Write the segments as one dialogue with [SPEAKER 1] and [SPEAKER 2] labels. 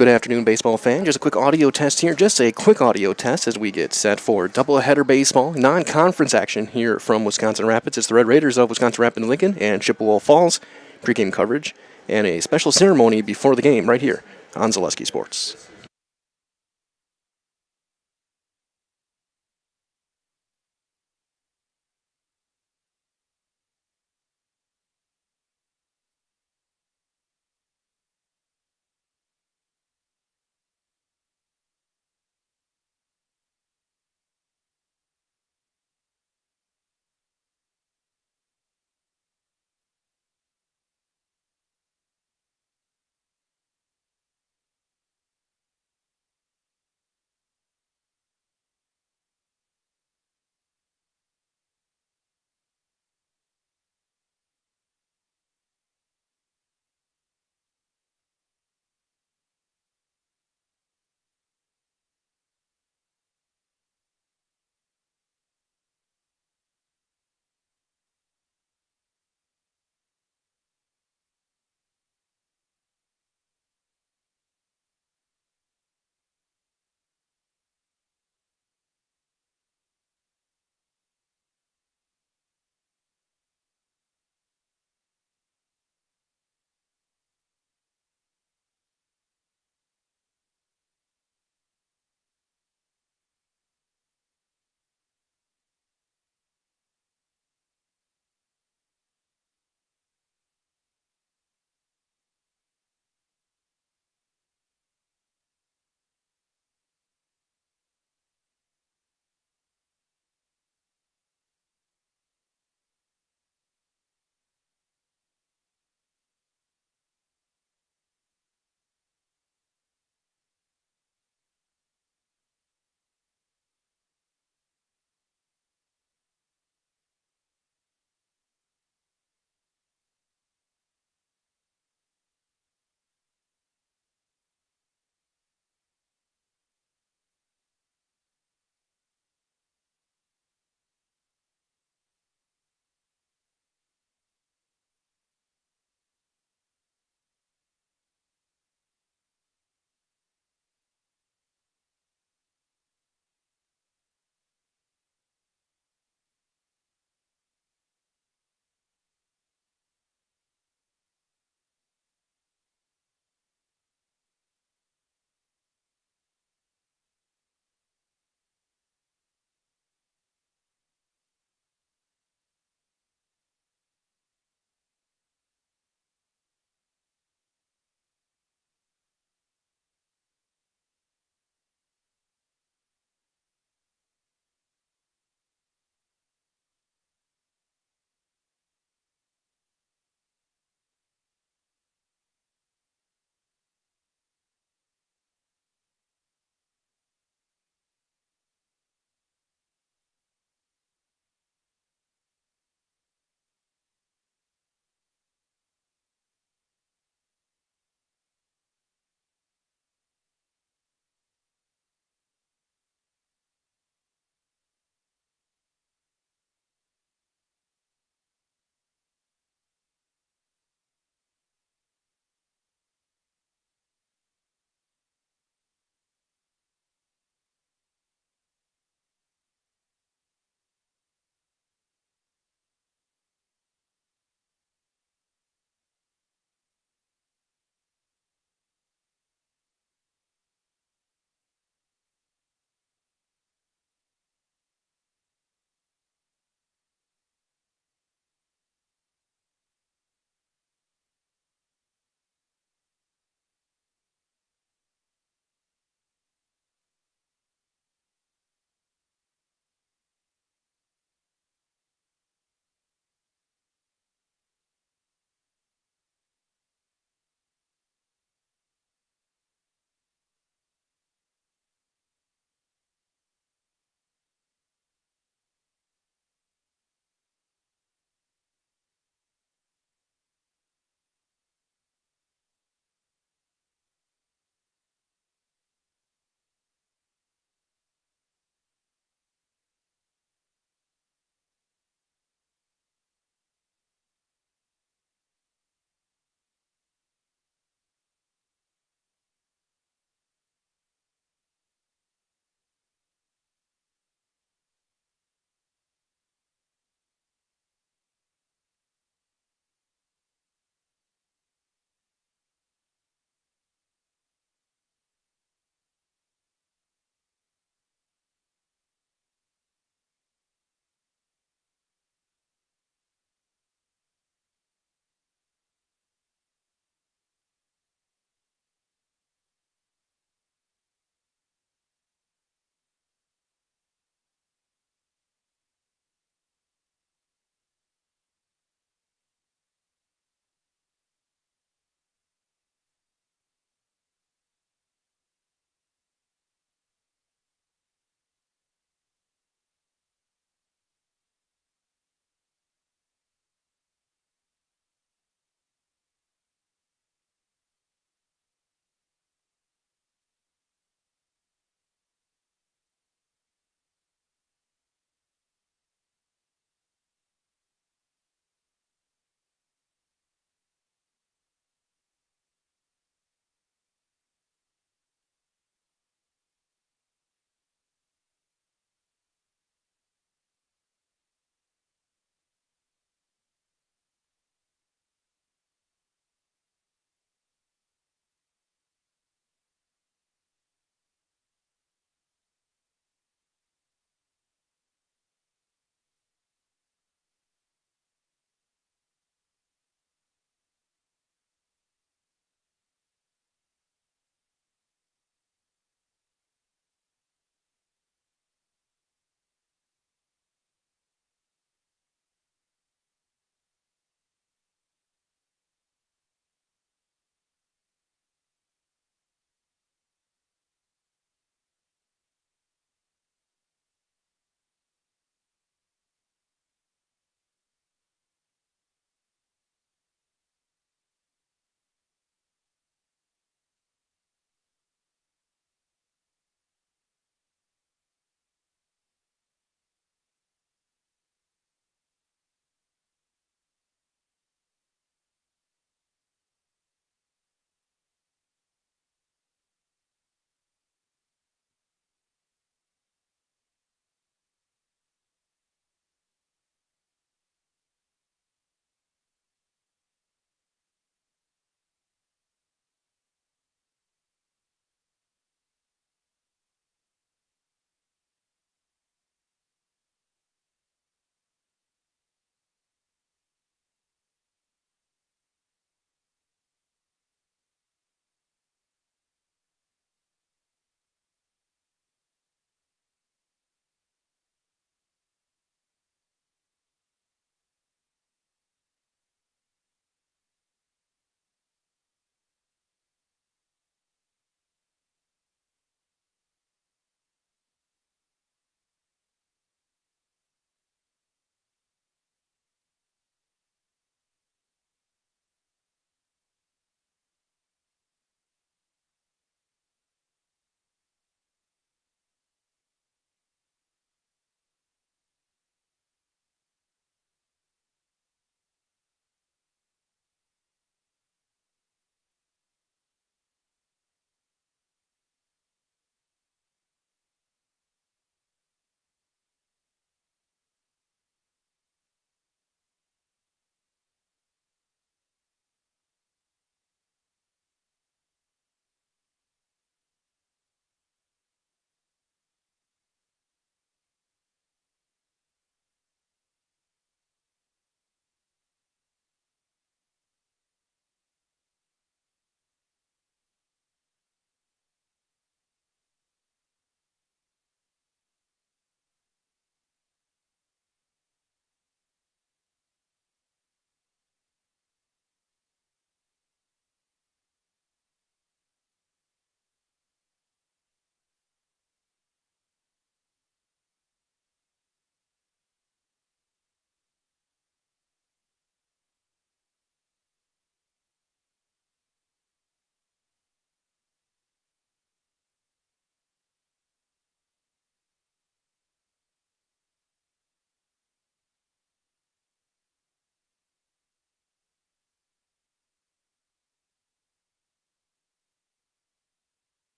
[SPEAKER 1] Good afternoon, baseball fan. Just a quick audio test here. Just a quick audio test as we get set for doubleheader baseball, non-conference action here from Wisconsin Rapids. It's the Red Raiders of Wisconsin Rapids Lincoln and Chippewa Falls. Pregame coverage and a special ceremony before the game right here on Zaleski Sports.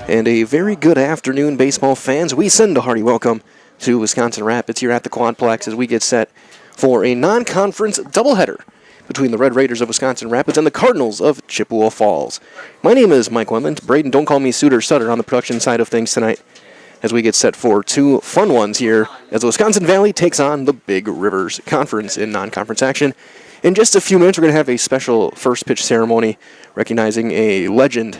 [SPEAKER 1] And a very good afternoon, baseball fans. We send a hearty welcome to Wisconsin Rapids here at the Quadplex as we get set for a non-conference doubleheader between the Red Raiders of Wisconsin Rapids and the Cardinals of Chippewa Falls. My name is Mike Wendland. Braden, don't call me Suter Sutter on the production side of things tonight as we get set for two fun ones here as the Wisconsin Valley takes on the Big Rivers Conference in non-conference action. In just a few minutes, we're going to have a special first pitch ceremony recognizing a legend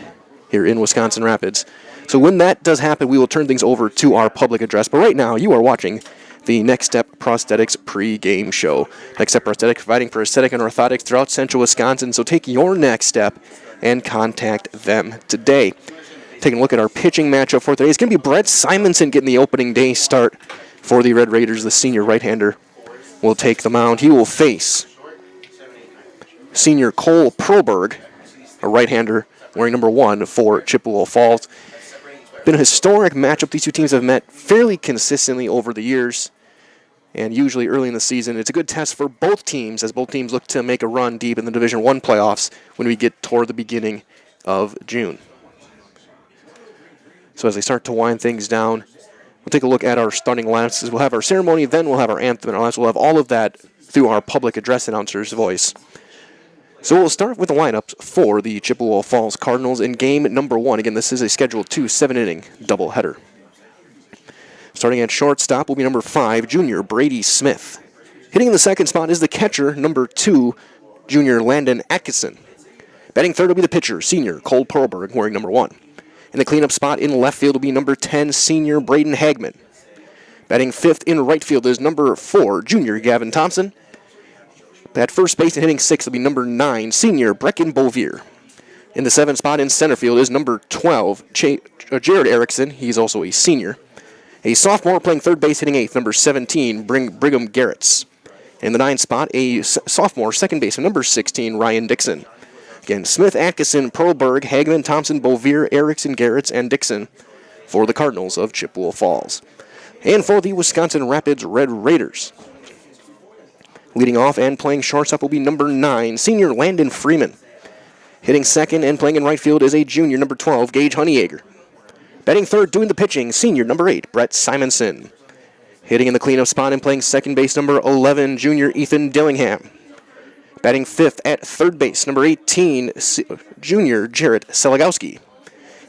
[SPEAKER 1] here in Wisconsin Rapids. So when that does happen, we will turn things over to our public address. But right now, you are watching the Next Step Prosthetics pregame show. Next Step Prosthetics providing for aesthetic and orthotics throughout central Wisconsin. So take your next step and contact them today. Taking a look at our pitching matchup for today, it's going to be Brett Simonson getting the opening day start for the Red Raiders. The senior right-hander will take the mound. He will face senior Cole Proberg, a right-hander wearing number 1 for Chippewa Falls. Been a historic matchup. These two teams have met fairly consistently over the years, and usually early in the season. It's a good test for both teams as both teams look to make a run deep in the Division I playoffs when we get toward the beginning of June. So as they start to wind things down, we'll take a look at our starting lineups. We'll have our ceremony, then we'll have our anthem, and our lineups. We'll have all of that through our public address announcer's voice. So we'll start with the lineups for the Chippewa Falls Cardinals in game number 1. Again, this is a scheduled 2 7-inning doubleheader. Starting at shortstop will be number 5, junior Brady Smith. Hitting in the second spot is the catcher, number 2, junior Landon Atkinson. Batting third will be the pitcher, senior Cole Perlberg, wearing number 1. And the cleanup spot in left field will be number 10, senior Braden Hagman. Batting fifth in right field is number 4, junior Gavin Thompson. At first base and hitting sixth will be number 9, senior Brecken Bovier. In the 7th spot in center field is number 12, Jared Erickson. He's also a senior. A sophomore playing third base, hitting 8th, number 17, Brigham Garretts. In the 9th spot, a sophomore second baseman, number 16, Ryan Dixon. Again, Smith, Atkinson, Perlberg, Hagman, Thompson, Bovier, Erickson, Garretts, and Dixon for the Cardinals of Chippewa Falls. And for the Wisconsin Rapids Red Raiders, leading off and playing shortstop will be number 9, senior Landon Freeman. Hitting second and playing in right field is a junior, number 12, Gage Honeyegger. Batting third, doing the pitching, senior number 8, Brett Simonson. Hitting in the cleanup spot and playing second base, number 11, junior Ethan Dillingham. Batting fifth at third base, number 18, junior Jarrett Seligowski.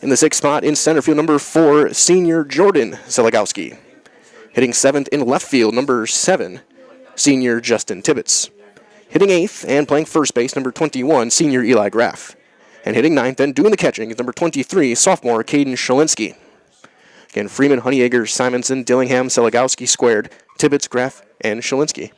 [SPEAKER 1] In the 6th spot in center field, number 4, senior Jordan Seligowski. Hitting 7th in left field, number 7, senior Justin Tibbetts. Hitting 8th and playing first base, number 21, senior Eli Graff. And hitting 9th and doing the catching is number 23, sophomore Caden Shalinsky. Again, Freeman, Honeyegger, Simonson, Dillingham, Seligowski squared, Tibbetts, Graff, and Shalinsky.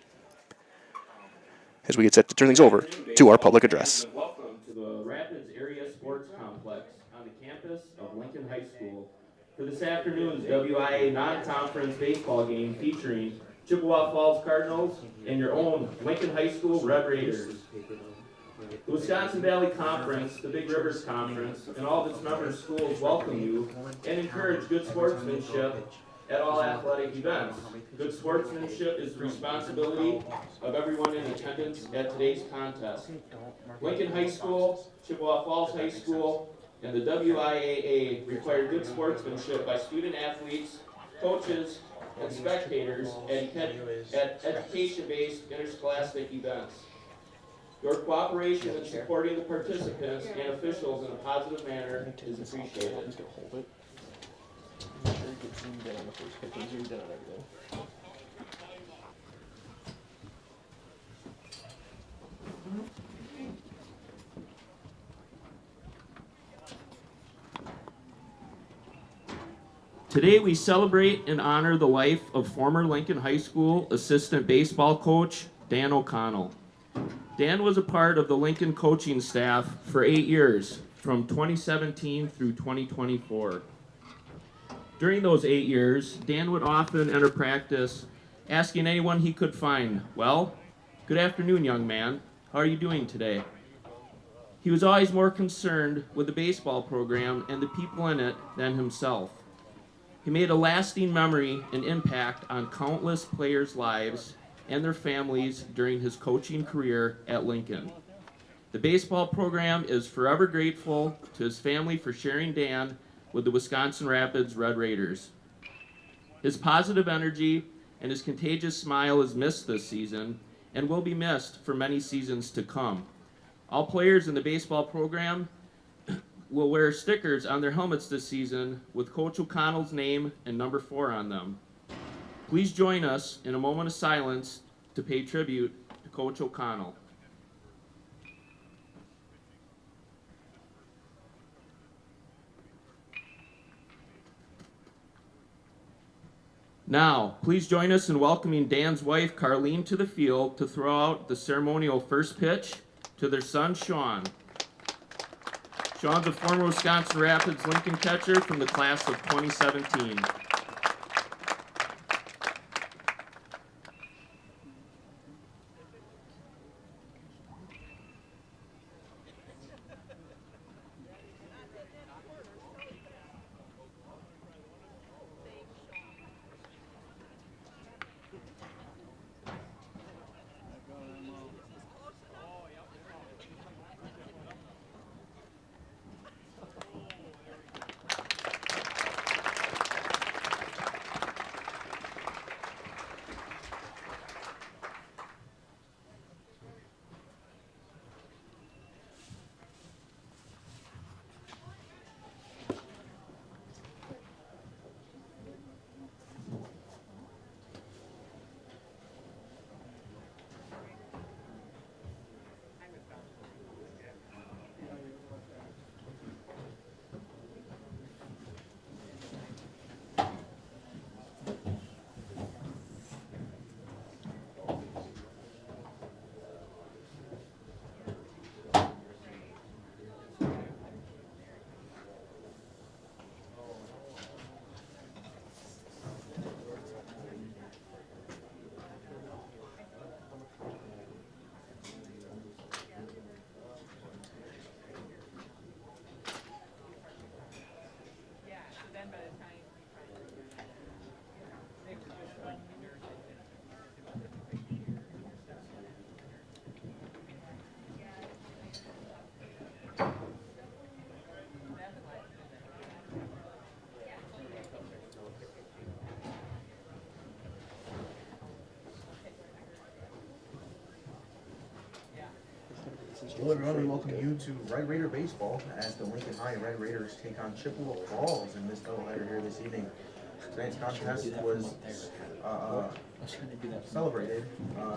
[SPEAKER 1] As we get set to turn things over to our public address.
[SPEAKER 2] Welcome to the Rapids Area Sports Complex on the campus of Lincoln High School for this afternoon's WIAA non-conference baseball game featuring Chippewa Falls Cardinals and your own Lincoln High School Red Raiders. The Wisconsin Valley Conference, the Big Rivers Conference, and all of its member schools welcome you and encourage good sportsmanship at all athletic events. Good sportsmanship is the responsibility of everyone in attendance at today's contest. Lincoln High School, Chippewa Falls High School, and the WIAA require good sportsmanship by student athletes, coaches, and spectators at education-based interscholastic events. Your cooperation in supporting the participants and officials in a positive manner is appreciated. Today we celebrate and honor the life of former Lincoln High School assistant baseball coach Dan O'Connell. Dan was a part of the Lincoln coaching staff for 8 years, from 2017 through 2024. During those 8 years, Dan would often enter practice asking anyone he could find, "Well, good afternoon, young man. How are you doing today?" He was always more concerned with the baseball program and the people in it than himself. He made a lasting memory and impact on countless players' lives and their families during his coaching career at Lincoln. The baseball program is forever grateful to his family for sharing Dan with the Wisconsin Rapids Red Raiders. His positive energy and his contagious smile is missed this season and will be missed for many seasons to come. All players in the baseball program will wear stickers on their helmets this season with Coach O'Connell's name and number 4 on them. Please join us in a moment of silence to pay tribute to Coach O'Connell. Now, please join us in welcoming Dan's wife, Carlene, to the field to throw out the ceremonial first pitch to their son, Sean. Sean's a former Wisconsin Rapids Lincoln catcher from the class of 2017.
[SPEAKER 3] Hello everyone, we welcome you to Red Raider Baseball as the Lincoln High Red Raiders take on Chippewa Falls in this doubleheader here this evening. Tonight's contest was celebrated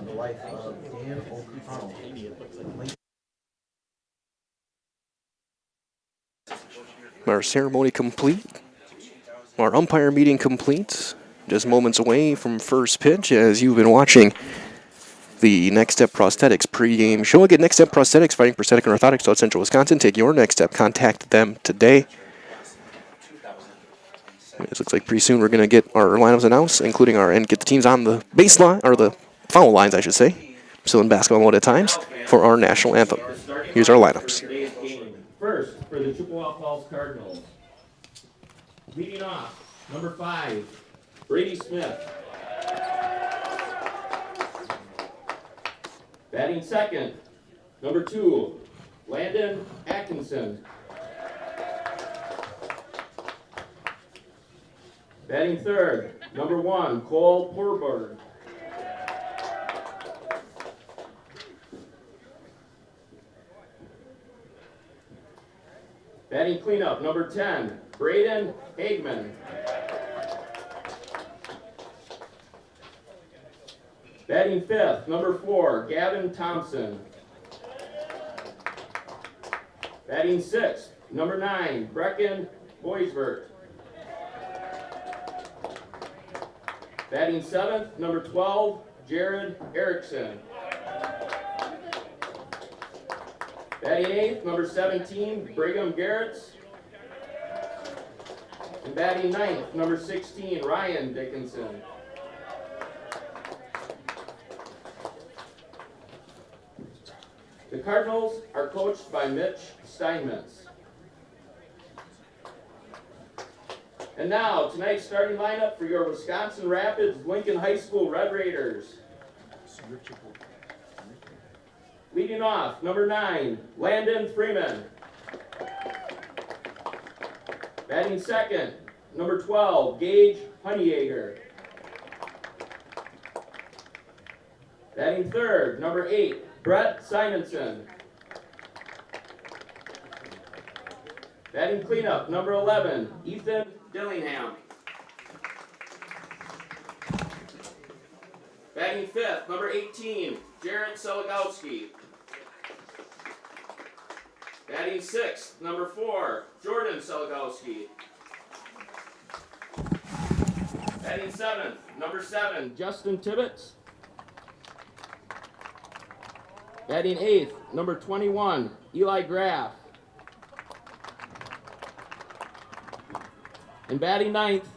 [SPEAKER 3] the life of Dan O'Connell.
[SPEAKER 1] Our ceremony complete. Our umpire meeting complete. Just moments away from first pitch as you've been watching the Next Step Prosthetics pregame show. Again, Next Step Prosthetics, fighting prosthetic and orthotics throughout Central Wisconsin. Take your next step. Contact them today. It looks like pretty soon we're going to get our lineups announced, including and get the teams on the baseline, or the foul lines, I should say. Still in basketball mode at times for our national anthem. Here's our lineups.
[SPEAKER 2] First, for the Chippewa Falls Cardinals. Leading off, number 5, Brady Smith. Batting second, number 2, Landon Atkinson. Batting third, number 1, Cole Porberg. Batting cleanup, number 10, Braden Hagman. Batting fifth, number 4, Gavin Thompson. Batting sixth, number 9, Brecken Boisvert. Batting seventh, number 12, Jared Erickson. Batting eighth, number 17, Brigham Garretts. And batting ninth, number 16, Ryan Dickinson. The Cardinals are coached by Mitch Steinmetz. And now, tonight's starting lineup for your Wisconsin Rapids Lincoln High School Red Raiders. Leading off, number 9, Landon Freeman. Batting second, number 12, Gage Honeyegger. Batting third, number 8, Brett Simonson. Batting cleanup, number 11, Ethan Dillingham. Batting fifth, number 18, Jared Seligowski. Batting sixth, number 4, Jordan Seligowski. Batting seventh, number 7, Justin Tibbetts. Batting eighth, number 21, Eli Graff. And batting ninth,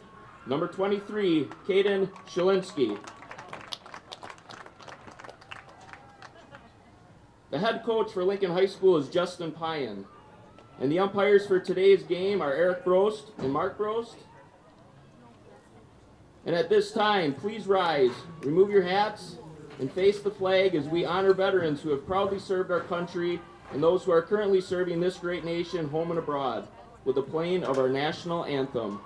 [SPEAKER 2] number 23, Caden Shalinski. The head coach for Lincoln High School is Justin Pyan. And the umpires for today's game are Eric Brost and Mark Brost. And at this time, please rise, remove your hats, and face the flag as we honor veterans who have proudly served our country and those who are currently serving this great nation home and abroad with the playing of our national anthem.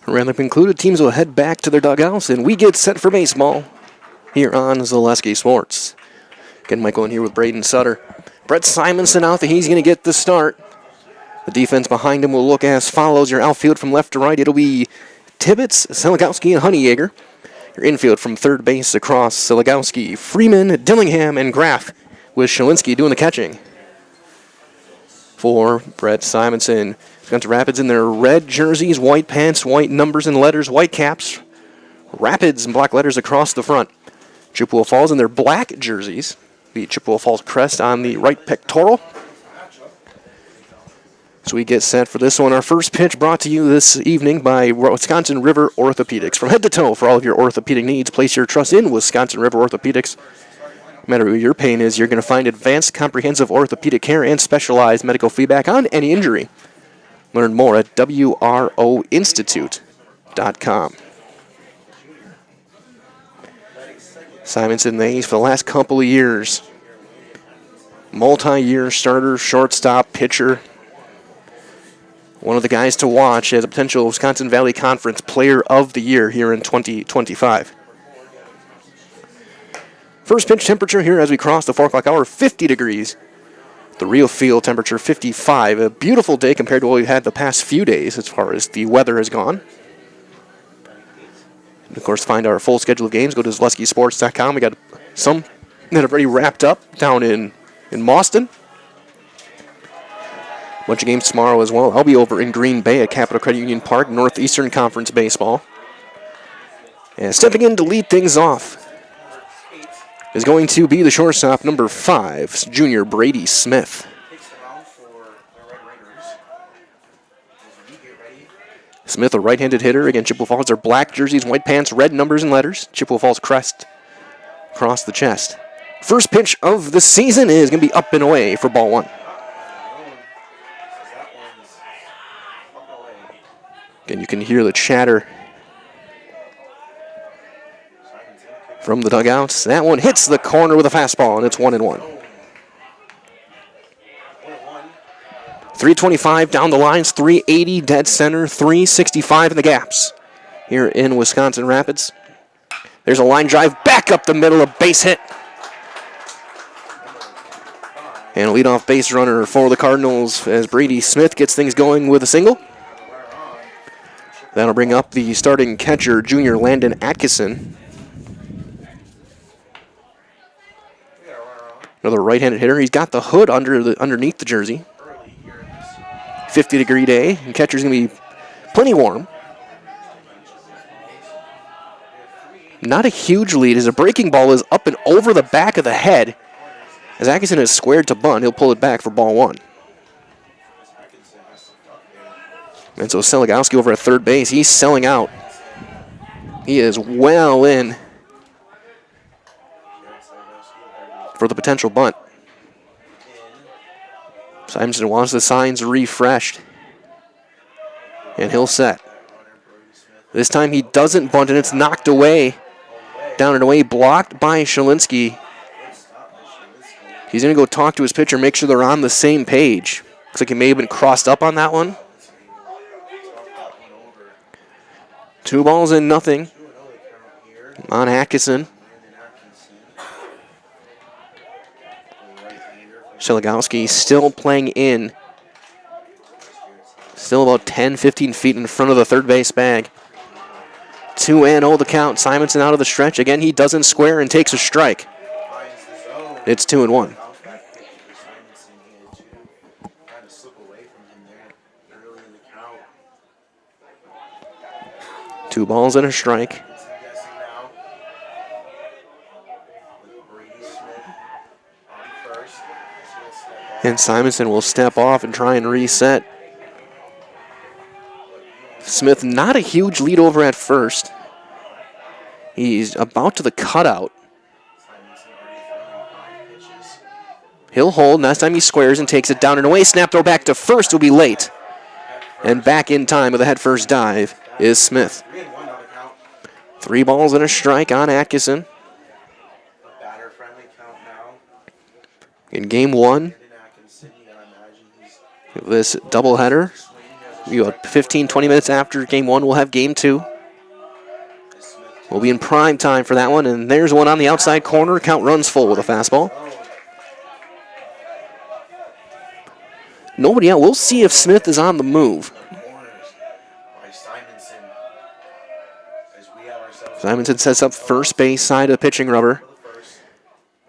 [SPEAKER 1] Roundup concluded. Teams will head back to their dugouts, and we get set for baseball here on Zaleski Sports. Again, Michael in here with Braden Sutter. Brett Simonson out there. He's going to get the start. The defense behind him will look as follows. Your outfield from left to right, it'll be Tibbetts, Seligowski, and Honeyegger. Your infield from third base across Seligowski, Freeman, Dillingham, and Graff, with Shalinski doing the catching. For Brett Simonson. Wisconsin Rapids in their red jerseys, white pants, white numbers and letters, white caps. Rapids and black letters across the front. Chippewa Falls in their black jerseys. The Chippewa Falls crest on the right pectoral. So we get set for this one. Our first pitch brought to you this evening by Wisconsin River Orthopedics. From head to toe for all of your orthopedic needs, place your trust in Wisconsin River Orthopedics. No matter what your pain is, you're going to find advanced comprehensive orthopedic care and specialized medical feedback on any injury. Learn more at WROinstitute.com. Simonson, the ace for the last couple of years. Multi-year starter, shortstop, pitcher. One of the guys to watch as a potential Wisconsin Valley Conference Player of the Year here in 2025. First pitch temperature here as we cross the 4 o'clock hour, 50 degrees. The real field temperature, 55. A beautiful day compared to what we've had the past few days as far as the weather has gone. And of course, to find our full schedule of games, go to ZaleskiSports.com. We got some that have already wrapped up down in Boston. Bunch of games tomorrow as well. I'll be over in Green Bay at Capital Credit Union Park, Northeastern Conference Baseball. And stepping in to lead things off is going to be the shortstop, number 5, junior Brady Smith. Smith, a right-handed hitter. Again, Chippewa Falls, their black jerseys, white pants, red numbers and letters. Chippewa Falls crest across the chest. First pitch of the season is going to be up and away for ball 1. Again, you can hear the chatter from the dugouts. That one hits the corner with a fastball, and it's 1-1. 325 down the lines, 380 dead center, 365 in the gaps here in Wisconsin Rapids. There's a line drive back up the middle, a base hit. And a leadoff base runner for the Cardinals as Brady Smith gets things going with a single. That'll bring up the starting catcher, junior Landon Atkinson. Another right-handed hitter. He's got the hood underneath the jersey. 50-degree day, and catcher's going to be plenty warm. Not a huge lead as a breaking ball is up and over the back of the head. As Atkinson is squared to bunt, he'll pull it back for ball one. And so Seligowski over at third base, he's selling out. He is well in for the potential bunt. Simonson wants the signs refreshed. And he'll set. This time he doesn't bunt, and it's knocked away. Down and away, blocked by Shalinski. He's going to go talk to his pitcher, make sure they're on the same page. Looks like he may have been crossed up on that one. 2-0 on Atkinson. Seligowski still playing in. Still about 10, 15 feet in front of the third base bag. 2-0 the count. Simonson out of the stretch. Again, he doesn't square and takes a strike. It's 2-1. 2 balls and a strike. And Simonson will step off and try and reset. Smith, not a huge lead over at first. He's about to the cutout. He'll hold. Last time he squares and takes it down and away. Snap throw back to first will be late. And back in time with a head first dive is Smith. 3 balls and a strike on Atkinson. In game 1. This doubleheader. 15, 20 minutes after game 1, we'll have game 2. We'll be in prime time for that one, and there's one on the outside corner. Count runs full with a fastball. Nobody out. We'll see if Smith is on the move. Simonson sets up first base side of the pitching rubber.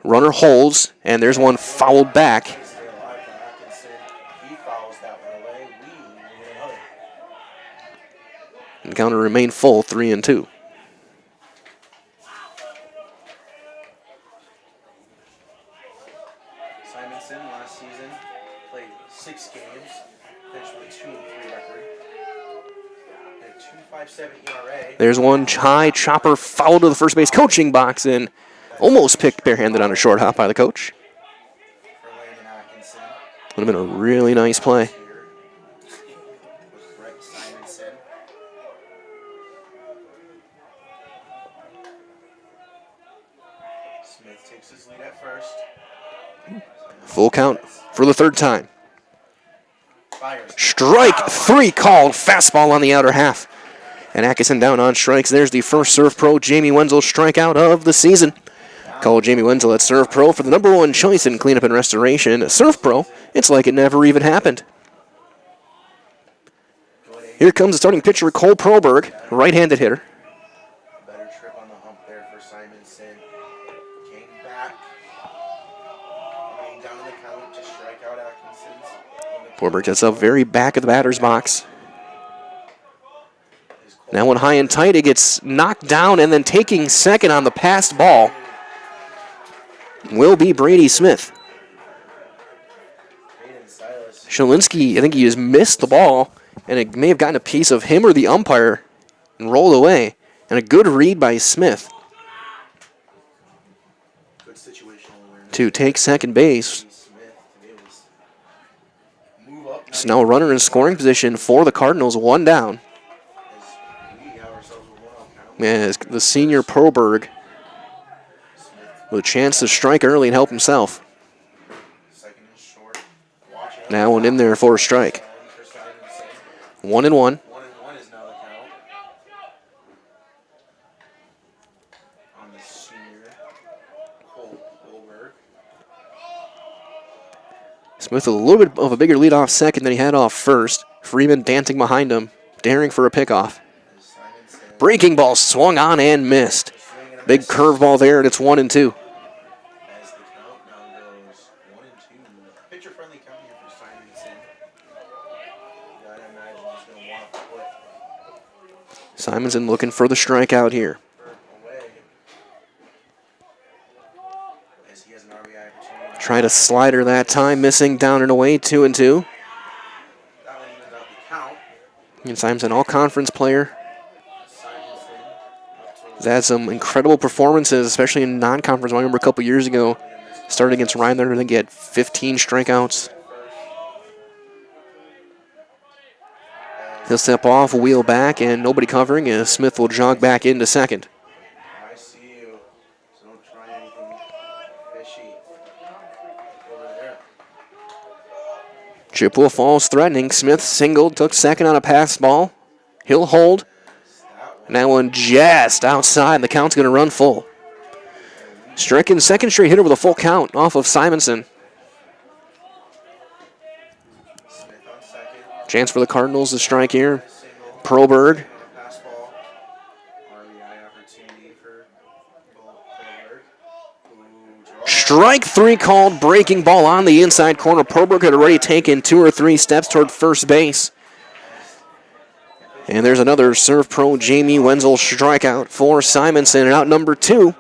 [SPEAKER 1] Runner holds, and there's one fouled back. And counter remain full, 3-2.
[SPEAKER 3] Simonson last season played 6 games, finished with a 2-3 record, and a 2.57 ERA.
[SPEAKER 1] There's one high chopper fouled to the first base coaching box and almost picked barehanded on a short hop by the coach. Would have been a really nice play.
[SPEAKER 3] Smith takes his lead at first.
[SPEAKER 1] Full count for the third time. Strike 3 called. Fastball on the outer half. And Atkinson down on strikes. There's the first Serve Pro Jamie Wenzel strikeout of the season. Call Jamie Wenzel at Serve Pro for the #1 choice in cleanup and restoration. Serve Pro, it's like it never even happened. Here comes the starting pitcher, Cole Proberg, right-handed hitter.
[SPEAKER 3] Better trip on the hump there for Simonson. Came back. Getting down in the count to strike out Atkinson's.
[SPEAKER 1] Proberg gets up very back of the batter's box. Now one high and tight, it gets knocked down, and then taking second on the passed ball will be Brady Smith. Shalinski, I think he just missed the ball, and it may have gotten a piece of him or the umpire and rolled away. And a good read by Smith to take second base. So now a runner in scoring position for the Cardinals, 1 down. As the senior Proberg with a chance to strike early and help himself. Now one in there for a strike. 1-1.
[SPEAKER 3] 1-1 is now the count. On the senior Colberg.
[SPEAKER 1] Smith with a little bit of a bigger lead off second than he had off first. Freeman dancing behind him, daring for a pickoff. Breaking ball swung on and missed. Big curveball there, and it's 1-2.
[SPEAKER 3] As the count now goes 1-2. Pitcher-friendly count here for Simonson. Gotta imagine he's going to want to put
[SPEAKER 1] Simonson looking for the strikeout here.
[SPEAKER 3] away. As he has an RBI opportunity.
[SPEAKER 1] Tried a slider that time, missing down and away, 2-2.
[SPEAKER 3] That one evens out the count.
[SPEAKER 1] And Simonson, all-conference player.
[SPEAKER 3] Simonson
[SPEAKER 1] He's had some incredible performances, especially in non-conference. I remember a couple years ago, starting against Ryan there, I think he had 15 strikeouts. He'll step off, wheel back, and nobody covering, and Smith will jog back into second.
[SPEAKER 3] I see you, so don't try anything fishy over there.
[SPEAKER 1] Chippewa Falls threatening. Smith singled, took second on a pass ball. He'll hold. And that one just outside, and the count's going to run full. Stricken second straight hitter with a full count off of Simonson.
[SPEAKER 3] Smith on second.
[SPEAKER 1] Chance for the Cardinals to strike here. Proberg.
[SPEAKER 3] Pass ball. RBI opportunity for Proberg.
[SPEAKER 1] Strike three called, breaking ball on the inside corner. Proberg had already taken 2 or 3 steps toward first base. And there's another Serve Pro Jamie Wenzel strikeout for Simonson. And out number 2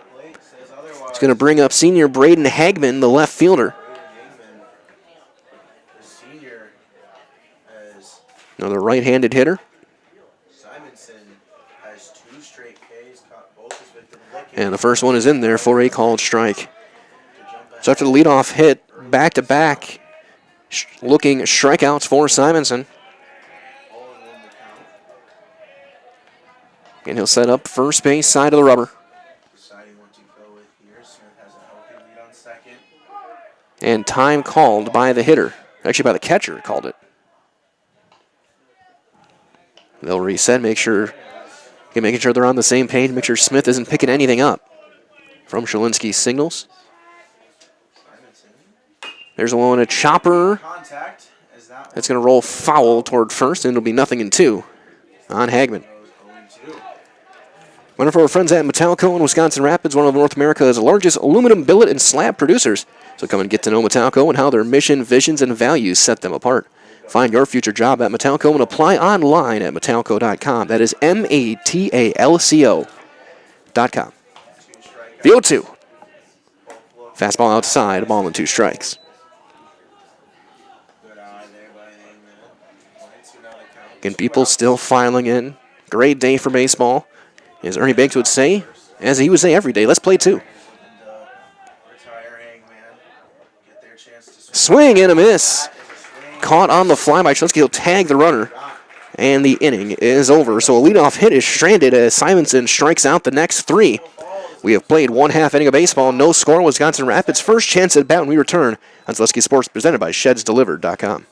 [SPEAKER 1] is going to bring up senior Braden Hagman, the left fielder.
[SPEAKER 3] The senior has
[SPEAKER 1] Another right-handed hitter.
[SPEAKER 3] Simonson has 2 straight Ks, caught both his victim licking.
[SPEAKER 1] And the first one is in there for a called strike. So after the leadoff hit, back-to-back looking strikeouts for Simonson. And he'll set up first base side of the rubber.
[SPEAKER 3] Deciding what to go with here. Smith has a healthy lead on second.
[SPEAKER 1] And time called by the hitter. Actually, by the catcher called it. They'll reset, making sure they're on the same page, make sure Smith isn't picking anything up. From Shalinski's signals. There's a one, a chopper.
[SPEAKER 3] Contact as that
[SPEAKER 1] That's going to roll foul toward first, and it'll be 0-2 on Hagman.
[SPEAKER 3] goes 0-2.
[SPEAKER 1] One of our friends at Metalco in Wisconsin Rapids, one of North America's largest aluminum billet and slab producers. So come and get to know Metalco and how their mission, visions, and values set them apart. Find your future job at Metalco and apply online at metalco.com. That is MATALCO.com. The 0-2. Fastball outside, ball and 2 strikes.
[SPEAKER 3] Good eye there by Hangman. 1-2 now the count.
[SPEAKER 1] And people still filing in. Great day for baseball. As Ernie Banks would say, as he would say every day, let's play 2.
[SPEAKER 3] And retire Hangman. Get their chance to
[SPEAKER 1] Swing and a miss. Caught on the fly by Shalinski. He'll tag the runner. And the inning is over. So a leadoff hit is stranded as Simonson strikes out the next 3. We have played 1/2 inning of baseball. No score. Wisconsin Rapids' first chance at bat when we return on Zaleski Sports, presented by ShedsDelivered.com.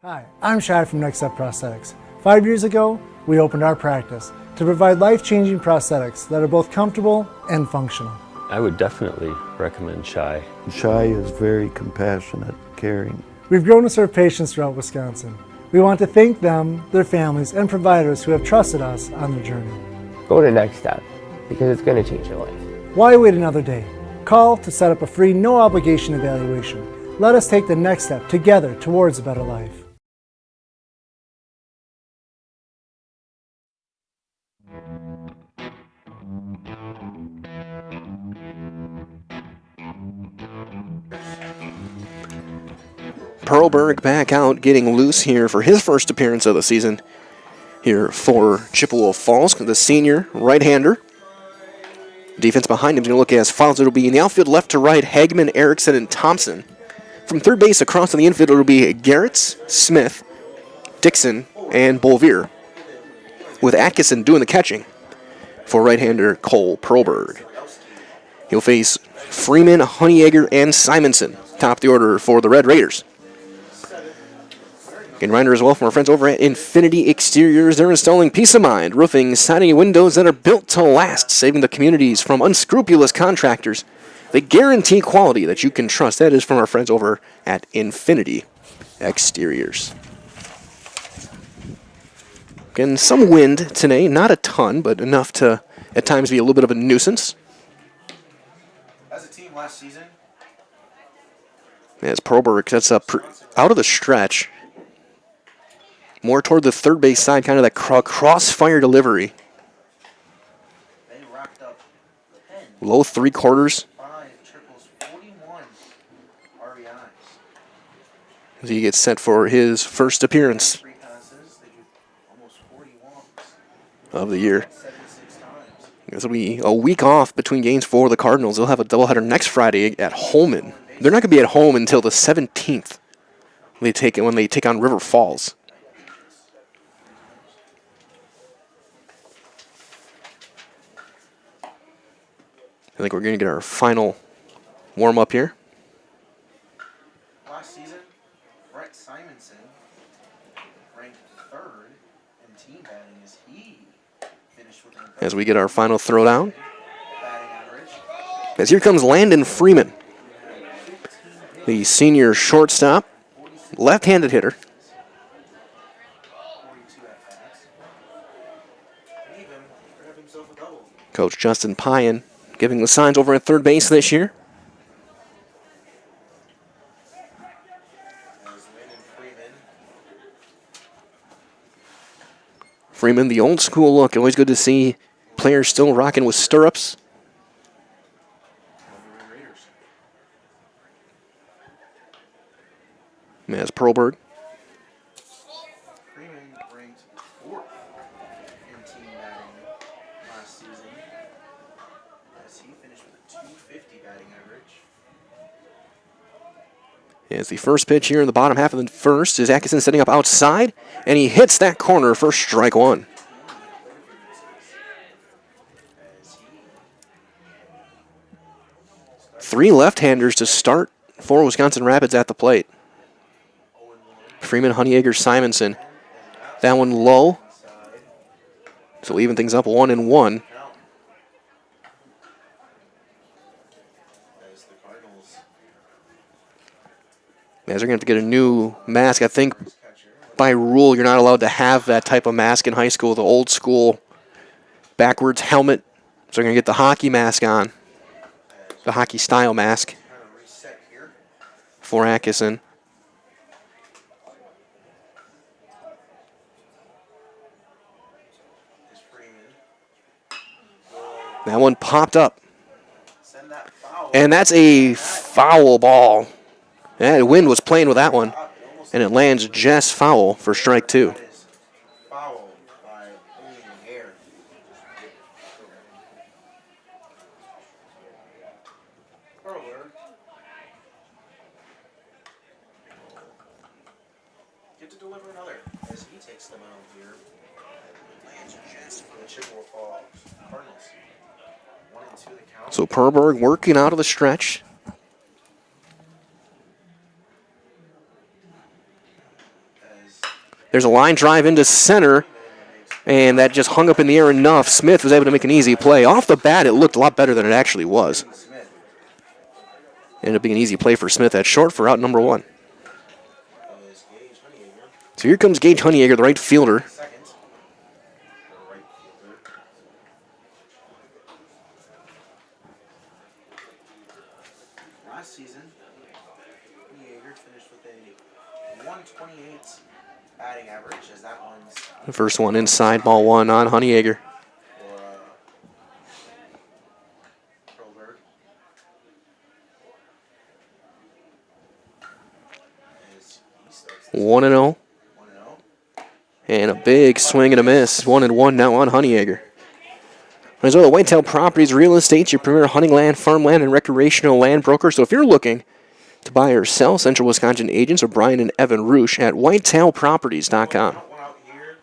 [SPEAKER 4] Hi, I'm Shad from Next Step Prosthetics. 5 years ago, we opened our practice to provide life-changing prosthetics that are both comfortable and functional.
[SPEAKER 5] I would definitely recommend Shy.
[SPEAKER 6] Shy is very compassionate, caring.
[SPEAKER 4] We've grown to serve patients throughout Wisconsin. We want to thank them, their families, and providers who have trusted us on their journey.
[SPEAKER 7] Go to Next Step because it's going to change your life.
[SPEAKER 4] Why wait another day? Call to set up a free, no-obligation evaluation. Let us take the next step together towards a better life.
[SPEAKER 1] Perlberg back out, getting loose here for his first appearance of the season here for Chippewa Falls, the senior right-hander. Defense behind him is going to look as follows. It'll be in the outfield left to right, Hagman, Erickson, and Thompson. From third base across to the infield, it'll be Garretts, Smith, Dixon, and Bolvier, with Atkinson doing the catching. for right-hander Cole Perlberg. He'll face Freeman, Honeyegger, and Simonson. Top the order for the Red Raiders. And reminder as well from our friends over at Infinity Exteriors. They're installing peace of mind, roofing, siding, and windows that are built to last, saving the communities from unscrupulous contractors. They guarantee quality that you can trust. That is from our friends over at Infinity Exteriors. Again, some wind today, not a ton, but enough to at times be a little bit of a nuisance.
[SPEAKER 3] As a team last season,
[SPEAKER 1] As Perlberg sets up out of the stretch. More toward the third base side, kind of that crossfire delivery.
[SPEAKER 3] they racked up 10,
[SPEAKER 1] Low 3/4
[SPEAKER 3] 5 triples, 41 RBIs.
[SPEAKER 1] as he gets set for his first appearance
[SPEAKER 3] 3 passes, they drew almost 40 walks,
[SPEAKER 1] of the year.
[SPEAKER 3] 76 times.
[SPEAKER 1] This will be a week off between games for the Cardinals. They'll have a doubleheader next Friday at Holman. They're not going to be at home until the 17th. When they take on River Falls. I think we're going to get our final warm-up here.
[SPEAKER 3] Last season, Brett Simonson ranked 3rd in team batting as he finished with an
[SPEAKER 1] As we get our final throwdown.
[SPEAKER 3] batting average.
[SPEAKER 1] As here comes Landon Freeman, the senior shortstop, left-handed hitter.
[SPEAKER 3] 42 at bats. Even grabbed himself a double.
[SPEAKER 1] Coach Justin Pyan giving the signs over at third base this year.
[SPEAKER 3] As Landon
[SPEAKER 1] Freeman, the old school look. Always good to see players still rocking with stirrups. As Perlberg.
[SPEAKER 3] Freeman ranked 4th in team batting last season as he finished with a 250 batting average.
[SPEAKER 1] As the first pitch here in the bottom half of the first is Atkinson setting up outside, and he hits that corner for strike one.
[SPEAKER 3] As he
[SPEAKER 1] 3 left-handers to start for Wisconsin Rapids at the plate. Freeman, Honeyegger, Simonson. That one low. So even things up 1-1.
[SPEAKER 3] as the Cardinals
[SPEAKER 1] As they're going to have to get a new mask. I think
[SPEAKER 3] catcher
[SPEAKER 1] by rule you're not allowed to have that type of mask in high school, the old school backwards helmet. So they're going to get the hockey mask on, the hockey style mask
[SPEAKER 3] kind of reset here.
[SPEAKER 1] for Atkinson.
[SPEAKER 3] Is Freeman
[SPEAKER 1] That one popped up.
[SPEAKER 3] send that foul.
[SPEAKER 1] And that's a foul ball. Yeah, the wind was playing with that one. And it lands just foul for strike 2.
[SPEAKER 3] That is foul by only an hair. Perler. Get to deliver another as he takes them out here. Lands just for the Chippewa Falls Cardinals. 1-2 the count.
[SPEAKER 1] So Perlberg working out of the stretch.
[SPEAKER 3] As
[SPEAKER 1] There's a line drive into center, and that just hung up in the air enough. Smith was able to make an easy play. Off the bat, it looked a lot better than it actually was.
[SPEAKER 3] Smith
[SPEAKER 1] Ended up being an easy play for Smith at short for out number 1.
[SPEAKER 3] is Gage Honeyegger.
[SPEAKER 1] So here comes Gage Honeyegger, the right fielder.
[SPEAKER 3] Second. The right fielder. Last season, Honeyegger finished with a 128 batting average as that one's
[SPEAKER 1] The first one inside, ball 1 on Honeyegger.
[SPEAKER 3] for Perlberg. As he starts
[SPEAKER 1] 1-0,
[SPEAKER 3] 1-0.
[SPEAKER 1] and a big swing and a miss. 1-1 now on Honeyegger. As well, Whitetail Properties Real Estate, your premier hunting land, farmland, and recreational land broker. So if you're looking to buy or sell, Central Wisconsin agents are Brian and Evan Roosh at whitetailproperties.com.
[SPEAKER 3] One out here.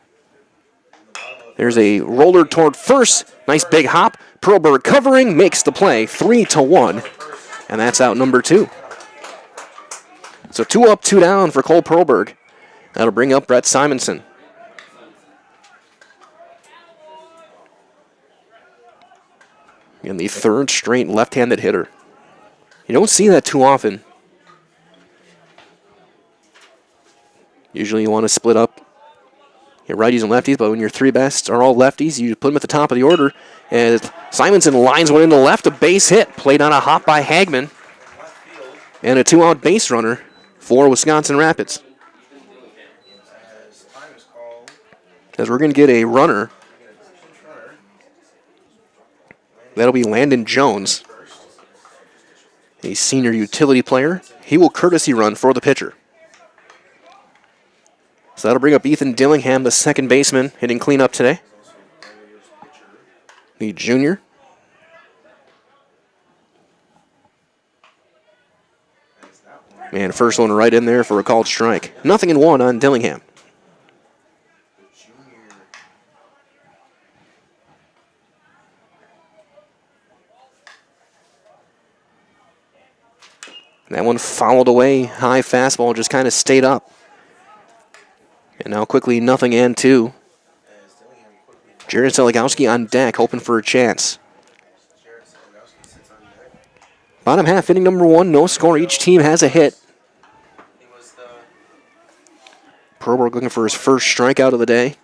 [SPEAKER 3] In the bottom of
[SPEAKER 1] There's a roller toward first. Nice big hop. Perlberg covering, makes the play, 3-1. And that's out number 2. So 2 up, 2 down for Cole Perlberg. That'll bring up Brett Simonson. And the third straight left-handed hitter. You don't see that too often. Usually you want to split up your righties and lefties, but when your 3 best are all lefties, you put them at the top of the order. And Simonson lines one in the left, a base hit. Played on a hop by Hagman. And a 2-out base runner for Wisconsin Rapids. As we're going to get a runner. That'll be Landon Jones, a senior utility player. He will courtesy run for the pitcher. So that'll bring up Ethan Dillingham, the second baseman, hitting cleanup today. The junior. And first one right in there for a called strike. 0-1 on Dillingham. That one fouled away. High fastball just kind of stayed up. And now quickly 0-2. Jared Seligowski on deck, hoping for a chance. Bottom half, inning number 1, no score. Each team has a hit. Perlberg looking for his first strikeout of the day.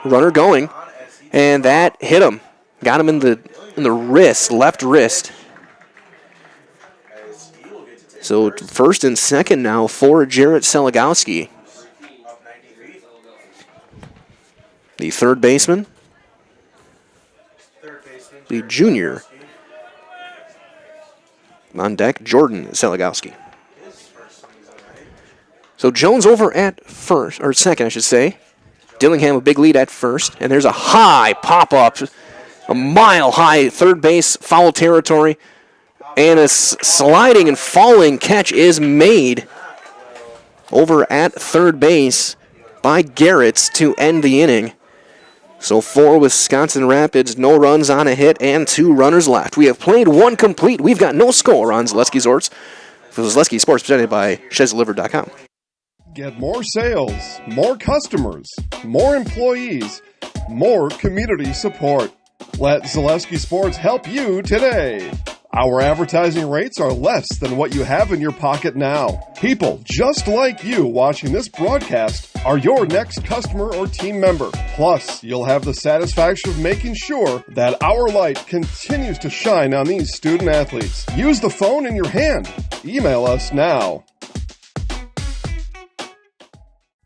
[SPEAKER 1] Runner going. And that hit him. Got him in the wrist, left wrist. So first and second now for Jarrett Seligowski. The third baseman, the junior. On deck, Jordan Seligowski. So Jones over at first, or second, I should say. Dillingham a big lead at first, and there's a high pop-up. A mile-high third base, foul territory, and a sliding and falling catch is made over at third base by Garretts to end the inning. So for Wisconsin Rapids, no runs on a hit and 2 runners left. We have played 1 complete. We've got no score on Zaleski Sports. For Zaleski Sports, presented by ShezDelivered.com.
[SPEAKER 8] Get more sales, more customers, more employees, more community support. Let Zaleski Sports help you today. Our advertising rates are less than what you have in your pocket now. People just like you watching this broadcast are your next customer or team member. Plus, you'll have the satisfaction of making sure that our light continues to shine on these student athletes. Use the phone in your hand. Email us now.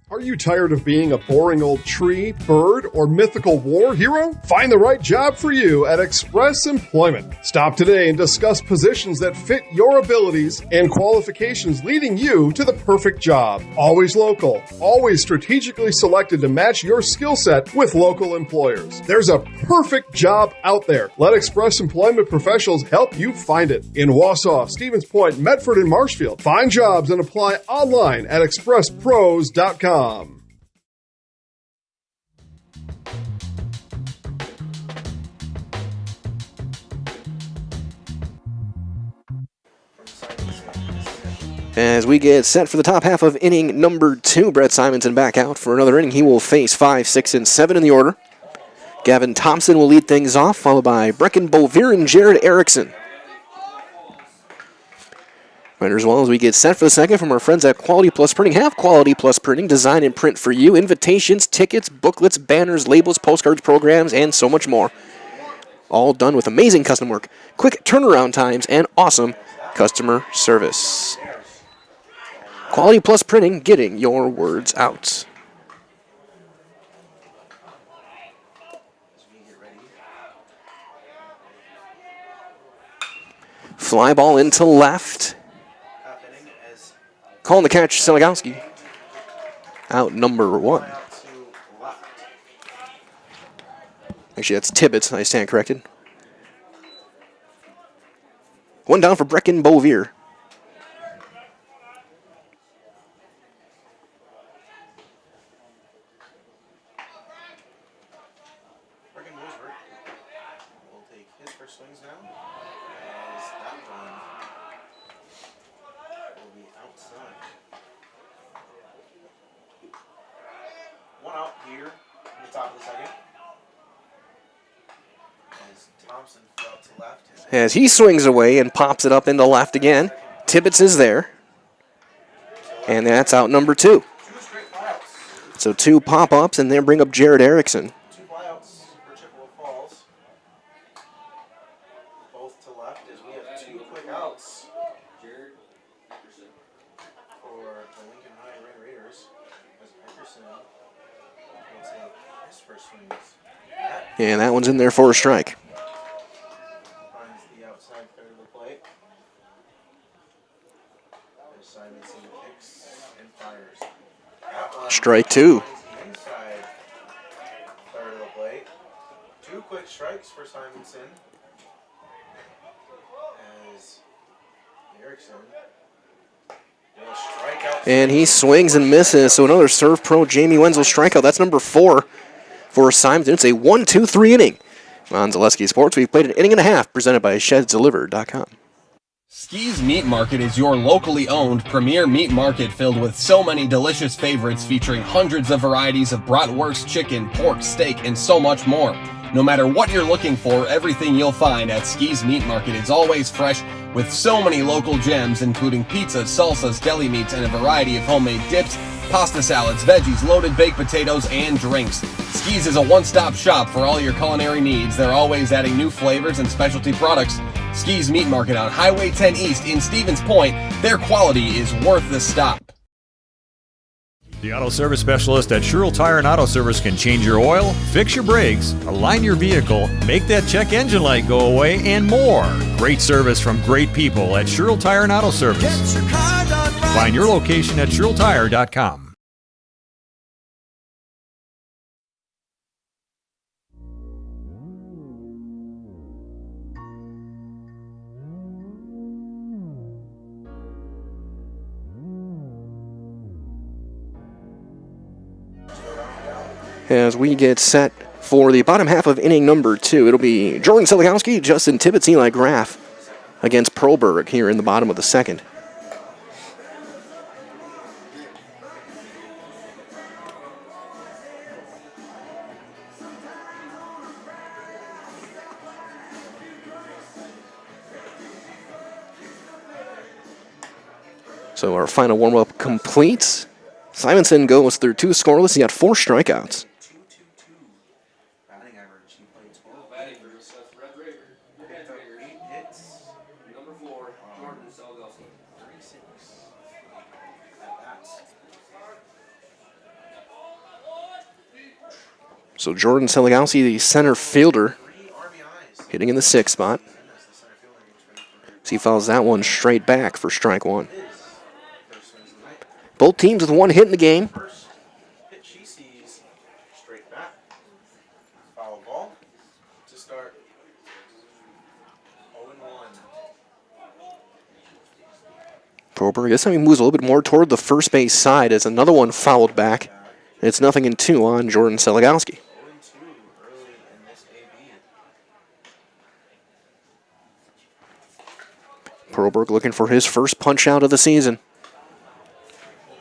[SPEAKER 8] Are you tired of being a boring old tree, bird, or mythical war hero? Find the right job for you at Express Employment. Stop today and discuss positions that fit your abilities and qualifications, leading you to the perfect job. Always local, always strategically selected to match your skill set with local employers. There's a perfect job out there. Let Express Employment professionals help you find it. In Wausau, Stevens Point, Medford, and Marshfield. Find jobs and apply online at expresspros.com.
[SPEAKER 1] As we get set for the top half of inning number 2, Brett Simonson back out for another inning. He will face 5, 6, and 7 in the order. Gavin Thompson will lead things off, followed by Brecken Bovir and Jared Erickson. Right as well as we get set for the second from our friends at Quality Plus Printing. Have Quality Plus Printing, design and print for you. Invitations, tickets, booklets, banners, labels, postcards, programs, and so much more. All done with amazing custom work, quick turnaround times, and awesome customer service. Quality Plus Printing, getting your words out. Fly ball into left. Calling the catch, Seligowski. Out number 1. Actually, that's Tibbetts. I stand corrected. One down for Brecken Bovir.
[SPEAKER 3] swings now. As that one will be outside. One out here in the top of the second. As Thompson fell to left.
[SPEAKER 1] As he swings away and pops it up into left again. Tibbetts is there. And that's out number 2.
[SPEAKER 3] 2 straight flyouts.
[SPEAKER 1] So 2 pop-ups, and then bring up Jared Erickson.
[SPEAKER 3] 2 flyouts for Chippewa Falls. Both to left as we have 2 quick outs for the Lincoln High Red Raiders. As Eckerson will take his first swings.
[SPEAKER 1] And that one's in there for a strike.
[SPEAKER 3] Finds the outside third of the plate. As Simonson kicks and fires. That one
[SPEAKER 1] Strike 2.
[SPEAKER 3] finds the inside third of the plate. 2 quick strikes for Simonson. As Erickson will strike out.
[SPEAKER 1] And he swings and misses. So another Serve Pro Jamie Wenzel strikeout. That's number 4 for Simonson. It's a 1-2-3 inning. On Zaleski Sports, we've played an inning and a half, presented by ShedsDelivered.com.
[SPEAKER 9] Ski's Meat Market is your locally owned premier meat market filled with so many delicious favorites featuring hundreds of varieties of bratwurst, chicken, pork, steak, and so much more. No matter what you're looking for, everything you'll find at Ski's Meat Market is always fresh with so many local gems including pizzas, salsas, deli meats, and a variety of homemade dips, pasta salads, veggies, loaded baked potatoes, and drinks. Ski's is a one-stop shop for all your culinary needs. They're always adding new flavors and specialty products. Ski's Meat Market on Highway 10 East in Stevens Point. Their quality is worth the stop.
[SPEAKER 10] The auto service specialist at Sherrill Tire and Auto Service can change your oil, fix your brakes, align your vehicle, make that check engine light go away, and more. Great service from great people at Sherrill Tire and Auto Service. Find your location at SherrillTire.com.
[SPEAKER 1] As we get set for the bottom half of inning number 2, it'll be Jordan Seligowski, Justin Tibbetts, Eli Graff against Proberg here in the bottom of the second. So our final warm-up completes. Simonson goes through 2 scoreless. He got 4 strikeouts.
[SPEAKER 3] 2-2-2. Batting average. He played 12 games. Picked up 8 hits.
[SPEAKER 2] Number 4, Jordan Seligowski.
[SPEAKER 3] 36 at-bats.
[SPEAKER 1] So Jordan Seligowski, the center fielder,
[SPEAKER 3] 3 RBIs.
[SPEAKER 1] hitting in the 6th spot.
[SPEAKER 3] As the center fielder gets ready for
[SPEAKER 1] So he fouls that one straight back for strike 1.
[SPEAKER 3] his first swings of the night.
[SPEAKER 1] Both teams with 1 hit in the game.
[SPEAKER 3] First pitch he sees, straight back. Foul ball to start. 0-1.
[SPEAKER 1] Proberg, this time he moves a little bit more toward the first base side as another one fouled back. And it's 0-2 on Jordan Seligowski.
[SPEAKER 3] 0-2 early in this AB.
[SPEAKER 1] Proberg looking for his first punch out of the season.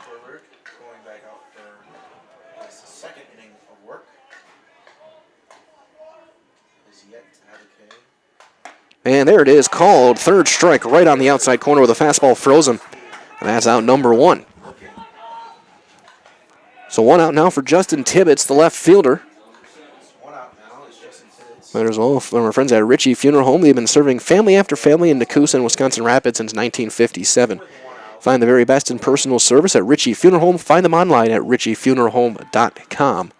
[SPEAKER 3] Herbert going back out for his second inning of work. Is yet to have a K.
[SPEAKER 1] And there it is, called. 3rd strike right on the outside corner with a fastball froze him. And that's out number 1. So 1 out now for Justin Tibbetts, the left fielder.
[SPEAKER 3] 1 out now is Justin Tibbetts.
[SPEAKER 1] Might as well from our friends at Ritchie Funeral Home. They've been serving family after family in Nakusa and Wisconsin Rapids since 1957. Find the very best in personal service at Ritchie Funeral Home. Find them online at ritchiefuneralhome.com.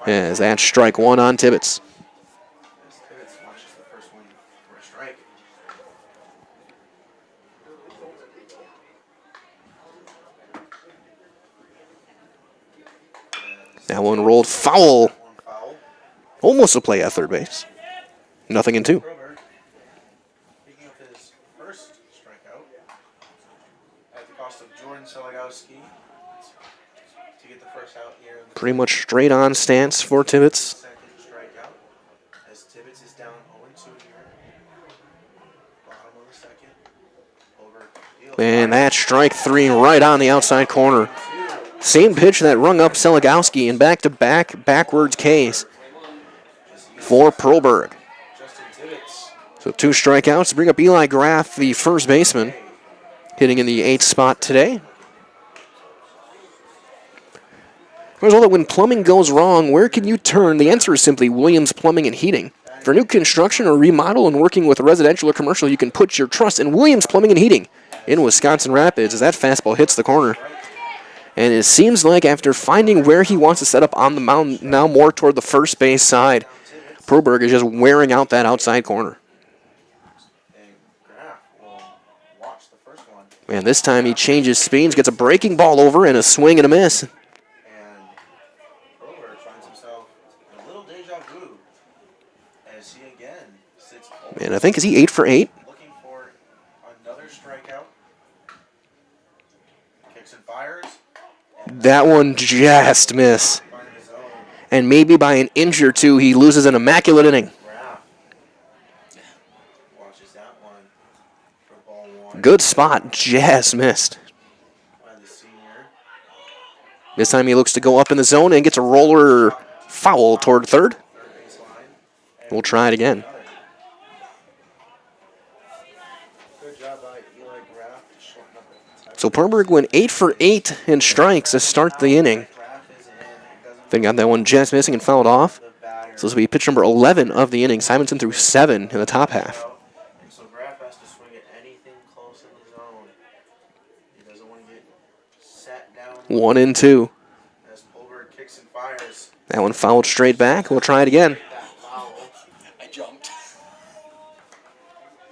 [SPEAKER 1] As that's strike 1 on Tibbetts.
[SPEAKER 3] As Tibbetts watches the first one for a strike.
[SPEAKER 1] That one rolled foul.
[SPEAKER 3] One foul.
[SPEAKER 1] Almost a play at third base. 0-2.
[SPEAKER 3] Proberg picking up his first strikeout at the cost of Jordan Seligowski to get the first out here in the
[SPEAKER 1] Pretty much straight on stance for Tibbetts.
[SPEAKER 3] second strikeout as Tibbetts is down 0-2 here.
[SPEAKER 1] And that's strike 3 right on the outside corner. Same pitch that rung up Seligowski in back-to-back backwards Ks for Perlberg. So 2 strikeouts to bring up Eli Graff, the first baseman, hitting in the 8th spot today. Result that when plumbing goes wrong, where can you turn? The answer is simply Williams Plumbing and Heating. For new construction or remodel and working with residential or commercial, you can put your trust in Williams Plumbing and Heating in Wisconsin Rapids as that fastball hits the corner. And it seems like after finding where he wants to set up on the mound, now more toward the first base side, Perlberg is just wearing out that outside corner. And this time he changes speeds, gets a breaking ball over and a swing and a miss.
[SPEAKER 3] And Perlberg finds himself in a little deja vu as he again sits over.
[SPEAKER 1] And I think, is he 8 for 8?
[SPEAKER 3] Looking for another strikeout. Kicks and fires.
[SPEAKER 1] That one just missed. And maybe by an inch or two, he loses an immaculate inning.
[SPEAKER 3] Watches that one for ball 1.
[SPEAKER 1] Good spot, just missed.
[SPEAKER 3] By the senior.
[SPEAKER 1] This time he looks to go up in the zone and gets a roller foul toward third. We'll try it again.
[SPEAKER 3] Good job by Eli Graff to shorten up the
[SPEAKER 1] So Perlberg went 8 for 8 in strikes to start the inning. Then got that one just missing and fouled off. So this will be pitch number 11 of the inning. Simonson threw 7 in the top half.
[SPEAKER 3] So Graff has to swing at anything close in the zone. He doesn't want to get sat down.
[SPEAKER 1] 1-2.
[SPEAKER 3] As Perlberg kicks and fires.
[SPEAKER 1] That one fouled straight back. We'll try it again.
[SPEAKER 3] I jumped.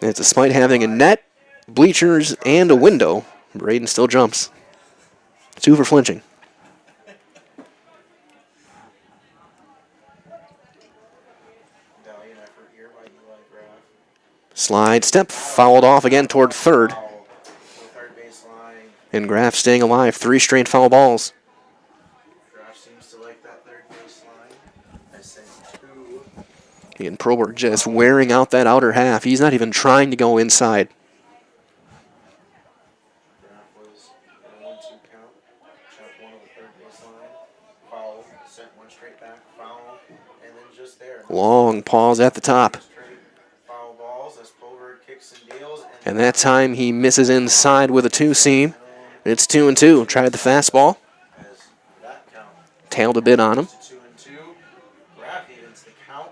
[SPEAKER 1] It's despite having a net, bleachers, and a window, Braden still jumps. 2 for flinching.
[SPEAKER 3] Valiant effort here by Eli Graff.
[SPEAKER 1] Slide step, fouled off again toward third.
[SPEAKER 3] Third base line.
[SPEAKER 1] And Graff staying alive. 3 straight foul balls.
[SPEAKER 3] Graff seems to like that third base line. I sent 2.
[SPEAKER 1] And Perlberg just wearing out that outer half. He's not even trying to go inside.
[SPEAKER 3] Graff was in a 1-2 count. Chopped one of the third base line. Foul. Sent one straight back. Foul. And then just there.
[SPEAKER 1] Long pause at the top.
[SPEAKER 3] Straight foul balls as Perlberg kicks and deals.
[SPEAKER 1] And that time he misses inside with a 2-seam. It's 2-2. Tried the fastball.
[SPEAKER 3] As that count.
[SPEAKER 1] Tailed a bit on him.
[SPEAKER 3] 2-2. Graff evens the count.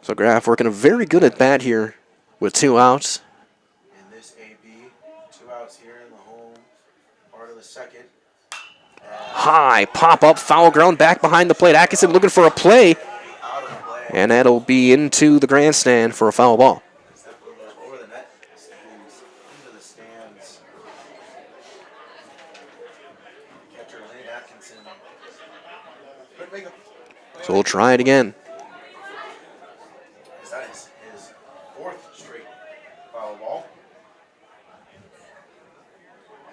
[SPEAKER 1] So Graff working a very good at bat here with 2 outs.
[SPEAKER 3] In this AB, 2 outs here in the home part of the second.
[SPEAKER 1] High pop-up, foul ground back behind the plate. Atkinson looking for a play.
[SPEAKER 3] Out of play.
[SPEAKER 1] And that'll be into the grandstand for a foul ball.
[SPEAKER 3] That one goes over the net. Stands into the stands. Catcher Lane Atkinson. Couldn't make a play.
[SPEAKER 1] So we'll try it again.
[SPEAKER 3] As that is his 4th straight foul ball.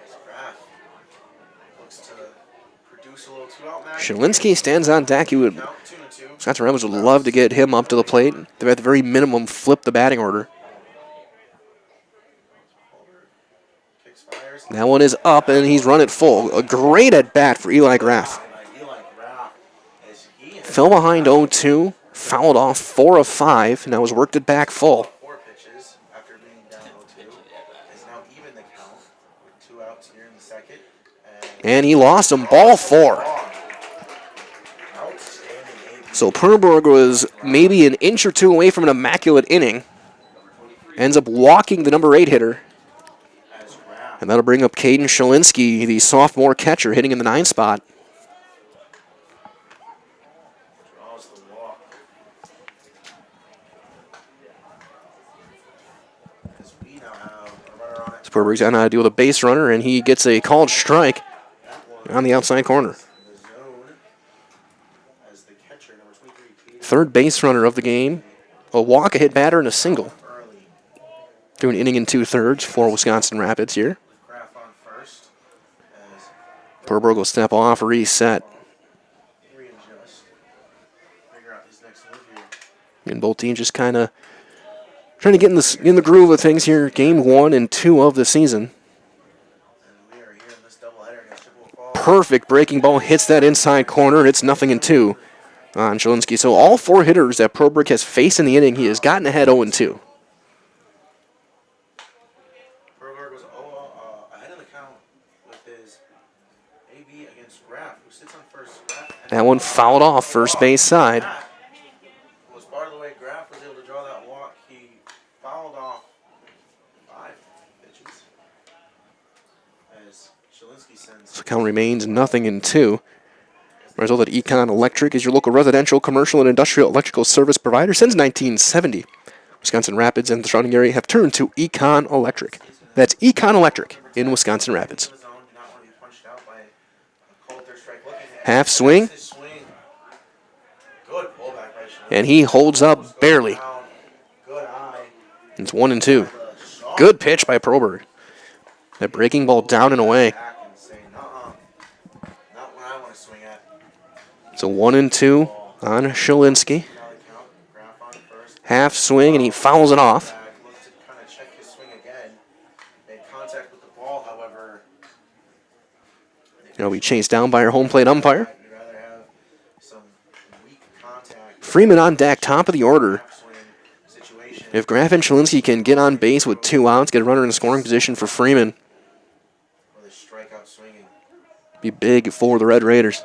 [SPEAKER 3] As Graff looks to produce a little 2-out match.
[SPEAKER 1] Shalinski stands on deck. He would,
[SPEAKER 3] Count 2-2.
[SPEAKER 1] Wisconsin Rams would love to get him up to the plate. They're at the very minimum flip the batting order.
[SPEAKER 3] Kicks fires.
[SPEAKER 1] That one is up, and he's run it full. A great at bat for Eli Graff.
[SPEAKER 3] Eli Graff as he
[SPEAKER 1] Fell behind 0-2, fouled off 4 of 5, now has worked it back full.
[SPEAKER 3] 4 pitches after being down 0-2 is now even the count with 2 outs here in the second.
[SPEAKER 1] And he lost him, ball 4.
[SPEAKER 3] Outstanding AB.
[SPEAKER 1] So Perlberg was maybe an inch or 2 away from an immaculate inning. Ends up walking the number 8 hitter.
[SPEAKER 3] As Graff
[SPEAKER 1] And that'll bring up Caden Shalinski, the sophomore catcher, hitting in the 9 spot.
[SPEAKER 3] draws the walk. As we now have a runner on it.
[SPEAKER 1] Perlberg's got to deal with a base runner, and he gets a called strike on the outside corner.
[SPEAKER 3] In the zone as the catcher, number 23,
[SPEAKER 1] Third base runner of the game. A walk, a hit batter, and a single.
[SPEAKER 3] early.
[SPEAKER 1] Through an inning and 2/3 for Wisconsin Rapids here.
[SPEAKER 3] Graff on first as
[SPEAKER 1] Perlberg will step off, reset.
[SPEAKER 3] readjust. Figure out his next move here.
[SPEAKER 1] And both teams just kind of trying to get in the groove of things here. Game 1 and 2 of the season. perfect breaking ball hits that inside corner, and it's 0-2 on Shelinski. So all 4 hitters that Proberg has faced in the inning, he has gotten ahead 0-2.
[SPEAKER 3] Proberg was ahead of the count with his AB against Graff, who sits on first.
[SPEAKER 1] That one fouled off first base side.
[SPEAKER 3] Was part of the way Graff was able to draw that walk. He fouled off 5 pitches as Shelinski sends.
[SPEAKER 1] So count remains 0-2. Result that Econ Electric is your local residential, commercial, and industrial electrical service provider since 1970. Wisconsin Rapids and the surrounding area have turned to Econ Electric. That's Econ Electric in Wisconsin Rapids. Half swing. And he holds up barely. It's 1-2. Good pitch by Proberg. That breaking ball down and away. So 1-2 on Shelinski. Half swing, and he fouls it off. He'll be chased down by our home plate umpire. Freeman on deck, top of the order. If Graff and Shelinski can get on base with 2 outs, get a runner in scoring position for Freeman, be big for the Red Raiders.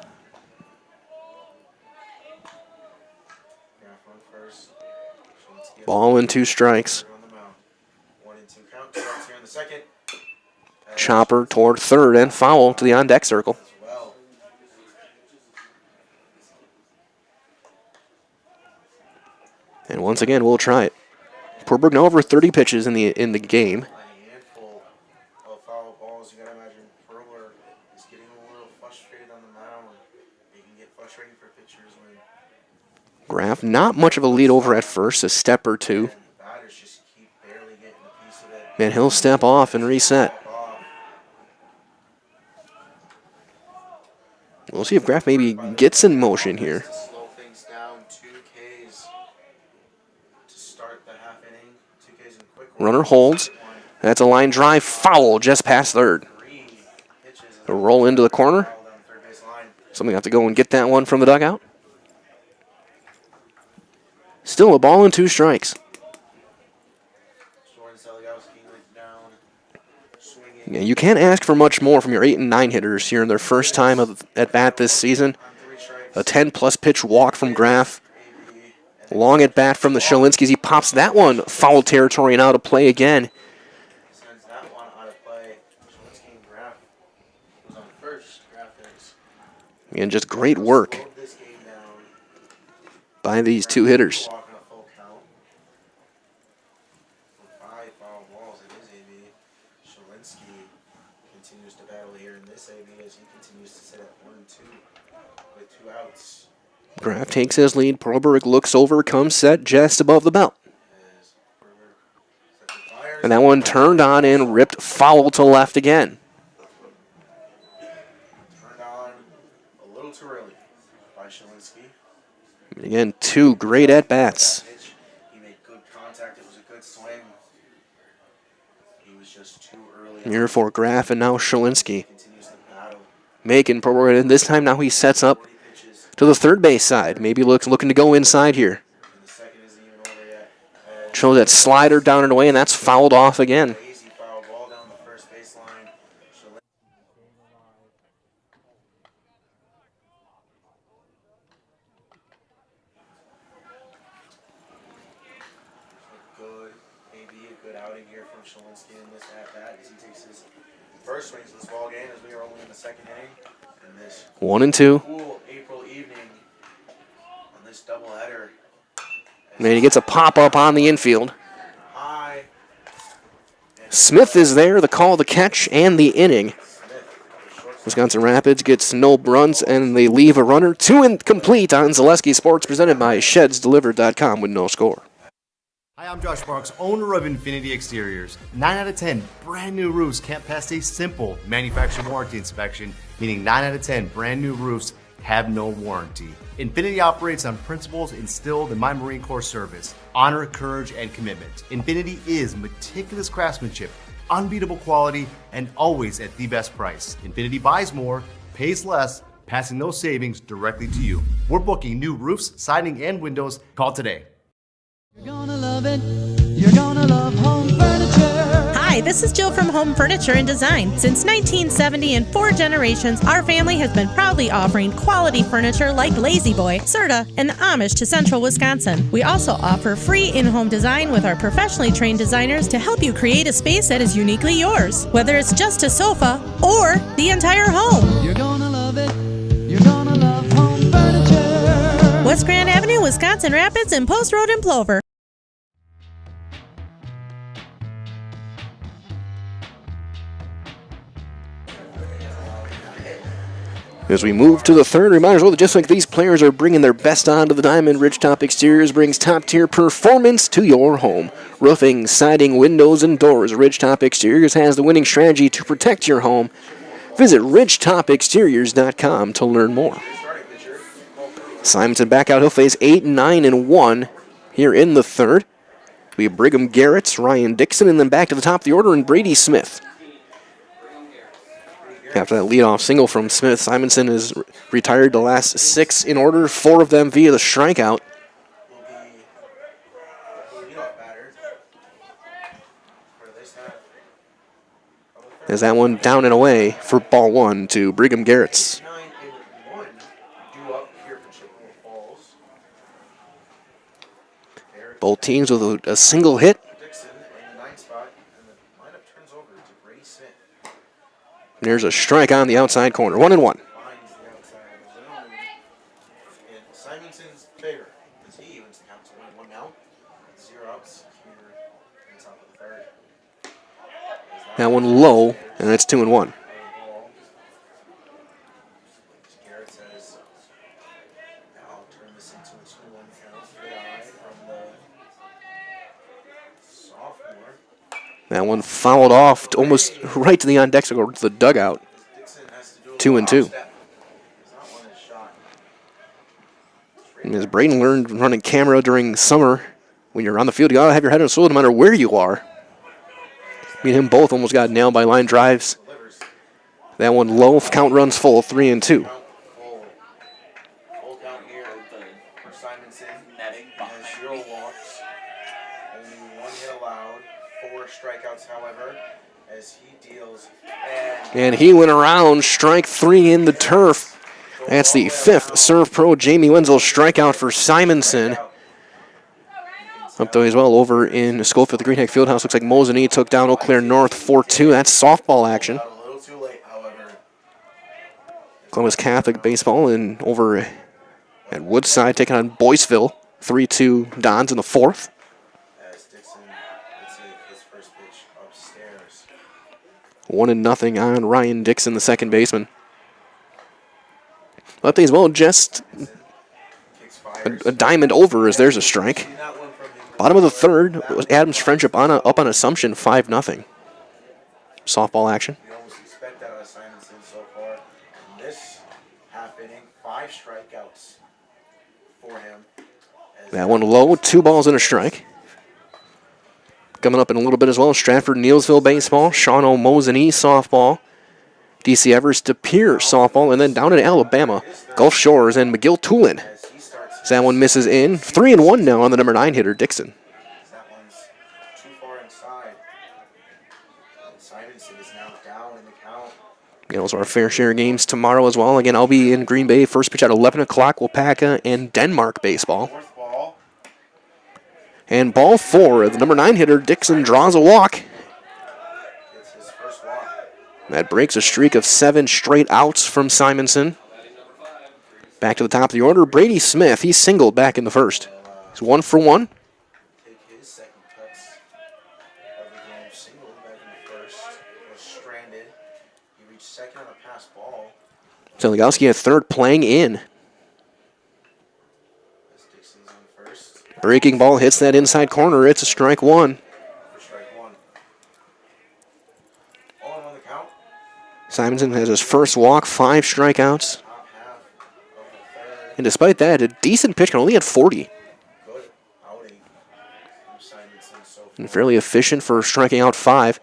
[SPEAKER 1] Ball and 2 strikes. Chopper toward third and foul to the on-deck circle. And once again, we'll try it. Proberg now over 30 pitches in the game. Graff, not much of a lead over at first, a step or 2. And he'll step off and reset. We'll see if Graff maybe gets in motion here. Runner holds. That's a line drive foul just past third. A roll into the corner. Somebody have to go and get that one from the dugout. Still a ball and 2 strikes. Yeah, you can't ask for much more from your 8 and 9 hitters here in their first time at bat this season. A 10-plus pitch walk from Graff. Long at bat from the Shelinskis. He pops that one foul territory and out of play again. And just great work by these 2 hitters. Graff takes his lead. Proberg looks over, comes set just above the belt. And that one turned on and ripped foul to left again.
[SPEAKER 3] Turned on a little too early by Shelinski.
[SPEAKER 1] And again, 2 great at-bats.
[SPEAKER 3] He made good contact. It was a good swing. He was just too early.
[SPEAKER 1] Here for Graff and now Shelinski. Making Proberg, and this time now he sets up to the third base side. Maybe looking to go inside here. Shows that slider down and away, and that's fouled off again.
[SPEAKER 3] Maybe a good outing here from Shelinski in this at-bat as he takes his first swings of this ball game as we are only in the second inning. And this
[SPEAKER 1] 1-2.
[SPEAKER 3] cool April evening on this doubleheader.
[SPEAKER 1] And he gets a pop-up on the infield. Smith is there, the call, the catch, and the inning. Wisconsin Rapids gets no runs, and they leave a runner. 2 incomplete on Zaleski Sports, presented by ShedsDelivered.com with no score.
[SPEAKER 11] Hi, I'm Josh Marks, owner of Infinity Exteriors. 9 out of 10 brand new roofs can't pass a simple manufacturer warranty inspection, meaning 9 out of 10 brand new roofs have no warranty. Infinity operates on principles instilled in my Marine Corps service: honor, courage, and commitment. Infinity is meticulous craftsmanship, unbeatable quality, and always at the best price. Infinity buys more, pays less, passing those savings directly to you. We're booking new roofs, siding, and windows. Call today.
[SPEAKER 12] You're gonna love it. You're gonna love home furniture.
[SPEAKER 13] Hi, this is Jill from Home Furniture and Design. Since 1970 and 4 generations, our family has been proudly offering quality furniture like Lazy Boy, Serta, and the Amish to Central Wisconsin. We also offer free in-home design with our professionally trained designers to help you create a space that is uniquely yours, whether it's just a sofa or the entire home.
[SPEAKER 12] You're gonna love it. You're gonna love home furniture.
[SPEAKER 13] West Grand Avenue, Wisconsin Rapids, and Post Road in Plover.
[SPEAKER 1] As we move to the third, reminders, well, just like these players are bringing their best onto the diamond, Ridgetop Exteriors brings top-tier performance to your home. Roofing, siding, windows, and doors. Ridgetop Exteriors has the winning strategy to protect your home. Visit ridgetopexteriors.com to learn more. Simonson back out. He'll face 8, 9, and 1 here in the third. We have Brigham Garrett, Ryan Dixon, and then back to the top of the order, and Brady Smith. After that leadoff single from Smith, Simonson has retired the last 6 in order, 4 of them via the strikeout. As that one down and away for ball 1 to Brigham Garrett's. Both teams with a single hit. There's a strike on the outside corner. 1-1.
[SPEAKER 3] Simonson's favor as he evens the count to 1-1 now. 0 outs here in the top of the third.
[SPEAKER 1] That one low, and it's 2-1.
[SPEAKER 3] Garrett says, I'll turn this into a 2-1 count. Good eye from the sophomore.
[SPEAKER 1] That one fouled off almost right to the on deck, to the dugout. 2-2. And as Braden learned running camera during summer, when you're on the field, you gotta have your head on the swivel no matter where you are. Me and him both almost got nailed by line drives. That one low, count runs full, 3-2.
[SPEAKER 3] Full count here for Simonson. As Shiro walks. Only 1 hit allowed. 4 strikeouts, however, as he deals.
[SPEAKER 1] And he went around, strike 3 in the turf. That's the 5th Serve Pro Jamie Wenzel strikeout for Simonson. Up though as well over in Schofield, the Greenheck Fieldhouse. Looks like Mosinee took down Eau Claire North 4-2. That's softball action. Columbus Catholic baseball and over at Woodside taking on Boyceville. 3-2 Dons in the 4th.
[SPEAKER 3] As Dixon would say his first pitch upstairs.
[SPEAKER 1] 1-0 on Ryan Dixon, the second baseman. Lefty as well, just a diamond over as there's a strike. Bottom of the third was Adams Friendship up on Assumption, 5-0. Softball action.
[SPEAKER 3] You almost expect that out of Simonson so far. In this half inning, 5 strikeouts for him.
[SPEAKER 1] That one low, 2 balls and a strike. Coming up in a little bit as well, Stratford Neilsville baseball, Sean Mosinee softball, DC Everest De Pere softball, and then down in Alabama, Gulf Shores and McGill Tulin. That one misses in. 3-1 now on the number 9 hitter, Dixon.
[SPEAKER 3] That one's too far inside. And Simonson is now down in the count.
[SPEAKER 1] Those are our fair share games tomorrow as well. Again, I'll be in Green Bay. First pitch at 11 o'clock, Wapaka and Denmark baseball. And ball 4, the number 9 hitter, Dixon, draws a walk. That breaks a streak of 7 straight outs from Simonson. Back to the top of the order, Brady Smith. He's singled back in the first. He's 1 for 1.
[SPEAKER 3] Take his second cuts of the game. Singled back in the first. Was stranded. He reached second on a pass ball.
[SPEAKER 1] Zeligowski at third, playing in.
[SPEAKER 3] Dixon's on first.
[SPEAKER 1] Breaking ball hits that inside corner. It's a strike 1.
[SPEAKER 3] For strike 1. 0-1 on the count.
[SPEAKER 1] Simonson has his first walk, 5 strikeouts. And despite that, a decent pitch, only had 40.
[SPEAKER 3] Good outing from Simonson so far.
[SPEAKER 1] And fairly efficient for striking out 5.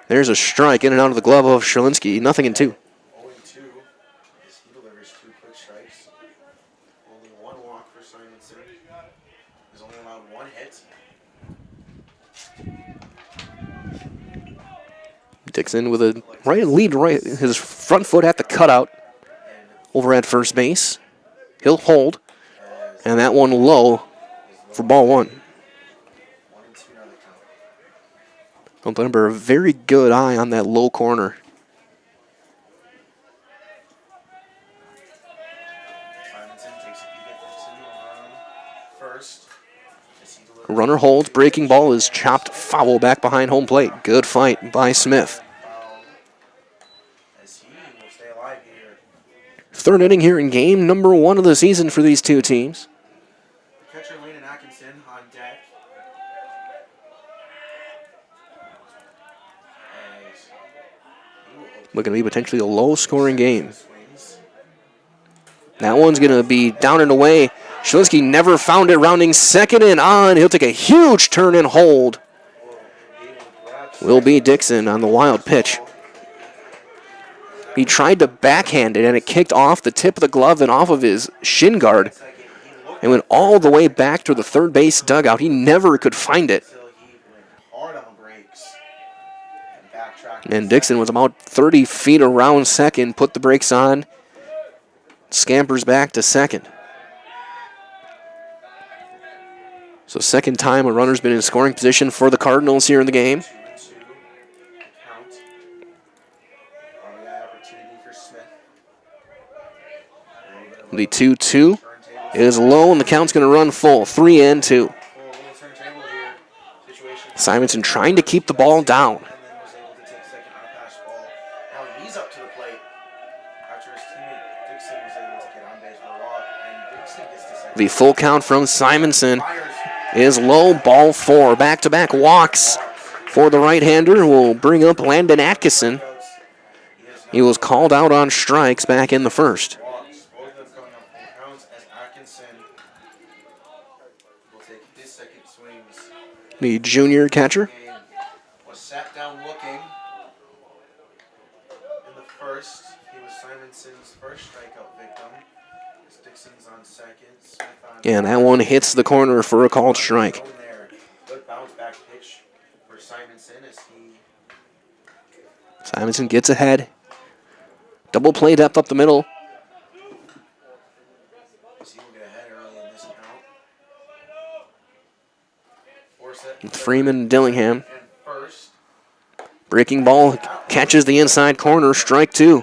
[SPEAKER 1] There's a strike in and out of the glove of Sherlinsky, 0-2.
[SPEAKER 3] 0-2. He's only allowed one hit.
[SPEAKER 1] Dixon with a lead right, his front foot at the cutout over at first base. He'll hold, and that one low for ball one. Remember, a very good eye on that low corner. Runner holds, breaking ball is chopped foul back behind home plate. Good fight by Smith. Third inning here in game number 1 of the season for these two teams.
[SPEAKER 3] Catcher Landon Atkinson on deck.
[SPEAKER 1] Looking to be potentially a low-scoring game. That one's going to be down and away. Shalinsky never found it, rounding second and on. He'll take a huge turn and hold. Will be Dixon on the wild pitch. He tried to backhand it, and it kicked off the tip of the glove and off of his shin guard and went all the way back to the third base dugout. He never could find it. And Dixon was about 30 feet around second, put the brakes on, scampers back to second. So second time a runner's been in scoring position for the Cardinals here in the game. The 2-2 is low, and the count's going to run full. 3-2. Simonson trying to keep the ball down. The full count from Simonson is low, ball 4. Back-to-back walks for the right-hander will bring up Landon Atkinson. He was called out on strikes back in the first. The junior catcher.
[SPEAKER 3] Was sat down looking in the first. He was Simonson's first strikeout victim. Dixon's on second. Smith on
[SPEAKER 1] And that one hits the corner for a called strike.
[SPEAKER 3] Good bounce back pitch for Simonson as he.
[SPEAKER 1] Simonson gets ahead. Double play depth up the middle. Freeman Dillingham. Breaking ball catches the inside corner. Strike 2.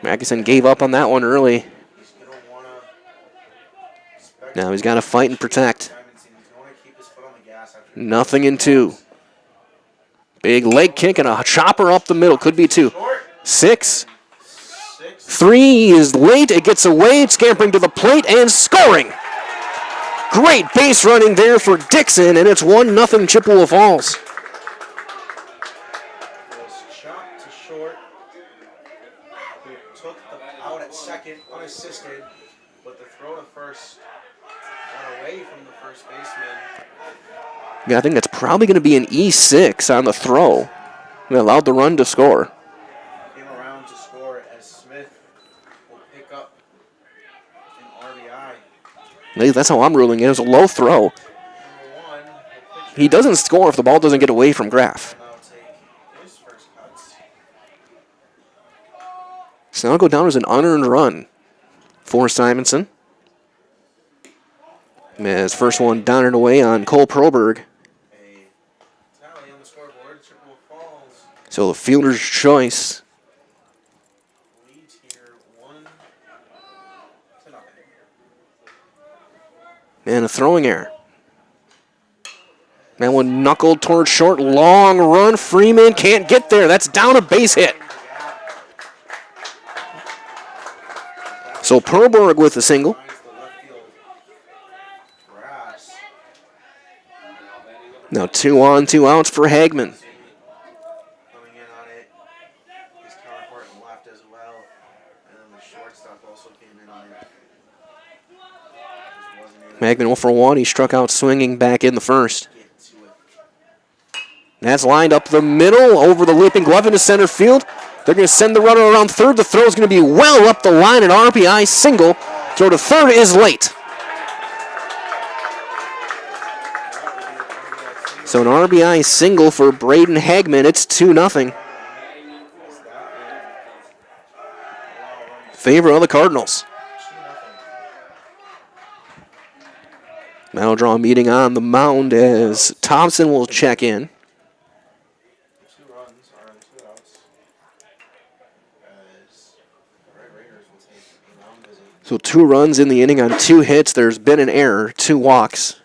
[SPEAKER 1] Atkinson gave up on that one early. Now he's got to fight and protect. Nothing in 2. Big leg kick and a chopper up the middle. Could be 2. 6. 3 is late. It gets away. It's scampering to the plate and scoring. Great base running there for Dixon, and it's 1-0 Chippewa Falls.
[SPEAKER 3] Was chopped to short. Who took the out at second unassisted, but the throw to first got away from the first baseman.
[SPEAKER 1] Yeah, I think that's probably going to be an E6 on the throw. They allowed the run to score.
[SPEAKER 3] Came around to score as Smith will pick up an RBI.
[SPEAKER 1] That's how I'm ruling it. It was a low throw. He doesn't score if the ball doesn't get away from Graff. So now it'll go down as an unearned run for Simonson. His first one down and away on Cole Proberg. So the fielder's choice. And a throwing error. That one knuckled towards short. Long run. Freeman can't get there. That's down a base hit. So Proberg with a single. Now 2 on, 2 outs for Hagman.
[SPEAKER 3] Coming in on it. His counterpart left as well. And then the shortstop also came in on it.
[SPEAKER 1] Hagman 0 for 1. He struck out swinging back in the first. That's lined up the middle over the leaping glove into center field. They're going to send the runner around third. The throw is going to be well up the line. An RBI single Throw to third is late. So an RBI single for Braden Hagman. It's 2-0. Favor of the Cardinals. Now draw meeting on the mound as Thompson will check in. So 2 runs in the inning on 2 hits. There's been an error, 2 walks.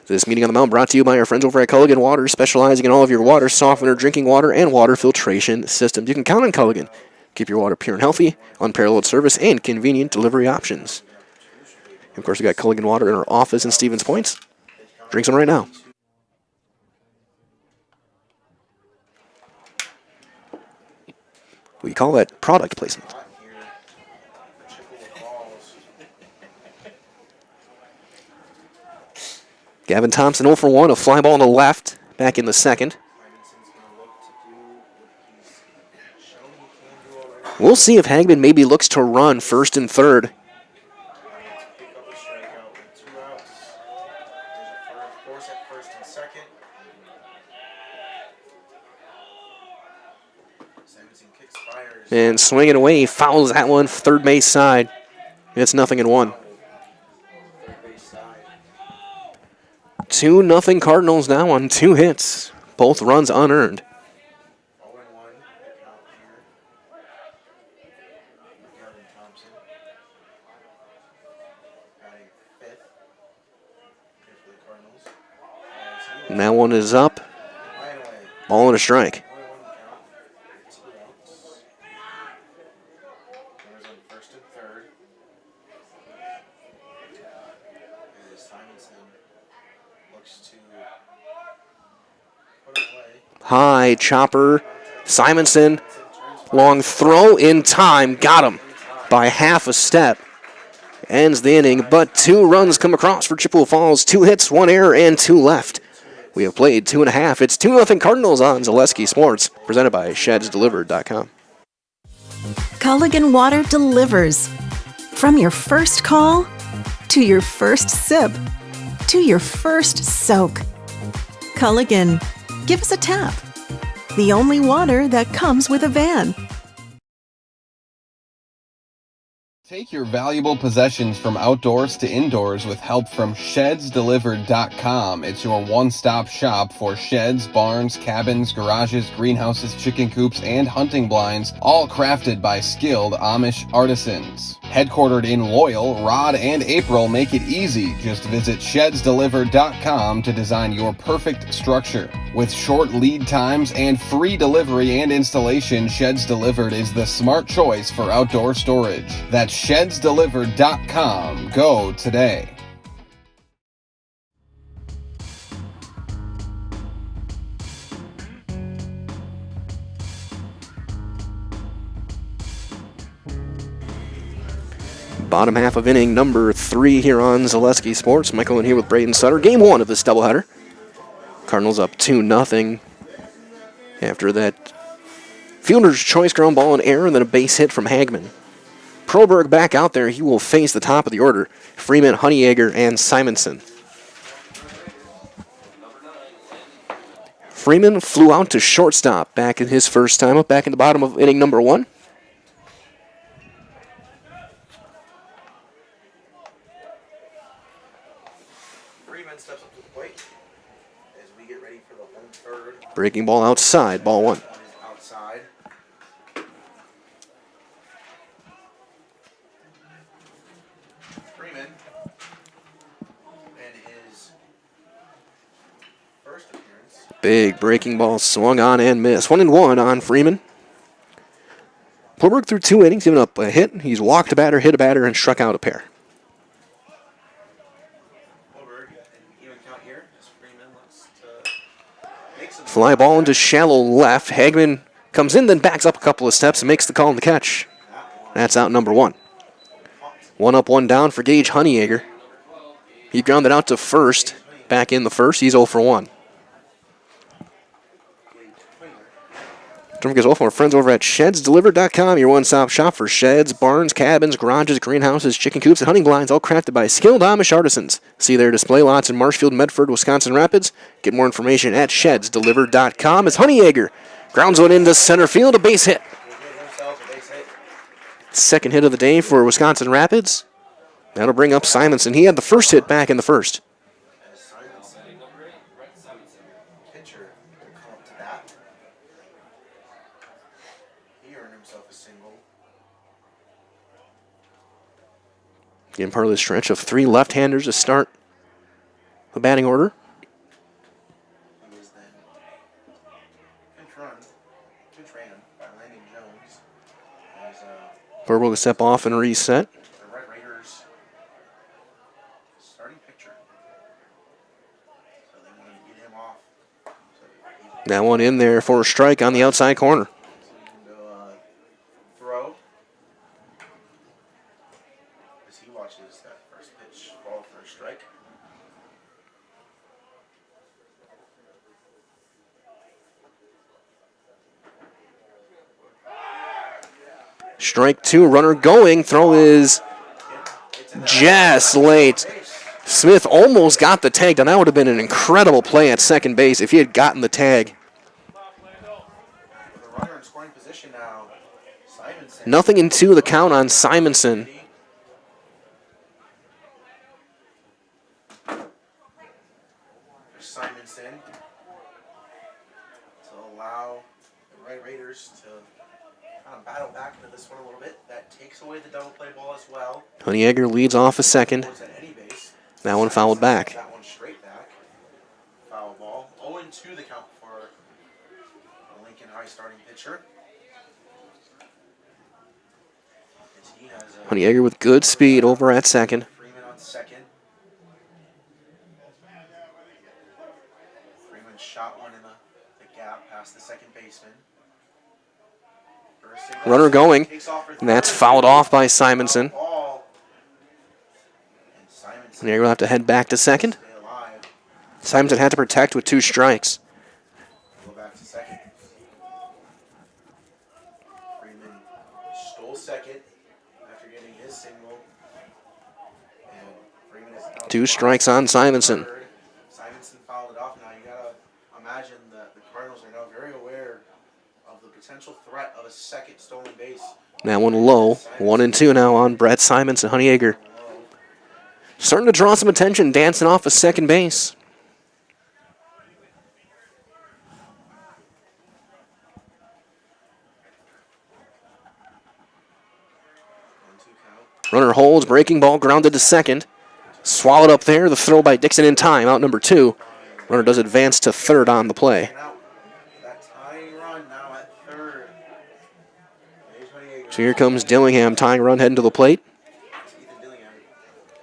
[SPEAKER 1] This meeting on the mound brought to you by our friends over at Culligan Water, specializing in all of your water softener, drinking water, and water filtration systems. You can count on Culligan. Keep your water pure and healthy, unparalleled service, and convenient delivery options. And of course, we got Culligan Water in our office in Stevens Point. Drink some right now. We call that product placement. Gavin Thompson 0 for 1, a fly ball on the left, back in the second. We'll see if Hagman maybe looks to run first and third. And swinging away, fouls that one, third base side. It's 0-1. 2-0 Cardinals now on 2 hits. Both runs unearned. And that one is up. Ball and a strike. High chopper. Simonson. Long throw in time. Got him by half a step. Ends the inning, but 2 runs come across for Chippewa Falls. 2 hits, 1 error, and 2 left. We have played 2.5. It's 2-0 Cardinals on Zaleski Sports, presented by ShedsDelivered.com.
[SPEAKER 14] Culligan Water delivers. From your first call, to your first sip, to your first soak. Culligan, give us a tap. The only water that comes with a van.
[SPEAKER 9] Take your valuable possessions from outdoors to indoors with help from ShedsDelivered.com. It's your one-stop shop for sheds, barns, cabins, garages, greenhouses, chicken coops, and hunting blinds, all crafted by skilled Amish artisans. Headquartered in Loyal, Rod and April make it easy. Just visit ShedsDelivered.com to design your perfect structure. With short lead times and free delivery and installation, Sheds Delivered is the smart choice for outdoor storage. That's ShedsDelivered.com. Go today.
[SPEAKER 1] Bottom half of inning number 3 here on Zaleski Sports. Michael in here with Braden Sutter. Game 1 of this doubleheader. Cardinals up 2-0 after that fielder's choice ground ball and error and then a base hit from Hagman. Proberg back out there. He will face the top of the order. Freeman, Honeyegger, and Simonson. Freeman flew out to shortstop back in his first time up, back in the bottom of inning number 1.
[SPEAKER 3] Freeman steps up to the plate as we get ready for the home third.
[SPEAKER 1] Breaking ball outside, ball 1.
[SPEAKER 3] Outside. Freeman and his first appearance.
[SPEAKER 1] Big breaking ball swung on and missed. 1-1 on Freeman. Proberg threw 2 innings, giving up a hit. He's walked a batter, hit a batter, and struck out a pair. Fly ball into shallow left. Hagman comes in, then backs up a couple of steps and makes the call on the catch. That's out number 1. 1 up, 1 down for Gage Honeyegger. He grounded out to first. Back in the first, he's 0 for 1. Don't forget as well from our friends over at ShedsDelivered.com, your one-stop shop for sheds, barns, cabins, garages, greenhouses, chicken coops, and hunting blinds, all crafted by skilled Amish artisans. See their display lots in Marshfield, Medford, Wisconsin Rapids. Get more information at ShedsDelivered.com. As Honeyegger grounds one into center field, a base hit. Second hit of the day for Wisconsin Rapids. That'll bring up Simonson. He had the first hit back in the first.
[SPEAKER 3] Pitcher will come up to bat. He earned himself a single.
[SPEAKER 1] Again, part of the stretch of 3 left-handers to start the batting order.
[SPEAKER 3] He was then pinch ran by Landon Jones. As
[SPEAKER 1] Burwell will step off and reset.
[SPEAKER 3] the Red Raiders starting pitcher. So they want to get him off.
[SPEAKER 1] That one in there for a strike on the outside corner.
[SPEAKER 3] Throw. As he watches that first pitch fall for a strike.
[SPEAKER 1] Strike 2, runner going. Throw is just late. Smith almost got the tag. Now that would have been an incredible play at second base if he had gotten the tag.
[SPEAKER 3] The runner in scoring position now. Simonson.
[SPEAKER 1] Nothing in 2 the count on Simonson.
[SPEAKER 3] For Simonson to allow the Red Raiders to kind of battle back into this one a little bit. That takes away the double play ball as well.
[SPEAKER 1] Honeyegger leads off a second.
[SPEAKER 3] Towards at any base.
[SPEAKER 1] That one fouled back.
[SPEAKER 3] That one straight back. Foul ball. 0-2 the count for the Lincoln High starting pitcher. As he has a
[SPEAKER 1] Honeyegger with good speed over at second.
[SPEAKER 3] Freeman on second. Freeman shot one in the gap past the second baseman.
[SPEAKER 1] Runner going, and that's fouled off by Simonson. Honeyegger will have to head back to second. Simonson had to protect with 2 strikes.
[SPEAKER 3] Go back to second. Freeman stole second after getting his single. And Freeman is out.
[SPEAKER 1] 2 strikes on Simonson.
[SPEAKER 3] Simonson fouled it off. Now you gotta imagine that the Cardinals are now very aware of the potential threat of a second stolen base.
[SPEAKER 1] That one low. 1-2 now on Brett Simonson. Honeyegger starting to draw some attention, dancing off of second base. Runner holds, breaking ball grounded to second. Swallowed up there, the throw by Dixon in time, out number 2. Runner does advance to third on the play.
[SPEAKER 3] That tying run now at third.
[SPEAKER 1] So here comes Dillingham, tying run heading to the plate.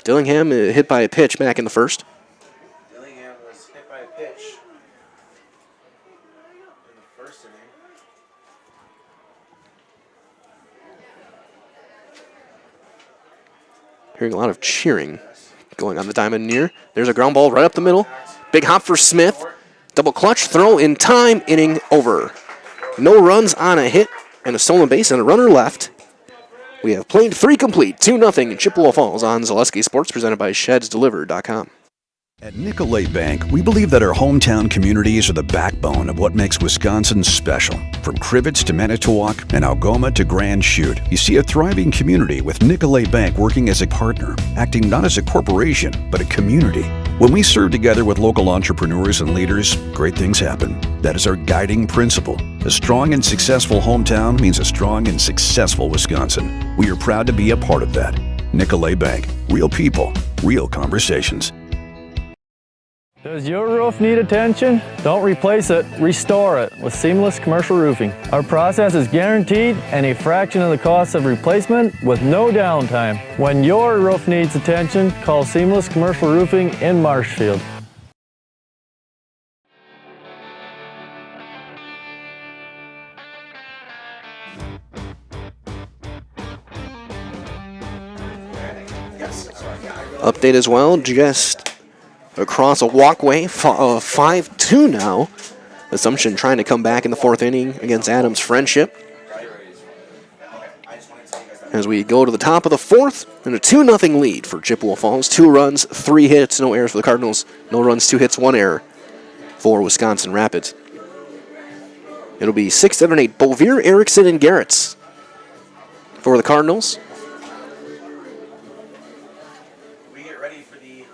[SPEAKER 1] Dillingham hit by a pitch back in the first.
[SPEAKER 3] Dillingham was hit by a pitch in the first inning.
[SPEAKER 1] Hearing a lot of cheering going on the diamond near. There's a ground ball right up the middle. Big hop for Smith. Double clutch throw in time. Inning over. No runs on a hit and a stolen base and a runner left. We have played 3 complete, 2-0 in Chippewa Falls on Zaleski Sports, presented by ShedsDelivered.com.
[SPEAKER 15] At Nicolet Bank, we believe that our hometown communities are the backbone of what makes Wisconsin special. From Crivets to Manitowoc and Algoma to Grand Chute, you see a thriving community with Nicolet Bank working as a partner, acting not as a corporation, but a community. When we serve together with local entrepreneurs and leaders, great things happen. That is our guiding principle. A strong and successful hometown means a strong and successful Wisconsin. We are proud to be a part of that. Nicolet Bank. Real people, real conversations.
[SPEAKER 16] Does your roof need attention? Don't replace it, restore it with Seamless Commercial Roofing. Our process is guaranteed and a fraction of the cost of replacement with no downtime. When your roof needs attention, call Seamless Commercial Roofing in Marshfield.
[SPEAKER 1] Update as well, just across a walkway, 5-2 now. Assumption trying to come back in the 4th inning against Adams Friendship. As we go to the top of the 4th, and a 2-0 lead for Chippewa Falls. 2 runs, 3 hits, no errors for the Cardinals. No runs, 2 hits, 1 error for Wisconsin Rapids. It'll be 6, 7, 8. Bovier, Erickson, and Garretts for the Cardinals.
[SPEAKER 3] We get ready for the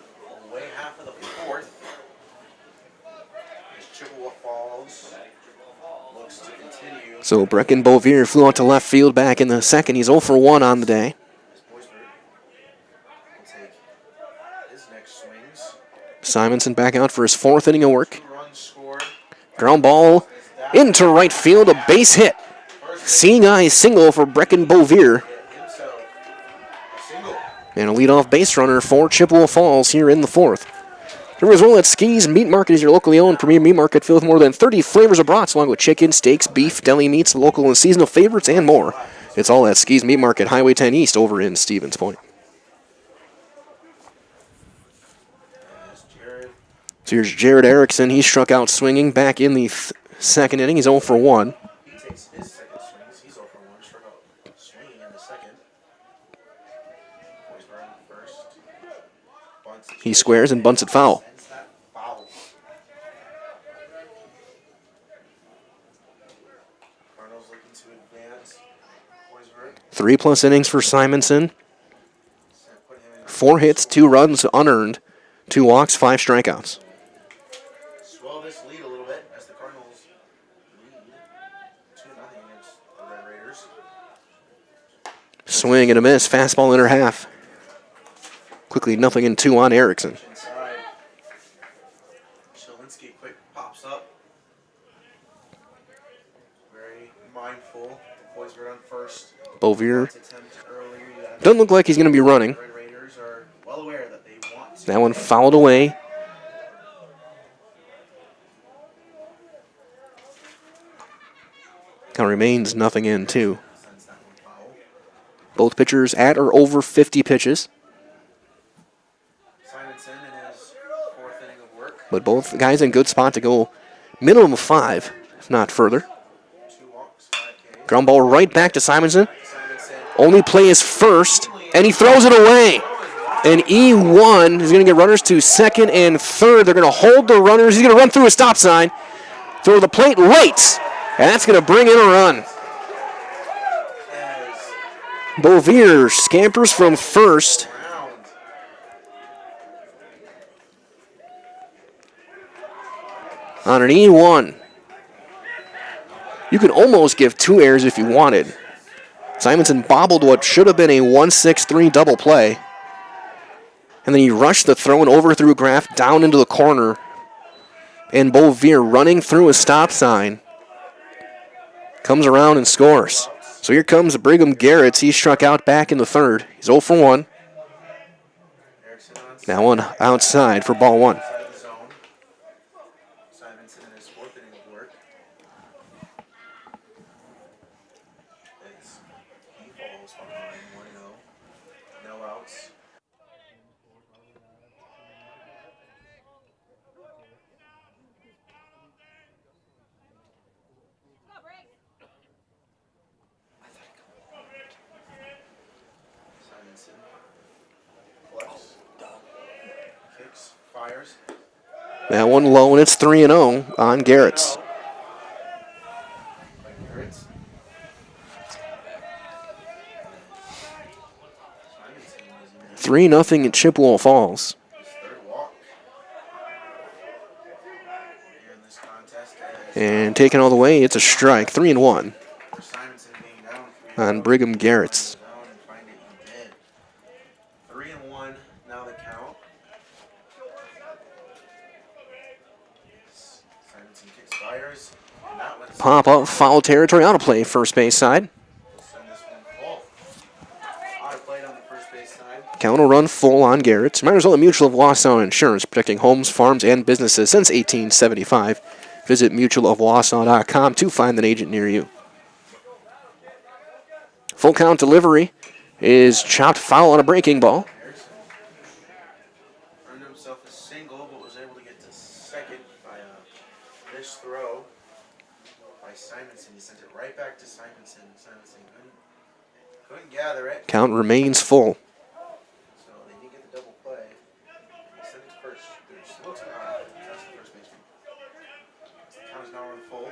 [SPEAKER 3] away half of the 4th. As Chippewa Falls looks to continue.
[SPEAKER 1] So Brecken Bovier flew out to left field back in the 2nd. He's 0 for 1 on the day. Simonson back out for his 4th inning of work. Ground ball into right field, a base hit. Seeing eye single for Brecken Bovier. And a leadoff base runner for Chippewa Falls here in the 4th. Remember as well that Ski's Meat Market is your locally owned premier meat market filled with more than 30 flavors of brats, along with chicken, steaks, beef, deli meats, local and seasonal favorites, and more. It's all at Ski's Meat Market, Highway 10 East over in Stevens Point. So here's Jared Erickson. He struck out swinging back in the 2nd inning. He's 0 for 1.
[SPEAKER 3] He takes his 2nd swings. He's 0 for 1. Struck out swinging in the 2nd. Boys were on first.
[SPEAKER 1] He squares and bunts it foul.
[SPEAKER 3] Cardinals looking to advance.
[SPEAKER 1] 3+ innings for Simonson. 4 hits, 2 runs unearned, 2 walks, 5 strikeouts.
[SPEAKER 3] Swell this lead a little bit as the Cardinals lead 2-0 against the Red Raiders.
[SPEAKER 1] Swing and a miss, fastball inner half. Quickly 0-2 on Erickson.
[SPEAKER 3] Inside. Shalinski quick pops up. Very mindful. Boys were on first.
[SPEAKER 1] Bovier doesn't look like he's going to be running.
[SPEAKER 3] Red Raiders are well aware that they want to.
[SPEAKER 1] That one fouled away. Count remains 0-2. Both pitchers at or over 50 pitches.
[SPEAKER 3] Simonson in his 4th inning of work.
[SPEAKER 1] But both guys in good spot to go minimum of 5, if not further.
[SPEAKER 3] 2 walks, 5 Ks.
[SPEAKER 1] Ground ball right back to Simonson. Only play is first, and he throws it away. And E1 is going to get runners to 2nd and 3rd. They're going to hold the runners. He's going to run through a stop sign, throw the plate late, and that's going to bring in a run. Bovier scampers from first. On an E1. You could almost give 2 errors if you wanted. Simonson bobbled what should have been a 1-6-3 double play. And then he rushed the throw and overthrew Graff down into the corner. And Bovier running through a stop sign comes around and scores. So here comes Brigham Garretts. He struck out back in the 3rd. He's 0 for 1. Now one outside for ball 1.
[SPEAKER 3] Simonson in his 4th inning of work. He falls behind 1-0. No outs. Simonson. Flex. Kicks. Fires.
[SPEAKER 1] That one low, and it's 3-0 on Garretts. 3-0 at Chippewa Falls. And taken all the way, it's a strike. 3-1 on Brigham Garretts.
[SPEAKER 3] 3-1 now the count. Simonson kicks, fires. And that one's
[SPEAKER 1] Pop up, foul territory, out of play, first base side.
[SPEAKER 3] send this one full. Out of play on the first base side.
[SPEAKER 1] Count will run full on Garretts. Minnesota Mutual of Wausau Insurance, protecting homes, farms, and businesses since 1875. Visit mutualofwausau.com to find an agent near you. Full count delivery is chopped foul on a breaking ball.
[SPEAKER 3] Earned himself a single, but was able to get to 2nd by a missed throw. Yeah, they're right.
[SPEAKER 1] Count remains full.
[SPEAKER 3] So they didn't get the double play. They sent it to first. They're still to that's the first baseman. The count is now on full.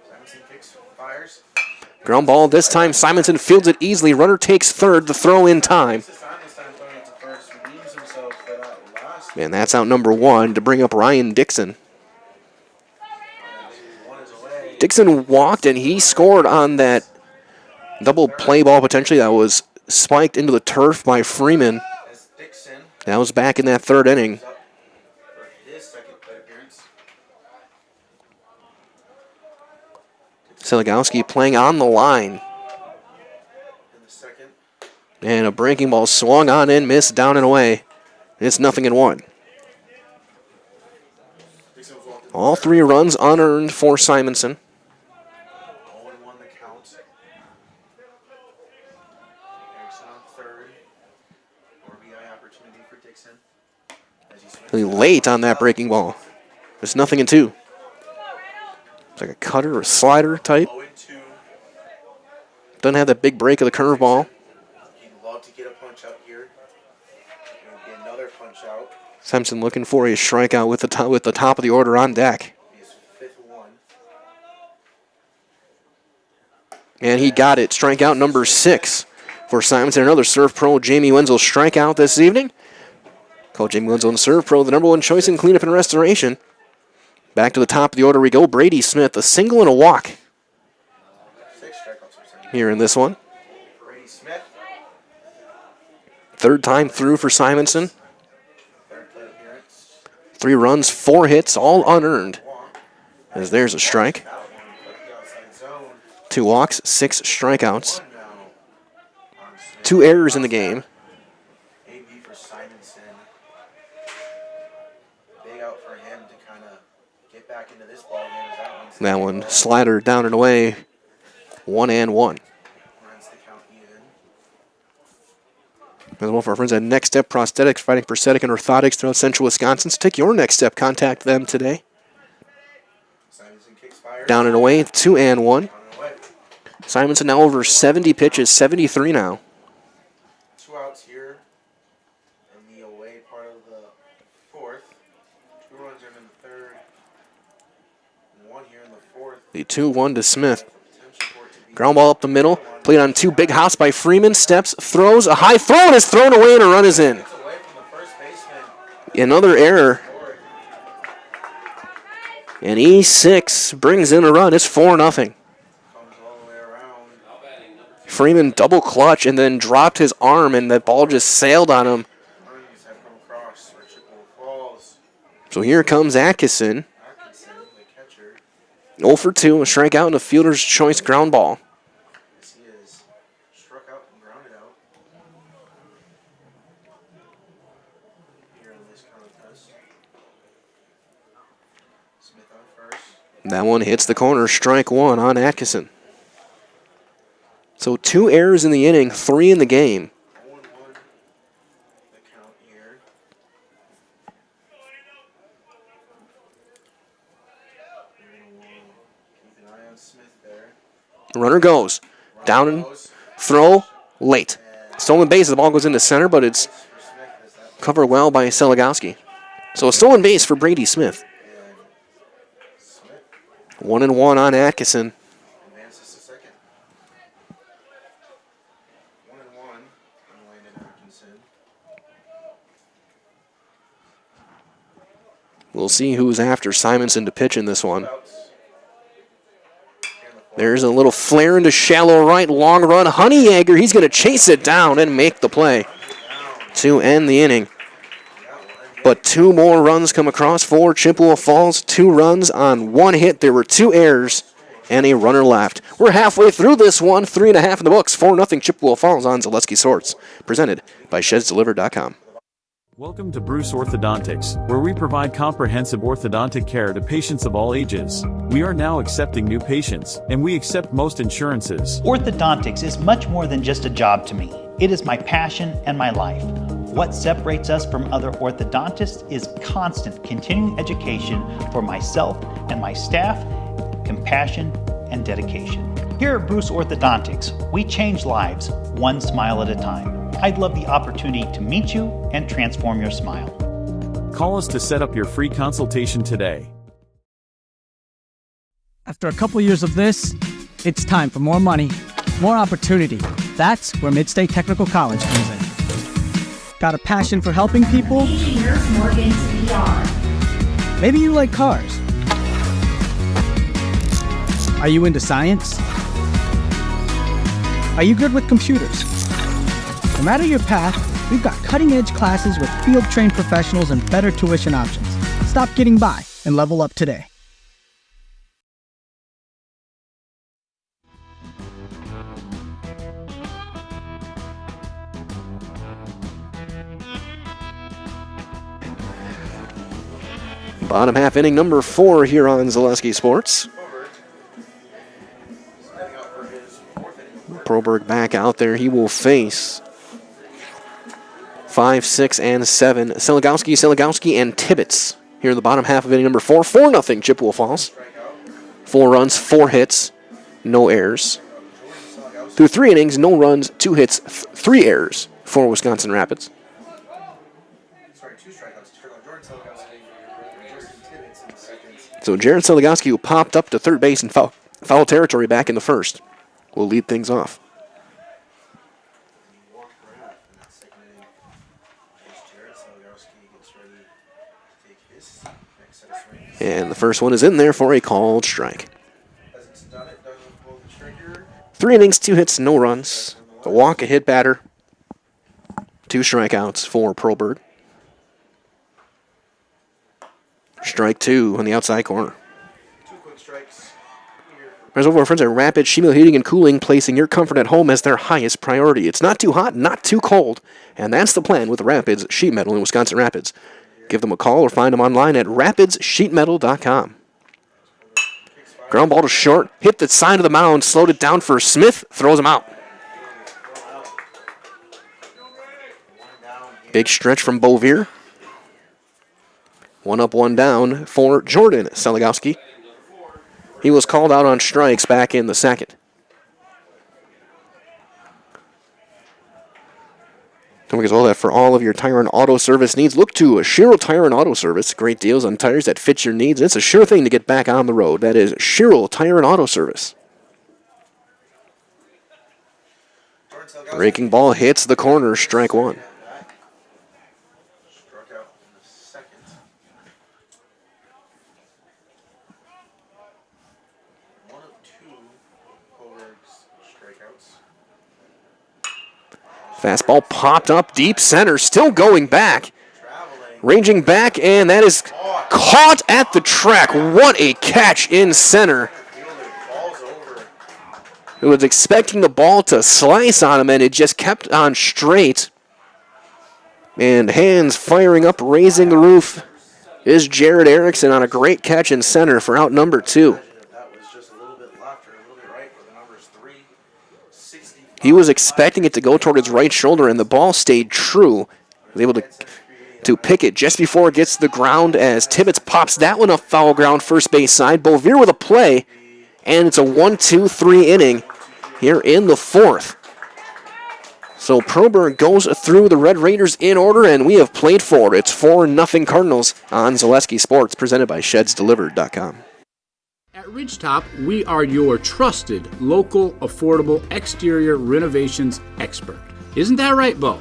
[SPEAKER 3] Simonson kicks, fires.
[SPEAKER 1] Ground ball this time. Simonson fields it easily. Runner takes third. The throw in time. And that's out number 1 to bring up Ryan Dixon. Dixon walked and he scored on that double play ball potentially that was spiked into the turf by Freeman. That was back in that 3rd inning. Seligowski playing on the line. And a breaking ball swung on in, missed, down and away. It's 0-1. All 3 runs unearned for Simonson.
[SPEAKER 3] 0-1 the count. Erickson on third. RBI opportunity for Dixon.
[SPEAKER 1] Really late on that breaking ball. It's 0-2. It's like a cutter or slider type. Doesn't have that big break of the curveball.
[SPEAKER 3] He'd love to get a punch out here. And get another punch out.
[SPEAKER 1] Simpson looking for a strikeout with the top of the order on deck.
[SPEAKER 3] His 5th one.
[SPEAKER 1] And he got it. Strikeout number 6 for Simonson. Another Serve Pro Jamie Wenzel strikeout this evening. Coach Jamie Wenzel and Serve Pro, the number 1 choice in cleanup and restoration. Back to the top of the order we go. Brady Smith, a single and a walk.
[SPEAKER 3] 6 strikeouts
[SPEAKER 1] Here in this one.
[SPEAKER 3] Brady Smith.
[SPEAKER 1] 3rd time through for Simonson.
[SPEAKER 3] 3rd plate appearance.
[SPEAKER 1] 3 runs, 4 hits, all unearned. As there's a strike. 2 walks, 6 strikeouts. 2 errors in the game.
[SPEAKER 3] AB for Simonson. Big out for him to kind of get back into this ball game as that one's
[SPEAKER 1] That one slider down and away. 1-1.
[SPEAKER 3] runs the count even.
[SPEAKER 1] As well for our friends at Next Step Prosthetics, providing prosthetic and orthotics throughout central Wisconsin. So take your next step. Contact them today.
[SPEAKER 3] Simonson kicks fire.
[SPEAKER 1] Down and away, 2-1.
[SPEAKER 3] Down and away.
[SPEAKER 1] Simonson now over 70 pitches, 73 now.
[SPEAKER 3] 2 outs here in the away part of the 4th. 2 runs are in the 3rd. And 1 here in the 4th.
[SPEAKER 1] The 2-1 to Smith. Ground ball up the middle. Played on 2 big hops by Freeman. Steps, throws. A high throw and is thrown away and a run is in. Another error. And E6 brings in a run. It's 4-0. Freeman double clutch and then dropped his arm and the ball just sailed on him. So here comes Atkinson. 0 for 2, a strikeout and a fielder's choice ground ball.
[SPEAKER 3] He is struck out and grounded out. Here in this contest. Smith on first.
[SPEAKER 1] That one hits the corner, strike 1 on Atkinson. So 2 errors in the inning, 3 in the game.
[SPEAKER 3] 0-1 the count here. Keep an eye on Smith there.
[SPEAKER 1] Runner goes. Down and throw late. Stolen base, the ball goes into center, but it's covered well by Seligowski. So a stolen base for Brady Smith. 1-1 on Atkinson.
[SPEAKER 3] Advances to second. 1-1 on Landon Atkinson.
[SPEAKER 1] We'll see who's after Simonson to pitch in this one. There's a little flare into shallow right, long run. Honeyegger, he's going to chase it down and make the play to end the inning. But 2 more runs come across for Chippewa Falls. 2 runs on 1 hit. There were 2 errors and a runner left. We're halfway through this one. 3.5 in the books. 4-0 Chippewa Falls on Zaleski Sports. Presented by ShedsDelivered.com.
[SPEAKER 17] Welcome to Bruce Orthodontics, where we provide comprehensive orthodontic care to patients of all ages. We are now accepting new patients, and we accept most insurances.
[SPEAKER 18] Orthodontics is much more than just a job to me. It is my passion and my life. What separates us from other orthodontists is constant continuing education for myself and my staff, compassion, and dedication. Here at Bruce Orthodontics, we change lives one smile at a time. I'd love the opportunity to meet you and transform your smile.
[SPEAKER 17] Call us to set up your free consultation today.
[SPEAKER 12] After a couple years of this, it's time for more money, more opportunity. That's where Midstate Technical College comes in. Got a passion for helping people? Maybe you like cars. Are you into science? Are you good with computers? No matter your path, we've got cutting-edge classes with field-trained professionals and better tuition options. Stop getting by and level up today.
[SPEAKER 1] Bottom half inning number 4 here on Zaleski Sports. Proberg back out there. He will face 5, 6, and 7. Seligowski, and Tibbetts here in the bottom half of inning number 4. 4-0 Chippewa Falls. 4 runs, 4 hits, no errors. Through 3 innings, no runs, 2 hits, 3 errors for Wisconsin Rapids. So Jared Seligowski, who popped up to third base in foul territory back in the first, will lead things off. And the first one is in there for a called strike. 3 innings, 2 hits, no runs. A walk, a hit batter. 2 strikeouts for Proberg. Strike 2 on the outside corner. There's over our friends at Rapid Sheet Metal Heating and Cooling, placing your comfort at home as their highest priority. It's not too hot, not too cold, and that's the plan with Rapids Sheet Metal in Wisconsin Rapids. Give them a call or find them online at rapidssheetmetal.com. Ground ball to short, hit the side of the mound, slowed it down for Smith, throws him out. Big stretch from Beauvier. 1 up, 1 down for Jordan Seligowski. He was called out on strikes back in the second. Don't forget that for all of your tire and auto service needs, look to Sherrill Tire and Auto Service. Great deals on tires that fit your needs. It's a sure thing to get back on the road. That is Sherrill Tire and Auto Service. Breaking ball hits the corner, strike 1. Fastball popped up deep center, still going back. Ranging back, and that is caught at the track. What a catch in center. He was expecting the ball to slice on him, and it just kept on straight. And hands firing up, raising the roof is Jared Erickson on a great catch in center for out number 2. He was expecting it to go toward his right shoulder, and the ball stayed true. He was able to pick it just before it gets to the ground as Tibbetts pops that one up foul ground first base side. Beauvier with a play, and it's a 1-2-3 inning here in the 4th. So Proberg goes through the Red Raiders in order, and we have played 4. It's 4-0 Cardinals on Zaleski Sports, presented by ShedsDelivered.com.
[SPEAKER 19] At Ridgetop, we are your trusted, local, affordable exterior renovations expert. Isn't that right, Bo?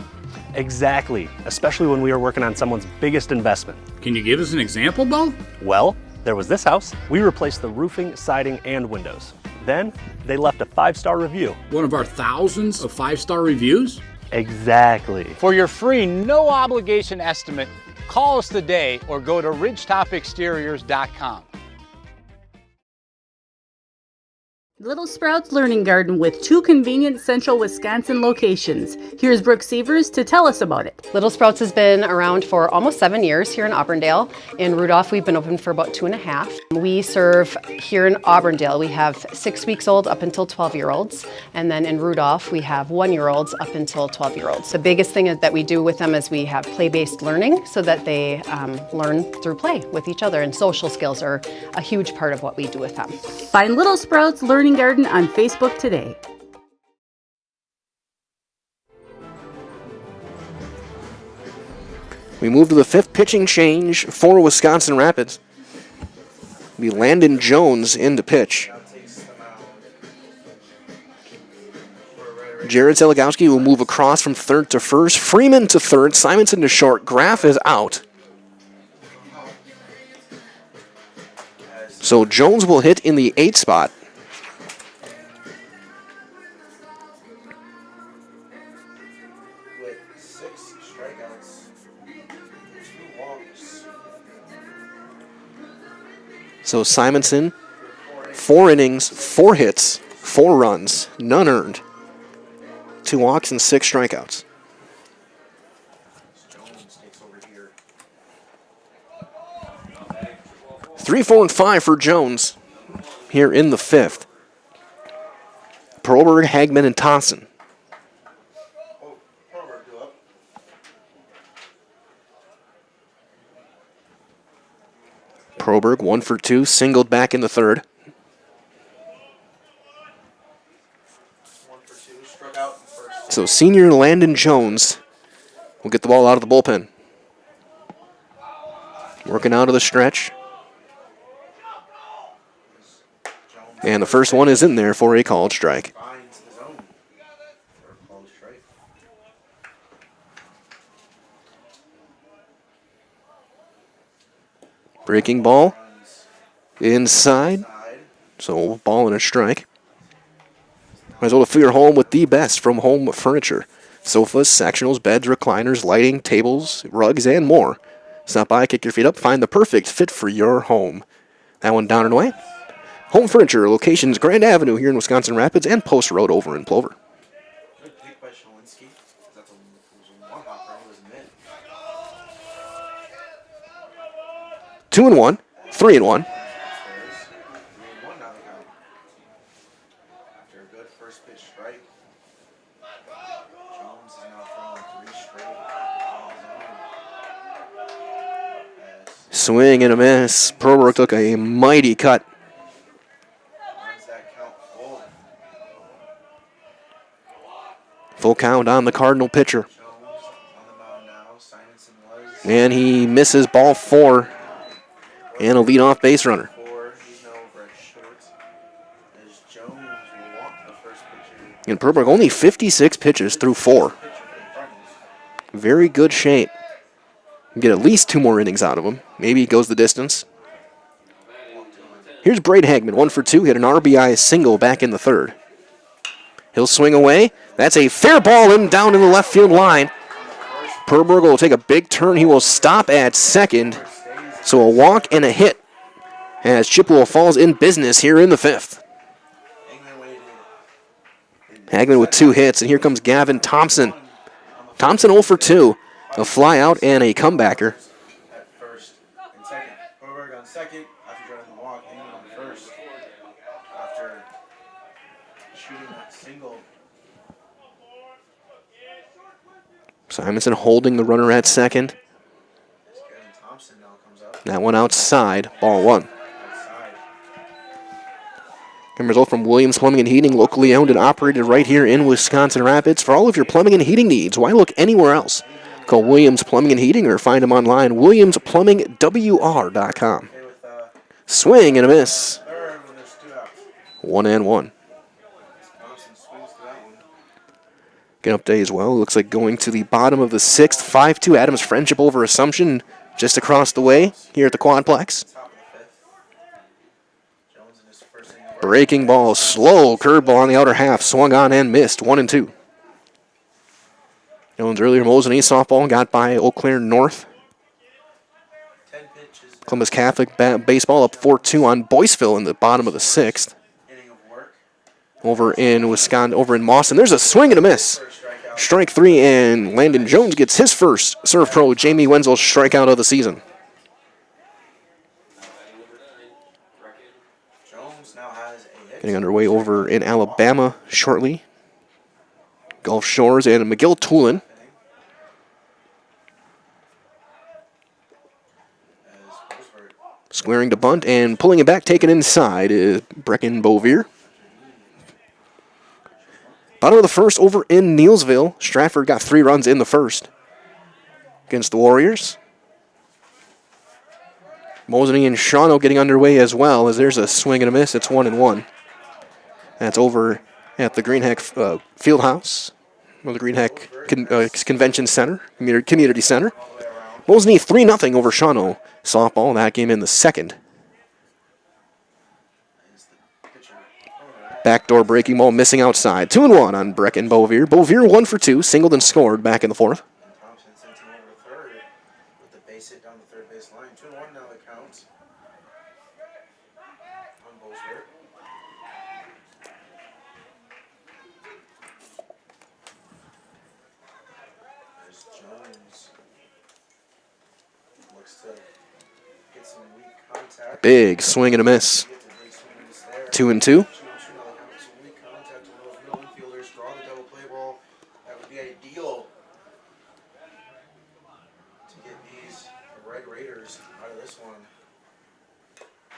[SPEAKER 20] Exactly, especially when we are working on someone's biggest investment.
[SPEAKER 19] Can you give us an example, Bo?
[SPEAKER 20] Well, there was this house. We replaced the roofing, siding, and windows. Then, they left a 5-star review.
[SPEAKER 19] One of our thousands of 5-star reviews?
[SPEAKER 20] Exactly.
[SPEAKER 21] For your free, no-obligation estimate, call us today or go to ridgetopexteriors.com.
[SPEAKER 22] Little Sprouts Learning Garden with 2 convenient central Wisconsin locations. Here's Brooke Sievers to tell us about it.
[SPEAKER 23] Little Sprouts has been around for almost 7 years here in Auburndale. In Rudolph, we've been open for about 2.5. We serve here in Auburndale, we have 6 weeks old up until 12-year-olds. And then in Rudolph, we have 1-year-olds up until 12-year-olds. The biggest thing that we do with them is we have play-based learning so that they learn through play with each other. And social skills are a huge part of what we do with them.
[SPEAKER 22] Find Little Sprouts Learning Learning Garden on Facebook today.
[SPEAKER 1] We move to the 5th pitching change for Wisconsin Rapids. It'll be Landon Jones in to pitch. Jared Zeligowski will move across from third to first. Freeman to third. Simonson to short. Graff is out. So Jones will hit in the 8th spot.
[SPEAKER 3] With 6 strikeouts, 2 walks.
[SPEAKER 1] So Simonson, 4 innings, 4 hits, 4 runs, none earned. 2 walks and 6 strikeouts.
[SPEAKER 3] Jones takes over here.
[SPEAKER 1] 3, 4, and 5 for Jones here in the 5th. Perlberg, Hagman, and Thompson. Perlberg 1 for 2, singled back in the 3rd.
[SPEAKER 3] 1 for 2, struck out in first.
[SPEAKER 1] So senior Landon Jones will get the ball out of the bullpen. Working out of the stretch. And the first one is in there for a called strike.
[SPEAKER 3] Finds the zone for a called strike.
[SPEAKER 1] Breaking ball inside. So ball and a strike. Might as well fill your home with the best from Home Furniture. Sofas, sectionals, beds, recliners, lighting, tables, rugs, and more. Stop by, kick your feet up, find the perfect fit for your home. That one down and away. Home Furniture, locations Grand Avenue here in Wisconsin Rapids and Post Road over in Plover.
[SPEAKER 3] Good pick by Shalinski. That's a long hop right. It was mid.
[SPEAKER 1] 2 and 1, 3 and 1.
[SPEAKER 3] 3-1 now the count. After a good first pitch strike, Jones is now throwing 3 straight.
[SPEAKER 1] Swing and a miss. Perlberg took a mighty cut.
[SPEAKER 3] Runs that count full.
[SPEAKER 1] Full count on the Cardinal pitcher.
[SPEAKER 3] Jones on the mound now. Simonson was.
[SPEAKER 1] And he misses ball 4. And a leadoff base runner.
[SPEAKER 3] 4. He's now over at short. As Jones will walk the first pitcher.
[SPEAKER 1] And Perlberg only 56 pitches through 4. Very good shape. Get at least 2 more innings out of him. Maybe he goes the distance. Here's Braid Hagman, 1 for 2. Hit an RBI single back in the 3rd. He'll swing away. That's a fair ball in down in the left field line. Perlberg will take a big turn. He will stop at second. So a walk and a hit as Chippewa falls in business here in the 5th. Hagman with 2 hits, and here comes Gavin Thompson. Thompson 0 for 2. A fly out and a comebacker.
[SPEAKER 3] At first and second. Perlberg on second after driving the walk. Hangman on first after shooting that single.
[SPEAKER 1] Simonson holding the runner at second.
[SPEAKER 3] Thompson now comes up.
[SPEAKER 1] That one outside, ball 1. And result from Williams Plumbing and Heating, locally owned and operated right here in Wisconsin Rapids. For all of your plumbing and heating needs, why look anywhere else? Call Williams Plumbing and Heating or find them online, williamsplumbingwr.com. Swing and a miss. 1 and 1. Get an update as well. Looks like going to the bottom of the 6th, 5-2 Adams Friendship over Assumption just across the way here at the Quadplex. Breaking ball, slow curveball on the outer half, swung on and missed, 1 and 2. Jones earlier Mosen East softball got by Eau Claire North. Columbus Catholic baseball up 4-2 on Boyceville in the bottom of the 6th. Over in Wisconsin, over in Mawson, there's a swing and a miss. Strike 3, and Landon Jones gets his first Serve Pro Jamie Wenzel strikeout of the season. Getting underway over in Alabama shortly. Gulf Shores and McGill Tulin. Squaring to bunt and pulling it back, taken inside is Brecken Bovier. Bottom of the first over in Neelsville. Stratford got 3 runs in the first against the Warriors. Mosley and Shawano getting underway as well, as there's a swing and a miss. It's 1-1. That's over at the Greenheck Fieldhouse, or the Greenheck Convention Center, Community Center. Mosley 3-0 over Shawano softball. That game in the second. Backdoor breaking ball missing outside. 2-1 on Brecken Bovier. Bovier 1 for 2, singled and scored back in the fourth.
[SPEAKER 3] Thompson sends him over to third with the base hit down the third base line. 2-1 now the count on Bovier. There's Jones. Looks to get some weak contact.
[SPEAKER 1] Big swing and a miss. 2-2.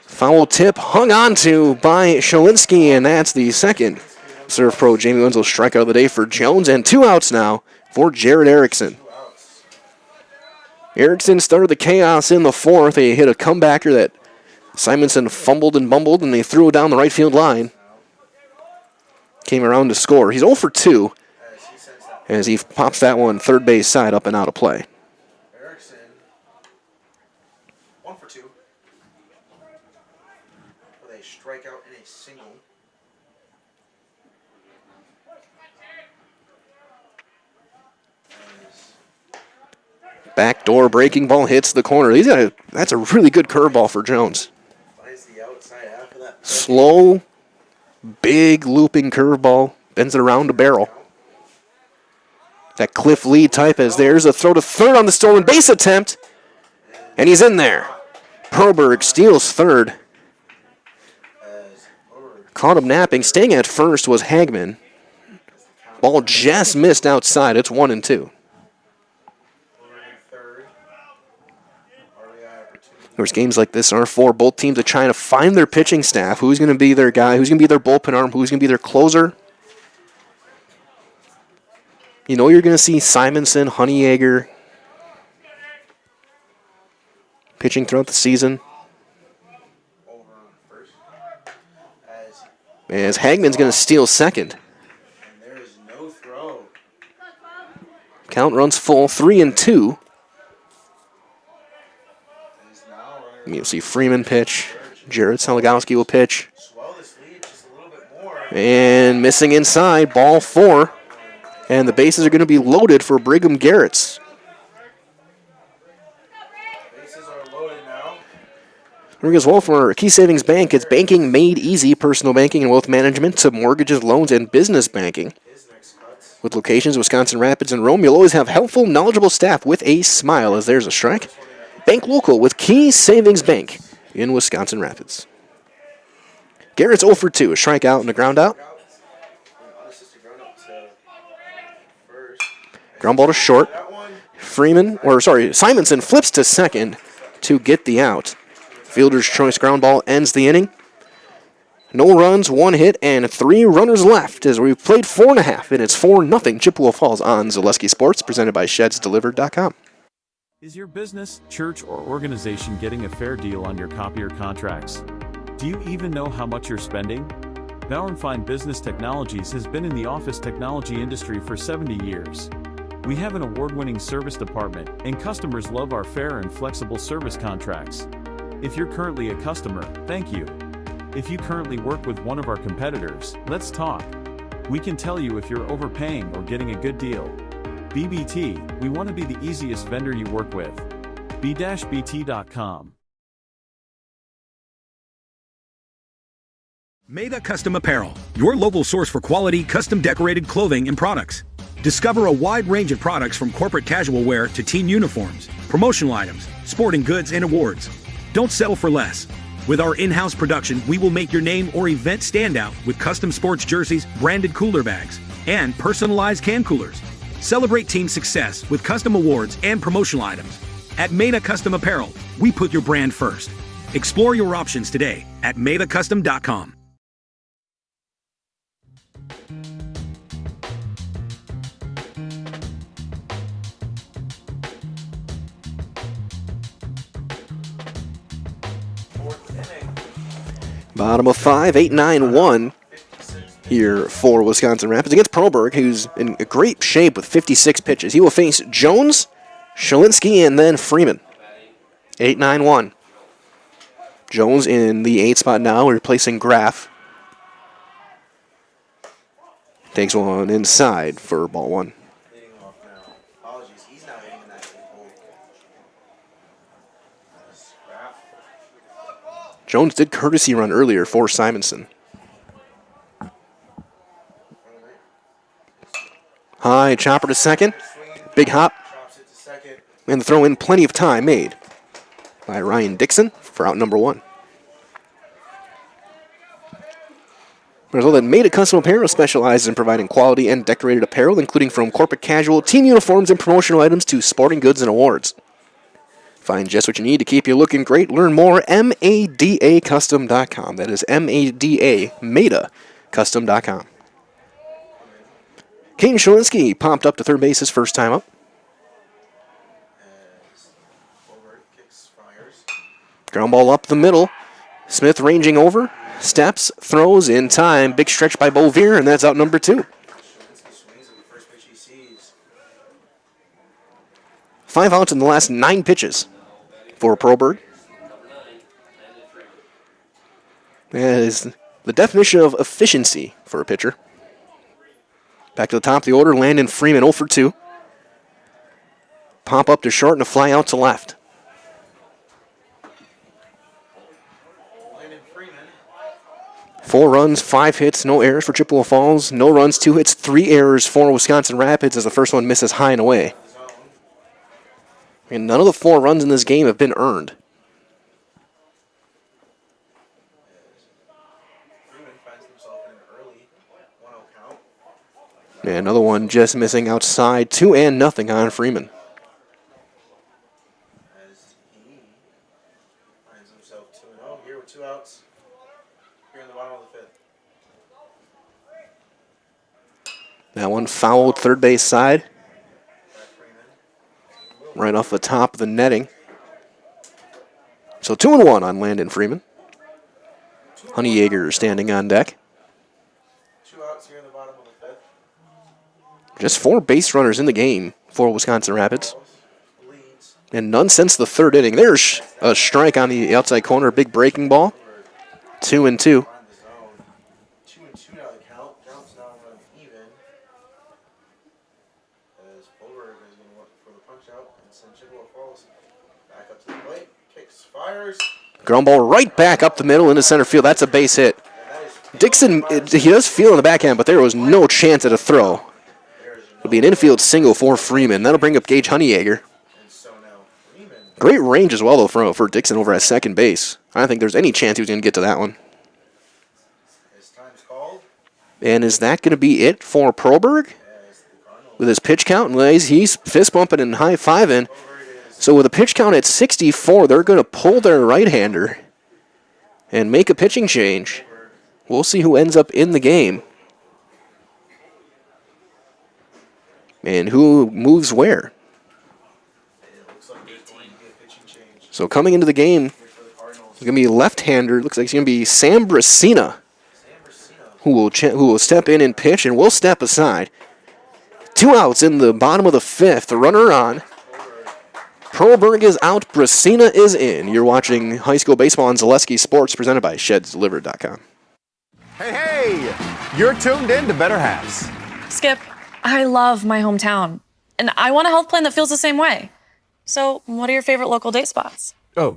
[SPEAKER 1] Foul tip hung on to by Shalinski, and that's the second serve pro Jamie Winslow strikeout of the day for Jones, and 2 outs now for Jared Erickson. Erickson started the chaos in the fourth. They hit a comebacker that Simonson fumbled and bumbled, and they threw it down the right field line. Came around to score. He's 0 for 2 as he pops that one third base side up and out of play.
[SPEAKER 3] Erickson, 1 for 2. With a strikeout and a single.
[SPEAKER 1] Backdoor breaking ball hits the corner. That's a really good curveball for Jones.
[SPEAKER 3] Finds the outside half of that.
[SPEAKER 1] Slow, big looping curveball. Bends it around a barrel. That Cliff Lee type, as there's a throw to third on the stolen base attempt. And he's in there. Perlberg steals third. Caught him napping. Staying at first was Hagman. Ball just missed outside. It's 1-2. There's games like this are for both teams are trying to find their pitching staff. Who's going to be their guy? Who's going to be their bullpen arm? Who's going to be their closer? You know you're going to see Simonson, Honeyegger pitching throughout the season. As Hagman's going to steal second.
[SPEAKER 3] And there is no throw.
[SPEAKER 1] Count runs full, 3-2. You'll see Freeman pitch. Jared Selagowski will pitch. And missing inside, ball 4. And the bases are going to be loaded for Brigham Garrett's.
[SPEAKER 3] Bases are loaded now.
[SPEAKER 1] Here as well for Key Savings Bank. It's banking made easy, personal banking and wealth management to mortgages, loans, and business banking. With locations in Wisconsin Rapids and Rome, you'll always have helpful, knowledgeable staff with a smile, as there's a strike. Bank local with Key Savings Bank in Wisconsin Rapids. Garrett's 0 for 2, a strikeout and a ground out. Ground ball to short. Simonson flips to second to get the out. Fielder's choice ground ball ends the inning. No runs, 1 hit, and 3 runners left as we've played 4.5, and it's 4-0 Chippewa Falls on Zaleski Sports, presented by ShedsDelivered.com.
[SPEAKER 17] Is your business, church, or organization getting a fair deal on your copier contracts? Do you even know how much you're spending? Bauer & Fine Business Technologies has been in the office technology industry for 70 years. We have an award-winning service department, and customers love our fair and flexible service contracts. If you're currently a customer, thank you. If you currently work with one of our competitors, let's talk. We can tell you if you're overpaying or getting a good deal. BBT, we want to be the easiest vendor you work with. b-bt.com.
[SPEAKER 5] Maida Custom Apparel, your local source for quality, custom decorated clothing and products. Discover a wide range of products from corporate casual wear to team uniforms, promotional items, sporting goods, and awards. Don't settle for less. With our in-house production, we will make your name or event stand out with custom sports jerseys, branded cooler bags, and personalized can coolers. Celebrate team success with custom awards and promotional items. At Maida Custom Apparel, we put your brand first. Explore your options today at maidacustom.com.
[SPEAKER 1] Bottom of 5, 8-9-1 here for Wisconsin Rapids against Proberg, who's in great shape with 56 pitches. He will face Jones, Shalinsky, and then Freeman. 8-9-1. Jones in the 8 spot now, replacing Graff. Takes one inside for ball 1. Jones did courtesy run earlier for Simonson. High chopper to second. Big hop. And the throw in, plenty of time made by Ryan Dixon for out number 1. Brazil that made a custom apparel specializes in providing quality and decorated apparel, including from corporate casual, team uniforms, and promotional items to sporting goods and awards. Find just what you need to keep you looking great. Learn more, madacustom.com. That is madacustom.com. Kane Shalinsky popped up to third base his first time up. Ground ball up the middle. Smith ranging over. Steps, throws in time. Big stretch by Beauvier, and that's out number 2. 5 outs in the last 9 pitches for Proberg. That is the definition of efficiency for a pitcher. Back to the top of the order, Landon Freeman 0 for 2. Pop up to short and a fly out to left. Four runs, 5 hits, no errors for Chippewa Falls. No runs, 2 hits, 3 errors for Wisconsin Rapids as the first one misses high and away. And none of the 4 runs in this game have been earned. And another one just missing outside. 2-0 on Freeman.
[SPEAKER 3] Finds himself 2-0 here with 2 outs. Here in the bottom of the 5th.
[SPEAKER 1] That one fouled third base side. Right off the top of the netting. So 2-1 on Landon Freeman. Honeyegger standing on deck.
[SPEAKER 3] 2 outs here in the bottom of the 5th.
[SPEAKER 1] Just 4 base runners in the game for Wisconsin Rapids. And none since the 3rd inning. There's a strike on the outside corner. Big breaking ball. 2-2.
[SPEAKER 3] 2-2 now the count. Count's now running even. As Bulberg is going to look for the punch out and send Chippewa Falls back up to the plate. Kicks, fires.
[SPEAKER 1] Ground ball right back up the middle into center field. That's a base hit. Dixon, he does feel in the backhand, but there was no chance at a throw. It'll be an infield single for Freeman. That'll bring up Gage Honeyegger. Great range as well, though, for Dixon over at second base. I don't think there's any chance he was going to get to that one. And is that going to be it for Proberg? With his pitch count, he's fist bumping and high fiving. So with a pitch count at 64, they're going to pull their right-hander and make a pitching change. We'll see who ends up in the game. And who moves where. So coming into the game, it's going to be a left-hander. Looks like it's going to be Sam Brasina, who will step in and pitch and will step aside. 2 outs in the bottom of the 5th. The runner on. Proberg is out. Brasina is in. You're watching high school baseball on Zaleski Sports, presented by ShedsDelivered.com.
[SPEAKER 4] Hey, you're tuned in to Better Halves.
[SPEAKER 6] Skip, I love my hometown, and I want a health plan that feels the same way. So, what are your favorite local date spots?
[SPEAKER 7] Oh,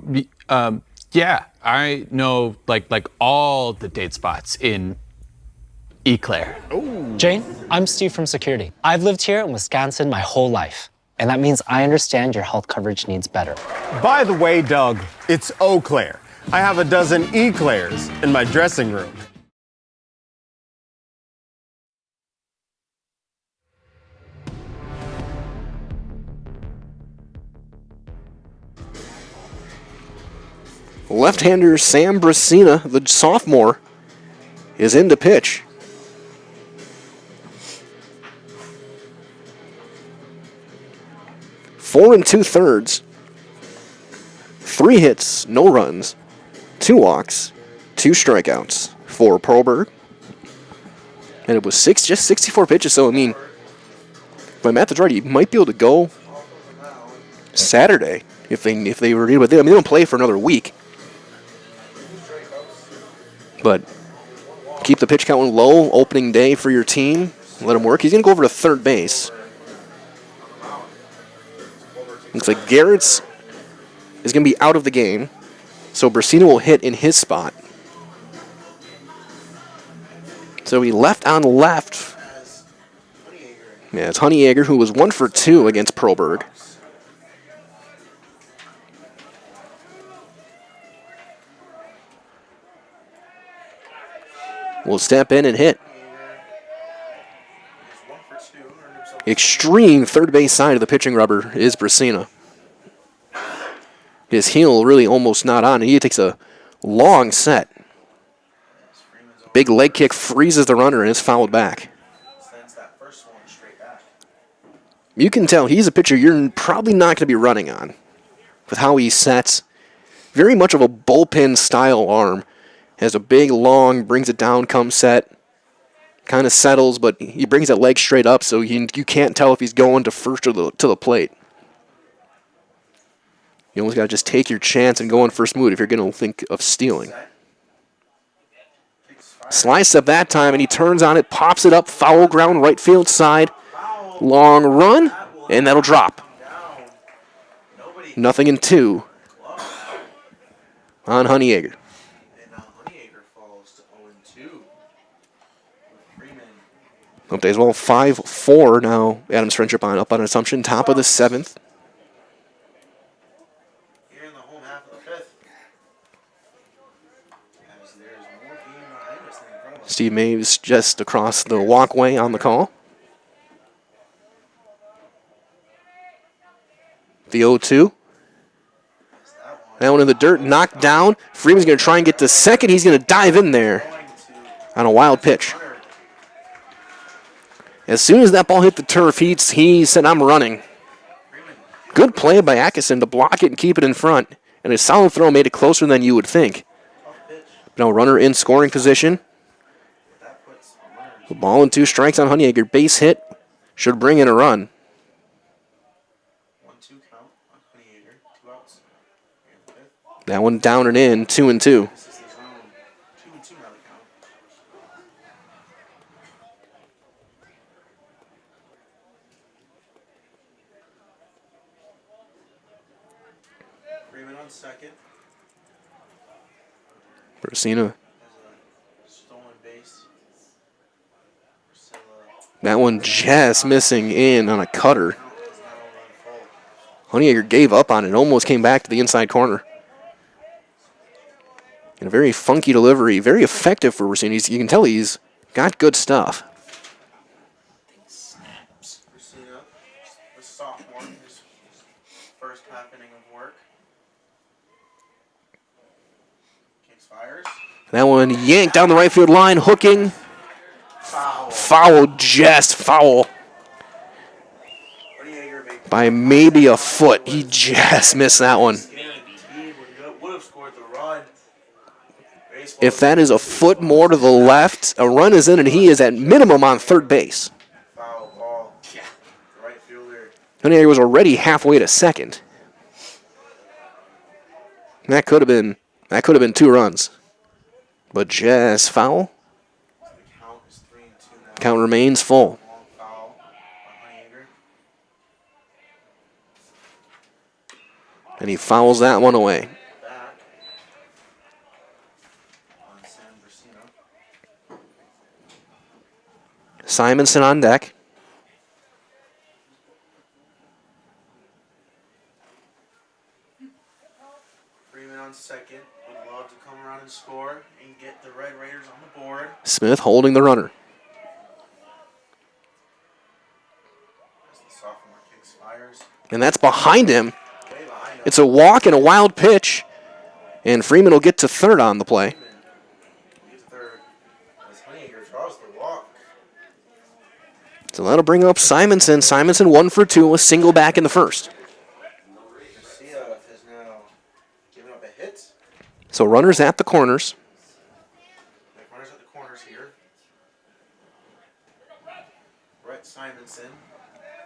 [SPEAKER 7] yeah, I know like all the date spots in Eau Claire.
[SPEAKER 24] Jane, I'm Steve from Security. I've lived here in Wisconsin my whole life, and that means I understand your health coverage needs better.
[SPEAKER 4] By the way, Doug, it's Eau Claire. I have a dozen Eclairs in my dressing room.
[SPEAKER 1] Left-hander Sam Brasina, the sophomore, is in to pitch. Four and 2/3. 3 hits, no runs. 2 walks, 2 strikeouts for Perlberg. And it was just 64 pitches, so I mean, if my math is right, he might be able to go Saturday if they were able to. I mean, they don't play for another week. But keep the pitch count low, opening day for your team. Let him work. He's going to go over to third base. Looks like Garrett's is going to be out of the game, so Brasino will hit in his spot. So he left on left. Yeah, it's Honeyegger, who was 1 for 2 against Perlberg. Will step in and hit. Extreme third base side of the pitching rubber is Brasina. His heel really almost not on. He takes a long set. Big leg kick freezes the runner and is fouled back. You can tell he's a pitcher you're probably not going to be running on with how he sets. Very much of a bullpen style arm. Has a big, long, brings it down, comes set. Kind of settles, but he brings that leg straight up, so you can't tell if he's going to first or to the plate. You almost got to just take your chance and go on first move if you're going to think of stealing. Slice up that time, and he turns on it, pops it up, foul ground, right field side. Long run, and that'll drop. 0-2 on Honeyegger. Update as well, 5-4 now. Adams Friendship up on Assumption, top of the 7th.
[SPEAKER 3] Here in the home half of the 5th. As there's more game behind us than in front of us.
[SPEAKER 1] Steve Maves just across the walkway on the call. The 0-2. That one in the dirt, knocked down. Freeman's going to try and get to second. He's going to dive in there on a wild pitch. As soon as that ball hit the turf, he said, I'm running. Good play by Atkinson to block it and keep it in front. And a solid throw made it closer than you would think. Now runner in scoring position. The ball and 2 strikes on Honeyegger. Base hit. Should bring in a run.
[SPEAKER 3] 1-2 count on Honeyegger. 2 outs.
[SPEAKER 1] That one down and in, 2-2.
[SPEAKER 3] Freeman on second.
[SPEAKER 1] Brasina.
[SPEAKER 3] Stolen base.
[SPEAKER 1] That one just missing in on a cutter. Honeyegger gave up on it, almost came back to the inside corner. And a very funky delivery, very effective for Brasina. You can tell he's got good stuff.
[SPEAKER 3] Brasina, the sophomore, his first half inning of work. Kicks, fires.
[SPEAKER 1] That one yanked down the right field line, hooking. Foul, just foul. By maybe a foot. He just missed that one. If that is a foot more to the left, a run is in and he is at minimum on third base.
[SPEAKER 3] Foul ball. Right fielder.
[SPEAKER 1] Honeyegger was already halfway to second. That could have been 2 runs. But just foul. Count remains full. And he fouls that one away. Simonson on deck.
[SPEAKER 3] Freeman on second. Would love to come around and score and get the Red Raiders on the board.
[SPEAKER 1] Smith holding the runner.
[SPEAKER 3] As the sophomore kicks, fires.
[SPEAKER 1] And that's behind him. It's a walk and a wild pitch. And Freeman will get to third on the play. So that'll bring up Simonson. Simonson 1 for 2, a single back in the first. So runners at the corners.
[SPEAKER 3] Runners at the corners here. Brett Simonson.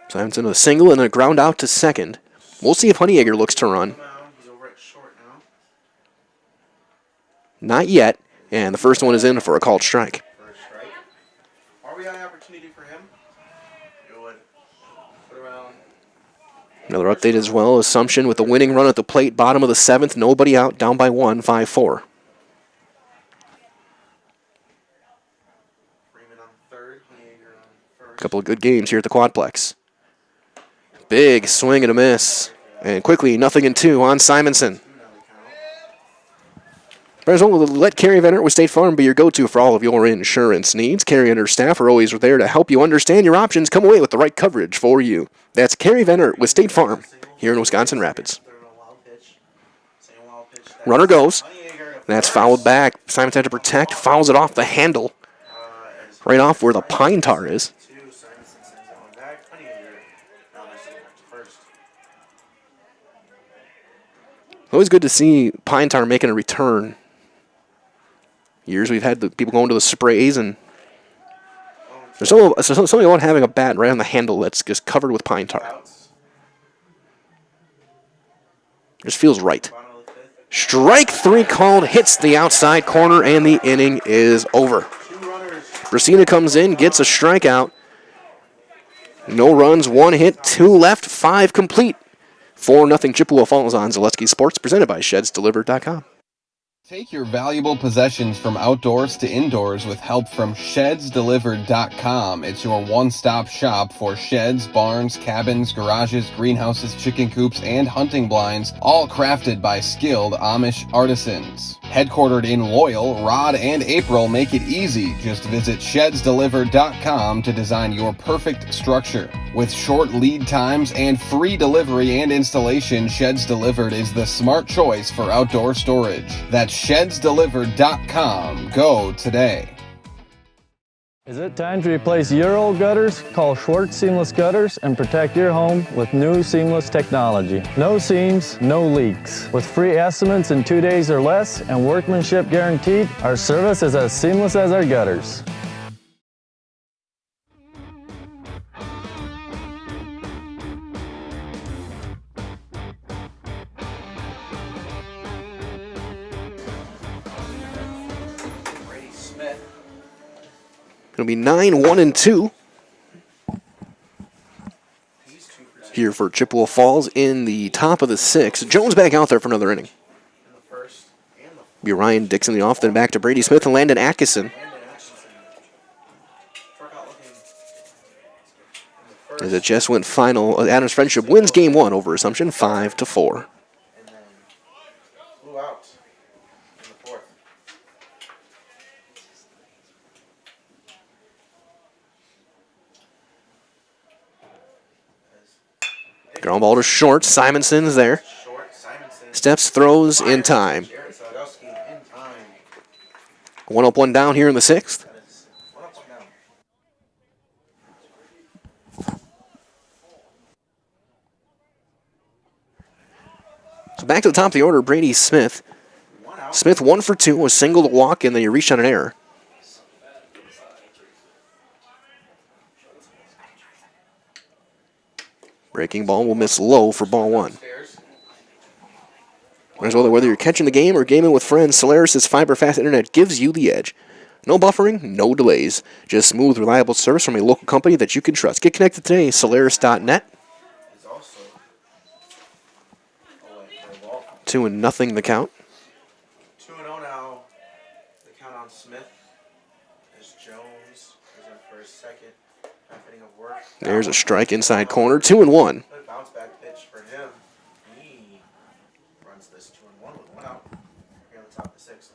[SPEAKER 1] Simonson with a single and a ground out to second. We'll see if Honeyegger looks to run.
[SPEAKER 3] He's over at short now.
[SPEAKER 1] Not yet. And the first one is in for a called strike.
[SPEAKER 3] First strike. Are we on an opportunity for him? It would put around.
[SPEAKER 1] Another update as well. Assumption with the winning run at the plate. Bottom of the 7th. Nobody out. Down by 1. 5-4.
[SPEAKER 3] Freeman on third. Honeyegger on first.
[SPEAKER 1] Couple of good games here at the Quadplex. Big swing and a miss. And quickly, 0-2 on Simonson. Arizona will let Carrie Venner with State Farm be your go-to for all of your insurance needs. Carrie and her staff are always there to help you understand your options. Come away with the right coverage for you. That's Carrie Venner with State Farm here in Wisconsin Rapids. Runner goes. That's fouled back. Simon's had to protect. Fouls it off the handle. Right off where the pine tar is. Always good to see pine tar making a return. Years we've had the people going to the sprays, and there's something about having a bat right on the handle that's just covered with pine tar. Just feels right. Strike 3 called, hits the outside corner, and the inning is over. Brasina comes in, gets a strikeout. No runs, 1 hit, 2 left, 5 complete. 4-0 Chippewa Falls on Zaleski Sports, presented by ShedsDelivered.com.
[SPEAKER 9] Take your valuable possessions from outdoors to indoors with help from ShedsDelivered.com. It's your one-stop shop for sheds, barns, cabins, garages, greenhouses, chicken coops, and hunting blinds, all crafted by skilled Amish artisans. Headquartered in Loyal, Rod and April make it easy. Just visit ShedsDelivered.com to design your perfect structure. With short lead times and free delivery and installation, Sheds Delivered is the smart choice for outdoor storage. That's ShedsDelivered.com. Go today.
[SPEAKER 16] Is it time to replace your old gutters? Call Schwartz Seamless Gutters and protect your home with new seamless technology. No seams, no leaks. With free estimates in 2 days or less and workmanship guaranteed, our service is as seamless as our gutters.
[SPEAKER 1] It'll be 9-1-2 here for Chippewa Falls in the top of the 6th. Jones back out there for another inning. Be Ryan Dixon the off, then back to Brady Smith and Landon Atkinson. As it just went final, Adams Friendship wins game 1 over Assumption 5-4.
[SPEAKER 3] Blew out in the fourth.
[SPEAKER 1] Ground ball to short. Simonson's there. Steps, throws in time. 1 up, 1 down here in the 6th. So back to the top of the order, Brady Smith. Smith 1 for 2, a single to walk, and then he reached on an error. Breaking ball will miss low for ball 1. As well, whether you're catching the game or gaming with friends, Solaris' fiber-fast internet gives you the edge. No buffering, no delays. Just smooth, reliable service from a local company that you can trust. Get connected today, Solaris.net. 2-0 the count.
[SPEAKER 3] 2-0 now. The count on Smith as Jones is in for his second half inning of work.
[SPEAKER 1] There's a strike inside corner, 2-1.
[SPEAKER 3] A bounce back pitch for him. He runs this 2-1 with 1 out here on the top of the 6th.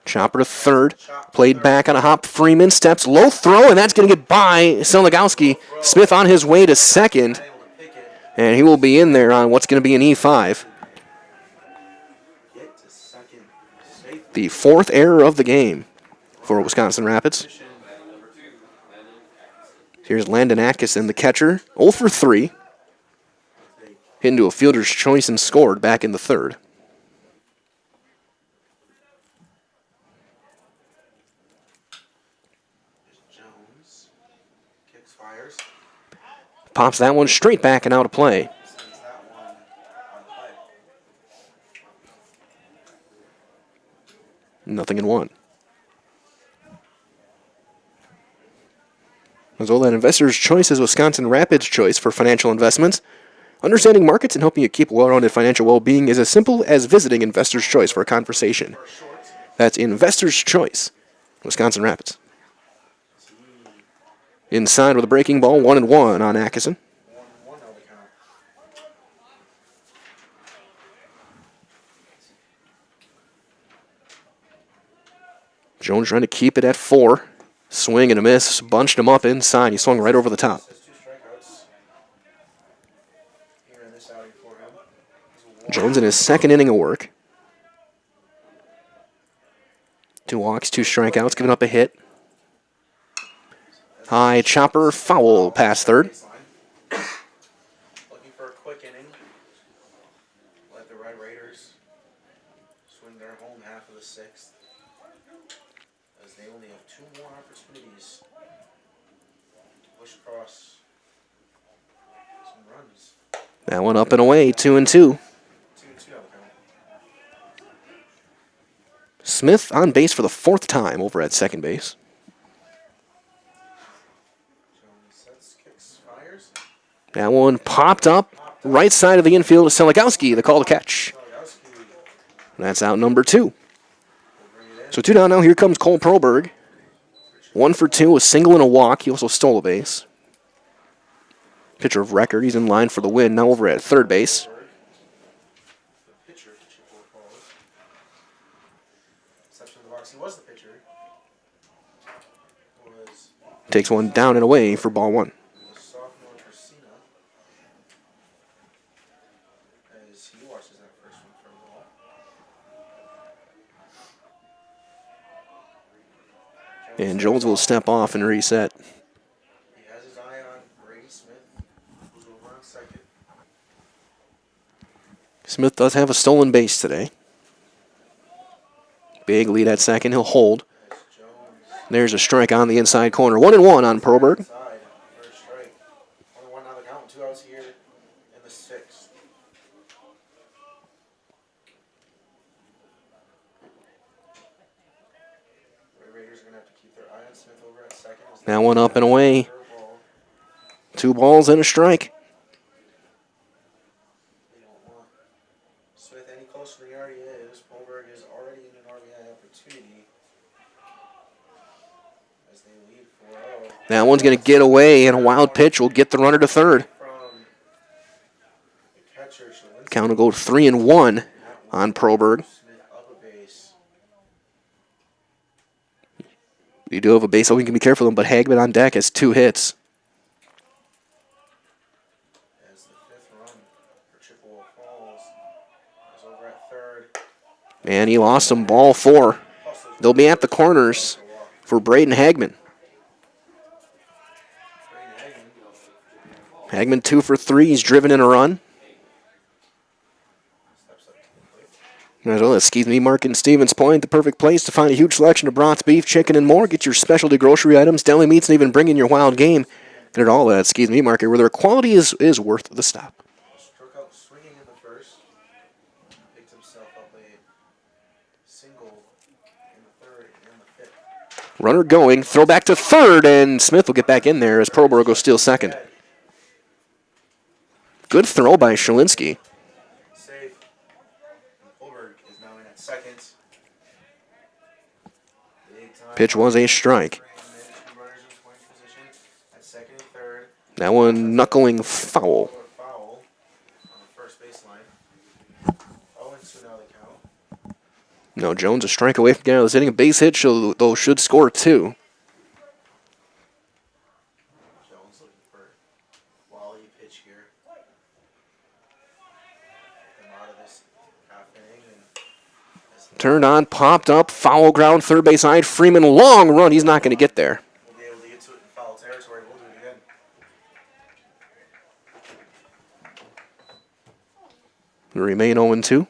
[SPEAKER 1] Chopper to third. Played back on a hop. Freeman steps low throw, and that's going to get by Seligowski. Smith on his way to second. And he will be in there on what's going to be an E5. The 4th error of the game for Wisconsin Rapids. Here's Landon Atkinson, the catcher, 0 for 3. hit into a fielder's choice and scored back in the third.
[SPEAKER 3] Jones kicks, fires.
[SPEAKER 1] Pops that one straight back and out of play.
[SPEAKER 3] Sends that one on play.
[SPEAKER 1] Nothing in one. As well, that Investor's Choice is Wisconsin Rapids' choice for financial investments. Understanding markets and helping you keep well-rounded financial well-being is as simple as visiting Investor's Choice for a conversation. That's Investor's Choice, Wisconsin Rapids. Inside with a breaking ball, 1-1 on Atkinson. Jones trying to keep it at 4. Swing and a miss, bunched him up inside. He swung right over the top. Jones in his second inning of work. 2 walks, 2 strikeouts, giving up a hit. High chopper, foul past third.
[SPEAKER 3] Looking for a quick inning. Let the Red Raiders swing their home half of the 6th, as they only have 2 more opportunities to push across some runs.
[SPEAKER 1] That one up and away, 2-2. Smith on base for the 4th time over at second base. That one popped up right side of the infield to Seligowski, the call to catch. That's out number 2. So 2 down now. Here comes Cole Proberg. 1 for 2, a single and a walk. He also stole a base. Pitcher of record. He's in line for the win now over at third base.
[SPEAKER 3] He was the pitcher.
[SPEAKER 1] Takes one down and away for ball 1.
[SPEAKER 3] As he watches that first one for a ball.
[SPEAKER 1] And Jones will step off and reset.
[SPEAKER 3] He has his eye on Brady Smith, who's over on second.
[SPEAKER 1] Smith does have a stolen base today. Big lead at second. He'll hold. There's a strike on the inside corner. 1-1 on Proberg.
[SPEAKER 3] First strike. 1-1 now the count. 2 outs here in the 6th. The Raiders are going to have to keep their eye on Smith over at second.
[SPEAKER 1] Now one up and away. 2 balls and a strike.
[SPEAKER 3] Smith any closer than he already is. Proberg is already in an RBI opportunity as they lead 4-0.
[SPEAKER 1] That one's going to get away, and a wild pitch will get the runner to third. Count will go 3-1 on Proberg. You do have a base, so we can be careful of him, but Hagman on deck has 2 hits.
[SPEAKER 3] As the 5th run for Chippewa Falls is over at third.
[SPEAKER 1] And he lost him, ball 4. They'll be at the corners for Braden Hagman. Hagman 2 for 3. He's driven in a run. As well as Skeeth Meat Market in Stevens Point, the perfect place to find a huge selection of brats, beef, chicken, and more. Get your specialty grocery items, deli meats, and even bring in your wild game. Get it all at Skeeth Meat Market, where their quality is worth the stop.
[SPEAKER 3] Struck out swinging in the first. Picked himself up a single in the 3rd and the 5th.
[SPEAKER 1] Runner going, throw back to third, and Smith will get back in there as Proberg will steal second. Good throw by Shalinski.
[SPEAKER 3] Safe. Proberg is now in at second.
[SPEAKER 1] Pitch was a strike.
[SPEAKER 3] At second and third.
[SPEAKER 1] That one knuckling foul.
[SPEAKER 3] Foul on the first baseline. 0-2 now the count.
[SPEAKER 1] No, Jones a strike away from getting hitting a base hit, so those should score 2.
[SPEAKER 3] Jones looking for quality pitch here. Get them out of this half inning.
[SPEAKER 1] Turned on, popped up, foul ground, third base side. Freeman, long run. He's not going to get there.
[SPEAKER 3] We'll be able to get to it in foul territory. We'll do it again.
[SPEAKER 1] We remain 0-2.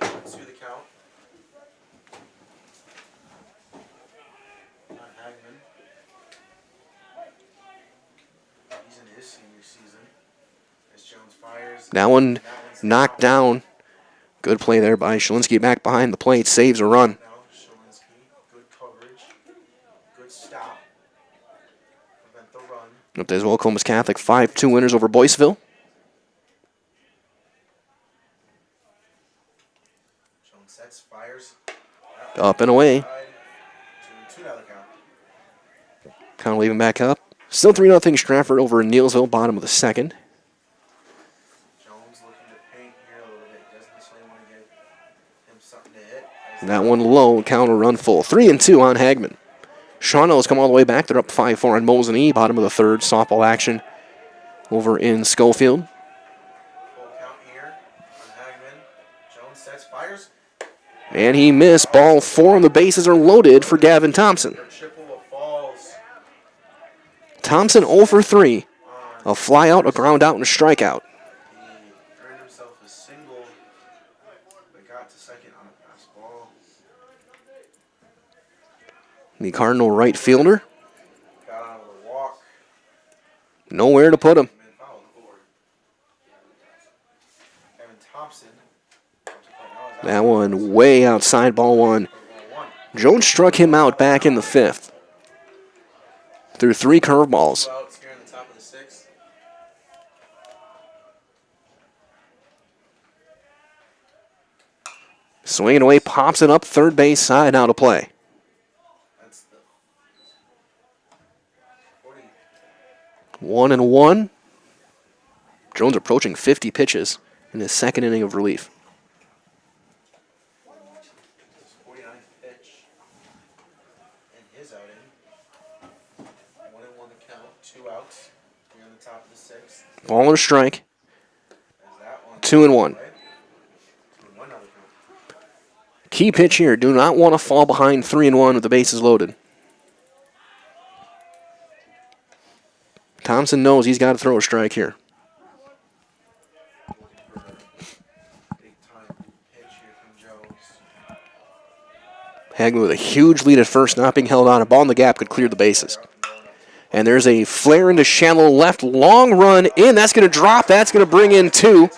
[SPEAKER 3] Let's see the count. Not Hagman. He's in his senior season. As Jones fires.
[SPEAKER 1] That one knocked down. Good play there by Shalinski back behind the plate. Saves a run.
[SPEAKER 3] Good coverage. Good stop. Prevent the run.
[SPEAKER 1] Up there as well, Columbus Catholic 5-2 winners over Boyceville.
[SPEAKER 3] Jones sets, fires.
[SPEAKER 1] Up and away.
[SPEAKER 3] 2-2 now the count.
[SPEAKER 1] Count leaving back up. Still 3-0 Stratford over Neilsville, bottom of the second.
[SPEAKER 3] Jones looking to paint here a little bit. Doesn't necessarily want to give him something to hit.
[SPEAKER 1] That one low, count will run full. 3-2 on Hagman. Shawano has come all the way back. They're up 5-4 on Mosen E, bottom of the third. Softball action over in Schofield.
[SPEAKER 3] Full count here on Hagman. Jones sets, fires.
[SPEAKER 1] And he missed. Ball 4 on the bases are loaded for Gavin Thompson.
[SPEAKER 3] Chippewa falls.
[SPEAKER 1] Thompson 0 for 3. A fly out, a ground out, and a strikeout.
[SPEAKER 3] He earned himself a single, but got to second on a pass ball.
[SPEAKER 1] The Cardinal right fielder.
[SPEAKER 3] Got on a walk.
[SPEAKER 1] Nowhere to put him.
[SPEAKER 3] Kevin Thompson.
[SPEAKER 1] That one way outside, ball 1. Jones struck him out back in the 5th. Through 3 curveballs.
[SPEAKER 3] Outs here in the top of the 6th.
[SPEAKER 1] Swinging away, pops it up third base side, out of play.
[SPEAKER 3] That's the
[SPEAKER 1] 1-1. Jones approaching 50 pitches in his second inning of relief.
[SPEAKER 3] 49th pitch in his outing. 1-1 to count, 2 outs here on the top of the 6th.
[SPEAKER 1] Ball and a strike. 2-1. Key pitch here. Do not want to fall behind 3-1 with the bases loaded. Thompson knows he's got to throw a strike here. Hagman with a huge lead at first, not being held on. A ball in the gap could clear the bases. And there's a flare into shallow left. Long run in. That's going to drop. That's going to bring in 2.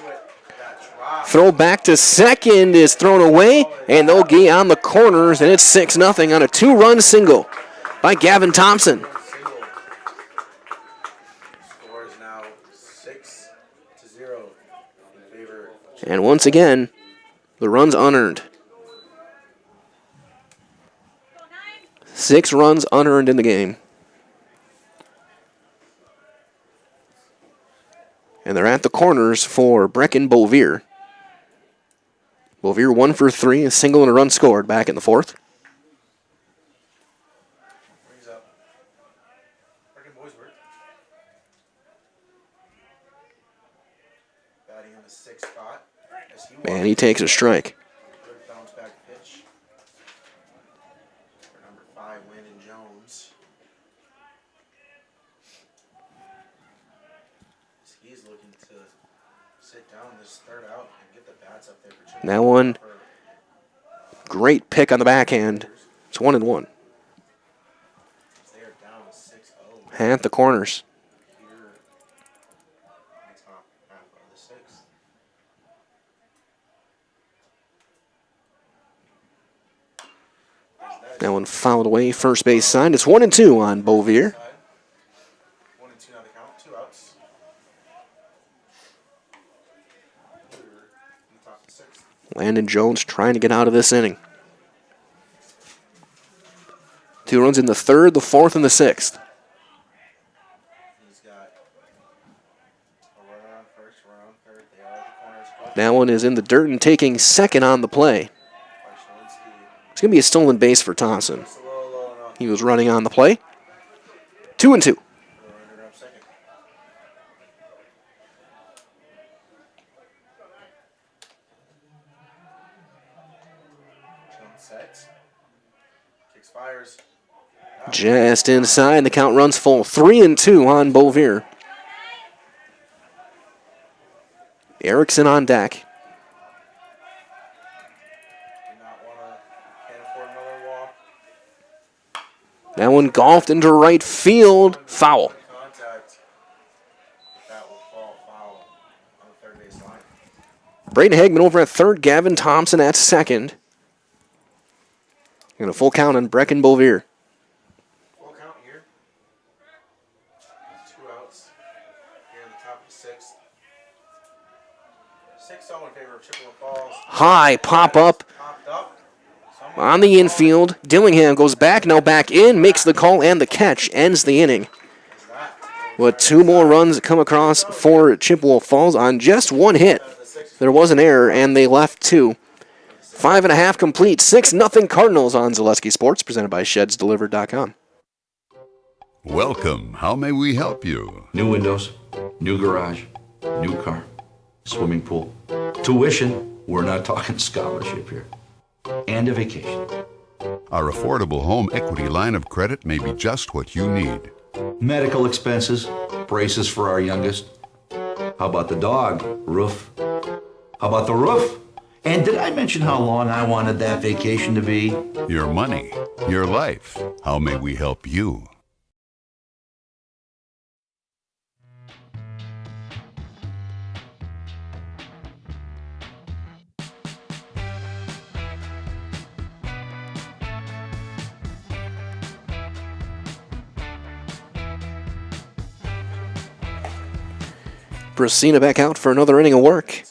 [SPEAKER 1] Throw back to second is thrown away, and they'll get on the corners, and it's 6-0 on a 2-run single by Gavin Thompson.
[SPEAKER 3] Score is now 6-0 in favor.
[SPEAKER 1] And once again, the run's unearned. 6 runs unearned in the game. And they're at the corners for Brecken Beauvier. Beauvier 1 for 3, a single and a run scored back in the 4th.
[SPEAKER 3] Brings up Brecken Boisworth. Batting in the 6th spot. As he
[SPEAKER 1] And he takes a strike.
[SPEAKER 3] Good bounce back pitch. For number 5, Landon Jones. He's looking to sit down this third out and get the bats up there for Chippewa.
[SPEAKER 1] That one, great pick on the backhand. It's 1-1.
[SPEAKER 3] They are down 6-0
[SPEAKER 1] At the corners.
[SPEAKER 3] here in the top half of the 6th.
[SPEAKER 1] That one fouled away, first base side. It's 1-2 on Beauvier.
[SPEAKER 3] 1-2 now the count, 2 outs. Here in the top of the 6th.
[SPEAKER 1] Landon Jones trying to get out of this inning. 2 runs in the 3rd, the 4th, and the 6th.
[SPEAKER 3] He's got a runner on first, runner on third. They are at the corners.
[SPEAKER 1] That one is in the dirt and taking second on the play. It's going to be a stolen base for Thompson. He was running on the play. 2-2.
[SPEAKER 3] Sets. Fires.
[SPEAKER 1] Just inside, the count runs full. 3-2 on Beauvier. Erickson on deck. That one golfed into right field. Foul. Braden Hagman over at third. Gavin Thompson at second. And a full count on Brecken Bovere.
[SPEAKER 3] Full count here. 2 outs. Here in the top of the 6th. 6-0 in favor of Chippewa Falls.
[SPEAKER 1] High pop up on the infield. Dillingham goes back, now back in, makes the call and the catch, ends the inning. With 2 more runs come across for Chippewa Falls on just 1 hit. There was an error, and they left 2. 5.5 complete, 6-0 Cardinals on Zaleski Sports, presented by ShedsDelivered.com.
[SPEAKER 2] Welcome. How may we help you?
[SPEAKER 8] New windows, new garage, new car, swimming pool, tuition. We're not talking scholarship here. And a vacation.
[SPEAKER 2] Our affordable home equity line of credit may be just what you need.
[SPEAKER 8] Medical expenses, braces for our youngest. How about the dog? Roof. How about the roof? And did I mention how long I wanted that vacation to be?
[SPEAKER 2] Your money, your life. How may we help you?
[SPEAKER 1] Brasina back out for another inning of work.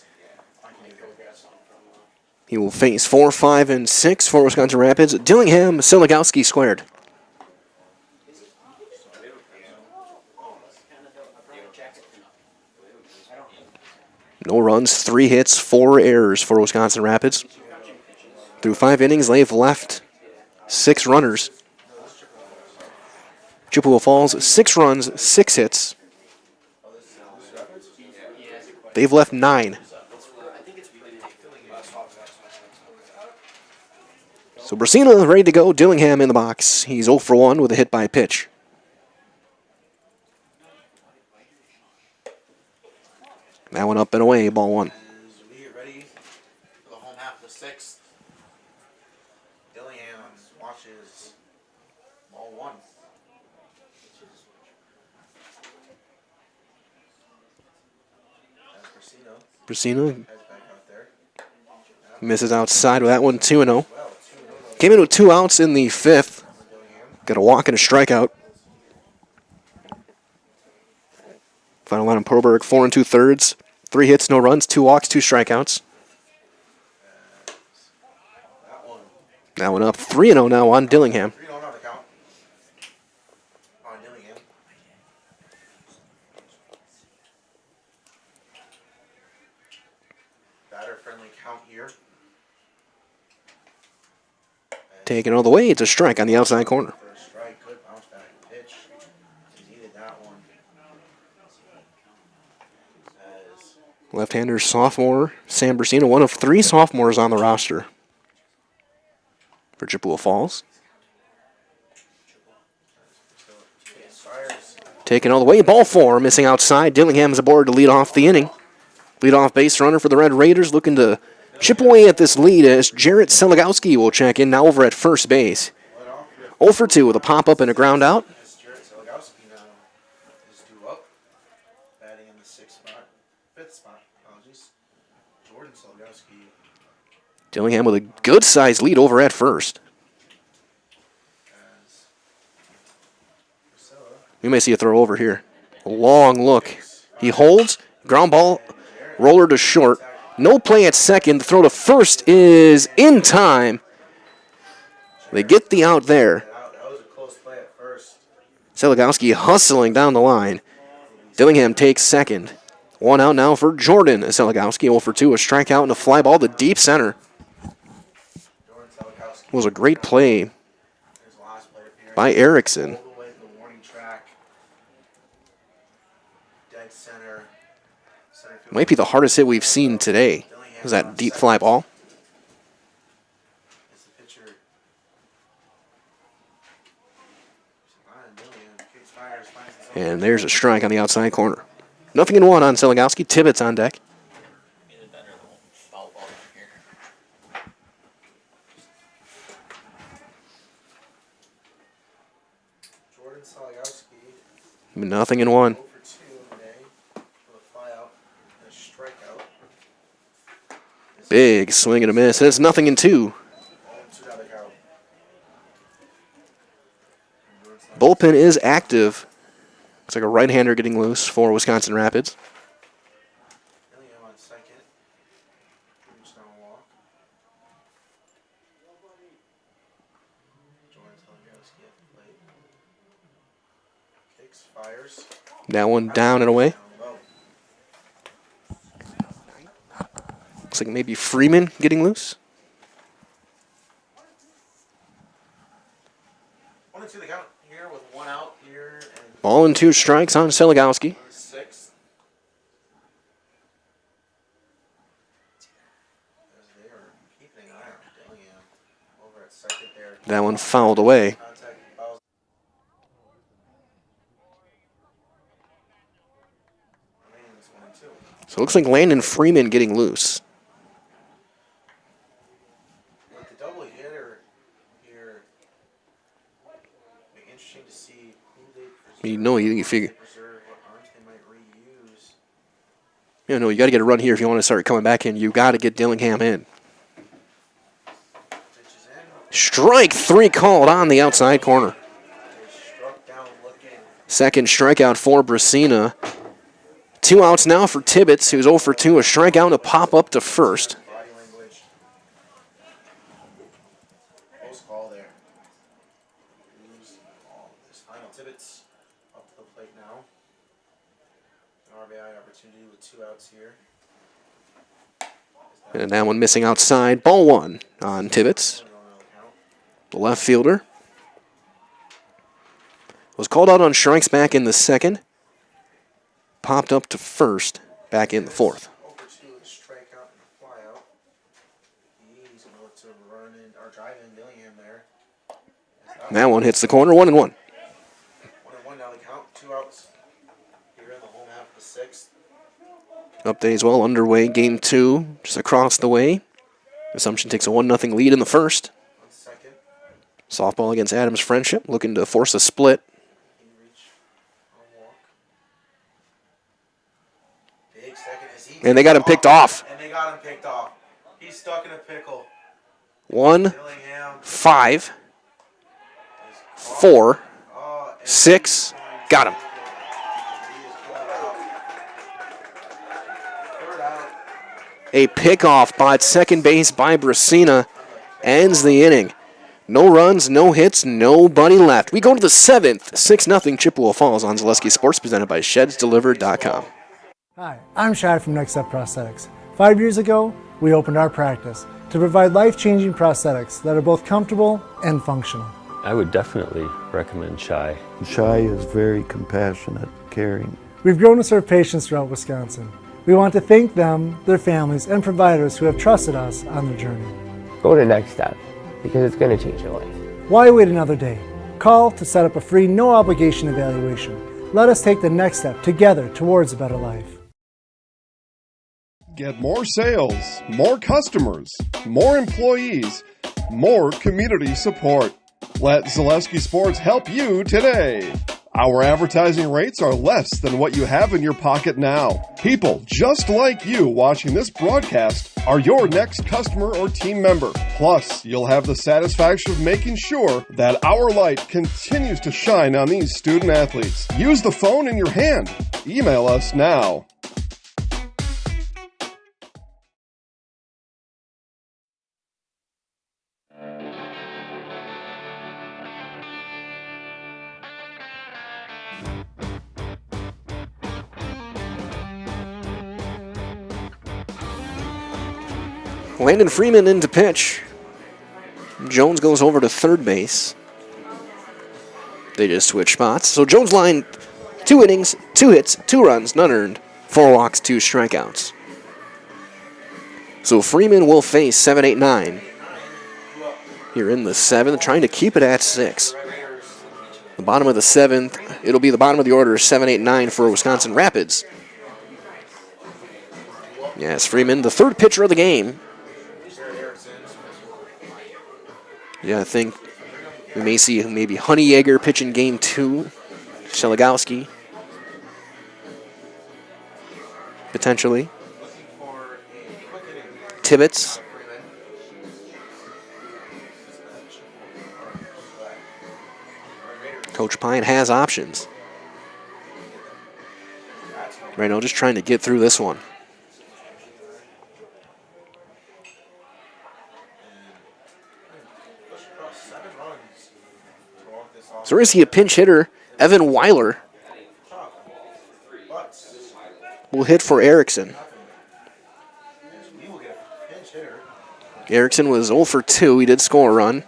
[SPEAKER 1] He will face 4, 5, and 6 for Wisconsin Rapids. Dillingham, Siligowski squared. No runs, 3 hits, 4 errors for Wisconsin Rapids. Through 5 innings, they've left 6 runners. Chippewa Falls, 6 runs, 6 hits. They've left 9. So Brasina ready to go. Dillingham in the box. He's 0 for 1 with a hit by pitch. That one up and away, ball 1.
[SPEAKER 3] We get ready for the home half of the 6th. Dillingham watches ball 1.
[SPEAKER 1] Brasina misses outside with that one, 2-0. Came in with 2 outs in the 5th. Got a walk and a strikeout. Final line on Perlberg, 4 2/3. 3 hits, no runs, 2 walks, 2 strikeouts. That one up, 3-0 now on Dillingham.
[SPEAKER 3] Batter-friendly count here.
[SPEAKER 1] Taken all the way, it's a strike on the outside corner.
[SPEAKER 3] First strike, good bounce back pitch. He needed that one.
[SPEAKER 1] Left-hander sophomore Sam Brasina, one of 3 sophomores on the roster for Chippewa Falls. Taken all the way, ball 4, missing outside. Dillingham is aboard to lead off the inning. Leadoff base runner for the Red Raiders, looking to chip away at this lead as Jarrett Seligowski will check in now over at first base. 0 for 2 with a pop-up and a ground out.
[SPEAKER 3] Jarrett Seligowski now is due up. Batting in the 5th spot. Apologies. Jordan Seligowski.
[SPEAKER 1] Dillingham with a good-sized lead over at first. We may see a throw over here. A long look. He holds, ground ball, roller to short. No play at second. The throw to first is in time. They get the out there.
[SPEAKER 3] That was a close play at first.
[SPEAKER 1] Seligowski hustling down the line. Dillingham takes second. 1 out now for Jordan Seligowski. 0 for 2, a strikeout and a fly ball to deep center. It was a great play by Erickson. Might be the hardest hit we've seen today. Was that deep fly ball? And there's a strike on the outside corner. 0-1 on Seligowski. Tibbetts on deck. Nothing in one. Big swing and a miss. It's nothing in two. Bullpen is active. Looks like a right-hander getting loose for Wisconsin Rapids. That one down and away. Looks like maybe Freeman getting loose.
[SPEAKER 3] 1-2 the count here with 1 out here.
[SPEAKER 1] Ball and 2 strikes on Seligowski. That one fouled away. So it looks like Landon Freeman getting loose.
[SPEAKER 3] With the double hitter here, it'll be interesting to see who they preserve.
[SPEAKER 1] You figure. You got to get a run here if you want to start coming back in. You got to get Dillingham in. Strike 3 called on the outside corner. Second strikeout for Brasina. 2 outs now for Tibbetts, who's 0 for 2. A strikeout to pop up to first.
[SPEAKER 3] Close call there. Final Tibbetts up to the plate now. An RBI opportunity with 2 outs here.
[SPEAKER 1] And that one missing outside. Ball 1 on Tibbetts. The left fielder was called out on strikes back in the second. Popped up to first back in the fourth. That one hits the corner, 1-1.
[SPEAKER 3] 1-1 now the count. 2 outs here in the home half of the sixth.
[SPEAKER 1] Update as well underway. Game 2 just across the way. Assumption takes a 1-0 lead in the first. Softball against Adams Friendship, looking to force a split. And they got him picked off.
[SPEAKER 3] He's stuck in a pickle.
[SPEAKER 1] 1, 5, 4, 6. Got him. A pickoff by second base by Brasina ends the inning. No runs, no hits, nobody left. We go to the 7th, 6-0 Chippewa Falls on Zaleski Sports, presented by ShedsDelivered.com.
[SPEAKER 10] Hi, I'm Shai from Next Step Prosthetics. 5 years ago, we opened our practice to provide life-changing prosthetics that are both comfortable and functional.
[SPEAKER 11] I would definitely recommend Shai.
[SPEAKER 13] Shai is very compassionate, caring.
[SPEAKER 10] We've grown to serve patients throughout Wisconsin. We want to thank them, their families, and providers who have trusted us on their journey.
[SPEAKER 14] Go to Next Step, because it's going to change your life.
[SPEAKER 10] Why wait another day? Call to set up a free, no-obligation evaluation. Let us take the next step together towards a better life.
[SPEAKER 25] Get more sales, more customers, more employees, more community support. Let Zaleski Sports help you today. Our advertising rates are less than what you have in your pocket now. People just like you watching this broadcast are your next customer or team member. Plus, you'll have the satisfaction of making sure that our light continues to shine on these student athletes. Use the phone in your hand. Email us now.
[SPEAKER 1] Landon Freeman in to pitch. Jones goes over to third base. They just switch spots. So Jones line 2 innings, 2 hits, 2 runs, none earned, 4 walks, 2 strikeouts. So Freeman will face 7, 8, 9 here in the 7th, trying to keep it at 6. The bottom of the 7th, it'll be the bottom of the order, 7, 8, 9 for Wisconsin Rapids. Yes, Freeman, the third pitcher of the game. Yeah, I think We may see maybe Honeyegger pitch in game 2. Shelagowski. Potentially. Tibbetts. Coach Pine has options. Right now, just trying to get through this one. So we're going to see a pinch hitter, Evan Weiler, will hit for Erickson. Erickson was 0 for 2. He did score a run.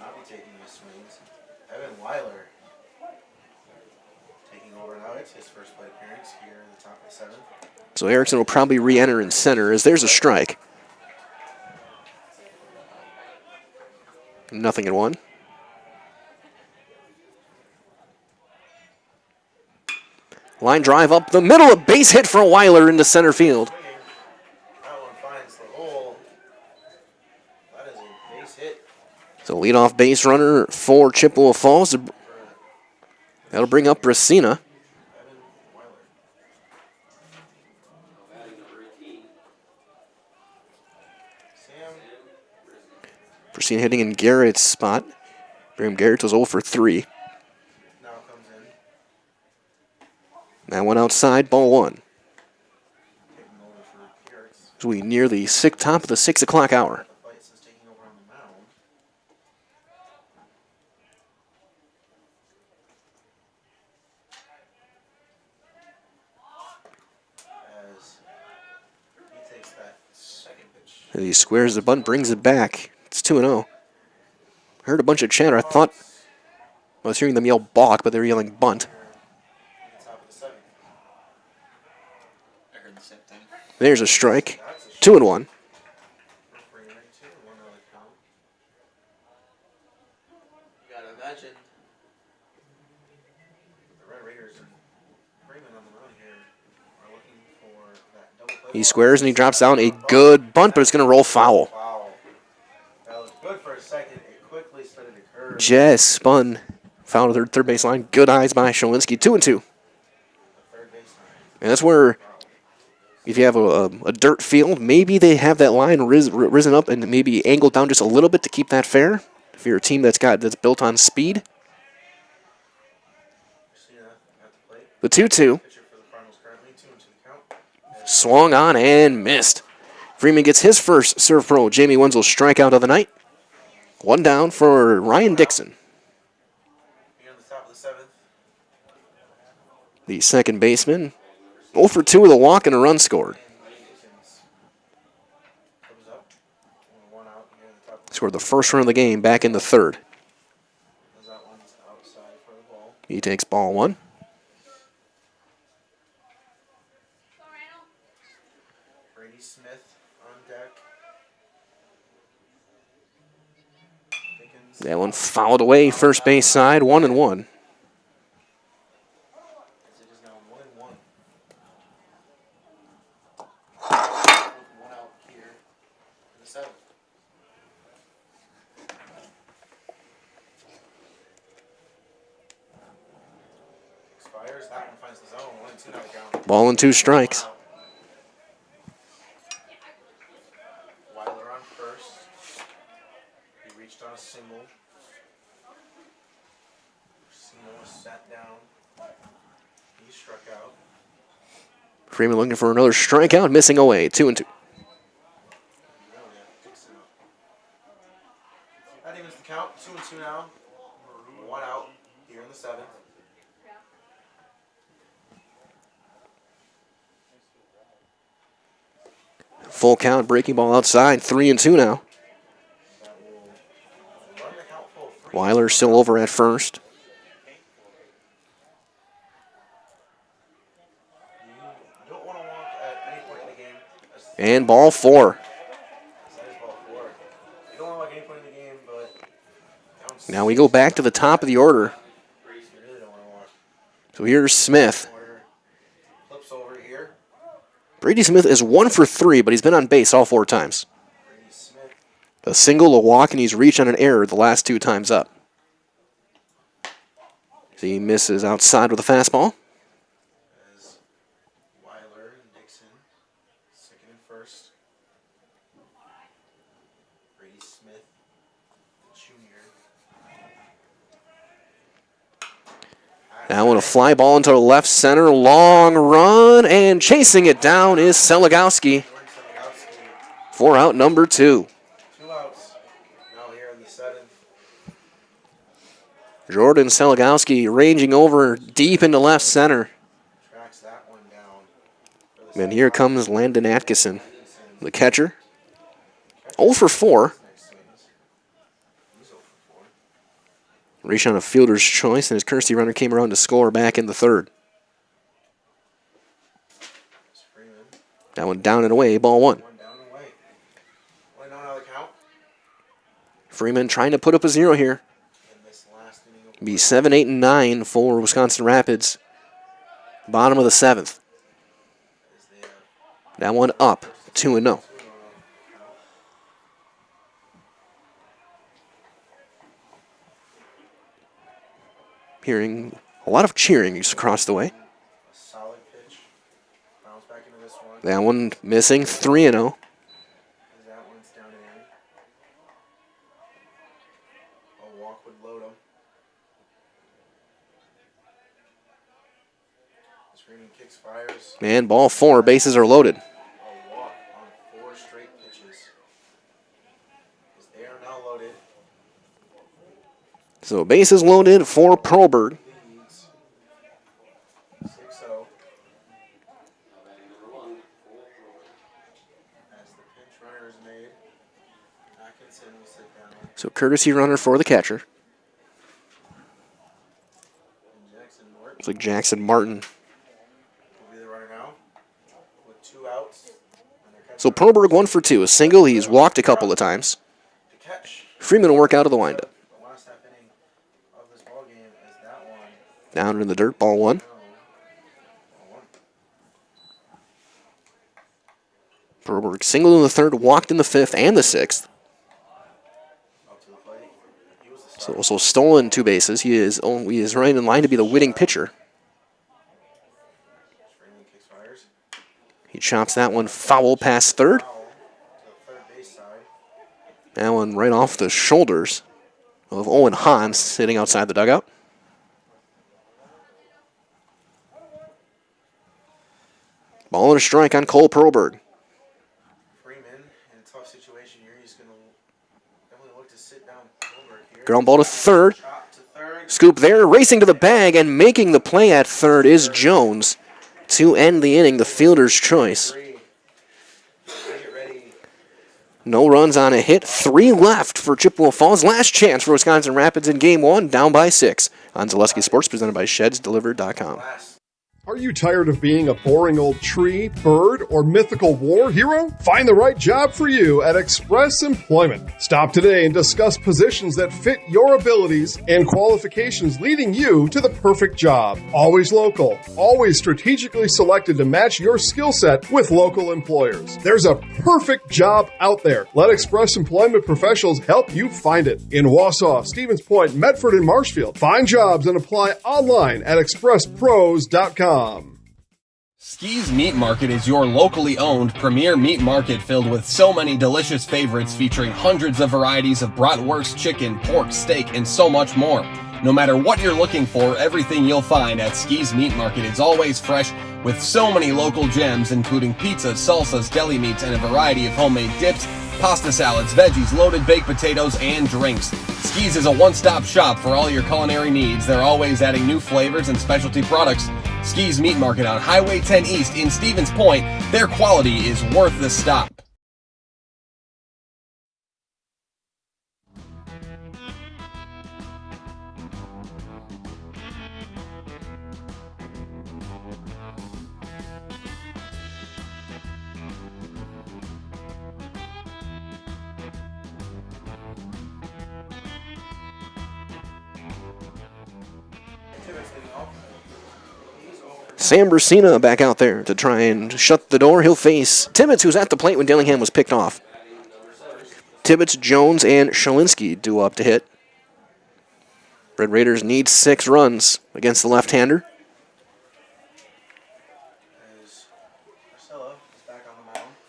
[SPEAKER 1] So Erickson will probably re-enter in center as there's a strike. Nothing in 1. Line drive up the middle, a base hit for Weiler into center field. So leadoff base runner for Chippewa Falls. That'll bring up Bracina. Bracina hitting in Garrett's spot. Graham Garrett was 0 for 3. That one outside, ball 1. As we near the top of the 6 o'clock hour. And he squares the bunt, brings it back. It's 2-0. I heard a bunch of chatter. I thought I was hearing them yell balk, but they were yelling bunt. There's a strike. 2-1. He squares and he drops down a good bunt, but it's going to roll foul. Just spun. Foul to third baseline. Good eyes by Shawinski. 2-2. And that's where, if you have a dirt field, maybe they have that line risen up and maybe angled down just a little bit to keep that fair. If you're a team that's built on speed. The 2-2. Swung on and missed. Freeman gets his first serve pro. Jamie Wenzel strikeout of the night. 1 down for Ryan Dixon. The second baseman, 0 for 2 with a walk and a run scored. Scored the first run of the game back in the 3rd. He takes ball 1. That one fouled away first base side, 1-1. Ball and 2 strikes.
[SPEAKER 3] Weiler on first. He reached on a single. Bracina sat down. He struck out.
[SPEAKER 1] Freeman looking for another strikeout, missing away. 2-2.
[SPEAKER 3] That evens the count. 2-2 now. 1 out here in the 7th.
[SPEAKER 1] Full count, breaking ball outside, 3-2 now. Weiler still over at first. And ball 4. Now we go back to the top of the order. So here's Smith. Brady Smith is 1 for 3, but he's been on base all 4 times. A single, a walk, and he's reached on an error the last 2 times up. He misses outside with a fastball.
[SPEAKER 3] As Weiler and Dixon, second and first. Brady Smith, junior.
[SPEAKER 1] Now on a fly ball into left center, long run, and chasing it down is Seligowski. For out number 2.
[SPEAKER 3] 2 outs. Now here in the 7th.
[SPEAKER 1] Jordan Seligowski ranging over deep into left center.
[SPEAKER 3] Tracks that one down.
[SPEAKER 1] And here comes Landon Atkinson, the catcher. 0 for 4. Reach on a fielder's choice, and his courtesy runner came around to score back in the 3rd. That one down and away, ball 1. Freeman trying to put up a 0 here. Be 7, 8, and 9 for Wisconsin Rapids. Bottom of the 7th. That one up, 2-0. Hearing a lot of cheering across the way.
[SPEAKER 3] Solid pitch. Bounce back into this one.
[SPEAKER 1] That one missing, 3-0.
[SPEAKER 3] That one's down and in. A walk would load him. Screening kicks, fires.
[SPEAKER 1] And ball 4, bases are loaded.
[SPEAKER 3] A walk on 4 straight pitches. As they are now loaded.
[SPEAKER 1] So bases loaded for Perlberg.
[SPEAKER 3] 6-0. As the pinch runner is made, Atkinson will sit down.
[SPEAKER 1] So courtesy runner for the catcher. Looks like Jackson Martin.
[SPEAKER 3] Will be the runner now with 2 outs.
[SPEAKER 1] So Perlberg 1 for 2. A single. He's walked a couple of times. Freeman will work out of the windup. Down in the dirt, ball 1. Perlberg single in the 3rd, walked in the 5th and the 6th. So also stolen 2 bases. He is right in line to be the winning pitcher. He chops that one foul past 3rd. That one right off the shoulders of Owen Hahn sitting outside the dugout. Ball and a strike on Cole Perlberg.
[SPEAKER 3] Freeman in a tough situation here. He's going to definitely look to sit down Perlberg here.
[SPEAKER 1] Ground ball to 3rd. Scoop there, racing to the bag and making the play at 3rd is Jones to end the inning, the fielder's choice. No runs on a hit, 3 left for Chippewa Falls. Last chance for Wisconsin Rapids in Game 1, down by 6. On Zaleski Sports, presented by ShedsDelivered.com.
[SPEAKER 25] Are you tired of being a boring old tree, bird, or mythical war hero? Find the right job for you at Express Employment. Stop today and discuss positions that fit your abilities and qualifications, leading you to the perfect job. Always local, always strategically selected to match your skill set with local employers. There's a perfect job out there. Let Express Employment professionals help you find it. In Wausau, Stevens Point, Medford, and Marshfield. Find jobs and apply online at expresspros.com.
[SPEAKER 9] Ski's Meat Market is your locally owned premier meat market filled with so many delicious favorites featuring hundreds of varieties of bratwurst, chicken, pork, steak, and so much more. No matter what you're looking for, everything you'll find at Ski's Meat Market is always fresh with so many local gems including pizzas, salsas, deli meats, and a variety of homemade dips, pasta salads, veggies, loaded baked potatoes, and drinks. Ski's is a one-stop shop for all your culinary needs. They're always adding new flavors and specialty products. Ski's Meat Market on Highway 10 East in Stevens Point. Their quality is worth the stop.
[SPEAKER 1] Sam Brasina back out there to try and shut the door. He'll face Tibbetts, who's at the plate when Dillingham was picked off. Tibbetts, Jones, and Shalinski due up to hit. Red Raiders need 6 runs against the left-hander.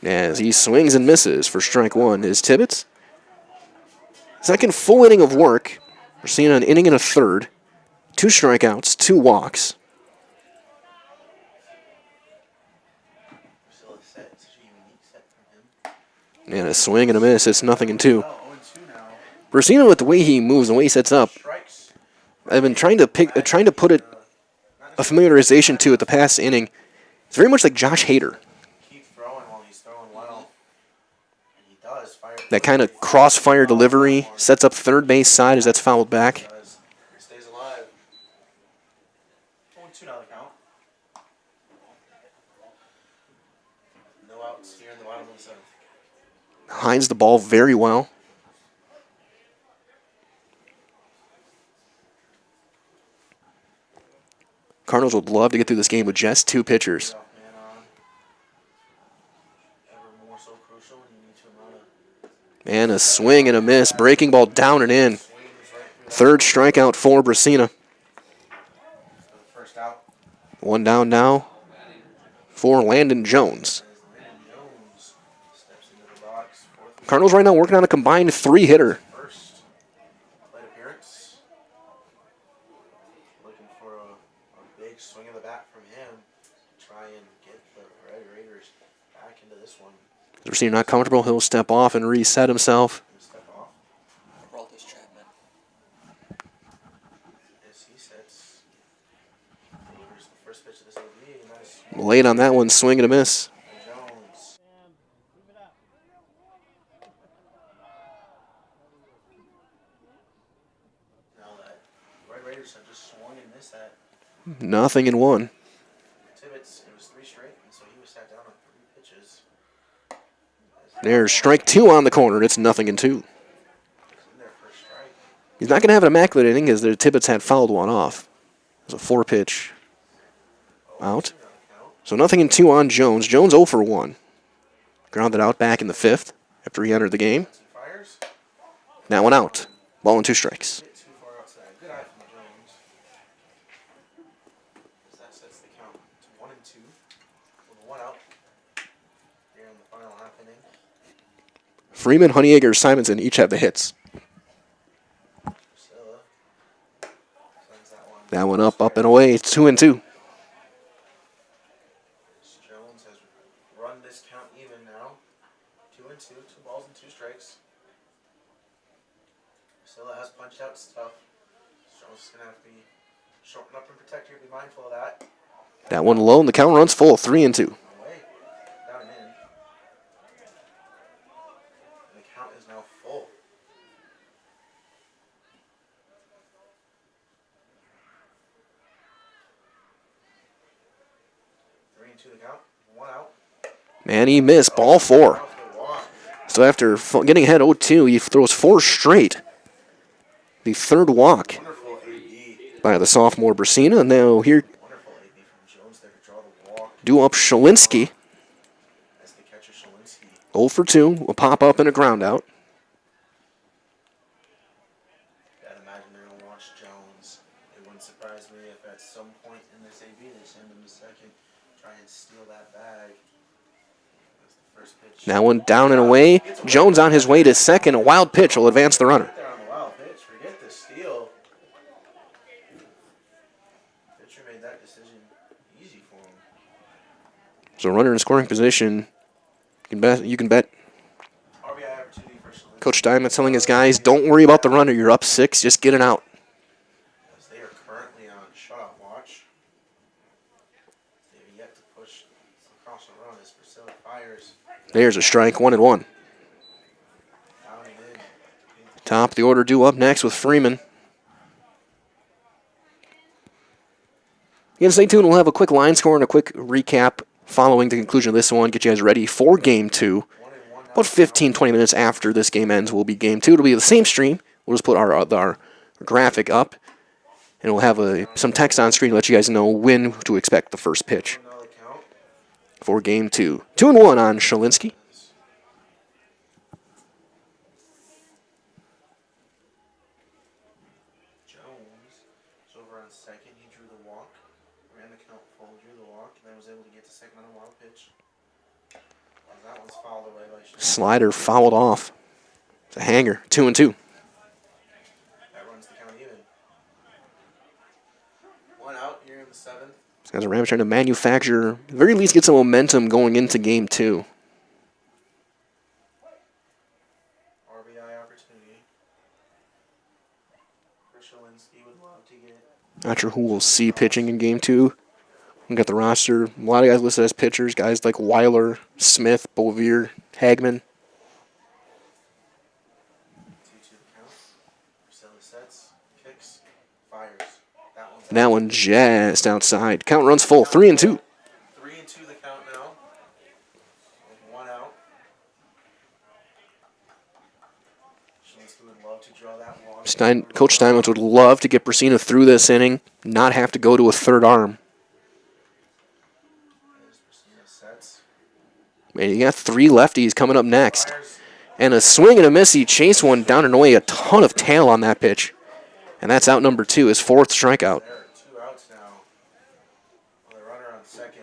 [SPEAKER 1] As he swings and misses for strike 1 is Tibbetts. Second full inning of work. We're seeing an inning and a third. 2 strikeouts, 2 walks. And a swing and a miss. It's 0-2. Brasino, with the way he moves, the way he sets up, I've been trying to put a familiarization to it the past inning. It's very much like Josh Hader. That kind of crossfire delivery sets up third base side as that's fouled back. Hides the ball very well. Cardinals would love to get through this game with just 2 pitchers. And a swing and a miss. Breaking ball down and in. Third strikeout for Brasina. 1 down now for Landon Jones. Cardinals right now working on a combined 3-hitter.
[SPEAKER 3] Looking for a big swing of the bat from him to try and get the Red Raiders back into this one.
[SPEAKER 1] As the receiver not comfortable, he'll step off and reset himself. Late on that one, swing and a miss. Nothing in 1.
[SPEAKER 3] Tibbetts, it was 3 straight, and so he was sat down on 3 pitches.
[SPEAKER 1] There's strike 2 on the corner. It's 0-2. He's not going to have an immaculate inning as the Tibbetts had fouled one off. It was a 4-pitch out. So 0-2 on Jones. Jones 0 for 1. Grounded out back in the 5th after he entered the game. That one out. Ball and 2 strikes. Freeman, Honeyegger, Simonson each have the hits. That one up and away. It's 2-2.
[SPEAKER 3] Jones has run this count even now. 2-2, 2 balls and 2 strikes. Priscilla has punched out stuff. Jones is going to have to be shorten up and protect here. Be mindful of that.
[SPEAKER 1] That one low and the count runs full. 3-2. And he missed. Ball 4. So after getting ahead 0-2, he throws 4 straight. The 3rd walk by the sophomore Brasina. Now here, due up Shalinsky. 0 for 2. Will pop up and a ground out.
[SPEAKER 3] I'd imagine they're going to watch Jones. It wouldn't surprise me if at some point in this AB they send him to second, try and steal that bag.
[SPEAKER 1] That one down and away. Jones on his way to second. A wild pitch will advance the runner.
[SPEAKER 3] Forget the steal. Pitcher made that decision easy for him.
[SPEAKER 1] So runner in scoring position. You can bet. Coach Steinmetz telling his guys, don't worry about the runner. You're up 6. Just get it out.
[SPEAKER 3] As they are currently on shutout watch. They have yet to push across the run as Priscilla fires.
[SPEAKER 1] There's a strike, 1-1. Top of the order due up next with Freeman. Again, stay tuned. We'll have a quick line score and a quick recap following the conclusion of this one. Get you guys ready for Game 2. About 15-20 minutes after this game ends will be Game 2. It'll be the same stream. We'll just put our graphic up. And we'll have some text on screen to let you guys know when to expect the first pitch for Game 2. 2-1 on Shalinsky.
[SPEAKER 3] was able to get the second on a wild pitch. That one's fouled away by Shane.
[SPEAKER 1] Slider fouled off. It's a hanger. 2-2.
[SPEAKER 3] That runs the count even. One out here in the seventh.
[SPEAKER 1] These guys are Rapids trying to manufacture, at the very least get some momentum going into game 2.
[SPEAKER 3] RBI opportunity. Krishalinski would love to get.
[SPEAKER 1] Not sure who we'll see pitching in game 2. We got the roster. A lot of guys listed as pitchers. Guys like Weiler, Smith, Bovier, Hagman.
[SPEAKER 3] 2-2 the count. Priscilla sets, kicks, fires.
[SPEAKER 1] And that one just outside. Count runs full. 3-2.
[SPEAKER 3] 3-2 the count now. With one out. Shalinsky would love to draw that long.
[SPEAKER 1] Coach Steinmetz would love to get Brasina through this inning, not have to go to a third arm. And you got 3 lefties coming up next. And a swing and a miss. He chased one down and away. A ton of tail on that pitch. And that's out number 2, his 4th strikeout.
[SPEAKER 3] There are 2 outs now. Well, the runner on second.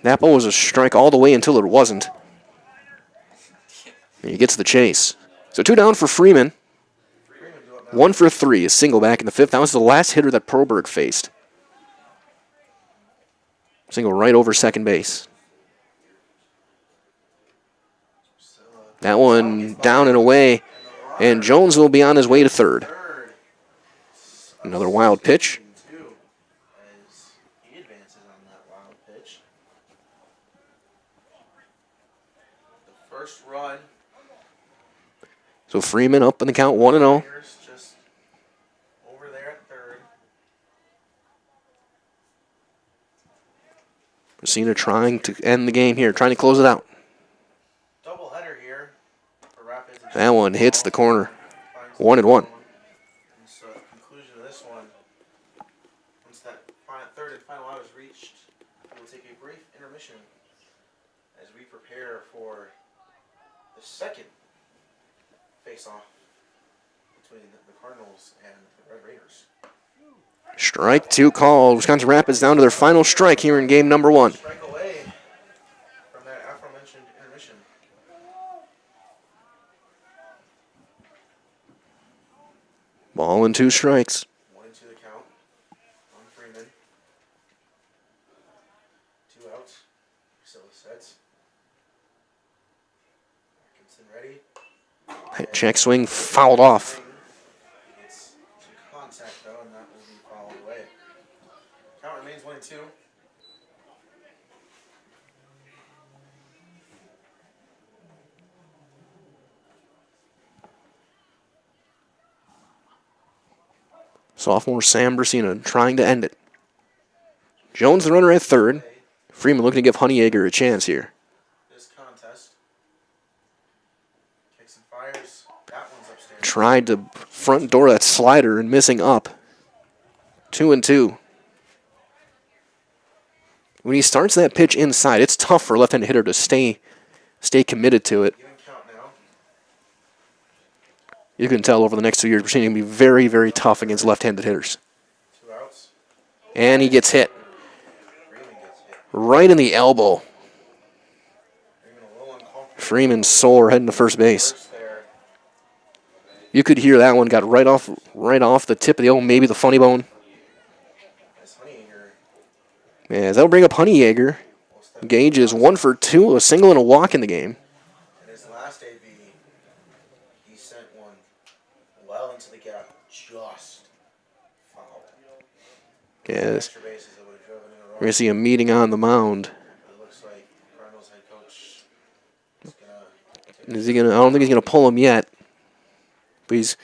[SPEAKER 1] That ball was a strike all the way until it wasn't. And he gets the chase. So 2 down for Freeman. 1 for 3, a single back in the 5th. That was the last hitter that Proberg faced. Single right over second base. That one down and away, and Jones will be on his way to third. Another wild pitch.
[SPEAKER 3] As he advances on that wild pitch. The first run.
[SPEAKER 1] So Freeman up in the count 1-0.
[SPEAKER 3] Just over there at third.
[SPEAKER 1] Brasina trying to end the game here, trying to close it out.
[SPEAKER 3] Doubleheader here for Rapids.
[SPEAKER 1] That one hits the corner. 1-1.
[SPEAKER 3] So at the conclusion of this one, once that third and final out is reached, we will take a brief intermission as we prepare for the second face-off between the Cardinals and the Red Raiders.
[SPEAKER 1] Strike 2 called. Wisconsin Rapids down to their final strike here in game number 1.
[SPEAKER 3] Strike away from that aforementioned intermission.
[SPEAKER 1] Ball and 2 strikes.
[SPEAKER 3] 1-2 the count on Freeman. 2 outs. Priscilla sets. Atkinson ready.
[SPEAKER 1] That check swing fouled off.
[SPEAKER 3] It's some contact though, and that will be fouled away. Count remains 1-2.
[SPEAKER 1] Sophomore Sam Brasina trying to end it. Jones the runner at third. Freeman looking to give Honeyegger a chance here.
[SPEAKER 3] This contest. Kicks and fires. That one's upstairs.
[SPEAKER 1] Tried to front door that slider and missing up. 2-2. When he starts that pitch inside, it's tough for a left-handed hitter to stay committed to it. You can tell over the next 2 years, Brasina going to be very, very tough against left-handed hitters.
[SPEAKER 3] 2 outs.
[SPEAKER 1] And he gets hit. Right in the elbow. Freeman sore heading to first base. You could hear that one got right off the tip of the elbow, maybe the funny bone. Yeah, that'll bring up Honeyegger. Gage is 1 for 2, a single and a walk in the game.
[SPEAKER 3] In his last AB, he sent one well into the gap, just fouled.
[SPEAKER 1] Yes. We're going to see a meeting on the mound.
[SPEAKER 3] It looks like Cardinals head coach
[SPEAKER 1] Is he gonna? I don't think he's gonna pull him yet. But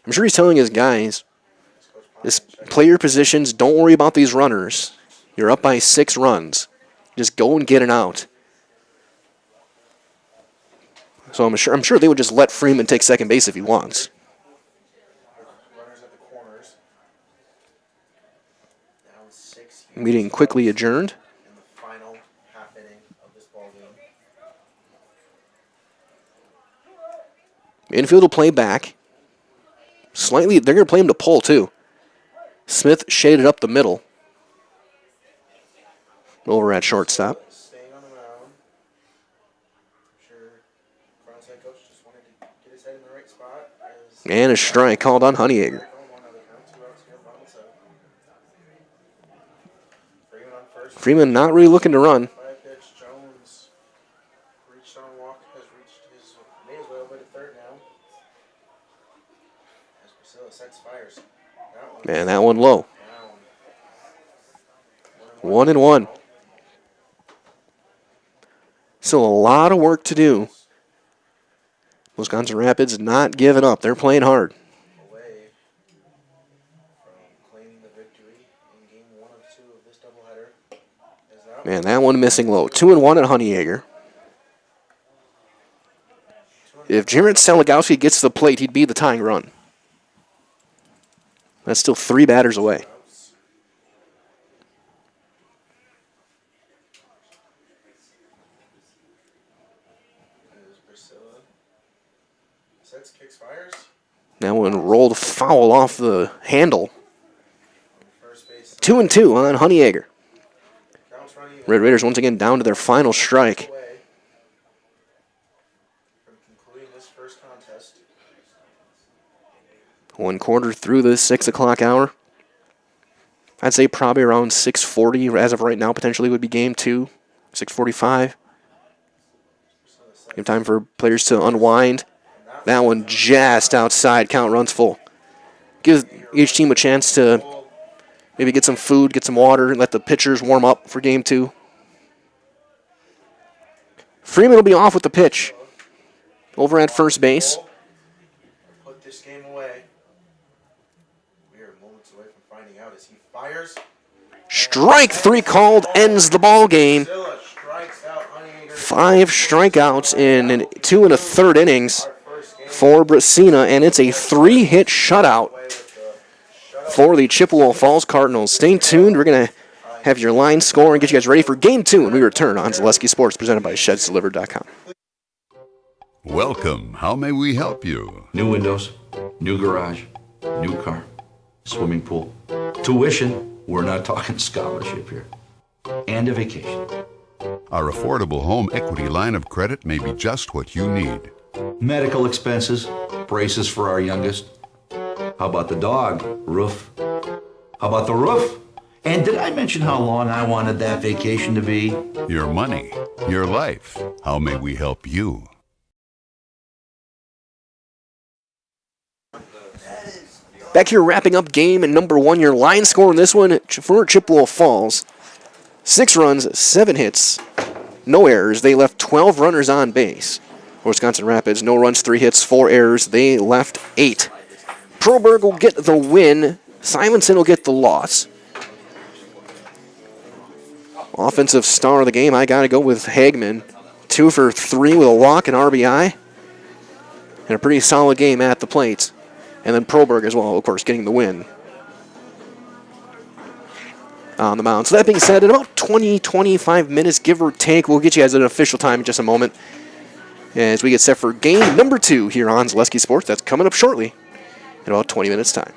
[SPEAKER 1] I'm sure he's telling his guys, just play your positions. Don't worry about these runners. You're up by 6 runs. Just go and get an out. So I'm sure they would just let Freeman take second base if he wants.
[SPEAKER 3] runners at the corners. Down 6.
[SPEAKER 1] Meeting quickly adjourned.
[SPEAKER 3] In the final half inning of this ball game.
[SPEAKER 1] Infield will play back. Slightly, they're going to play him to pull too. Smith shaded up the middle. over at shortstop.
[SPEAKER 3] Staying on the mound. I'm sure frontside coach just wanted to get his head in the right spot.
[SPEAKER 1] And a strike called on Honeyegger. Freeman not really looking to run.
[SPEAKER 3] By a pitch, Jones reached on walk, has reached his, may as well over to third now. As Priscilla sets fires.
[SPEAKER 1] And that one low. 1-1. Still a lot of work to do. Wisconsin Rapids not giving up. They're playing hard.
[SPEAKER 3] Away from claiming the victory in game 1 of 2 of this doubleheader.
[SPEAKER 1] Man, that one missing low. 2-1 at Honeyegger. If Jared Saligowski gets to the plate, he'd be the tying run. That's still 3 batters away.
[SPEAKER 3] Sets, kicks, fires.
[SPEAKER 1] That one rolled foul off the handle. 2-2 on Honeyegger. Red Raiders once again down to their final strike.
[SPEAKER 3] Concluding this first contest.
[SPEAKER 1] 1 quarter through the 6 o'clock hour. I'd say probably around 6:40 as of right now, potentially would be game 2. 6:45. Give time for players to unwind. That one just outside, count runs full. Gives each team a chance to maybe get some food, get some water, and let the pitchers warm up for game 2. Freeman will be off with the pitch. Over at first base.
[SPEAKER 3] Put this game away. We are moments away from finding out as he fires.
[SPEAKER 1] Strike 3 called, ends the ball game. 5 strikeouts in 2 1/3 innings for Brasina, and it's a 3-hit shutout for the Chippewa Falls Cardinals. Stay tuned. We're going to have your line score and get you guys ready for game 2 when we return on Zaleski Sports, presented by ShedsDelivered.com.
[SPEAKER 2] Welcome. How may we help you?
[SPEAKER 8] New windows, new garage, new car, swimming pool, tuition. We're not talking scholarship here. And a vacation.
[SPEAKER 2] Our affordable home equity line of credit may be just what you need.
[SPEAKER 8] Medical expenses, braces for our youngest. How about the dog? Roof. How about the roof? And did I mention how long I wanted that vacation to be?
[SPEAKER 2] Your money, your life. How may we help you?
[SPEAKER 1] Back here wrapping up game number 1. Your line score in this one for Chippewa Falls. 6 runs, 7 hits, no errors. They left 12 runners on base. For Wisconsin Rapids, no runs, 3 hits, 4 errors. They left 8. Proberg will get the win. Simonson will get the loss. Offensive star of the game, I got to go with Hagman. 2 for 3 with a walk and RBI. And a pretty solid game at the plate. And then Proberg as well, of course, getting the win on the mound. So that being said, in about 20-25 minutes, give or take, we'll get you guys an official time in just a moment as we get set for game number 2 here on Zaleski Sports. That's coming up shortly in about 20 minutes' time.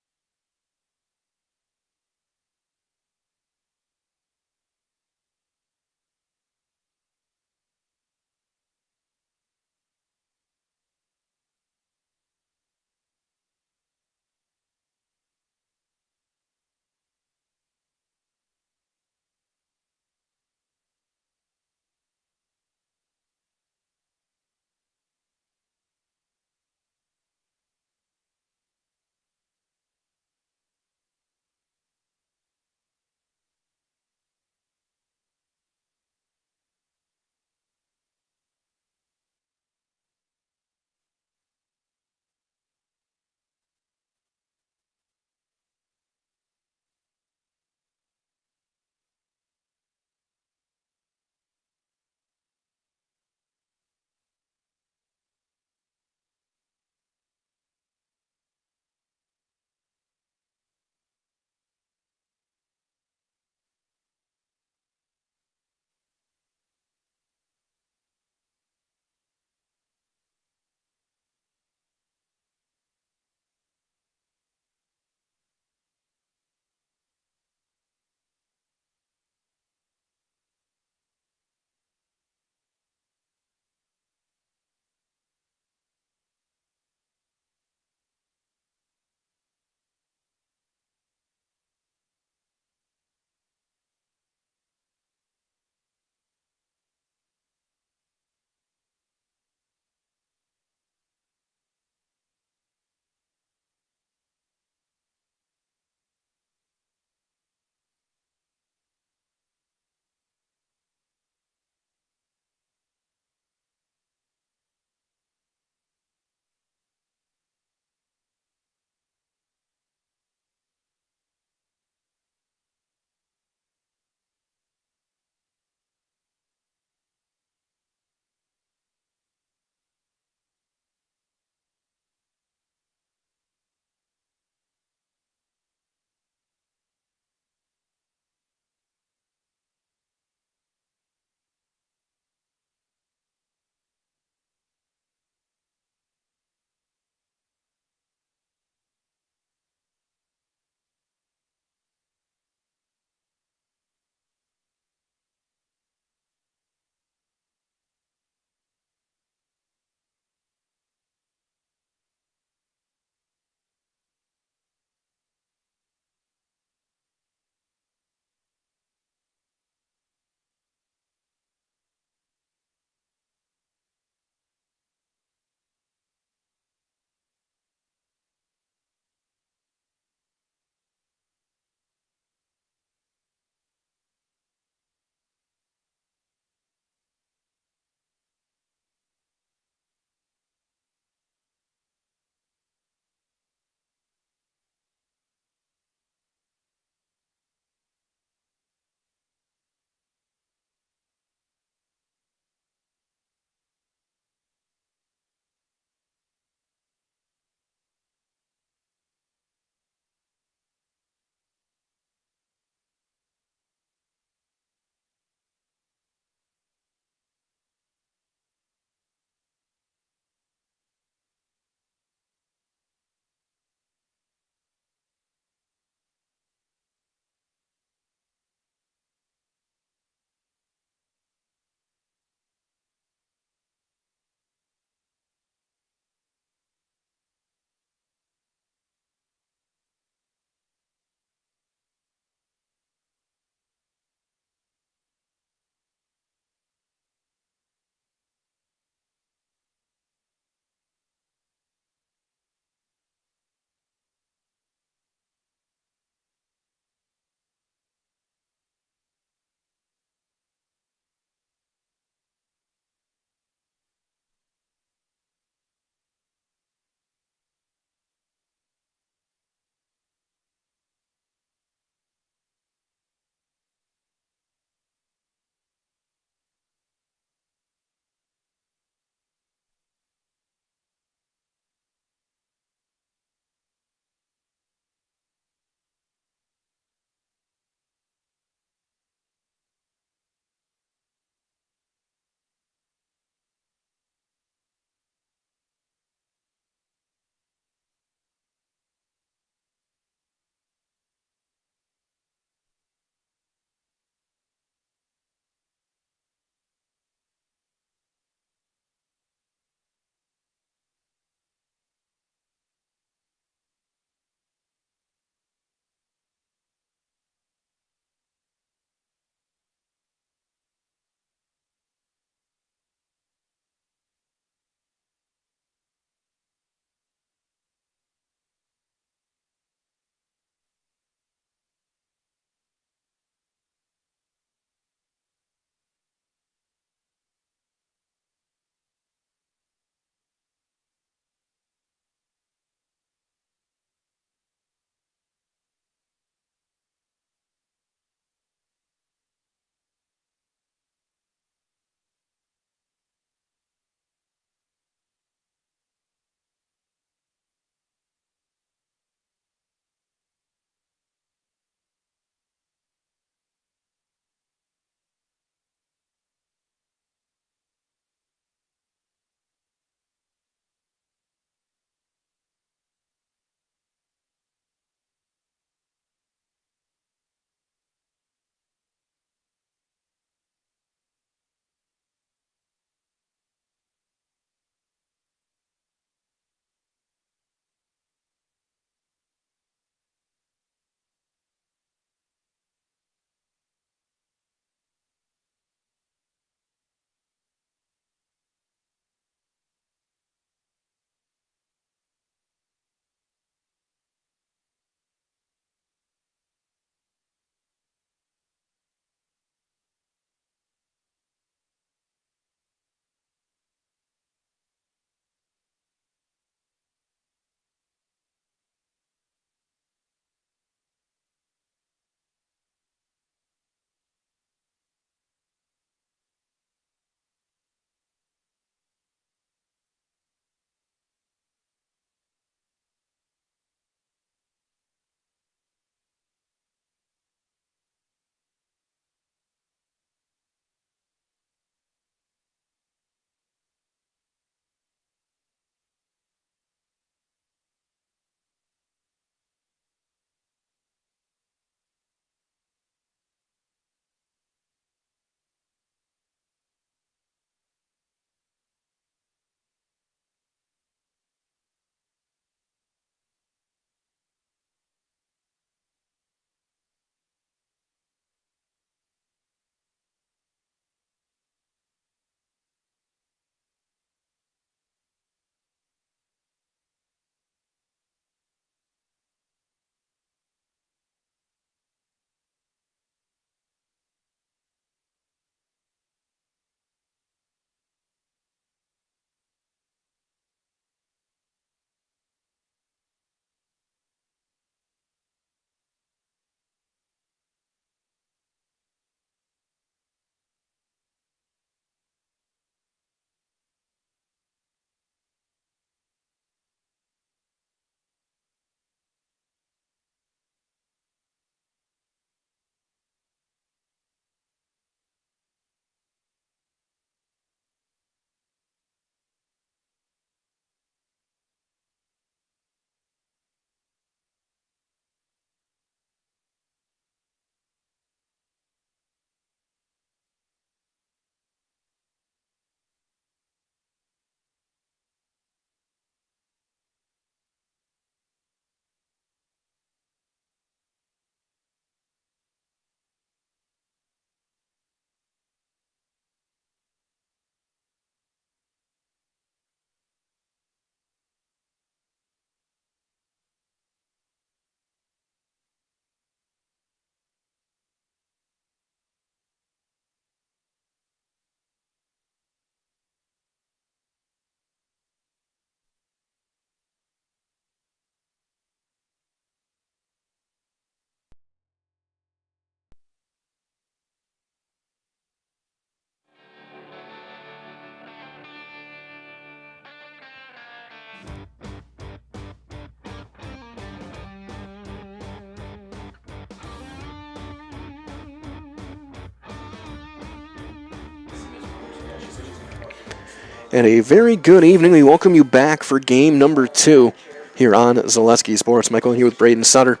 [SPEAKER 1] And a very good evening. We welcome you back for game number 2 here on Zaleski Sports. Michael here with Braden Sutter.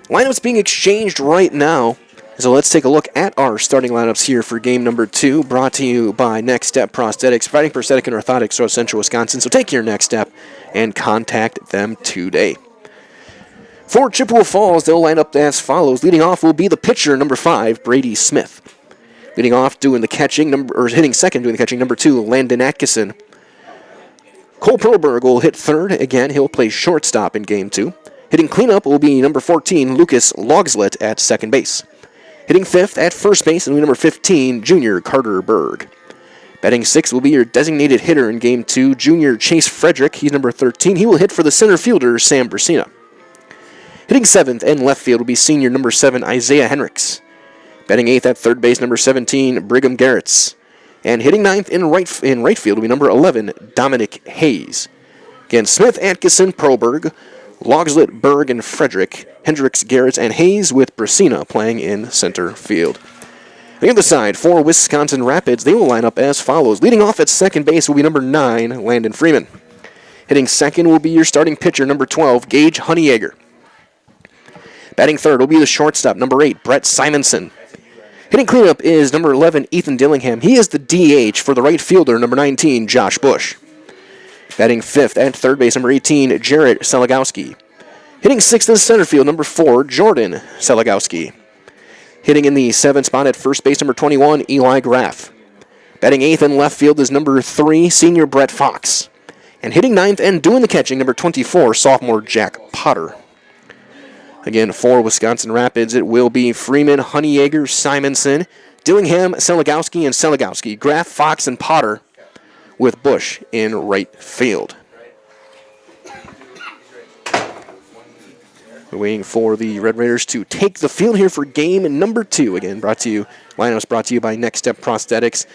[SPEAKER 1] Lineups being exchanged right now. So let's take a look at our starting lineups here for game number 2, brought to you by Next Step Prosthetics, providing prosthetic and orthotics throughout Central Wisconsin. So take your next step and contact them today. For Chippewa Falls, they'll line up as follows. Leading off will be the pitcher, number 5, Brady Smith. Leading off, doing the catching, hitting second, doing the catching, number 2, Landon Atkinson. Cole Perlberg will hit third. Again, he'll play shortstop in game 2. Hitting cleanup will be number 14, Lucas Logslet at second base. Hitting fifth at first base will be number 15, Junior Carter Berg. Batting sixth will be your designated hitter in game 2, Junior Chase Frederick. He's number 13. He will hit for the center fielder, Sam Brasina. Hitting seventh and left field will be senior number 7, Isaiah Henricks. Batting eighth at third base, number 17, Brigham Garretts. And hitting ninth in right field will be number 11, Dominic Hayes. Again, Smith, Atkinson, Perlberg, Logslet, Berg, and Frederick, Hendricks, Garretts, and Hayes with Brasina playing in center field. On the other side, for Wisconsin Rapids, they will line up as follows. Leading off at second base will be number 9, Landon Freeman. Hitting second will be your starting pitcher, number 12, Gage Honeyegger. Batting third will be the shortstop, number 8, Brett Simonson. Hitting cleanup is number 11, Ethan Dillingham. He is the DH for the right fielder, number 19, Josh Bush. Batting fifth at third base, number 18, Jarrett Seligowski. Hitting sixth in center field, number 4, Jordan Seligowski. Hitting in the seventh spot at first base, number 21, Eli Graff. Batting eighth in left field is number 3, senior Brett Fox. And hitting ninth and doing the catching, number 24, sophomore Jack Potter. Again, for Wisconsin Rapids, it will be Freeman, Honeyegger, Simonson, Dillingham, Seligowski, and Seligowski. Graff, Fox, and Potter with Bush in right field. We're waiting for the Red Raiders to take the field here for game number 2. Again, lineups brought to you by Next Step Prosthetics,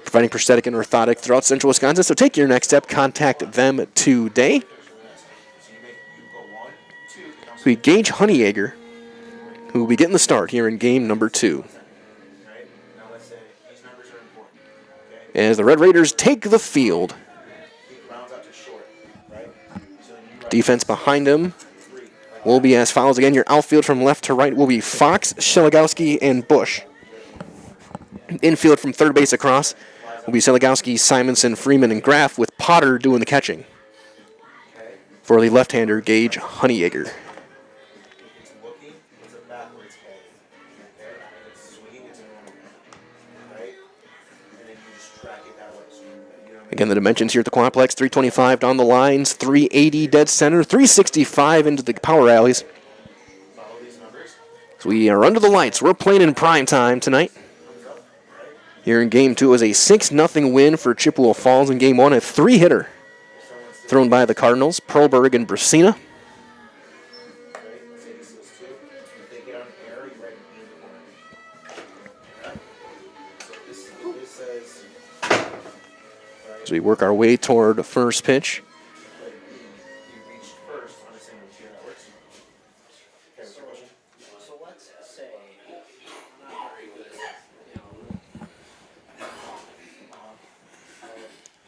[SPEAKER 1] providing prosthetic and orthotic throughout Central Wisconsin. So take your next step, contact them today. We Gage Honeyegger, who will be getting the start here in game number 2. As the Red Raiders take the field. Defense behind him will be as follows. Again, your outfield from left to right will be Fox, Seligowski, and Bush. Infield from third base across will be Seligowski, Simonson, Freeman, and Graff, with Potter doing the catching. For the left-hander, Gage Honeyegger. Again, the dimensions here at the Quadplex, 325 down the lines, 380 dead center, 365 into the power alleys. So we are under the lights. We're playing in prime time tonight. Here in game 2 is a 6-0 win for Chippewa Falls. In game 1, a 3-hitter thrown by the Cardinals, Perlberg and Brasina. As we work our way toward the first pitch.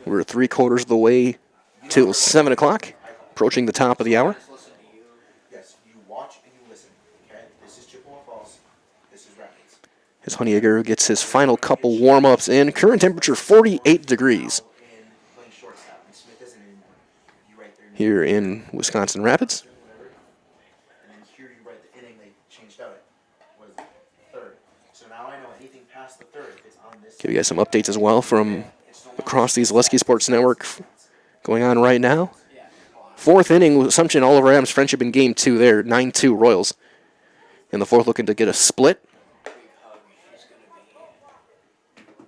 [SPEAKER 1] We're 3/4 of the way till 7 o'clock, approaching the top of the hour.
[SPEAKER 3] Yes, you watch and you listen. Okay, this is Chippewa Falls. This is Rapids.
[SPEAKER 1] As Honeyegger gets his final couple warm-ups in. Current temperature 48 degrees. Here in Wisconsin Rapids.
[SPEAKER 3] And then here you write the inning they changed out. Was third. So now I know anything past the third is on this.
[SPEAKER 1] Give you guys some updates as well from across the Zaleski Sports Network going on right now. Fourth inning with Assumption Oliver Adams Friendship in game 2 there, 9-2 Royals. In the fourth looking to get a split.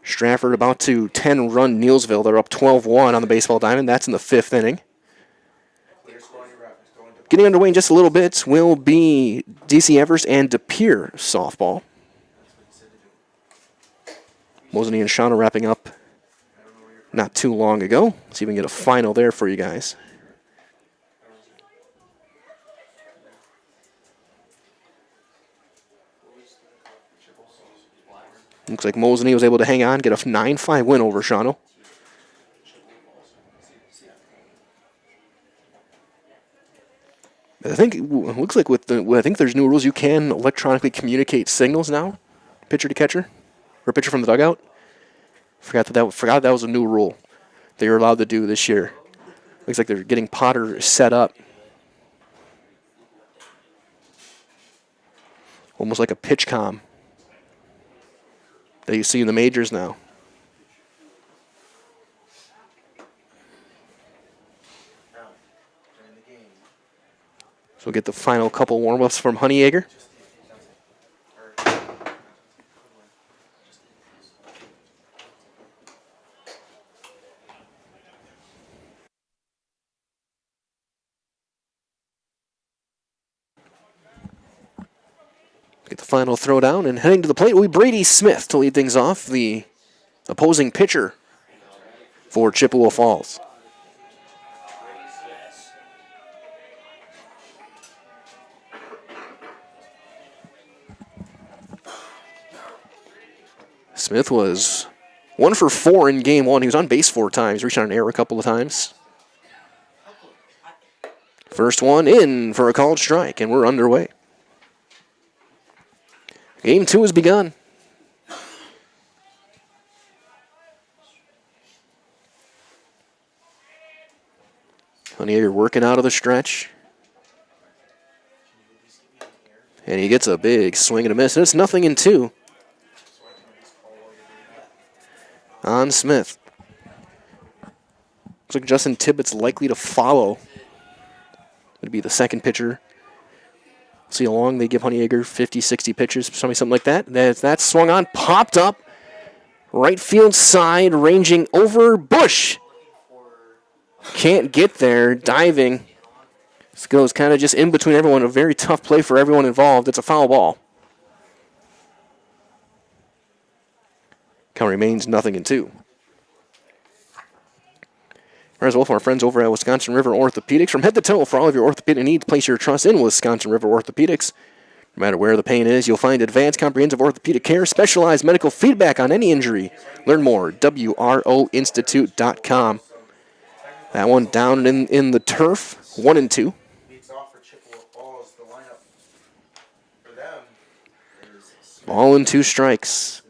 [SPEAKER 1] Stratford about to 10-run Neilsville. They're up 12-1 on the baseball diamond. That's in the 5th inning. Getting underway in just a little bit will be DC Everest and De Pere softball. Mosney and Shauna wrapping up not too long ago. Let's see if we can get a final there for you guys. Looks like Mosney was able to hang on, get a 9-5 win over Shawano. I think it looks like I think there's new rules. You can electronically communicate signals now, pitcher to catcher, or pitcher from the dugout. Forgot that was a new rule that you're allowed to do this year. Looks like they're getting Potter set up, almost like a pitch comm that you see in the majors now. So we'll get the final couple warm-ups from Honeyegger. Get the final throwdown, and heading to the plate will be Brady Smith to lead things off, the opposing pitcher for Chippewa Falls. Smith was 1 for 4 in game 1. He was on base 4 times, reached on an error a couple of times. First one in for a called strike, and we're underway. Game 2 has begun. Honeyegger working out of the stretch. And he gets a big swing and a miss, and it's 0-2 on Smith. Looks like Justin Tippett's likely to follow. It'd be the second pitcher. See how long they give Honeyegger, 50, 60 pitches, something like that. That's swung on, popped up. Right field side, ranging over Bush. Can't get there, diving. This goes kind of just in between everyone. A very tough play for everyone involved. It's a foul ball. Count remains 0-2. As well, from our friends over at Wisconsin River Orthopedics. From head to toe, for all of your orthopedic needs, place your trust in Wisconsin River Orthopedics. No matter where the pain is, you'll find advanced comprehensive orthopedic care, specialized medical feedback on any injury. Learn more, WROinstitute.com. That one down in the turf, 1-2. Ball and 2 strikes.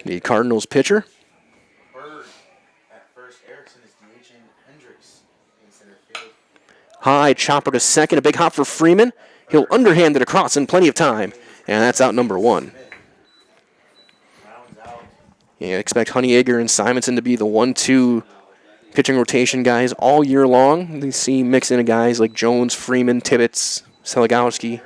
[SPEAKER 1] The Cardinals pitcher. High chopper to second, a big hop for Freeman. He'll underhand it across in plenty of time, and that's out number 1. Yeah, expect Honeyegger and Simonson to be the 1-2 pitching rotation guys all year long. You see mix in guys like Jones, Freeman, Tibbetts, Seligowski.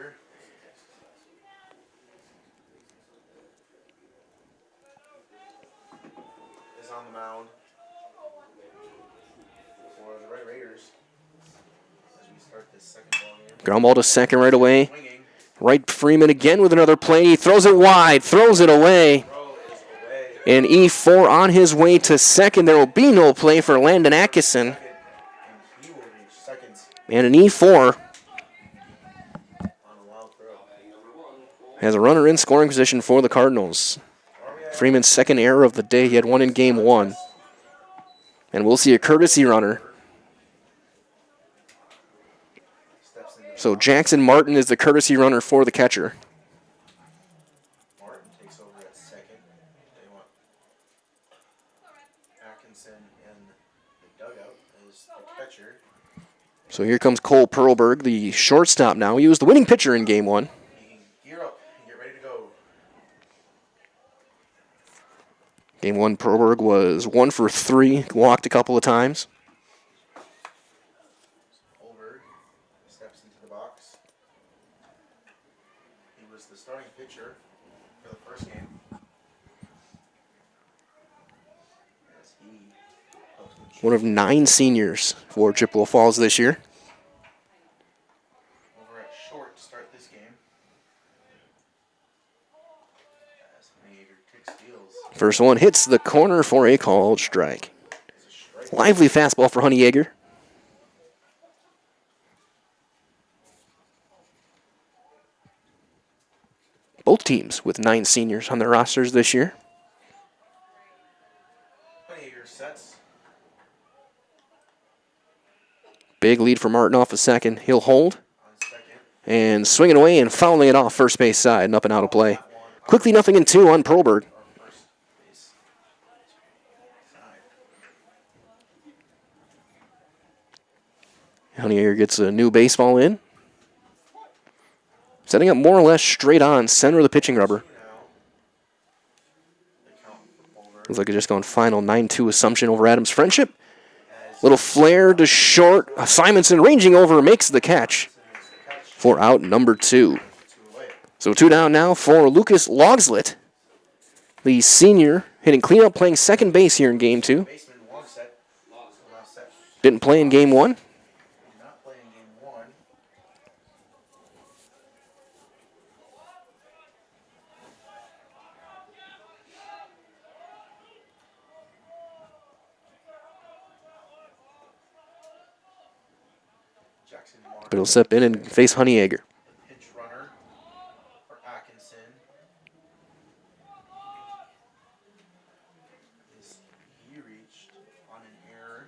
[SPEAKER 1] Ground ball to second right away. Right Freeman again with another play. He throws it wide, throws it away. And E4 on his way to second. There will be no play for Landon Atkinson. And an E4 has a runner in scoring position for the Cardinals. Freeman's second error of the day. He had one in game 1. And we'll see a courtesy runner. So Jackson Martin is the courtesy runner for the catcher.
[SPEAKER 3] Martin takes over at second. They want Atkinson in the dugout as the catcher.
[SPEAKER 1] So here comes Cole Perlberg, the shortstop now. He was the winning pitcher in game 1.
[SPEAKER 3] Gear up and get ready to go.
[SPEAKER 1] Game 1, Perlberg was 1 for 3, walked a couple of times. One of 9 seniors for Chippewa Falls this year.
[SPEAKER 3] Over at short to start this game.
[SPEAKER 1] First one hits the corner for a called strike. Lively fastball for Honeyegger. Both teams with 9 seniors on their rosters this year. Big lead for Martin off a second. He'll hold. And swinging away and fouling it off first base side and up and out of play. Quickly 0-2 on Perlberg. Honeyegger gets a new baseball in. Setting up more or less straight on center of the pitching rubber. Looks like it's just going final 9-2 assumption over Adams Friendship. Little flare to short. Simonson ranging over makes the catch for out number 2. So 2 down now for Lucas Logslit. The senior hitting cleanup, playing second base here in game 2. Didn't play in game 1. But he'll step in and face Honeyegger.
[SPEAKER 3] Pinch runner for Atkinson. He reached on an error.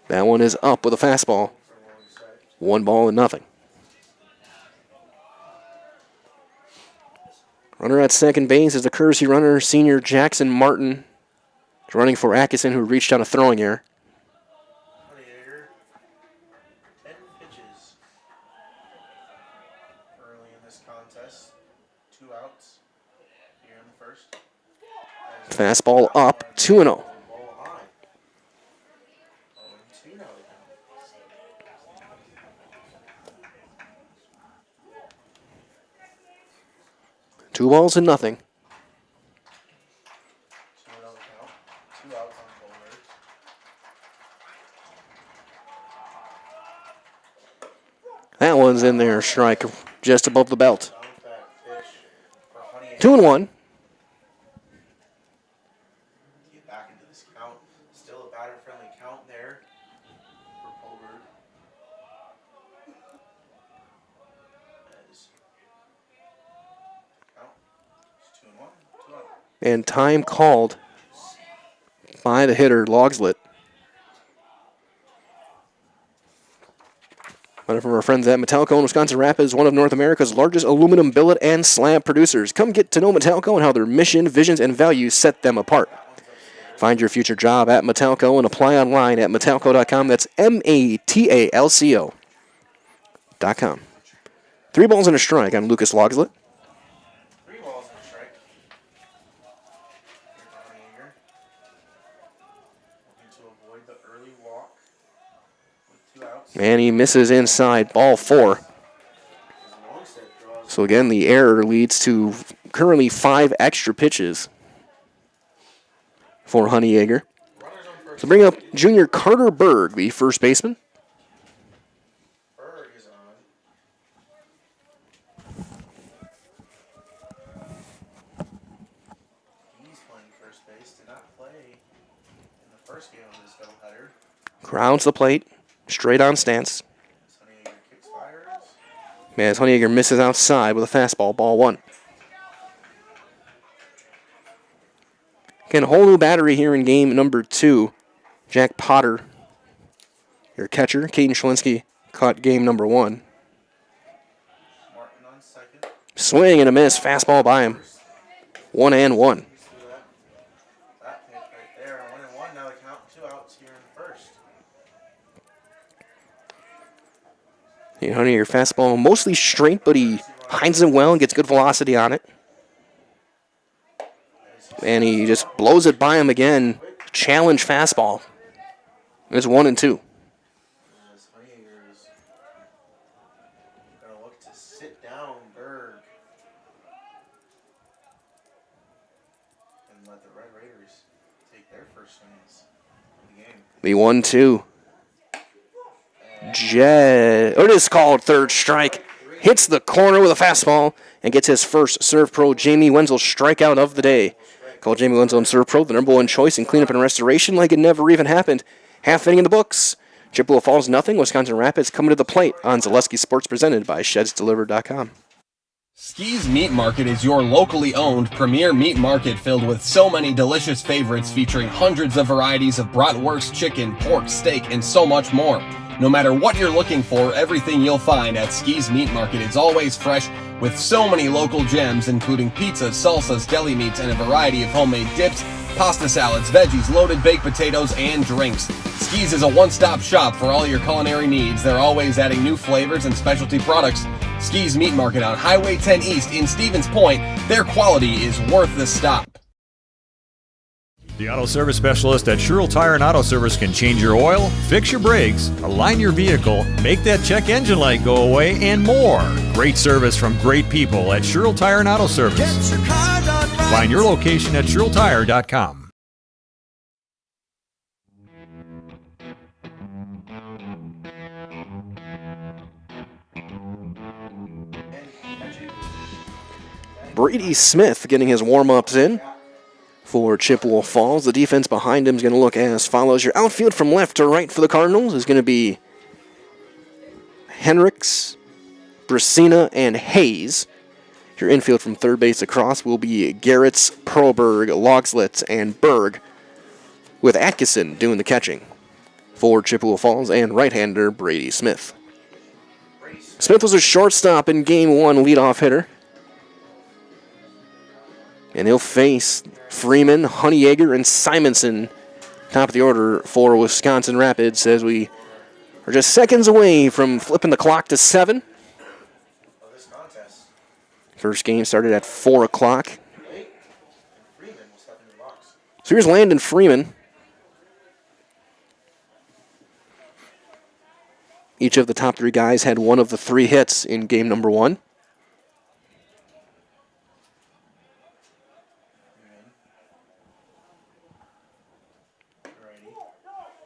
[SPEAKER 1] That one is up with a fastball. 1-0. Runner at second base is the courtesy runner, senior Jackson Martin. Running for Atkinson, who reached on a throwing error. Fastball up, 2-0. Two balls and nothing. That one's in there, strike just above the belt. 2-1. And time called by the hitter, Logslit. Letter from our friends at Metalco in Wisconsin Rapids, one of North America's largest aluminum billet and slab producers. Come get to know Metalco and how their mission, visions, and values set them apart. Find your future job at Metalco and apply online at metalco.com. That's MATALCO.com. 3 balls and a strike on Lucas Logslit. And he misses inside, ball 4. So again, the error leads to currently 5 extra pitches for Honeyegger. So bring up junior Carter Berg, the first baseman.
[SPEAKER 3] Berg is on. He's playing first base. Did not play in the first game of this doubleheader.
[SPEAKER 1] Grounds the plate. Straight on stance. As Honeyegger misses outside with a fastball, ball 1. Again, a whole new battery here in game number 2. Jack Potter, your catcher. Caden Schlinsky caught game number 1. Swing and a miss, fastball by him. 1-1. Honeyegger fastball mostly straight, but he hides it well and gets good velocity on it. And he just blows it by him again. Challenge fastball. It's 1-2.
[SPEAKER 3] Gonna look to sit down Berg and let the Red Raiders take their first swings of the game.
[SPEAKER 1] The 1-2. It is called third strike. Hits the corner with a fastball and gets his first Serve Pro Jamie Wenzel strikeout of the day. Call Jamie Wenzel and Serve Pro the number 1 choice in cleanup and restoration like it never even happened. Half inning in the books. Chippewa Falls nothing. Wisconsin Rapids coming to the plate on Zaleski Sports presented by ShedsDelivered.com.
[SPEAKER 9] Ski's Meat Market is your locally owned premier meat market filled with so many delicious favorites featuring hundreds of varieties of bratwurst, chicken, pork, steak, and so much more. No matter what you're looking for, everything you'll find at Ski's Meat Market is always fresh with so many local gems including pizzas, salsas, deli meats, and a variety of homemade dips, pasta salads, veggies, loaded baked potatoes, and drinks. Ski's is a one-stop shop for all your culinary needs. They're always adding new flavors and specialty products. Ski's Meat Market on Highway 10 East in Stevens Point. Their quality is worth the stop.
[SPEAKER 12] The auto service specialist at Sherrill Tire and Auto Service can change your oil, fix your brakes, align your vehicle, make that check engine light go away, and more. Great service from great people at Sherrill Tire and Auto Service. Find your location at SherrillTire.com.
[SPEAKER 1] Brady Smith getting his warm-ups in for Chippewa Falls. The defense behind him is going to look as follows. Your outfield from left to right for the Cardinals is going to be Henricks, Brasina, and Hayes. Your infield from third base across will be Garretts, Perlberg, Logslitz, and Berg, with Atkinson doing the catching for Chippewa Falls, and right-hander Brady Smith. Smith was a shortstop in Game 1, leadoff hitter. And he'll face Freeman, Honeyegger, and Simonson, top of the order for Wisconsin Rapids, as we are just seconds away from flipping the clock to 7. First game started at 4 o'clock. So here's Landon Freeman. Each of the top 3 guys had one of the 3 hits in game number 1.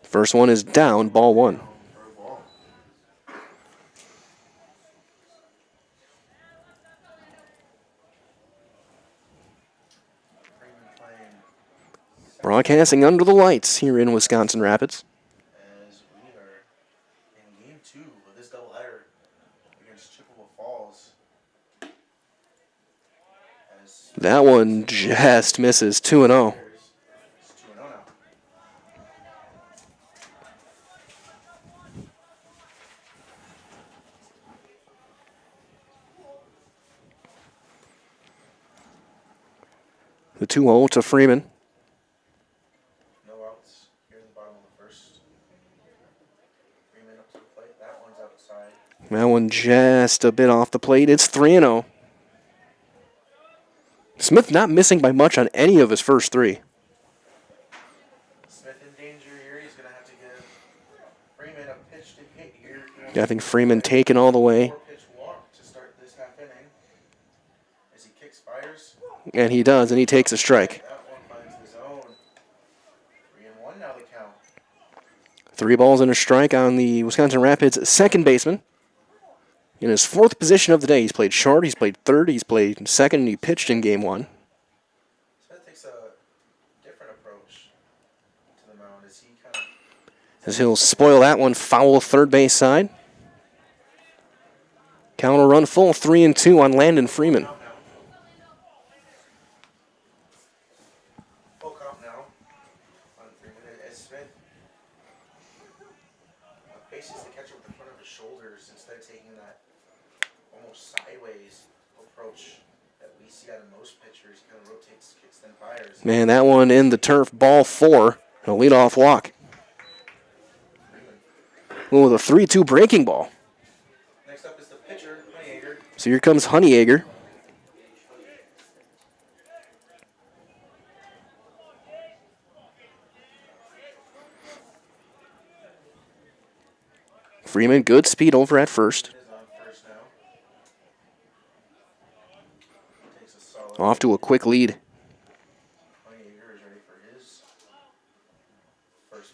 [SPEAKER 1] First one is down, ball 1. Broadcasting under the lights here in Wisconsin Rapids.
[SPEAKER 3] As we are in Game 2 of this doubleheader against Chippewa Falls.
[SPEAKER 1] That one just misses 2-0. The 2-0 to Freeman.
[SPEAKER 3] No outs here in the bottom of the first. Freeman up to the plate. That one's outside.
[SPEAKER 1] That one just a bit off the plate. It's 3-0. Smith not missing by much on any of his first 3.
[SPEAKER 3] Smith in danger here. He's going to have to give Freeman a pitch to hit here.
[SPEAKER 1] I think Freeman taken all the way.
[SPEAKER 3] 4-pitch walk to start this half inning. As he kicks, fires.
[SPEAKER 1] And he does, and he takes a strike.
[SPEAKER 3] That one finds the zone. 3-1 now the count.
[SPEAKER 1] 3 balls and a strike on the Wisconsin Rapids second baseman. In his 4th position of the day, he's played short, he's played third, he's played second, and he pitched in game 1.
[SPEAKER 3] Smith takes a different approach to the mound as he kind of...
[SPEAKER 1] As he'll spoil that one, foul third base side. Count will run full, 3-2 on Landon Freeman.
[SPEAKER 3] Full count now on Freeman as Smith faces the catcher with the front of his shoulders instead of taking that almost sideways approach that we see out of most pitchers. Kind of rotates, kicks, then fires.
[SPEAKER 1] Man, that one in the turf, ball 4, a leadoff walk. Well, with a 3-2 breaking ball.
[SPEAKER 3] Next up is the pitcher, Honeyegger.
[SPEAKER 1] So here comes Honeyegger. Freeman, good speed over at first. Off to a quick lead.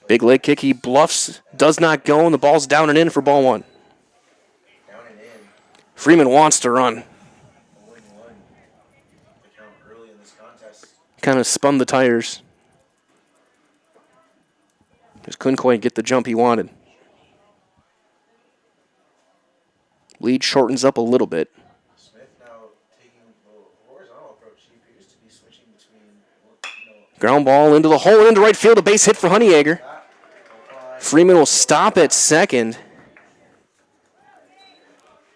[SPEAKER 1] Big leg kick, he bluffs, does not go, and the ball's down and in for ball 1. Freeman wants to run. Kind of spun the tires. Just couldn't quite get the jump he wanted. Lead shortens up a little bit.
[SPEAKER 3] Smith now
[SPEAKER 1] Ground ball into the hole, into right field, a base hit for Honeyegger. Freeman will stop at second.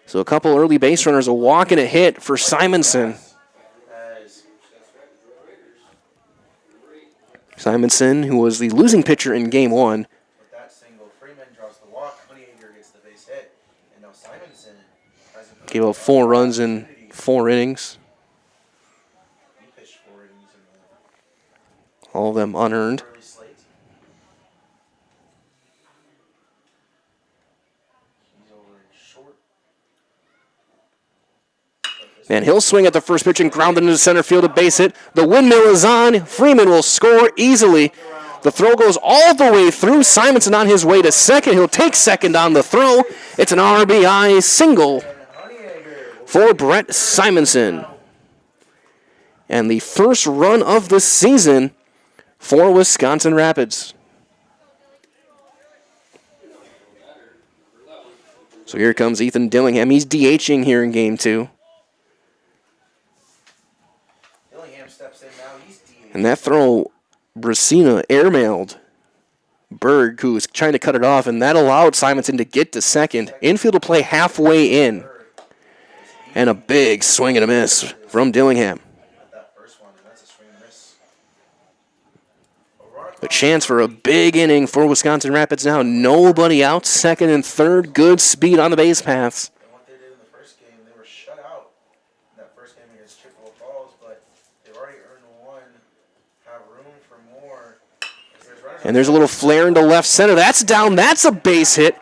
[SPEAKER 1] So a couple early base runners, a walk and a hit for Simonson. Simonson, who was the losing pitcher in game one.
[SPEAKER 3] With that single, Freeman draws the walk. Honeyegger gets the base hit. And now Simonson
[SPEAKER 1] Gave up 4 runs in 4 innings.
[SPEAKER 3] he pitched 4 innings in the
[SPEAKER 1] All of them unearned.
[SPEAKER 3] early slate. He's over in short.
[SPEAKER 1] And he'll swing at the first pitch and ground it into center field, a base hit. The windmill is on. Freeman will score easily. The throw goes all the way through. Simonson on his way to second. He'll take second on the throw. It's an RBI single for Brett Simonson. And the first run of the season for Wisconsin Rapids. So here comes Ethan Dillingham. He's DHing here in game 2.
[SPEAKER 3] Dillingham steps in now. He's DH.
[SPEAKER 1] And that throw, Bracina airmailed Berg, who was trying to cut it off, and that allowed Simonson to get to second. Infield will play halfway in. And a big swing and a miss from Dillingham. A chance for a big inning for Wisconsin Rapids now. Nobody out, second and third. Good speed on the base paths.
[SPEAKER 3] And what they did in the first game, they were shut out in that first game against Chippewa Falls, but they've already earned 1, have room for more.
[SPEAKER 1] And there's a little flare into left center. That's down. That's a base hit.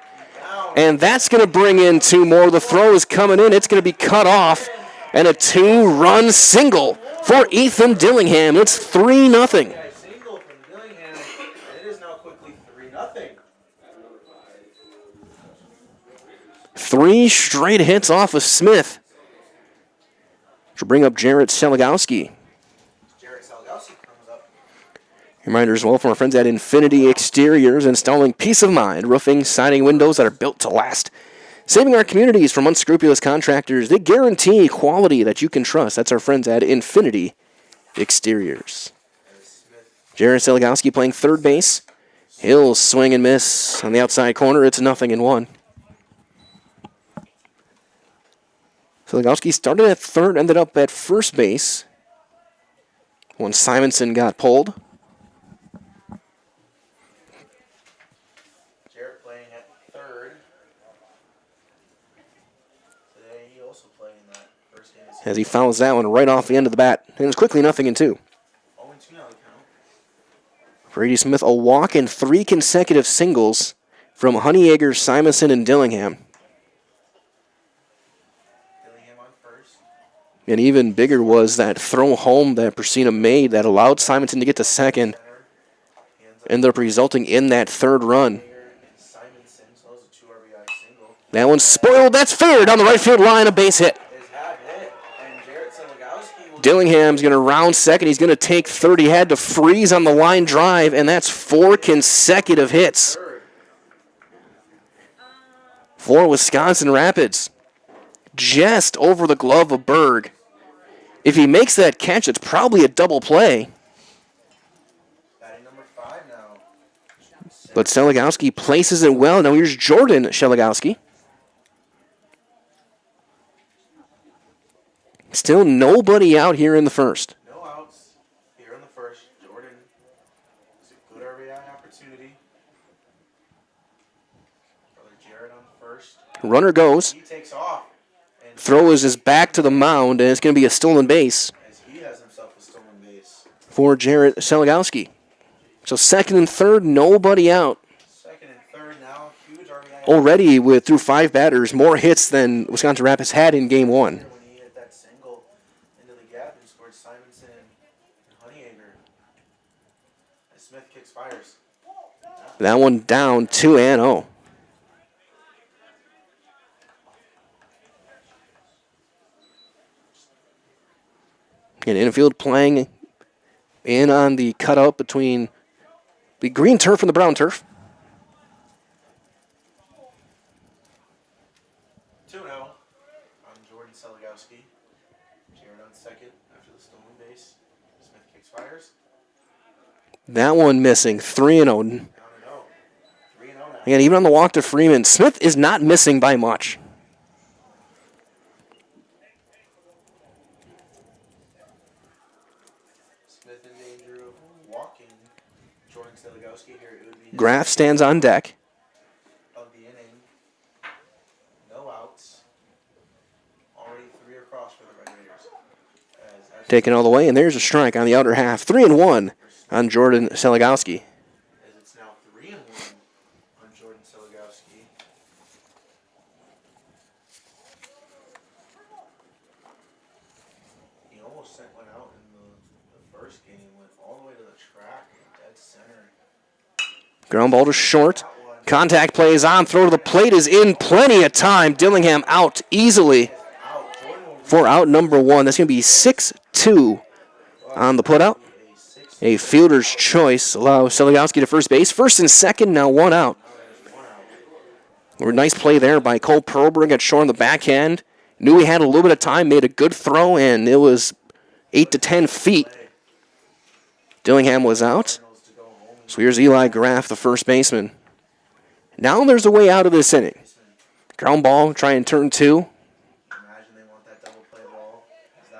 [SPEAKER 1] And that's going to bring in 2 more. The throw is coming in. It's going to be cut off. And a 2-run single for Ethan Dillingham. It's 3-0.
[SPEAKER 3] Single from Dillingham, and it is now quickly 3-0.
[SPEAKER 1] 3 straight hits off of Smith. To bring up Jarrett Seligowski.
[SPEAKER 3] Jarrett Salgowski comes up.
[SPEAKER 1] Reminder as well from our friends at Infinity Exteriors, installing peace of mind, roofing, siding, windows that are built to last. Saving our communities from unscrupulous contractors. They guarantee quality that you can trust. That's our friends at Infinity Exteriors. Jarrett Seligowski playing third base. He'll swing and miss on the outside corner. It's 0-1. Seligowski started at third, ended up at first base when Simonson got pulled.
[SPEAKER 3] Jarrett playing at third. Today he also played in that first game.
[SPEAKER 1] As he fouls that one right off the end of the bat. And it's quickly 0-2.
[SPEAKER 3] 0-2 now the count.
[SPEAKER 1] Brady Smith, a walk and 3 consecutive singles from Honeyegger, Simonson, and Dillingham.
[SPEAKER 3] Dillingham on first.
[SPEAKER 1] And even bigger was that throw home that Persina made that allowed Simonson to get to second. Ended up resulting in that third run.
[SPEAKER 3] Simonson, so that was a 2 RBI single.
[SPEAKER 1] That one's spoiled. That's fair down the right field line. A base hit.
[SPEAKER 3] Is half hit, and Jarrett Seligowski will
[SPEAKER 1] Dillingham's going to round second. He's going to take third. He had to freeze on the line drive, and that's 4 consecutive hits for Wisconsin Rapids. Just over the glove of Berg. If he makes that catch, it's probably a double play.
[SPEAKER 3] batting number 5 now.
[SPEAKER 1] But Seligowski places it well. Now here's Jordan Seligowski. Still nobody out here in the first.
[SPEAKER 3] No outs here in the first. Jordan is a good RBI opportunity. Brother Jarrett on first.
[SPEAKER 1] Runner goes.
[SPEAKER 3] He takes off.
[SPEAKER 1] Throw is back to the mound, and it's going to be a stolen base
[SPEAKER 3] As he has himself a stolen base.
[SPEAKER 1] for Jarrett Seligowski. So second and third, nobody out.
[SPEAKER 3] Second and third now. Huge RBI.
[SPEAKER 1] Already through 5 batters, more hits than Wisconsin Rapids had in game 1.
[SPEAKER 3] When he hit that single into the gap and scored Simonson and Honeyegger. As Smith kicks fires.
[SPEAKER 1] That one down 2-0. And infield playing in on the cutout between the green turf and the brown turf.
[SPEAKER 3] 2-0 on Jordan Seligowski. Jarrett on second after the stolen base.
[SPEAKER 1] That one missing. 3-0. Again, even on the walk to Freeman, Smith is not missing by much.
[SPEAKER 3] Smith in danger of walking. Jordan Seligowski here. It would be
[SPEAKER 1] Graf stands on deck.
[SPEAKER 3] of the inning. No outs. Already 3 across for the Red Raiders.
[SPEAKER 1] Taken all the way, and there's a strike on the outer half. 3-1 on Jordan Seligowski.
[SPEAKER 3] As it's now 3-1 on Jordan Seligowski. He almost sent one out in the first game. Went all the way to the track in dead center.
[SPEAKER 1] Ground ball to short. Contact play is on. Throw to the plate is in. Plenty of time. Dillingham out easily for out number 1. That's going to be 6-2 on the putout. A fielder's choice allows Seligowski to first base. First and second, now 1 out. Nice play there by Cole Perlberg. Got short on the backhand. Knew he had a little bit of time. Made a good throw, and it was 8 to 10 feet. Dillingham was out. So here's Eli Graf, the first baseman. Now there's a way out of this inning. Ground ball, try and turn 2.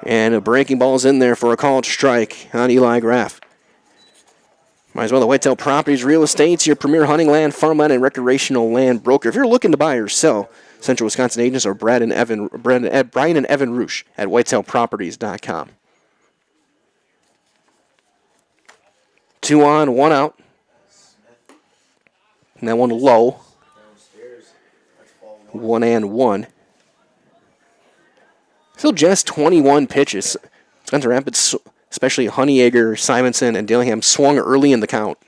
[SPEAKER 1] And a breaking ball's in there for a called strike on Eli Graf. Might as well, the Whitetail Properties Real Estate's your premier hunting land, farmland, and recreational land broker. If you're looking to buy or sell, Central Wisconsin agents are Brian and Evan Roosh at whitetailproperties.com. 2 on, 1 out. And that one low. 1-1. Still just 21 pitches. Wisconsin Rapids, especially Honeyegger, Simonson, and Dillingham, swung early in the count.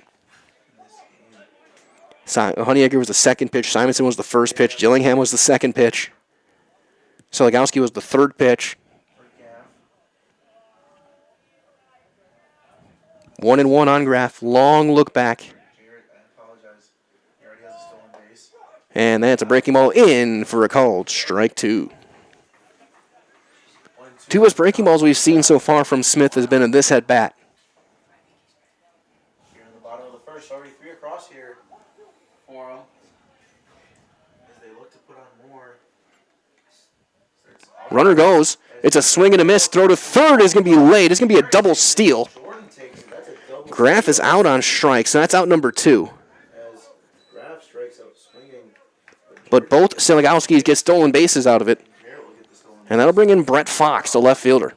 [SPEAKER 1] Honeyegger was the second pitch. Simonson was the first pitch. Dillingham was the second pitch. Seligowski was the third pitch. 1-1 on Graf. Long look back. And that's a breaking ball in for a called strike 2. 2 best breaking balls we've seen so far from Smith has been in this at-bat.
[SPEAKER 3] Here in the bottom of the first, already 3 across here for them. As they look to put on more.
[SPEAKER 1] Runner goes. It's a swing and a miss. Throw to third is going to be late. It's going to be a double steal. Graf is out on strike, so that's out number 2.
[SPEAKER 3] As Graf strikes out swinging.
[SPEAKER 1] But both Seligowskis get stolen bases out of it. And that'll bring in Brett Fox, the left fielder.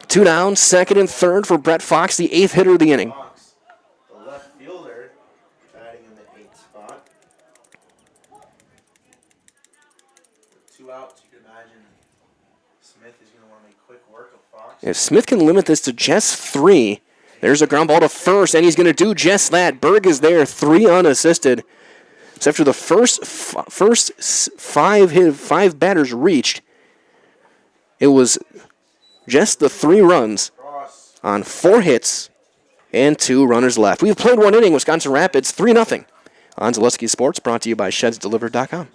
[SPEAKER 1] 2 down, second and third for Brett Fox, the 8th hitter of the inning.
[SPEAKER 3] The left fielder batting in the 8th spot. With 2 outs, you can imagine Smith is going to want to make quick work of Fox.
[SPEAKER 1] If Smith can limit this to just 3, there's a ground ball to first, and he's going to do just that. Berg is there, 3 unassisted. So after the first 5 batters reached, it was just the 3 runs on 4 hits and 2 runners left. We've played 1 inning, Wisconsin Rapids 3-0 on Zaleski Sports, brought to you by ShedsDelivered.com.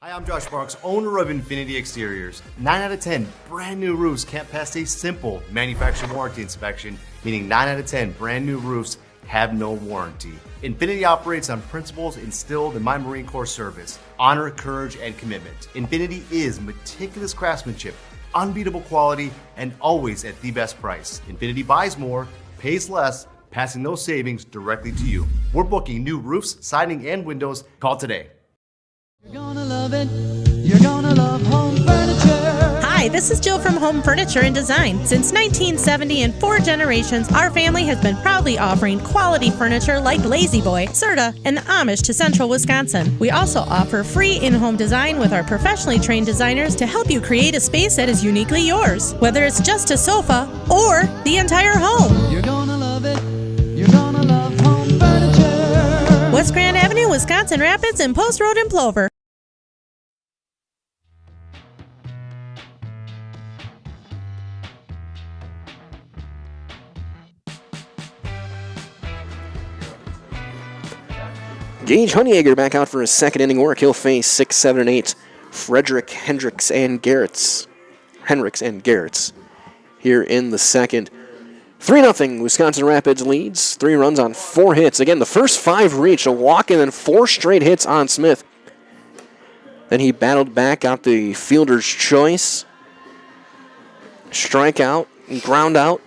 [SPEAKER 15] Hi, I'm Josh Marks, owner of Infinity Exteriors. 9 out of 10 brand new roofs can't pass a simple manufacturer warranty inspection, meaning 9 out of 10 brand new roofs have no warranty. Infinity operates on principles instilled in my Marine Corps service: honor, courage, and commitment. Infinity is meticulous craftsmanship, unbeatable quality, and always at the best price. Infinity buys more, pays less, passing those savings directly to you. We're booking new roofs, siding, and windows. Call today.
[SPEAKER 18] You're gonna love it. You're gonna love home furniture.
[SPEAKER 19] Hi, this is Jill from Home Furniture and Design. Since 1970 and 4 generations, our family has been proudly offering quality furniture like Lazy Boy, Serta, and Amish to Central Wisconsin. We also offer free in-home design with our professionally trained designers to help you create a space that is uniquely yours, whether it's just a sofa or the entire home.
[SPEAKER 18] You're gonna love it. You're gonna love home furniture.
[SPEAKER 19] West Grand Avenue, Wisconsin Rapids, and Post Road in Plover.
[SPEAKER 1] Gage Honeyegger back out for his second inning work. He'll face 6, 7, and 8 Frederick Hendricks and Garrett's. here in the second. 3-0 Wisconsin Rapids leads. 3 runs on 4 hits. Again, the first 5 reached a walk and then 4 straight hits on Smith. Then he battled back, got the fielder's choice. Strikeout, ground out.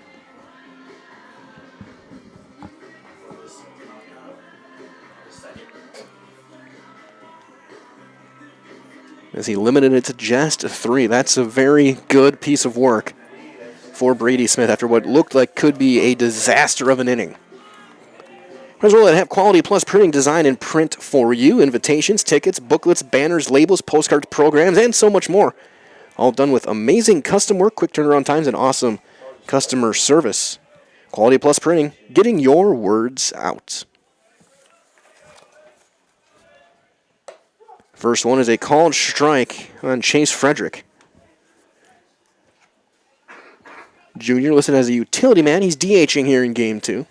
[SPEAKER 1] As he limited it to just 3. That's a very good piece of work for Brady Smith after what looked like could be a disaster of an inning. As well, have Quality Plus printing, design, and print for you. Invitations, tickets, booklets, banners, labels, postcards, programs, and so much more. All done with amazing custom work, quick turnaround times, and awesome customer service. Quality Plus Printing, getting your words out. First one is a called strike on Chase Frederick. Junior listed as a utility man. He's DHing here in game 2.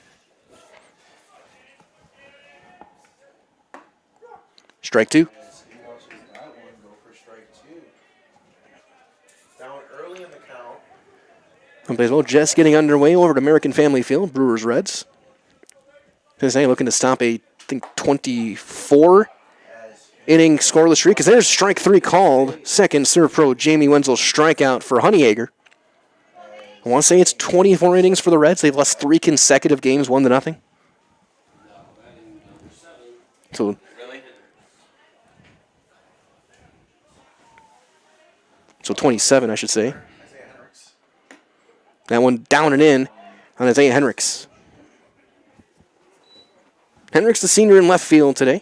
[SPEAKER 1] Strike 2. One plays well. Just getting underway over at American Family Field. Brewers Reds. Cincinnati looking to stop a, I think, 24 inning scoreless streak. Because there's strike 3 called. Second serve pro Jamie Wenzel strikeout for Honeyegger. I want to say it's 24 innings for the Reds. They've lost 3 consecutive games, 1-0. So 27, I should say. That one down and in on Isaiah Henricks. Henricks, the senior in left field today.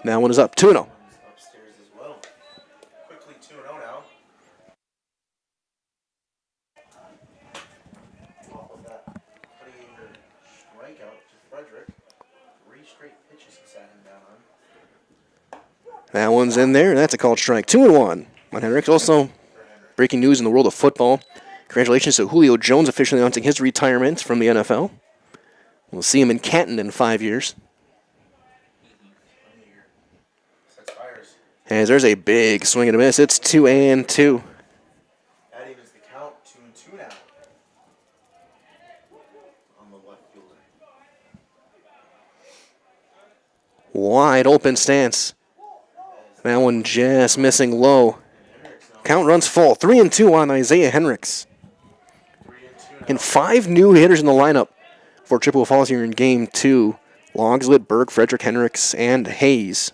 [SPEAKER 1] That one is up, 2-0.
[SPEAKER 3] Upstairs as well. Quickly 2-0 now. Off of that Honeyegger strikeout to Frederick. 3 straight pitches he sat him down on.
[SPEAKER 1] That one's in there. That's a called strike. 2-1 on Henricks. Also, breaking news in the world of football. Congratulations to Julio Jones officially announcing his retirement from the NFL. We'll see him in Canton in 5 years. As there's a big swing and a miss. It's 2-2.
[SPEAKER 3] That evens the count, 2-2 now. On the left fielder.
[SPEAKER 1] Wide open stance. That one just missing low. Count runs full. 3-2 on Isaiah Henricks. And 5 new hitters in the lineup for Chippewa Falls here in game 2. Logslit, Berg, Frederick, Henricks, and Hayes.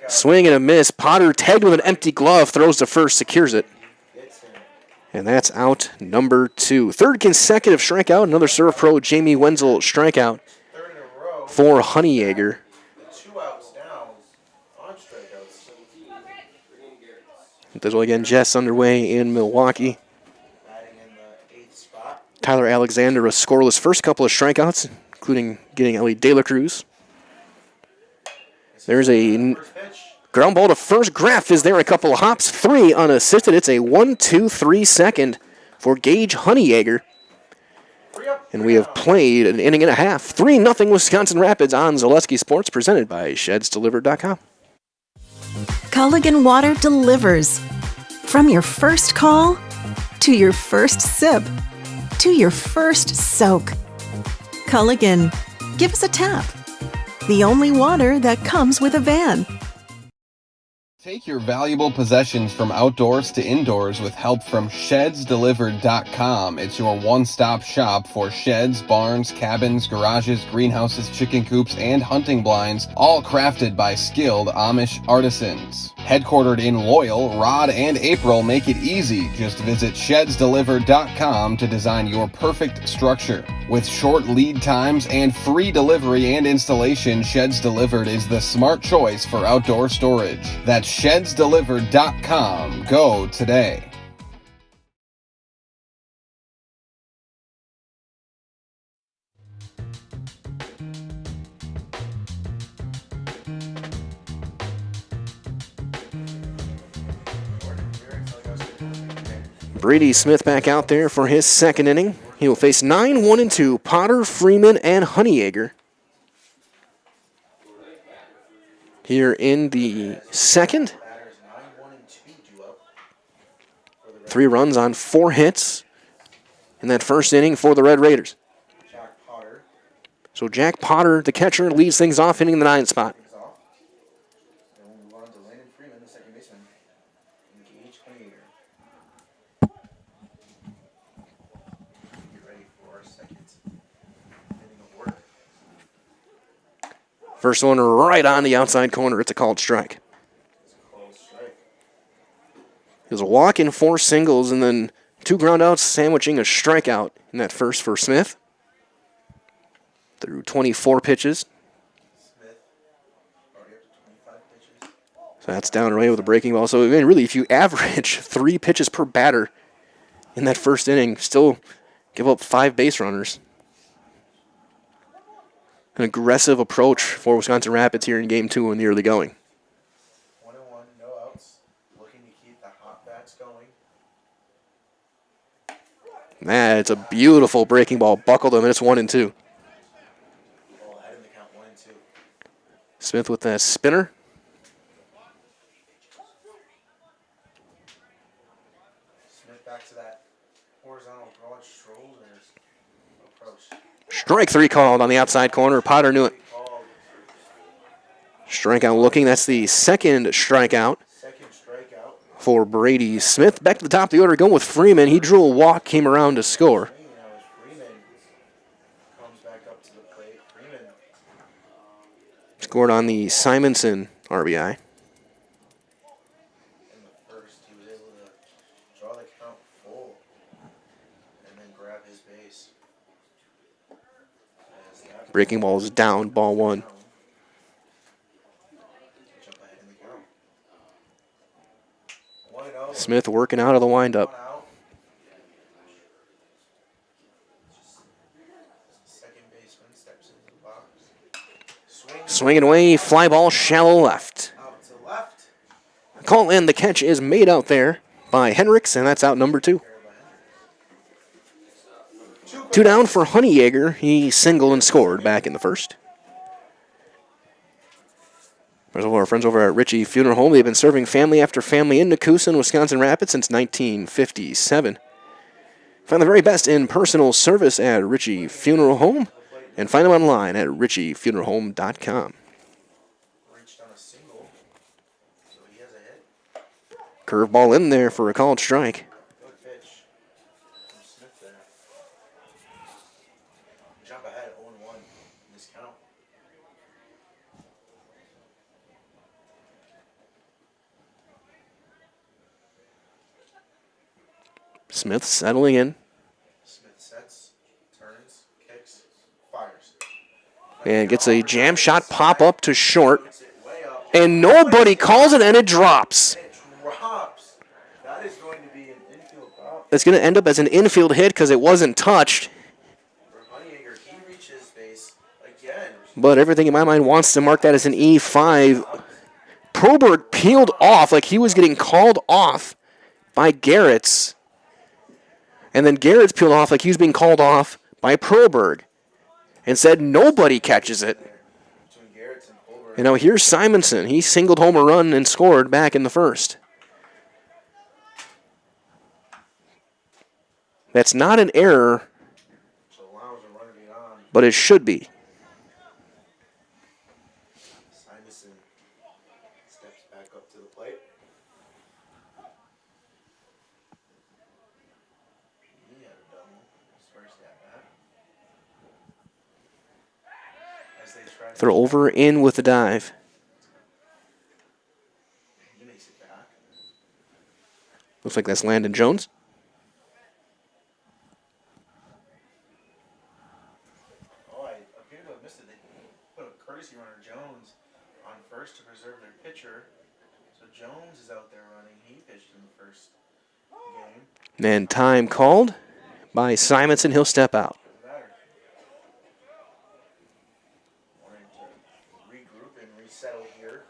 [SPEAKER 1] Swing and a miss. Potter tagged with an empty glove, throws to first, secures it. And that's out number 2. Third consecutive strikeout. Another serve pro, Jamie Wenzel strikeout for Honeyegger. As well again, Jess underway in Milwaukee. Tyler Alexander, a scoreless first couple of strikeouts, including getting Ellie De La Cruz. There's a ground ball to first. Graff is there, a couple of hops, 3 unassisted. It's a 1-2-3 second for Gage Honeyegger. And we have played an inning and a half. 3-0 Wisconsin Rapids on Zaleski Sports, presented by ShedsDelivered.com.
[SPEAKER 17] Culligan Water delivers. From your first call, to your first sip, to your first soak. Culligan, give us a tap. The only water that comes with a van.
[SPEAKER 9] Take your valuable possessions from outdoors to indoors with help from ShedsDelivered.com. It's your one-stop shop for sheds, barns, cabins, garages, greenhouses, chicken coops, and hunting blinds, all crafted by skilled Amish artisans. Headquartered in Loyal, Rod and April make it easy. Just visit ShedsDelivered.com to design your perfect structure. With short lead times and free delivery and installation, Sheds Delivered is the smart choice for outdoor storage. That's ShedsDelivered.com. Go today.
[SPEAKER 1] Brady Smith back out there for his second inning. He will face 9-1-2 Potter, Freeman, and Honeyegger. here in the second. 3 runs on 4 hits in that first inning for the Red Raiders. So Jack Potter, the catcher, leads things off, hitting the 9th spot. First one right on the outside corner. It's a called strike. It was a walk and 4 singles, and then 2 groundouts sandwiching a strikeout in that first for Smith. Through 24 pitches. So that's down and away with a breaking ball. So really, if you average 3 pitches per batter in that first inning, still give up 5 base runners. An aggressive approach for Wisconsin Rapids here in Game 2 in the early going.
[SPEAKER 3] 1-1, no outs. Looking to keep the hot bats going.
[SPEAKER 1] It's a beautiful breaking ball. Buckled him, and it's 1-2.
[SPEAKER 3] Ball ahead in the count, 1-2.
[SPEAKER 1] Smith with that spinner.
[SPEAKER 3] Smith back to that horizontal broad shoulders approach.
[SPEAKER 1] Strike 3 called on the outside corner. Potter knew it. Strikeout looking. That's the second strikeout for Brady Smith. Back to the top of the order, going with Freeman. He drew a walk, came around to score. Scored on the Simonson RBI. Breaking ball is down, ball 1. Smith working out of the windup. Swinging away, fly ball, shallow left. Call in, the catch is made out there by Henricks, and that's out number 2. 2 down for Honeyegger. He singled and scored back in the first. There's our friends over at Ritchie Funeral Home. They've been serving family after family in Nakusa, Wisconsin Rapids since 1957. Find the very best in personal service at Ritchie Funeral Home and find them online at ritchiefuneralhome.com. Curveball in there for a called strike. Smith settling in.
[SPEAKER 3] Smith sets, turns, kicks, fires.
[SPEAKER 1] And gets a jam shot pop up to short. And nobody calls it, and it drops.
[SPEAKER 3] That is going to be an infield drop.
[SPEAKER 1] It's going to end up as an infield hit because it wasn't touched.
[SPEAKER 3] Honeyegger, he reaches base again.
[SPEAKER 1] But everything in my mind wants to mark that as an E5. Proberg peeled off like he was getting called off by Garrett's. And then Garrett's peeled off like he was being called off by Proberg and said nobody catches it. And now here's Simonson. He singled home a run and scored back in the first. That's not an error, but it should be.
[SPEAKER 3] Simonson steps back up to the plate. He had a double his first at bat. As they try to
[SPEAKER 1] Throw over in with the dive.
[SPEAKER 3] he makes it back.
[SPEAKER 1] Looks like that's Landon Jones.
[SPEAKER 3] Oh, I appear to have missed it. They put a courtesy runner, Jones, on first to preserve their pitcher. So Jones is out there running. He pitched in the first game.
[SPEAKER 1] And time called by Simonson. He'll step out.
[SPEAKER 3] Wanting to regroup and resettle here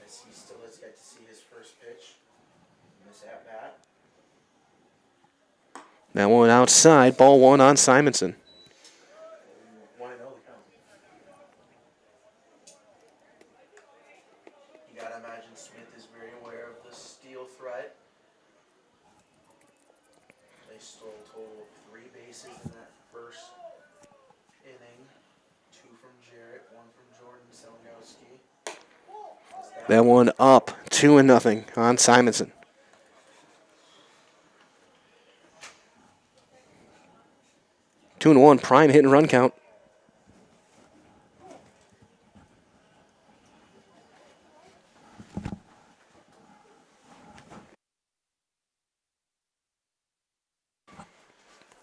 [SPEAKER 3] as he still has got to see his first pitch in this at bat.
[SPEAKER 1] That one outside. Ball 1 on Simonson.
[SPEAKER 3] 1-0 the count. gotta imagine Smith is very aware of the steal threat. They stole a total of 3 bases in that first inning. 2 from Jarrett, 1 from Jordan Selgowski.
[SPEAKER 1] That one up 2-0 on Simonson. Two and 1, prime hit and run count.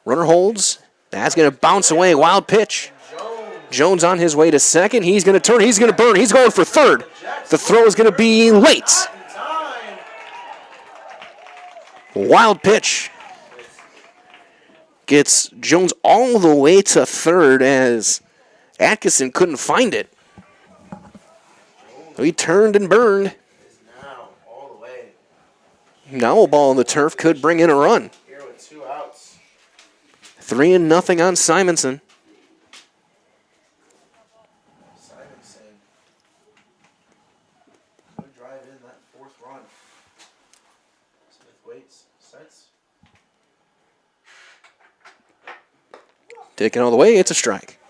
[SPEAKER 1] Runner holds. That's going to bounce away. Wild pitch. Jones on his way to second. He's going to turn. He's going to burn. He's going for third. The throw is going to be late. Wild pitch. Gets Jones all the way to third as Atkinson couldn't find it. He turned and burned. Now a ball on the turf could bring in a run. 3-0 on Simonson.
[SPEAKER 3] Simonson could drive in that 4th run. Smith waits, sets.
[SPEAKER 1] Taken all the way, it's a strike.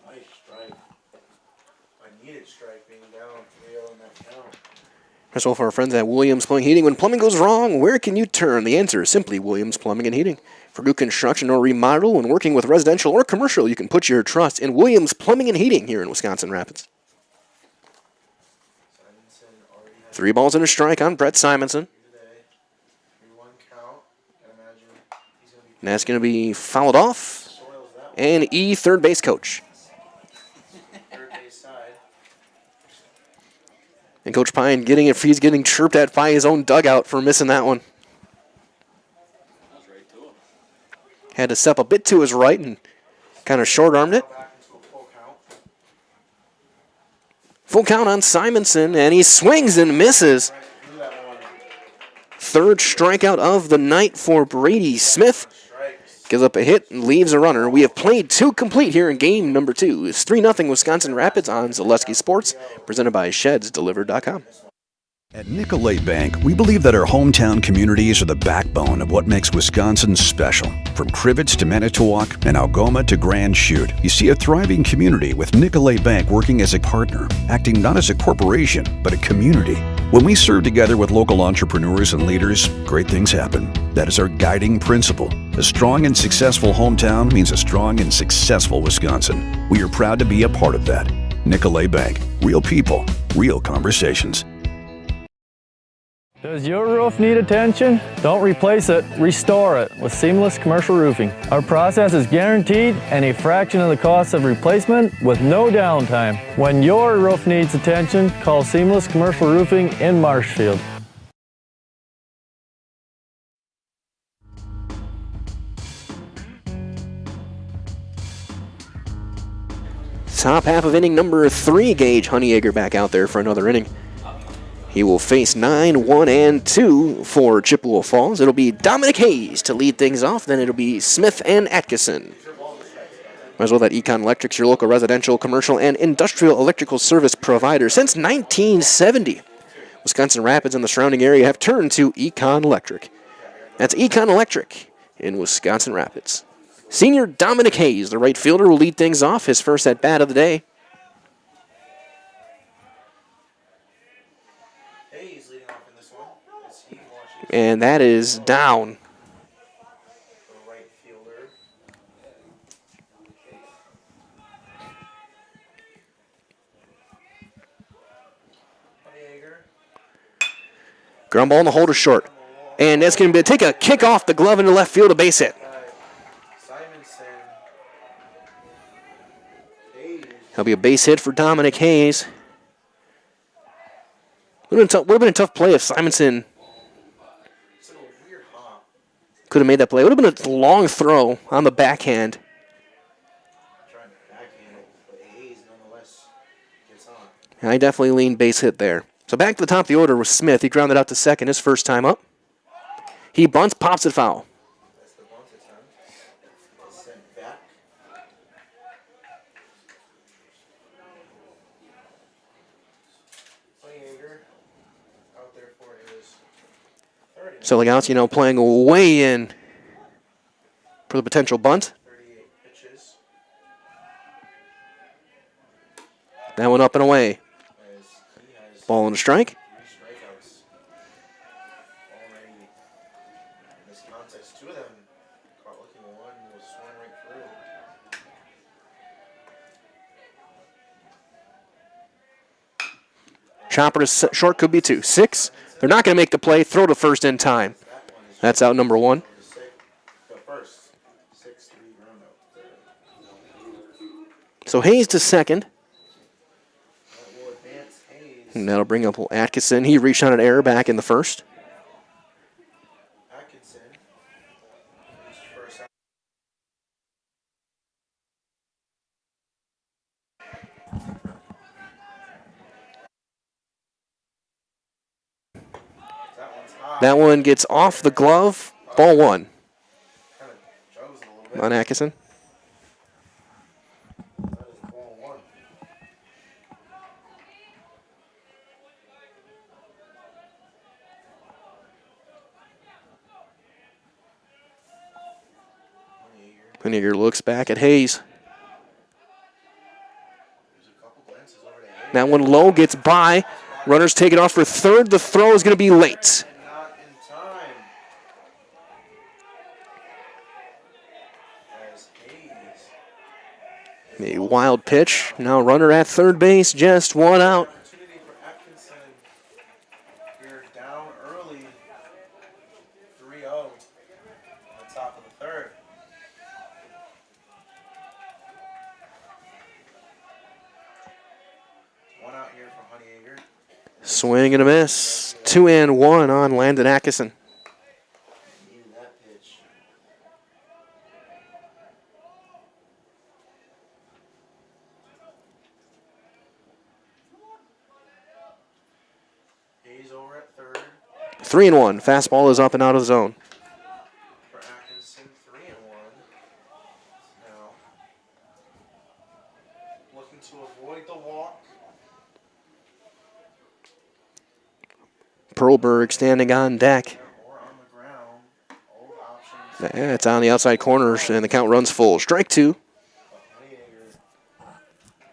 [SPEAKER 3] Nice strike. I needed strike being down 3-0 in that count.
[SPEAKER 1] That's all for our friends at Williams Plumbing Heating. When plumbing goes wrong, where can you turn? The answer is simply Williams Plumbing and Heating. For new construction or remodel, when working with residential or commercial, you can put your trust in Williams Plumbing and Heating here in Wisconsin Rapids. 3 balls and a strike on Brett Simonson. And that's going to be fouled off. And third base coach. And Coach Pine he's getting chirped at by his own dugout for missing that one. Had to step a bit to his right and kind of short-armed it. Full count on Simonson, and he swings and misses. Third strikeout of the night for Brady Smith. Gives up a hit and leaves a runner. We have played 2 complete here in game number 2. It's 3-0 Wisconsin Rapids on Zaleski Sports, presented by ShedsDelivered.com.
[SPEAKER 5] At Nicolay Bank, we believe that our hometown communities are the backbone of what makes Wisconsin special. From Crivets to Manitowoc and Algoma to Grand Chute, you see a thriving community with Nicolay Bank working as a partner, acting not as a corporation, but a community. When we serve together with local entrepreneurs and leaders, great things happen. That is our guiding principle. A strong and successful hometown means a strong and successful Wisconsin. We are proud to be a part of that. Nicolay Bank. Real people, real conversations.
[SPEAKER 16] Does your roof need attention? Don't replace it, restore it with Seamless Commercial Roofing. Our process is guaranteed and a fraction of the cost of replacement with no downtime. When your roof needs attention, call Seamless Commercial Roofing in Marshfield.
[SPEAKER 1] Top half of inning number 3, Gage Honeyacre back out there for another inning. He will face 9, 1, and 2 for Chippewa Falls. It'll be Dominic Hayes to lead things off. Then it'll be Smith and Atkinson. Might as well that Econ Electric's your local residential, commercial, and industrial electrical service provider. Since 1970, Wisconsin Rapids and the surrounding area have turned to Econ Electric. That's Econ Electric in Wisconsin Rapids. Senior Dominic Hayes, the right fielder, will lead things off, his first at-bat of the day. And that is down. Ground ball in the holder short. And that's going to take a kick off the glove into left field, a base hit. That'll be a base hit for Dominic Hayes. Would have been a tough play if Simonson could have made that play. It would have been a long throw on the backhand. And I definitely leaned base hit there. So back to the top of the order with Smith. He grounded out to second his first time up. He bunts, pops it foul. So Legancia playing way in for the potential bunt.
[SPEAKER 3] 38 pitches.
[SPEAKER 1] That one up and away.
[SPEAKER 3] As he has
[SPEAKER 1] Ball and a strike.
[SPEAKER 3] 3 strikeouts already in this contest. 2 of them caught looking, one was swung right through.
[SPEAKER 1] Chopper to short could be 2. 6. They're not going to make the play. Throw to first in time. That's out number 1.
[SPEAKER 3] The first 6-3 ground out.
[SPEAKER 1] So Hayes to second.
[SPEAKER 3] That will advance Hayes.
[SPEAKER 1] And that'll bring up Atkinson. He reached on an error back in the first.
[SPEAKER 3] Atkinson reached first out. That one's high.
[SPEAKER 1] That one gets off the glove. Ball 1
[SPEAKER 3] Kind of jugs a little bit.
[SPEAKER 1] on Atkinson.
[SPEAKER 3] That is ball 1.
[SPEAKER 1] Henniger looks back at Hayes. That one low gets by. Runners take it off for third. The throw is going to be late.
[SPEAKER 3] Not in time. As Hayes.
[SPEAKER 1] A wild pitch. Now runner at third base. Just one out.
[SPEAKER 3] Opportunity for Atkinson. You're down early. 3-0 on the top of the third. One out here for Honeyacre.
[SPEAKER 1] Swing and a miss. 2-1 on Landon Atkinson.
[SPEAKER 3] Needed that pitch. Hayes over at third.
[SPEAKER 1] 3-1. Fastball is up and out of the zone.
[SPEAKER 3] For Atkinson, 3-1. Now, looking to avoid the walk.
[SPEAKER 1] Perlberg standing on deck.
[SPEAKER 3] Or on the ground. Old options.
[SPEAKER 1] It's on the outside corners, and the count runs full. Strike 2.
[SPEAKER 3] Honeyacre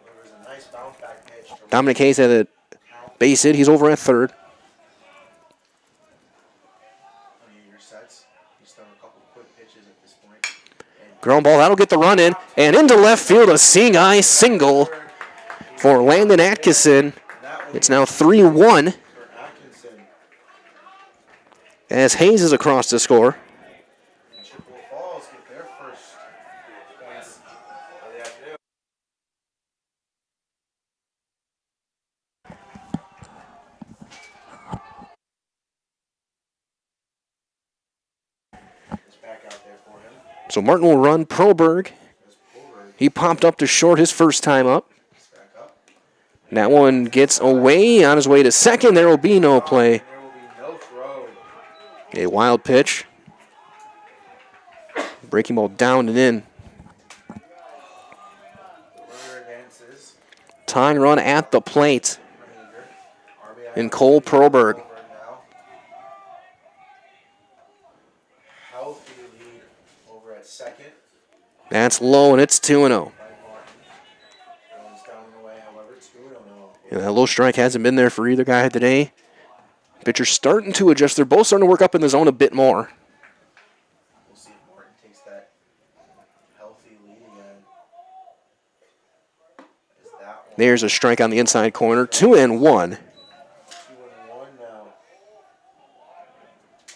[SPEAKER 3] delivers a nice bounce back pitch.
[SPEAKER 1] Dominic Hayes had a base hit. He's over at third.
[SPEAKER 3] Honeyacre sets. He's thrown a couple quick pitches at this point.
[SPEAKER 1] Ground ball, that'll get the run in. And into left field, a seeing eye single for Landon Atkinson. It's now 3-1 as Hayes is across to score.
[SPEAKER 3] And Chippewa Falls get their first points of the afternoon. It's back out there for him.
[SPEAKER 1] So Martin will run. Perlberg, he popped up to short his first time up. And that one gets away on his way to second. There will be no play.
[SPEAKER 3] There will be no throw.
[SPEAKER 1] A wild pitch. Breaking ball down and in.
[SPEAKER 3] Runner advances.
[SPEAKER 1] Tying run at the plate. And Cole Perlberg.
[SPEAKER 3] Healthy lead over at second.
[SPEAKER 1] That's low, and it's 2-0.
[SPEAKER 3] Runs down and away, however, 2-0 now.
[SPEAKER 1] And that low strike hasn't been there for either guy today. Pitcher's starting to adjust. They're both starting to work up in the zone a bit more.
[SPEAKER 3] We'll see if Martin takes that healthy lead again. Is that one?
[SPEAKER 1] There's a strike on the inside corner. 2-1.
[SPEAKER 3] 2-1 now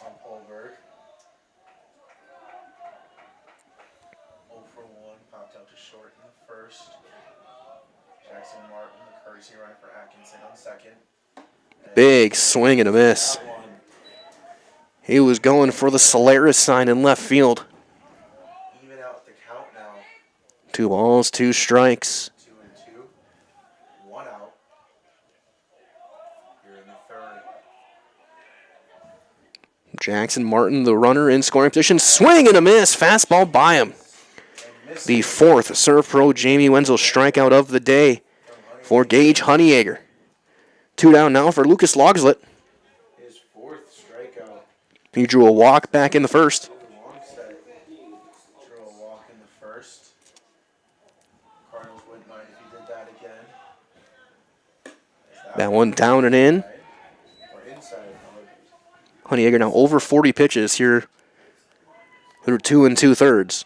[SPEAKER 3] on Polberg. 0 for 1, popped out to short in the first. Jackson Martin, the courtesy runner for Atkinson on second.
[SPEAKER 1] Big swing and a miss. He was going for the Solaris sign in left field.
[SPEAKER 3] Even out the count now.
[SPEAKER 1] 2 balls, 2 strikes.
[SPEAKER 3] 2-2. 1 out. Here in the third.
[SPEAKER 1] Jackson Martin, the runner in scoring position. Swing and a miss. Fastball by him. The 4th Serve Pro Jamie Wenzel strikeout of the day for Gage Honeyacre. 2 down now for Lucas Logslet.
[SPEAKER 3] His 4th strikeout.
[SPEAKER 1] He drew a walk back in the first.
[SPEAKER 3] Drew a walk in the first. Cardinals wouldn't mind if he did that again.
[SPEAKER 1] That one down and in. Honeyegger now over 40 pitches here through 2 2/3.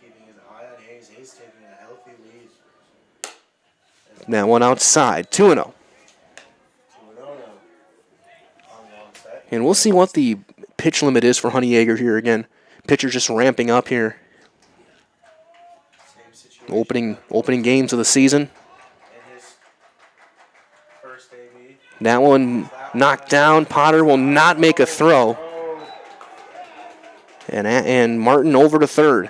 [SPEAKER 3] Keeping his eye on Hayes. Hayes taking a healthy lead.
[SPEAKER 1] That one outside, 2-0. And we'll see what the pitch limit is for Honeyegger here again. Pitcher just ramping up here. Opening games of the season. That one knocked down. Potter will not make a throw. And Martin over to third.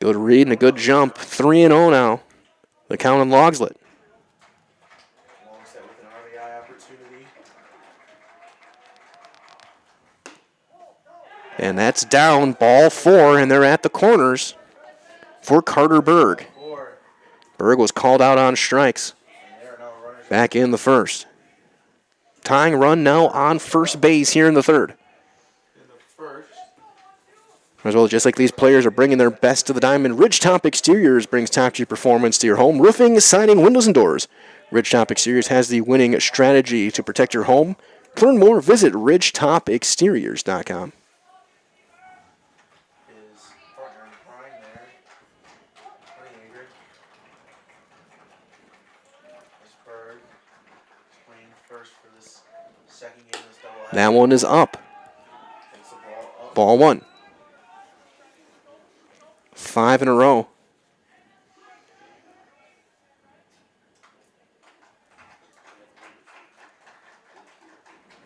[SPEAKER 1] Good read and a good jump. 3-0 now. The count on Logslet. And that's down, ball 4, and they're at the corners for Carter Berg. Berg was called out on strikes back in the first. Tying run now on first base here in the third. As well, just like these players are bringing their best to the diamond, Ridgetop Exteriors brings top-tier performance to your home. Roofing, siding, windows, and doors. Ridgetop Exteriors has the winning strategy to protect your home. To learn more, visit ridgetopexteriors.com. That one is up. Ball 1. 5 in a row.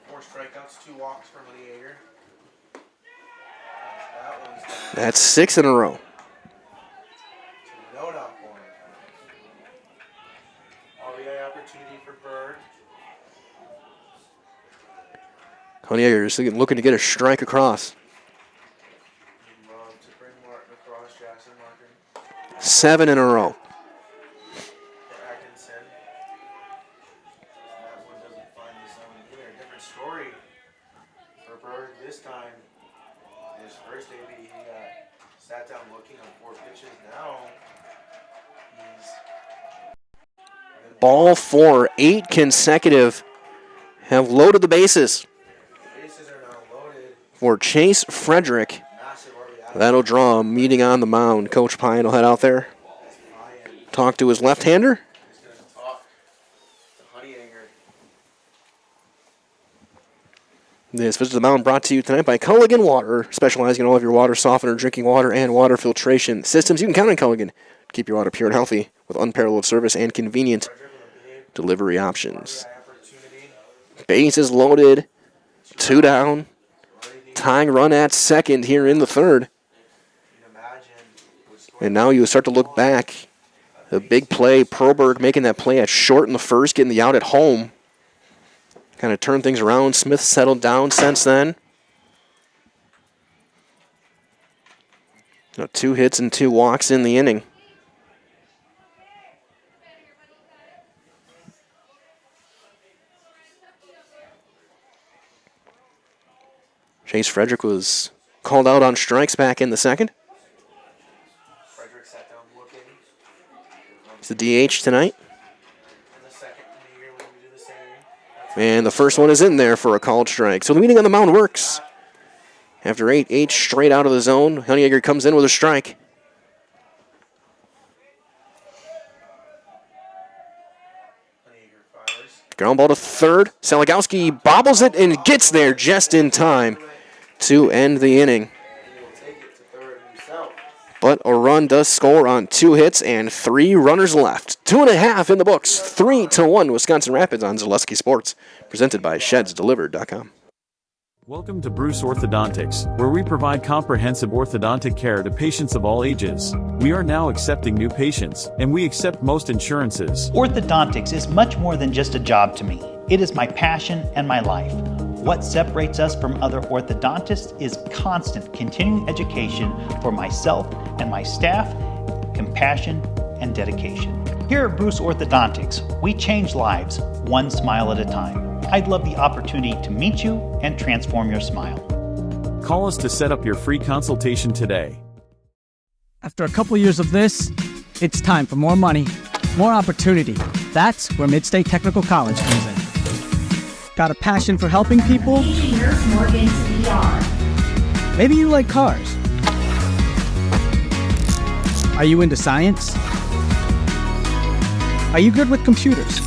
[SPEAKER 3] Four strikeouts, 2 walks for Honeyegger.
[SPEAKER 1] That's 6 in a row.
[SPEAKER 3] No knock for him. RBI opportunity for Berg.
[SPEAKER 1] Honeyegger is looking to get a strike across. 7 in a row.
[SPEAKER 3] That one doesn't find the zone either. Different story for Berg this time. His first AB, he sat down looking on 4 pitches. Now he's
[SPEAKER 1] Ball 4, 8 consecutive have loaded the bases. For Chase Frederick. That'll draw a meeting on the mound. Coach Pine will head out there, talk to his left-hander. This visit to the mound brought to you tonight by Culligan Water, specializing in all of your water softener, drinking water, and water filtration systems. You can count on Culligan to keep your water pure and healthy with unparalleled service and convenient delivery options. Base is loaded, 2 down. Tying run at second here in the third. And now you start to look back. The big play, Proberg making that play at short in the first, getting the out at home. Kind of turned things around. Smith settled down since then. 2 hits and 2 walks in the inning. Chase Frederick was called out on strikes back in the second. He's the DH tonight. And the first one is in there for a called strike. So the meeting on the mound works. After 8 straight out of the zone, Honeyegger comes in with a strike. Ground ball to third. Saligowski bobbles it and gets there just in time to end the inning. But a run does score on 2 hits and 3 runners left. 2.5 in the books. 3-1 Wisconsin Rapids on Zaleski Sports. Presented by ShedsDelivered.com.
[SPEAKER 12] Welcome to Bruce Orthodontics, where we provide comprehensive orthodontic care to patients of all ages. We are now accepting new patients, and we accept most insurances.
[SPEAKER 6] Orthodontics is much more than just a job to me. It is my passion and my life. What separates us from other orthodontists is constant continuing education for myself and my staff, compassion and dedication. Here at Bruce Orthodontics, we change lives one smile at a time. I'd love the opportunity to meet you and transform your smile.
[SPEAKER 7] Call us to set up your free consultation today.
[SPEAKER 20] After a couple years of this, it's time for more money, more opportunity. That's where Midstate Technical College comes in. Got a passion for helping people? Maybe you like cars. Are you into science? Are you good with computers?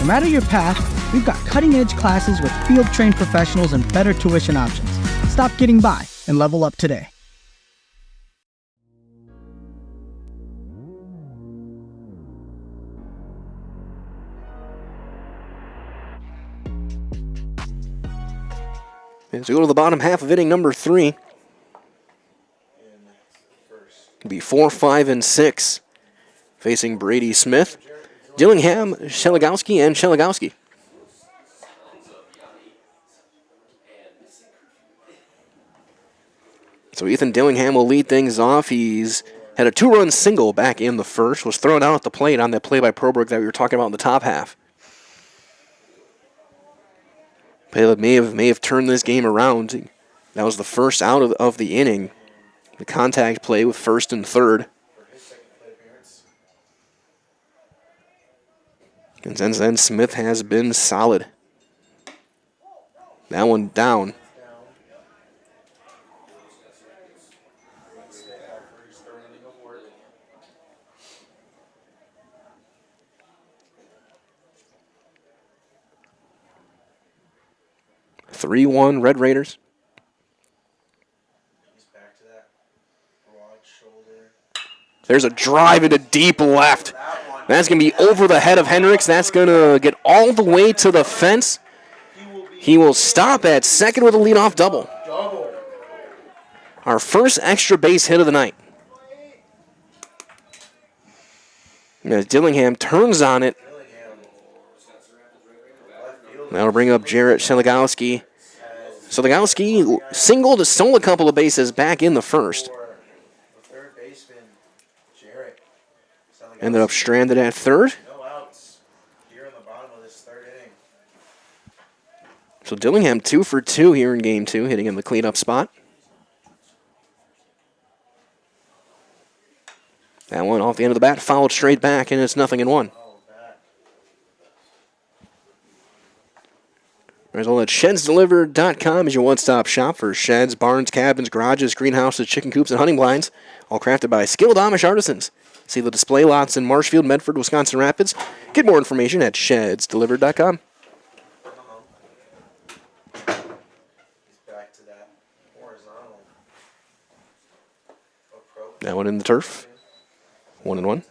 [SPEAKER 20] No matter your path, we've got cutting-edge classes with field-trained professionals and better tuition options. Stop getting by and level up today.
[SPEAKER 1] As we go to the bottom half of inning number 3, it'll be 4, 5, and 6 facing Brady Smith, Dillingham, Sheligowski, and Sheligowski. So Ethan Dillingham will lead things off. He's had a 2-run single back in the first, was thrown out at the plate on that play by Probrook that we were talking about in the top half. Play that may have turned this game around. That was the first out of the inning. The contact play with first and third. And since then, Smith has been solid. That one down. (3-1) Red Raiders. There's a drive into deep left. That's going to be over the head of Hendricks. That's going to get all the way to the fence. He will stop at second with a leadoff double. Our first extra base hit of the night. As Dillingham turns on it. That'll bring up Jarrett Sheligowski. Sheligowski singled, stole a couple of bases back in the first. Ended up stranded at third. So Dillingham 2 for 2 here in game 2, hitting in the cleanup spot. That one off the end of the bat, fouled straight back, and it's 0-1. There's all that ShedsDelivered.com is your one-stop shop for sheds, barns, cabins, garages, greenhouses, chicken coops, and hunting blinds, all crafted by skilled Amish artisans. See the display lots in Marshfield, Medford, Wisconsin Rapids. Get more information at ShedsDelivered.com. That one in the turf. 1-1.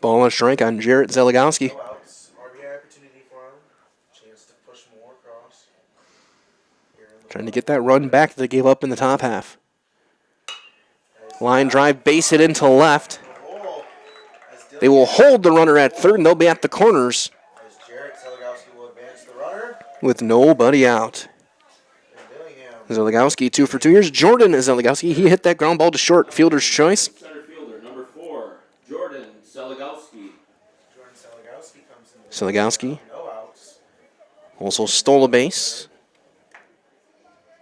[SPEAKER 1] Ball and a strike on Jarrett Sheligowski. Trying to get that run back that they gave up in the top half. Line drive, base hit into left. They will hold the runner at third, and they'll be at the corners with nobody out. Sheligowski 2 for 2. Here's Jordan Sheligowski. He hit that ground ball to short, fielder's choice.
[SPEAKER 21] Center fielder, number 4, Jordan Sheligowski.
[SPEAKER 1] Sheligowski also stole a base.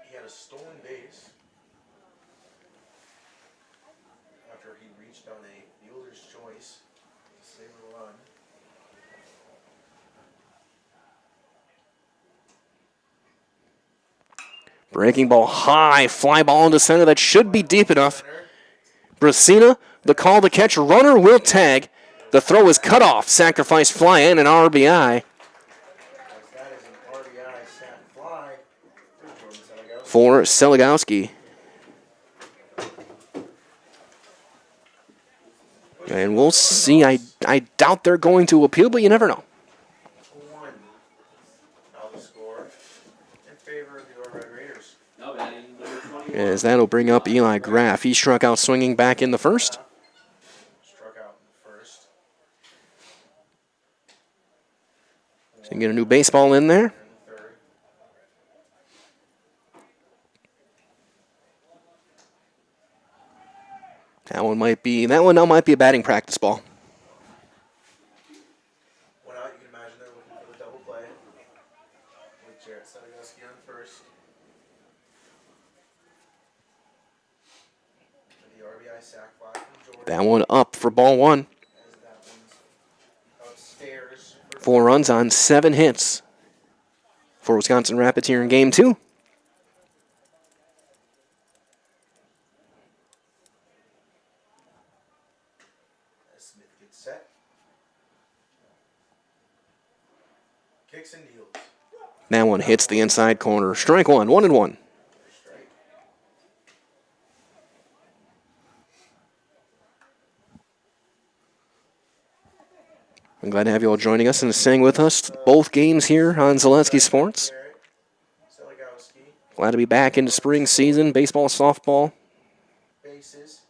[SPEAKER 3] He had a stolen base after he reached on a fielder's choice to save a run.
[SPEAKER 1] Breaking ball high, fly ball into center. That should be deep enough. Brasina, the call to catch. Runner will tag. The throw is cut off. Sacrifice fly and an RBI. For Sheligowski. And we'll see. I doubt they're going to appeal, but you never know. As that'll bring up Eli Graff. He struck out swinging back in the first. So you get a new baseball in there. That one now might be a batting practice ball.
[SPEAKER 3] One out, you can imagine they're looking for the double play. With Jarrett Sadegowski on first. The RBI sack fly from Jordan.
[SPEAKER 1] That one up for ball one.
[SPEAKER 3] As that one's upstairs.
[SPEAKER 1] 4 runs on 7 hits for Wisconsin Rapids here in game 2.
[SPEAKER 3] As Smith gets set. Kicks and deals.
[SPEAKER 1] That one hits the inside corner. Strike one, 1-1. I'm glad to have you all joining us and staying with us both games here on Zaleski Sports. Glad to be back into spring season, baseball, softball.
[SPEAKER 3] Bases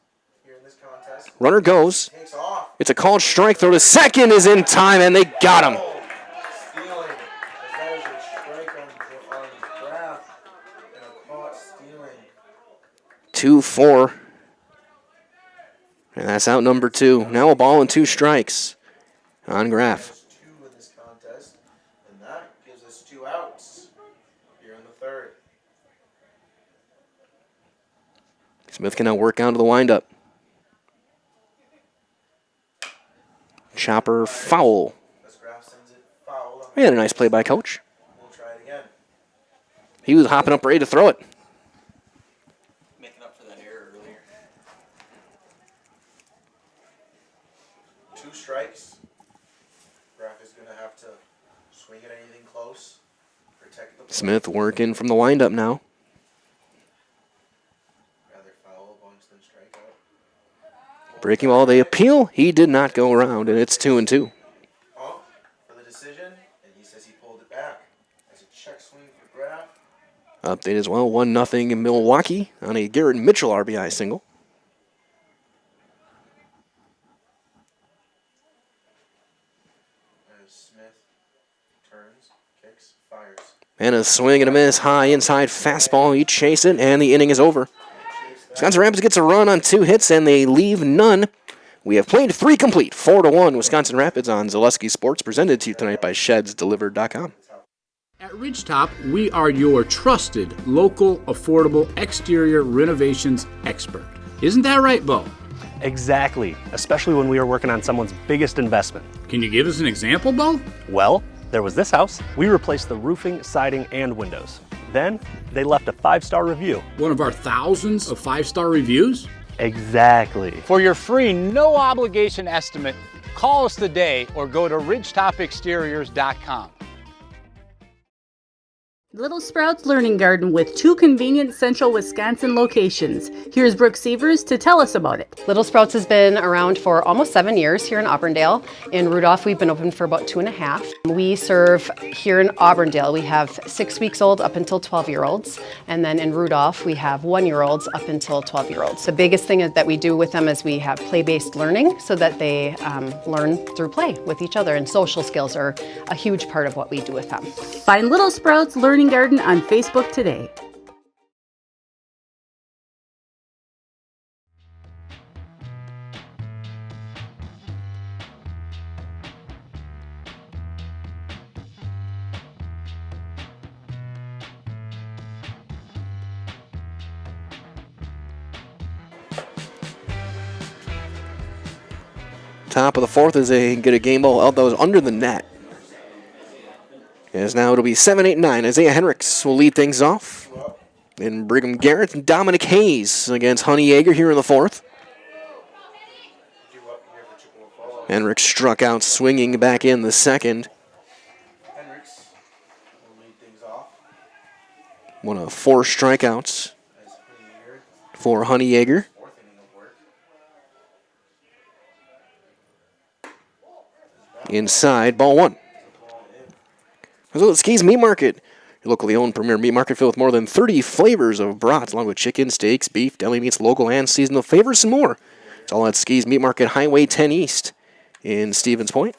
[SPEAKER 3] here in this contest.
[SPEAKER 1] Runner goes.
[SPEAKER 3] Takes off.
[SPEAKER 1] It's a called strike. Throw to second is in time, and they got him.
[SPEAKER 3] Stealing. As that is a strike on Graff. And a caught stealing.
[SPEAKER 1] 2-4. And that's out number 2. Now a ball and 2 strikes on Graff.
[SPEAKER 3] 2 in this contest. And that gives us 2 outs here in the third.
[SPEAKER 1] Smith can now work out to the windup. Chopper foul. We had a nice play by Coach.
[SPEAKER 3] We'll try it again.
[SPEAKER 1] He was hopping up ready to throw it.
[SPEAKER 3] Making up for that error earlier. 2 strikes. Graff is going to have to swing at anything close. Protect the play.
[SPEAKER 1] Smith working from the windup now.
[SPEAKER 3] Rather foul a bunch than strike out.
[SPEAKER 1] Breaking ball, they appeal. He did not go around, and it's 2-2.
[SPEAKER 3] For the decision, and he says he pulled it back. As a check swing for Graff.
[SPEAKER 1] Update as well, 1-0 in Milwaukee on a Garrett Mitchell RBI single.
[SPEAKER 3] As Smith turns, kicks, fires.
[SPEAKER 1] And a swing and a miss, high inside fastball. He chased it, and the inning is over. Wisconsin Rapids gets a run on 2 hits, and they leave none. We have played 3 complete, 4-1 Wisconsin Rapids on Zaleski Sports, presented to you tonight by ShedsDelivered.com.
[SPEAKER 4] At Ridgetop, we are your trusted, local, affordable exterior renovations expert. Isn't that right, Bo?
[SPEAKER 11] Exactly, especially when we are working on someone's biggest investment.
[SPEAKER 4] Can you give us an example, Bo?
[SPEAKER 11] Well, there was this house. We replaced the roofing, siding, and windows. Then, they left a 5-star review.
[SPEAKER 4] One of our thousands of 5-star reviews?
[SPEAKER 11] Exactly.
[SPEAKER 22] For your free, no obligation estimate, call us today or go to ridgetopexteriors.com.
[SPEAKER 23] Little Sprouts Learning Garden with 2 convenient central Wisconsin locations. Here's Brooke Sievers to tell us about it.
[SPEAKER 24] Little Sprouts has been around for almost 7 years here in Auburndale. In Rudolph, we've been open for about 2.5. We serve here in Auburndale. We have 6 weeks old up until 12-year-olds. And then in Rudolph, we have 1-year-olds up until 12-year-olds. The biggest thing that we do with them is we have play-based learning so that they learn through play with each other. And social skills are a huge part of what we do with them.
[SPEAKER 23] Find Little Sprouts Learning Garden on Facebook today.
[SPEAKER 1] Top of the 4th as they get a game ball out that was under the net. As now it'll be 7-8-9. Isaiah Henricks will lead things off. And Brigham Garrett and Dominic Hayes against Honey Yeager here in the 4th. Henricks struck out swinging back in the 2nd.
[SPEAKER 3] Henricks will lead things off.
[SPEAKER 1] One of 4 strikeouts for Honey Yeager. Inside, ball 1. So at Ski's Meat Market, your locally owned premier meat market filled with more than 30 flavors of brats, along with chicken, steaks, beef, deli meats, local and seasonal flavors, and more. It's all at Ski's Meat Market, Highway 10 East in Stevens Point.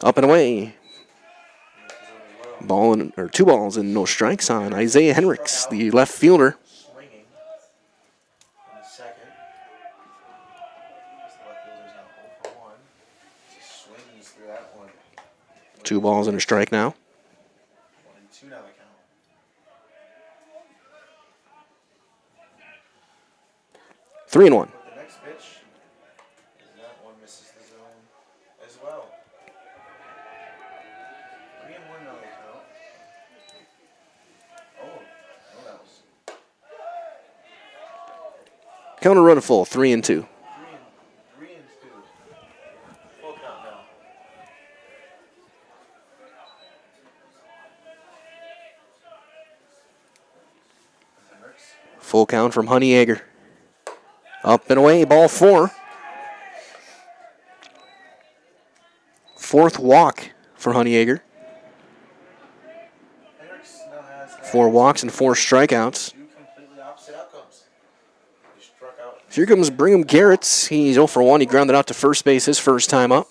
[SPEAKER 1] Up and away. Two balls and no strikes on Isaiah Henricks, the left fielder.
[SPEAKER 3] Swinging in the second. The left fielder's now 0 for 1. He swings through that one.
[SPEAKER 1] 2 balls and a strike now.
[SPEAKER 3] 1 and 2 now the count.
[SPEAKER 1] Three and 1.
[SPEAKER 3] The next pitch is that one misses the zone as well. 3 and 1 now the count. Oh, no, that was
[SPEAKER 1] Counter run full, 3 and 2.
[SPEAKER 3] 3 and 2. Full count now.
[SPEAKER 1] Full count from Honeyegger. Up and away, ball 4. 4th walk for Honeyegger. 4 walks and 4 strikeouts.
[SPEAKER 3] Completely opposite outcomes. He struck out.
[SPEAKER 1] Here comes Brigham Garrett's. He's 0 for 1. He grounded out to first base his first time up.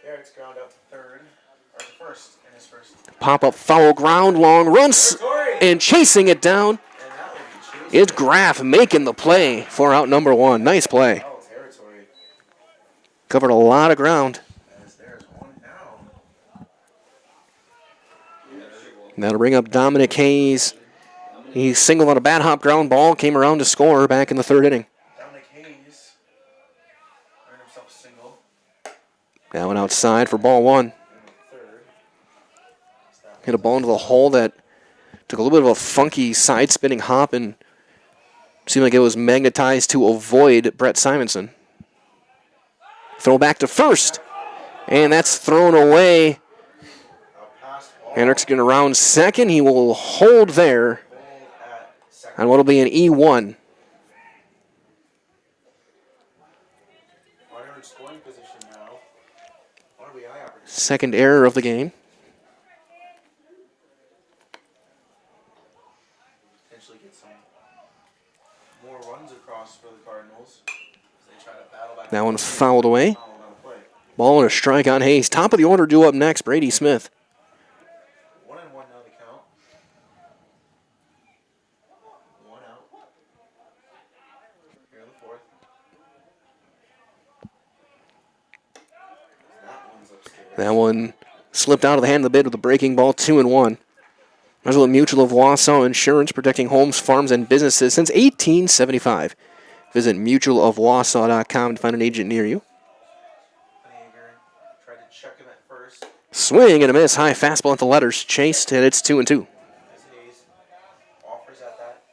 [SPEAKER 3] Garrett's ground out to third, or to first in his first.
[SPEAKER 1] Pop-up foul ground, long runs, and chasing it down. It's Graff making the play for out number 1. Nice play. Covered a lot of ground. That'll bring up Dominic Hayes. He singled on a bat hop ground ball, came around to score back in the 3rd inning.
[SPEAKER 3] Dominic Hayes earned himself a single.
[SPEAKER 1] That one outside for ball 1. Hit a ball into the hole that took a little bit of a funky side-spinning hop and seemed like it was magnetized to avoid Brett Simonson. Throw back to first, and that's thrown away. Hendricks going to round second. He will hold there on what will be an E1. Second error of the game.
[SPEAKER 3] Potentially get some more runs across for the Cardinals as they try to battle back.
[SPEAKER 1] That one fouled away. Ball and a strike on Hayes. Top of the order due up next, Brady Smith.
[SPEAKER 3] 1 and 1 now the count. 1 out. Here in the 4th. That one's upstairs.
[SPEAKER 1] That one slipped out of the hand of the bid with a breaking ball, 2 and 1. Marshall Mutual of Wausau Insurance, protecting homes, farms, and businesses since 1875. Visit mutualofwausau.com to find an agent near you.
[SPEAKER 3] Tried to check him at first.
[SPEAKER 1] Swing and a miss. High fastball at the letters. Chased, and it's 2 and 2.
[SPEAKER 3] As Hayes offers at that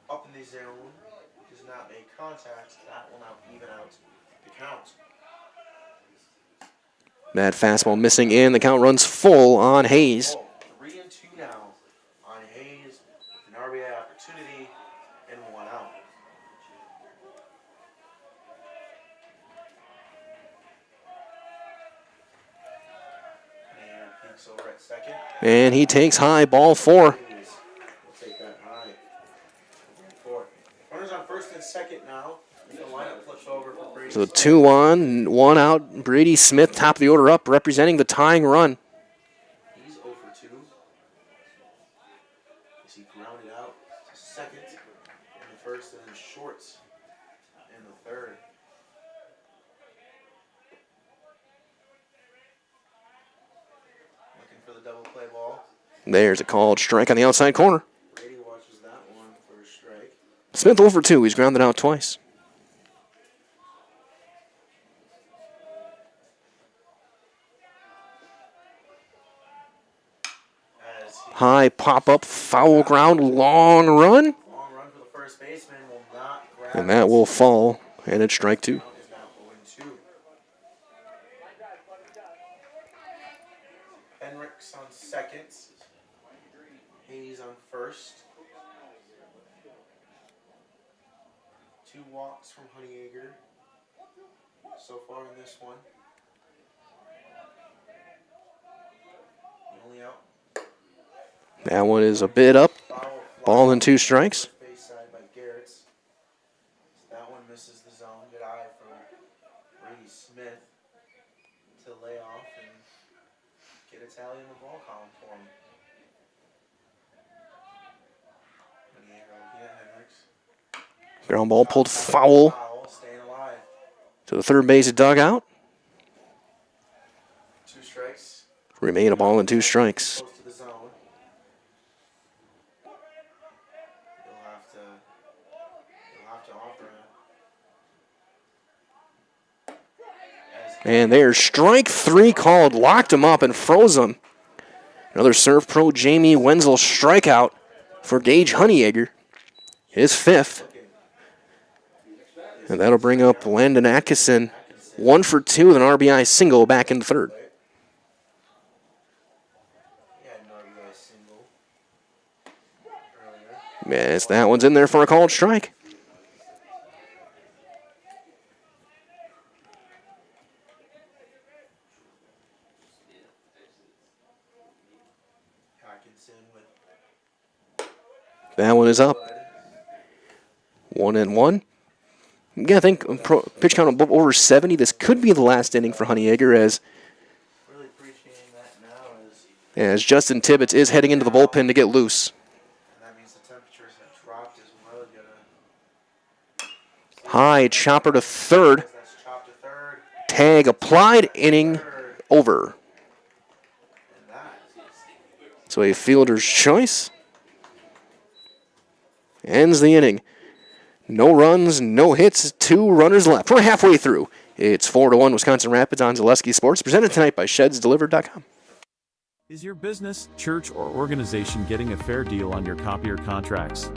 [SPEAKER 3] up in the zone, does not make contact. That will now even out the count.
[SPEAKER 1] That fastball missing in. The count runs full on Hayes.
[SPEAKER 3] 3 and 2 now on Hayes. An RBI opportunity and 1 out. And peeks over at second.
[SPEAKER 1] And he takes high, ball 4.
[SPEAKER 3] We'll take that high. 4. Runners on first and second now. The lineup flips over for Brady.
[SPEAKER 1] So 2 on, 1 out. Brady Smith, top of the order up, representing the tying run.
[SPEAKER 3] He's 0 for 2. As he grounded out to second in the first and then shorts in the 3rd. Looking for the double play ball.
[SPEAKER 1] There's a called strike on the outside corner.
[SPEAKER 3] Brady watches that one for a strike.
[SPEAKER 1] Smith 0 for 2. He's grounded out twice. High pop-up, foul ground, long run.
[SPEAKER 3] Long run for the first baseman will not grab.
[SPEAKER 1] And that will fall, and it's strike 2.
[SPEAKER 3] Is now 0-2. Henricks on second. Hayes on first. 2 walks from Honeyegger so far in this one. The only out.
[SPEAKER 1] That one is a bit up. Ball and 2 strikes.
[SPEAKER 3] Face side by Garrett's. That one misses the zone. Good eye from Brady Smith. to lay off and get a tally in the ball column for him.
[SPEAKER 1] Ground ball pulled foul to the third base dugout.
[SPEAKER 3] 2 strikes.
[SPEAKER 1] Remain a ball and 2 strikes.
[SPEAKER 3] Close to the zone. You'll have to offer
[SPEAKER 1] And there's strike 3 called. Locked him up and froze him. Another Serve Pro Jamie Wenzel strikeout for Gage Honeyegger. His 5th. And that'll bring up Landon Atkinson. 1 for 2 with an RBI single back in the third. Yes, that one's in there for a called strike. That one is up. 1-1. Yeah, I think pitch count above over 70. This could be the last inning for Honeyegger as Justin Tibbetts is heading into the bullpen to get loose. High chopper to third. Tag applied, inning over. So a fielder's choice ends the inning. No runs, no hits, 2 runners left. We're halfway through. It's 4-1 Wisconsin Rapids on Zaleski Sports, presented tonight by ShedsDelivered.com.
[SPEAKER 7] Is your business, church, or organization getting a fair deal on your copier contracts?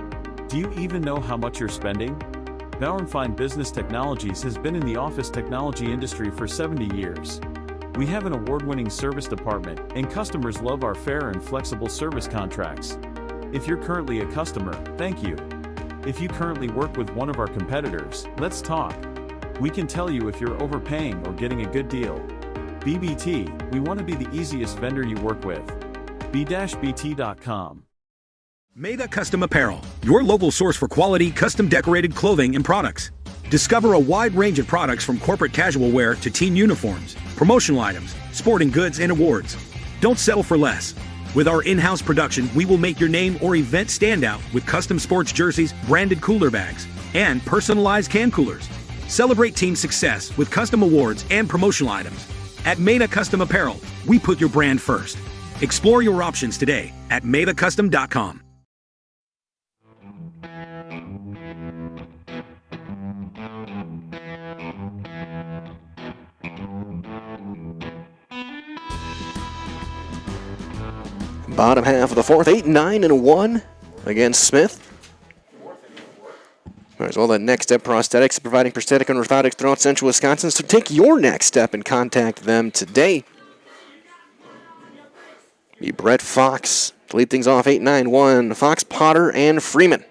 [SPEAKER 7] Do you even know how much you're spending? Bauer & Fine Business Technologies has been in the office technology industry for 70 years. We have an award-winning service department, and customers love our fair and flexible service contracts. If you're currently a customer, thank you. If you currently work with one of our competitors, let's talk. We can tell you if you're overpaying or getting a good deal. BBT, we want to be the easiest vendor you work with. b-bt.com.
[SPEAKER 8] Meda Custom Apparel, your local source for quality, custom decorated clothing and products. Discover a wide range of products from corporate casual wear to team uniforms, promotional items, sporting goods, and awards. Don't settle for less. With our in-house production, we will make your name or event stand out with custom sports jerseys, branded cooler bags, and personalized can coolers. Celebrate team success with custom awards and promotional items. At Meda Custom Apparel, we put your brand first. Explore your options today at medacustom.com.
[SPEAKER 1] Bottom half of the fourth, 8-9-1 against Smith. As well, the Next Step Prosthetics, providing prosthetic and orthotics throughout central Wisconsin. So take your next step and contact them today. Be Brett Fox to lead things off, 8-9-1. Fox, Potter, and Freeman.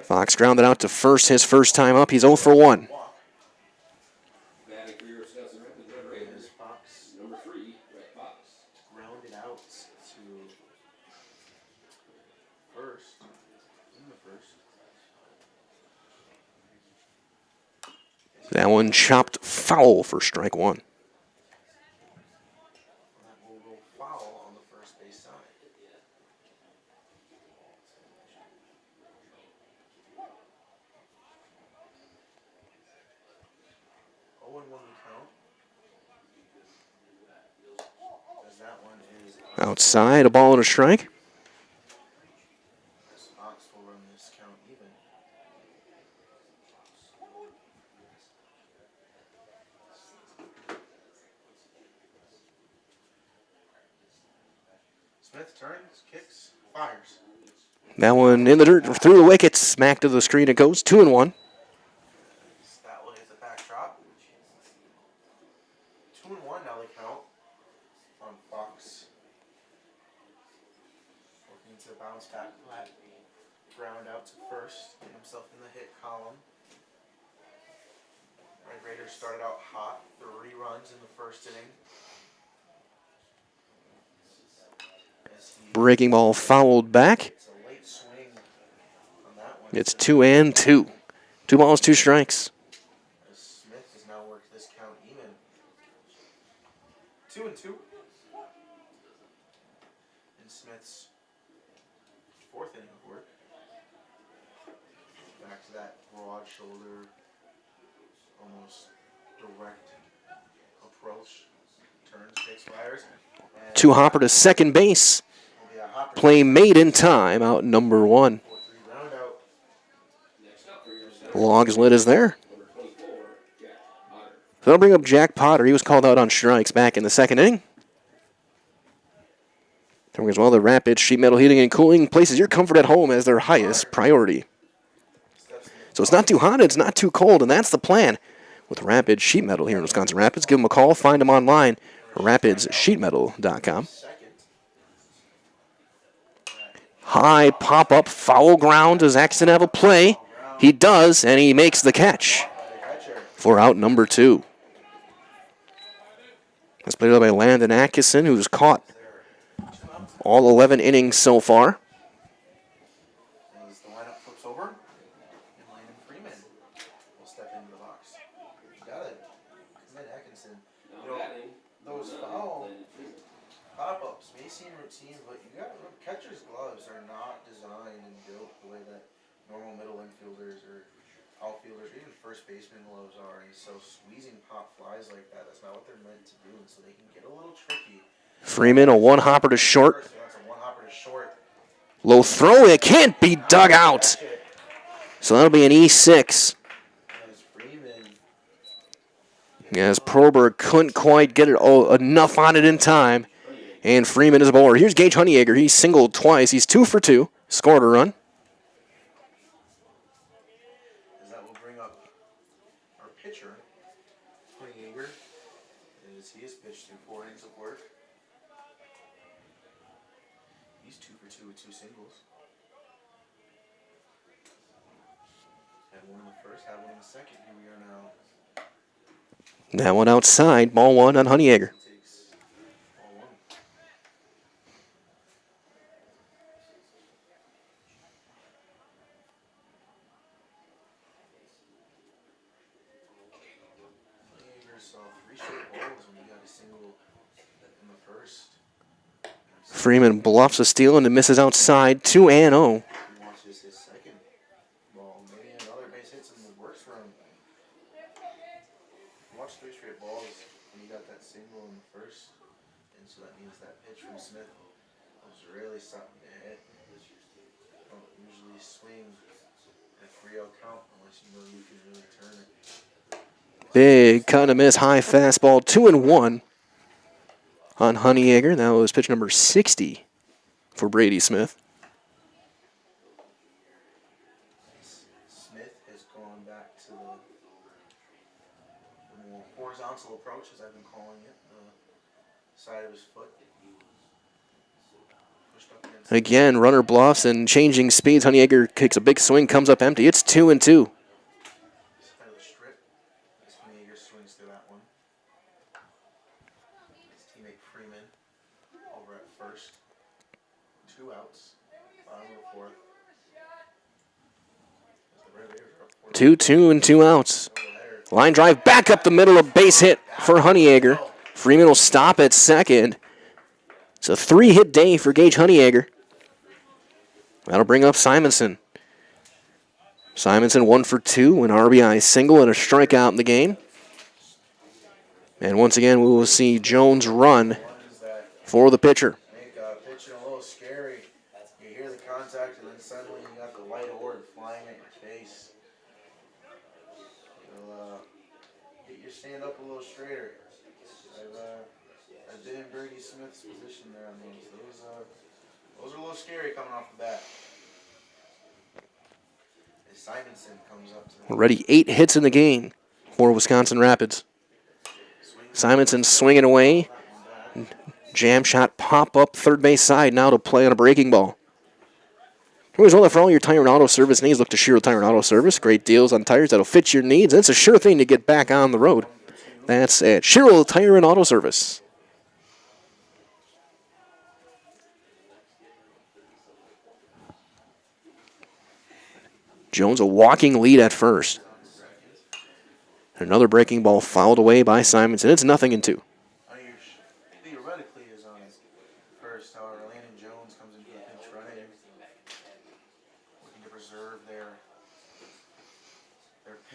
[SPEAKER 1] Fox grounded out to first his first time up. He's 0 for 1. That one chopped foul for strike 1. Outside, a ball and a strike.
[SPEAKER 3] Smith turns, kicks, fires.
[SPEAKER 1] That one in the dirt, through the wicket, smack to the screen. It goes 2-1.
[SPEAKER 3] That one is a backdrop. 2-1 now the count on Fox. Looking to bounce back flat. Ground out to first. Get himself in the hit column. Red Raiders started out hot. 3 runs in the first inning.
[SPEAKER 1] Breaking ball fouled back. It's 2-2. 2 balls, 2 strikes.
[SPEAKER 3] Smith has now worked this 2-2. In Smith's 4th inning of work. Back to that broad shoulder, almost direct approach. Turns, takes flyers.
[SPEAKER 1] Two hopper to second base. Play made in time, out number 1. Logs lit is there. So that'll bring up Jack Potter. He was called out on strikes back in the 2nd inning. As well, the Rapids Sheet Metal Heating and Cooling places your comfort at home as their highest priority. So it's not too hot, it's not too cold, and that's the plan with Rapids Sheet Metal here in Wisconsin Rapids. Give them a call, find them online, rapidssheetmetal.com. High pop-up, foul ground. Does Axton have a play? He does, and he makes the catch for out number 2. That's played by Landon Atkinson, who's caught all 11 innings so far.
[SPEAKER 3] As the lineup flips over, and Landon Freeman will step into the box. Got it. Landon Atkinson. You know, those foul pop-ups may seem routine, but you got catcher's gloves are not designed and built the way that normal middle infielders or outfielders, or even first baseman gloves are. And so squeezing pop flies like that, that's not what they're meant to do, and so they can get a little tricky.
[SPEAKER 1] Freeman, a one hopper to short. Low throw, it can't be dug out. So that'll be an E6. As Proberg couldn't quite get it enough on it in time. And Freeman is a bowler. Here's Gage Honeyegger. He singled twice. He's 2 for 2. Scored a run.
[SPEAKER 3] As that will bring up our pitcher, Honeyegger. As he has pitched through 4 innings of work. He's 2 for 2 with 2 singles. Had one in the first, had one in the second. Here we are now.
[SPEAKER 1] That one outside. Ball 1 on Honeyegger. Freeman bluffs a steal and misses outside. 2-0.
[SPEAKER 3] Watches his second ball. Maybe another base hits and it works for him. Watch 3 straight balls when he got that single in the first. And so that means that pitch from Smith was really something to hit. Don't usually swing at a 3-0 count unless you know you can really turn it.
[SPEAKER 1] Big kind of miss. High fastball. 2-1. On Honeyegger. That was pitch number 60 for Brady Smith.
[SPEAKER 3] Smith has gone back to the more horizontal approach, as I've been calling it, the side of his foot.
[SPEAKER 1] Again, runner bluffs and changing speeds. Honeyegger kicks a big swing, comes up empty. It's 2-2.
[SPEAKER 3] First, 2 outs, bottom of the 4th.
[SPEAKER 1] 2-2 and 2 outs. Line drive back up the middle, a base hit for Honeyegger. Freeman will stop at second. It's a 3-hit day for Gage Honeyegger. That'll bring up Simonson. Simonson 1 for 2, an RBI single and a strikeout in the game. And once again, we will see Jones run for the pitcher.
[SPEAKER 3] Pitching a little scary. You hear the contact, and then suddenly you got the white orb flying at your face. It'll get your stand up a little straighter. I've been in Brady Smith's position there on those. Those are a little scary coming off the bat. As Simonson comes up to the
[SPEAKER 1] Already 8 hits in the game for Wisconsin Rapids. Simonson swinging away. Jam shot pop up third base side now to play on a breaking ball. Always well for all your tire and auto service needs. Look to Sherrill Tire and Auto Service. Great deals on tires that'll fit your needs. It's a sure thing to get back on the road. That's at Sherrill Tire and Auto Service. Jones a walking lead at first. Another breaking ball fouled away by Simonson. It's 0-2.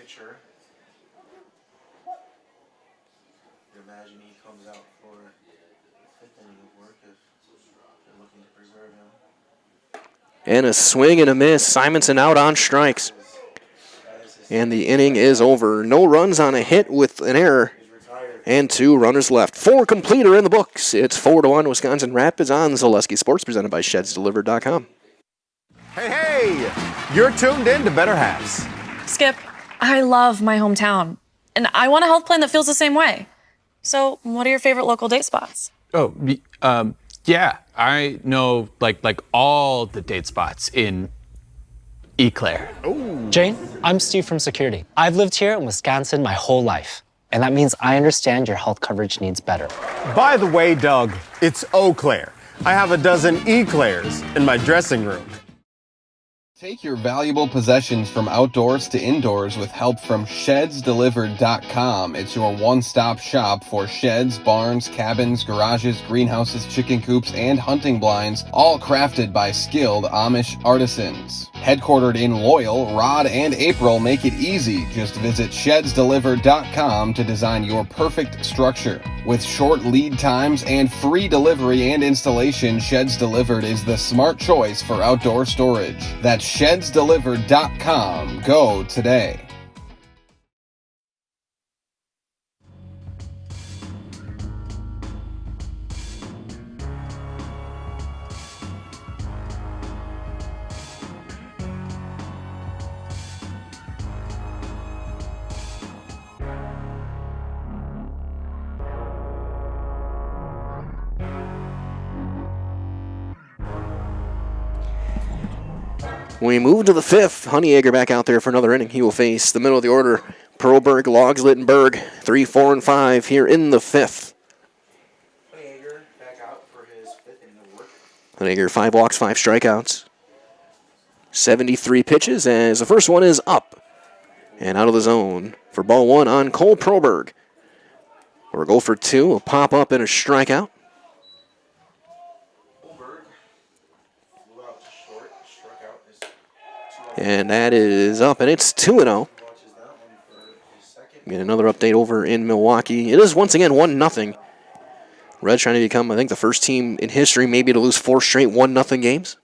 [SPEAKER 3] pitcher. You imagine he comes out for the 5th inning of work if they're looking to preserve him.
[SPEAKER 1] And a swing and a miss. Simonson out on strikes. And the inning is over. No runs on a hit with an error. And 2 runners left. 4 completer in the books. It's 4-1 Wisconsin Rapids on Zaleski Sports, presented by ShedsDelivered.com.
[SPEAKER 2] Hey, you're tuned in to Better Halves.
[SPEAKER 10] Skip, I love my hometown, and I want a health plan that feels the same way. So, what are your favorite local date spots?
[SPEAKER 13] Oh, yeah, I know like all the date spots in Eau Claire.
[SPEAKER 14] Jane, I'm Steve from security. I've lived here in Wisconsin my whole life, and that means I understand your health coverage needs better.
[SPEAKER 2] By the way, Doug, it's Eau Claire. I have a dozen Eclairs in my dressing room.
[SPEAKER 9] Take your valuable possessions from outdoors to indoors with help from ShedsDelivered.com. It's your one-stop shop for sheds, barns, cabins, garages, greenhouses, chicken coops, and hunting blinds, all crafted by skilled Amish artisans. Headquartered in Loyal, Rod and April make it easy. Just visit ShedsDelivered.com to design your perfect structure. With short lead times and free delivery and installation, Sheds Delivered is the smart choice for outdoor storage. That's ShedsDelivered.com. Go today.
[SPEAKER 1] We move to the 5th. Honeyegger back out there for another inning. He will face the middle of the order. Perlberg, Logslit, and Berg. 3, 4, and 5 here in the 5th.
[SPEAKER 3] Honeyegger back out for his 5th inning of work.
[SPEAKER 1] Honeyegger, 5 walks, 5 strikeouts. 73 pitches as the first one is up and out of the zone for ball 1 on Cole Perlberg. Or a go for 2, a pop up and a strikeout. And that is up, and it's 2-0. Get another update over in Milwaukee. It is once again 1-0. Reds trying to become, I think, the first team in history maybe to lose 4 straight 1-0 games.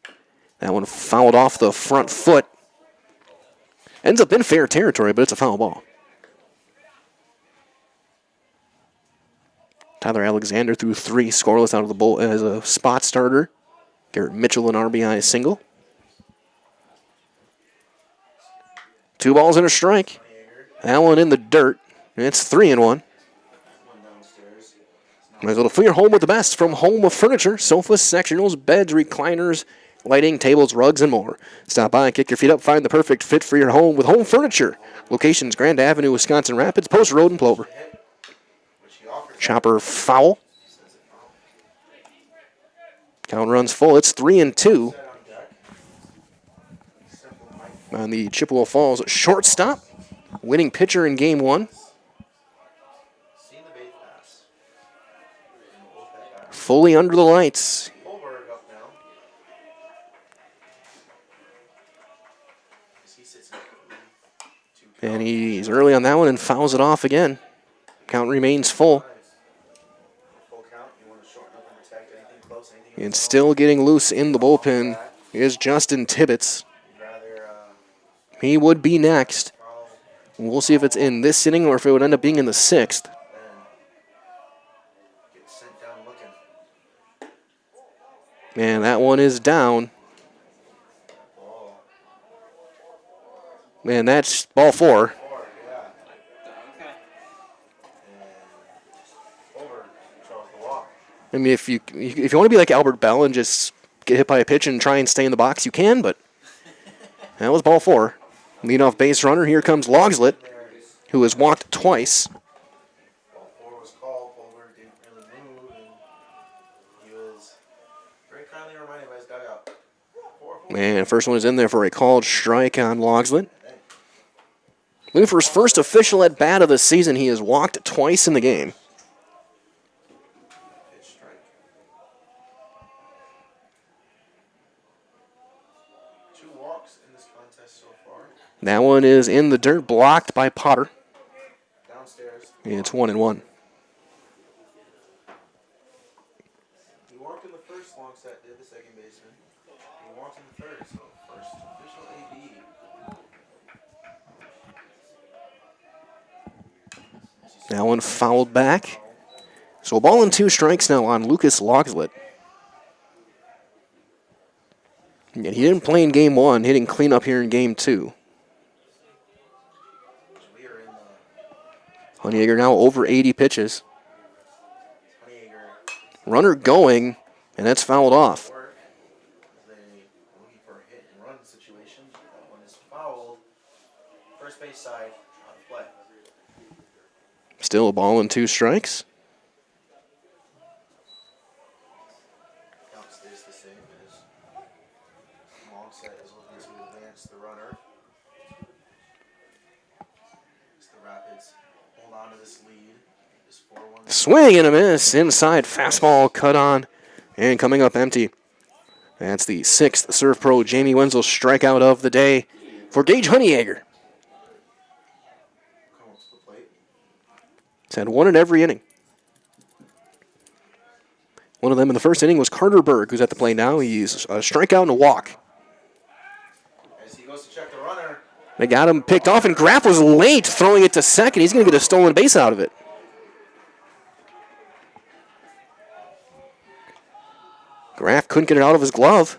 [SPEAKER 1] That one fouled off the front foot. Ends up in fair territory, but it's a foul ball. Tyler Alexander threw 3 scoreless out of the bowl as a spot starter. Garrett Mitchell an RBI single. 2 balls and a strike. That one in the dirt. It's 3-1. Might as well fill your home with the best from Home of Furniture, sofas, sectionals, beds, recliners, lighting, tables, rugs, and more. Stop by and kick your feet up. Find the perfect fit for your home with Home Furniture. Locations: Grand Avenue, Wisconsin Rapids, Post Road, and Plover. Chopper foul. Count runs full. It's 3-2. On the Chippewa Falls shortstop, winning pitcher in game 1. Fully under the lights. And he's early on that one and fouls it off again. Count remains full. And still getting loose in the bullpen is Justin Tibbetts. He would be next. We'll see if it's in this inning or if it would end up being in the 6th. And that one is down. Man, that's ball 4. I mean, if you want to be like Albert Bell and just get hit by a pitch and try and stay in the box, you can, but that was ball 4. Leadoff base runner, here comes Logslit, who has walked twice.
[SPEAKER 3] Ball 4 was called. Polberg didn't really move, and he was very kindly reminded by his dugout.
[SPEAKER 1] And first one is in there for a called strike on Logslit. Looking for his first official at bat of the season. He has walked twice in the game. That one is in the dirt, blocked by Potter.
[SPEAKER 3] Downstairs.
[SPEAKER 1] It's 1-1.
[SPEAKER 3] He walked in the first long set, did the second baseman. He walked in the third, so first official AB.
[SPEAKER 1] That one fouled back. So a ball and 2 strikes now on Lucas Logslet. And he didn't play in game 1, hitting cleanup here in game 2. Honeyegger now over 80 pitches. Runner going, and that's fouled off.
[SPEAKER 3] First base side, on the play.
[SPEAKER 1] Still a ball and 2 strikes.
[SPEAKER 3] Count stays the same as Longset is looking to advance the runner. As the Rapids hold on to this lead. This 4-1.
[SPEAKER 1] Swing and a miss. Inside fastball cut on and coming up empty. That's the 6th Serve Pro Jamie Wenzel strikeout of the day for Gage Honeyegger. He's had 1 in every inning. One of them in the first inning was Carter Berg, who's at the plate now. He's a strikeout and a walk.
[SPEAKER 3] As he goes to check the runner.
[SPEAKER 1] They got him picked off, and Graff was late throwing it to second. He's going to get a stolen base out of it. Graff couldn't get it out of his glove.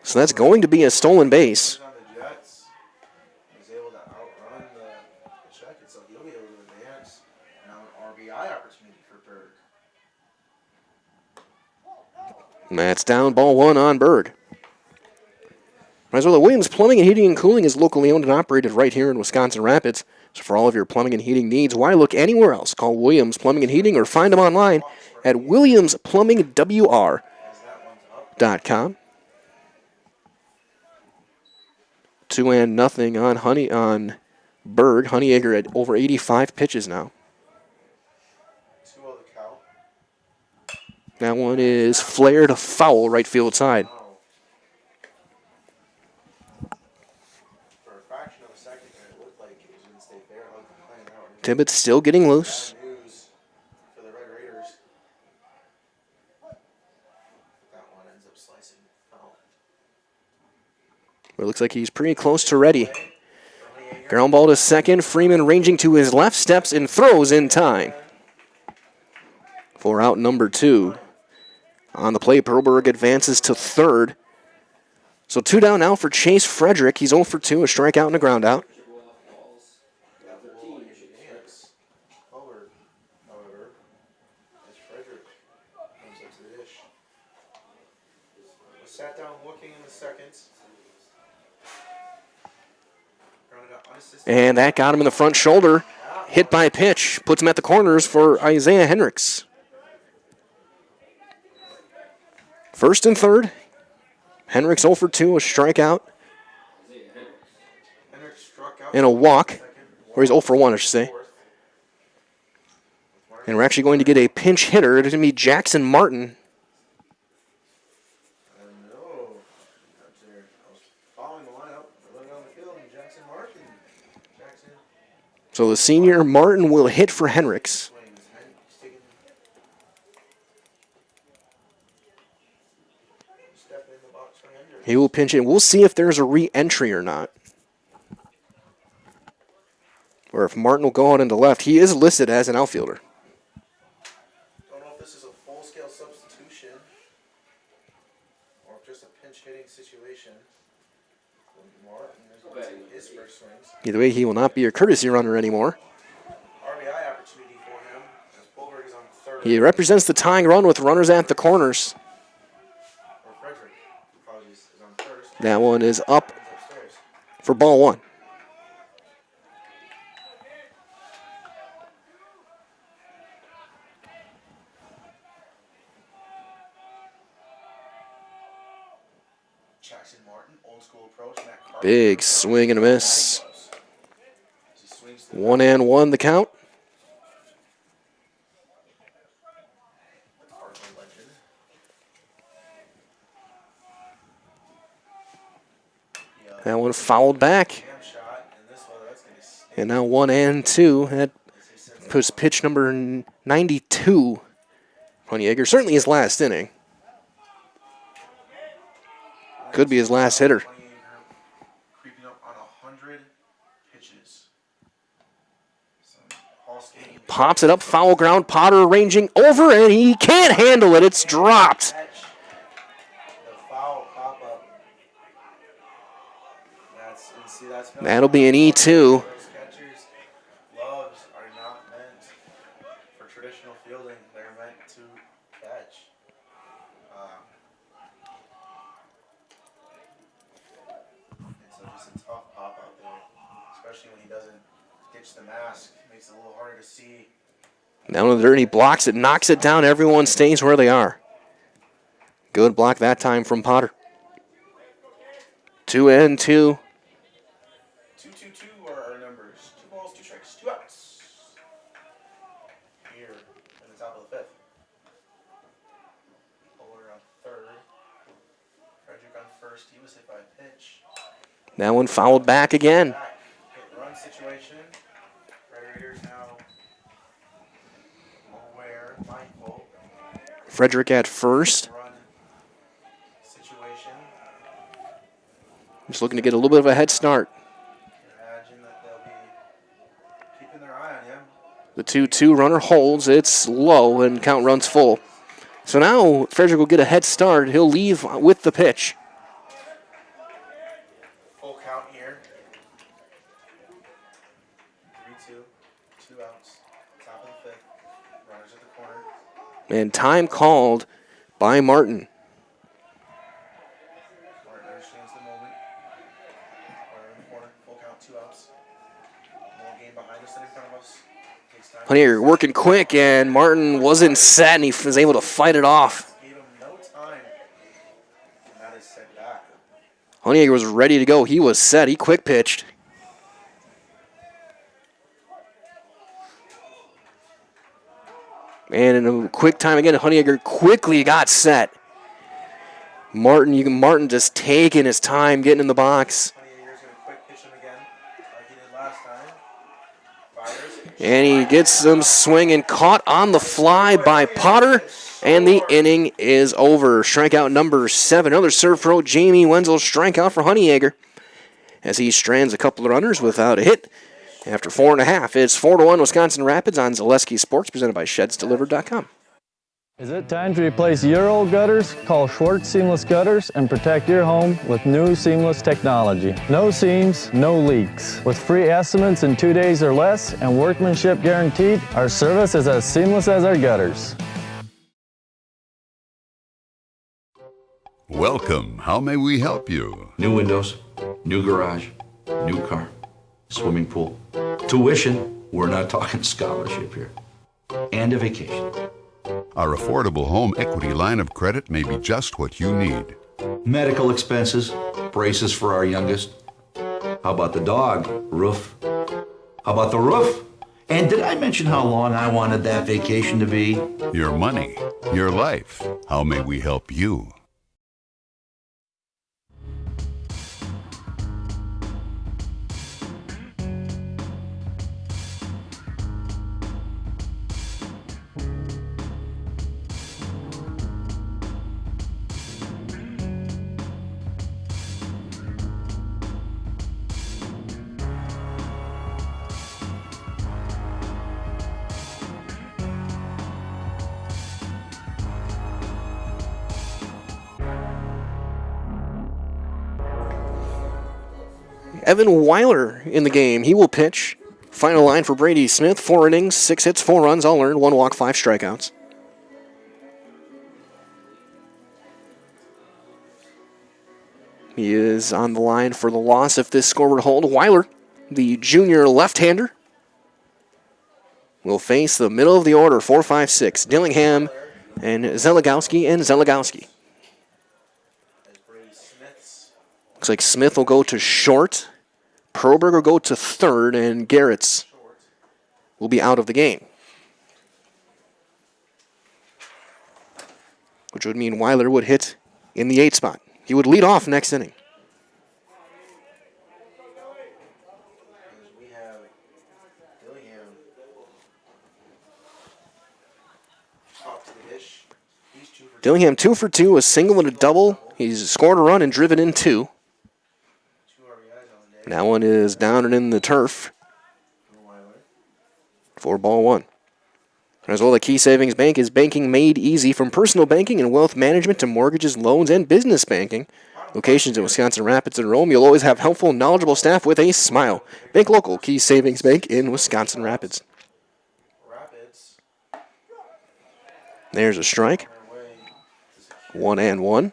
[SPEAKER 1] So that's going to be a stolen base. That's down, ball 1 on Berg. As well, the Williams Plumbing and Heating and Cooling is locally owned and operated right here in Wisconsin Rapids. So for all of your plumbing and heating needs, why look anywhere else? Call Williams Plumbing and Heating or find them online at williamsplumbingwr.com. 2-0 on Berg. Honeyegger at over 85 pitches now. That one is flared foul right field side. Tibbetts still getting loose. But it looks like he's pretty close to ready. Ground ball to second. Freeman ranging to his left, steps and throws in time for out number 2. On the play, Perlberg advances to third. So 2 down now for Chase Frederick. He's 0 for 2, a strikeout and a ground out.
[SPEAKER 3] Sat down looking in the second.
[SPEAKER 1] And that got him in the front shoulder. Hit by pitch. Puts him at the corners for Isaiah Hendricks. First and third. Hendricks 0 for 2, a strikeout. And a walk. Or he's 0 for 1, I should say. And we're actually going to get a pinch hitter. It's going to be Jackson Martin. So the senior Martin will hit for Hendricks. He will pinch it. We'll see if there's a re-entry or not. Or if Martin will go out into left. He is listed as an outfielder.
[SPEAKER 3] Don't know if this is a full-scale substitution or just a pinch hitting situation. Martin is going to take his first swings.
[SPEAKER 1] Either way, he will not be your courtesy runner anymore.
[SPEAKER 3] RBI opportunity for him as Polberg is on third.
[SPEAKER 1] He represents the tying run with runners at the corners. That one is up for ball 1.
[SPEAKER 3] Jackson Martin, old school approach.
[SPEAKER 1] Big swing and a miss. 1-1 the count. That one fouled back. And now 1-2. That puts pitch number 92. Honeyegger, certainly his last inning. Could be his last hitter.
[SPEAKER 3] Creeping up on 100 pitches.
[SPEAKER 1] Pops it up, foul ground. Potter arranging over, and he can't handle it. It's dropped.
[SPEAKER 3] The foul pop up. That's
[SPEAKER 1] That'll be an E2.
[SPEAKER 3] Those catchers' gloves are not meant for traditional fielding. They're meant to catch. So just a tough pop out there, especially when he doesn't ditch the mask. Makes it a little harder to see.
[SPEAKER 1] Now the dirty blocks it, knocks it down. Everyone stays where they are. Good block that time from Potter. 2-2.
[SPEAKER 3] 2-2-2 are our numbers. 2 balls, 2 strikes, 2 outs. Here in the top of the 5th. Bowler on 3rd. Frederick on 1st. He was hit by a pitch.
[SPEAKER 1] That one fouled back again.
[SPEAKER 3] Hit run situation. Red Raiders now aware, mindful.
[SPEAKER 1] Frederick at first.
[SPEAKER 3] Run situation.
[SPEAKER 1] Just looking to get a little bit of a head start.
[SPEAKER 3] Imagine that they'll be keeping their eye on him.
[SPEAKER 1] The 2-2 runner holds. It's low and count runs full. So now Frederick will get a head start. He'll leave with the pitch.
[SPEAKER 3] Full count here. 3-2. 2 outs. Top of the 5th. Runners at the corner.
[SPEAKER 1] And time called by Martin.
[SPEAKER 3] Martin understands the moment. Runner in the corner. Full count. 2 outs. More game behind us than in front of us. Takes time.
[SPEAKER 1] Honeyegger working quick, and Martin wasn't set, and he was able to fight it off.
[SPEAKER 3] Gave him no time. And that is set back.
[SPEAKER 1] Honeyegger was ready to go. He was set. He quick pitched. And in a quick time again, Honeyegger quickly got set. Martin just taking his time getting in the box.
[SPEAKER 3] Honeyegger's going to quick pitch him again, like he did last time. Fires.
[SPEAKER 1] And he gets some swing and caught on the fly by Potter. And the inning is over. Strikeout number 7. Another serve pro, Jamie Wenzel, strikeout for Honeyegger, as he strands a couple of runners without a hit. After 4.5, it's 4-1 Wisconsin Rapids on Zaleski Sports, presented by ShedsDelivered.com.
[SPEAKER 16] Is it time to replace your old gutters? Call Schwartz Seamless Gutters and protect your home with new seamless technology. No seams, no leaks. With free estimates in 2 days or less and workmanship guaranteed, our service is as seamless as our gutters.
[SPEAKER 15] Welcome. How may we help you?
[SPEAKER 17] New windows, new garage, new car, swimming pool. Tuition, we're not talking scholarship here. And a vacation.
[SPEAKER 15] Our affordable home equity line of credit may be just what you need.
[SPEAKER 17] Medical expenses, braces for our youngest. How about the dog? Roof. How about the roof? And did I mention how long I wanted that vacation to be?
[SPEAKER 15] Your money, your life. How may we help you?
[SPEAKER 1] Evan Weiler in the game. He will pitch. Final line for Brady Smith. 4 innings, 6 hits, 4 runs, all earned, 1 walk, 5 strikeouts. He is on the line for the loss if this score were to hold. Weiler, the junior left-hander, will face the middle of the order, 4, 5, 6. Dillingham and Zeligowski. Looks like Smith will go to short. Proberg will go to third, and Garrett's will be out of the game, which would mean Weiler would hit in the 8 spot. He would lead off next inning. Dillingham 2 for 2, a single and a double. He's scored a run and driven in 2. That one is down and in the turf for ball 1. As well, the Key Savings Bank is banking made easy, from personal banking and wealth management to mortgages, loans, and business banking. Locations in Wisconsin Rapids and Rome. You'll always have helpful, knowledgeable staff with a smile. Bank local, Key Savings Bank in Wisconsin Rapids. There's a strike. 1-1.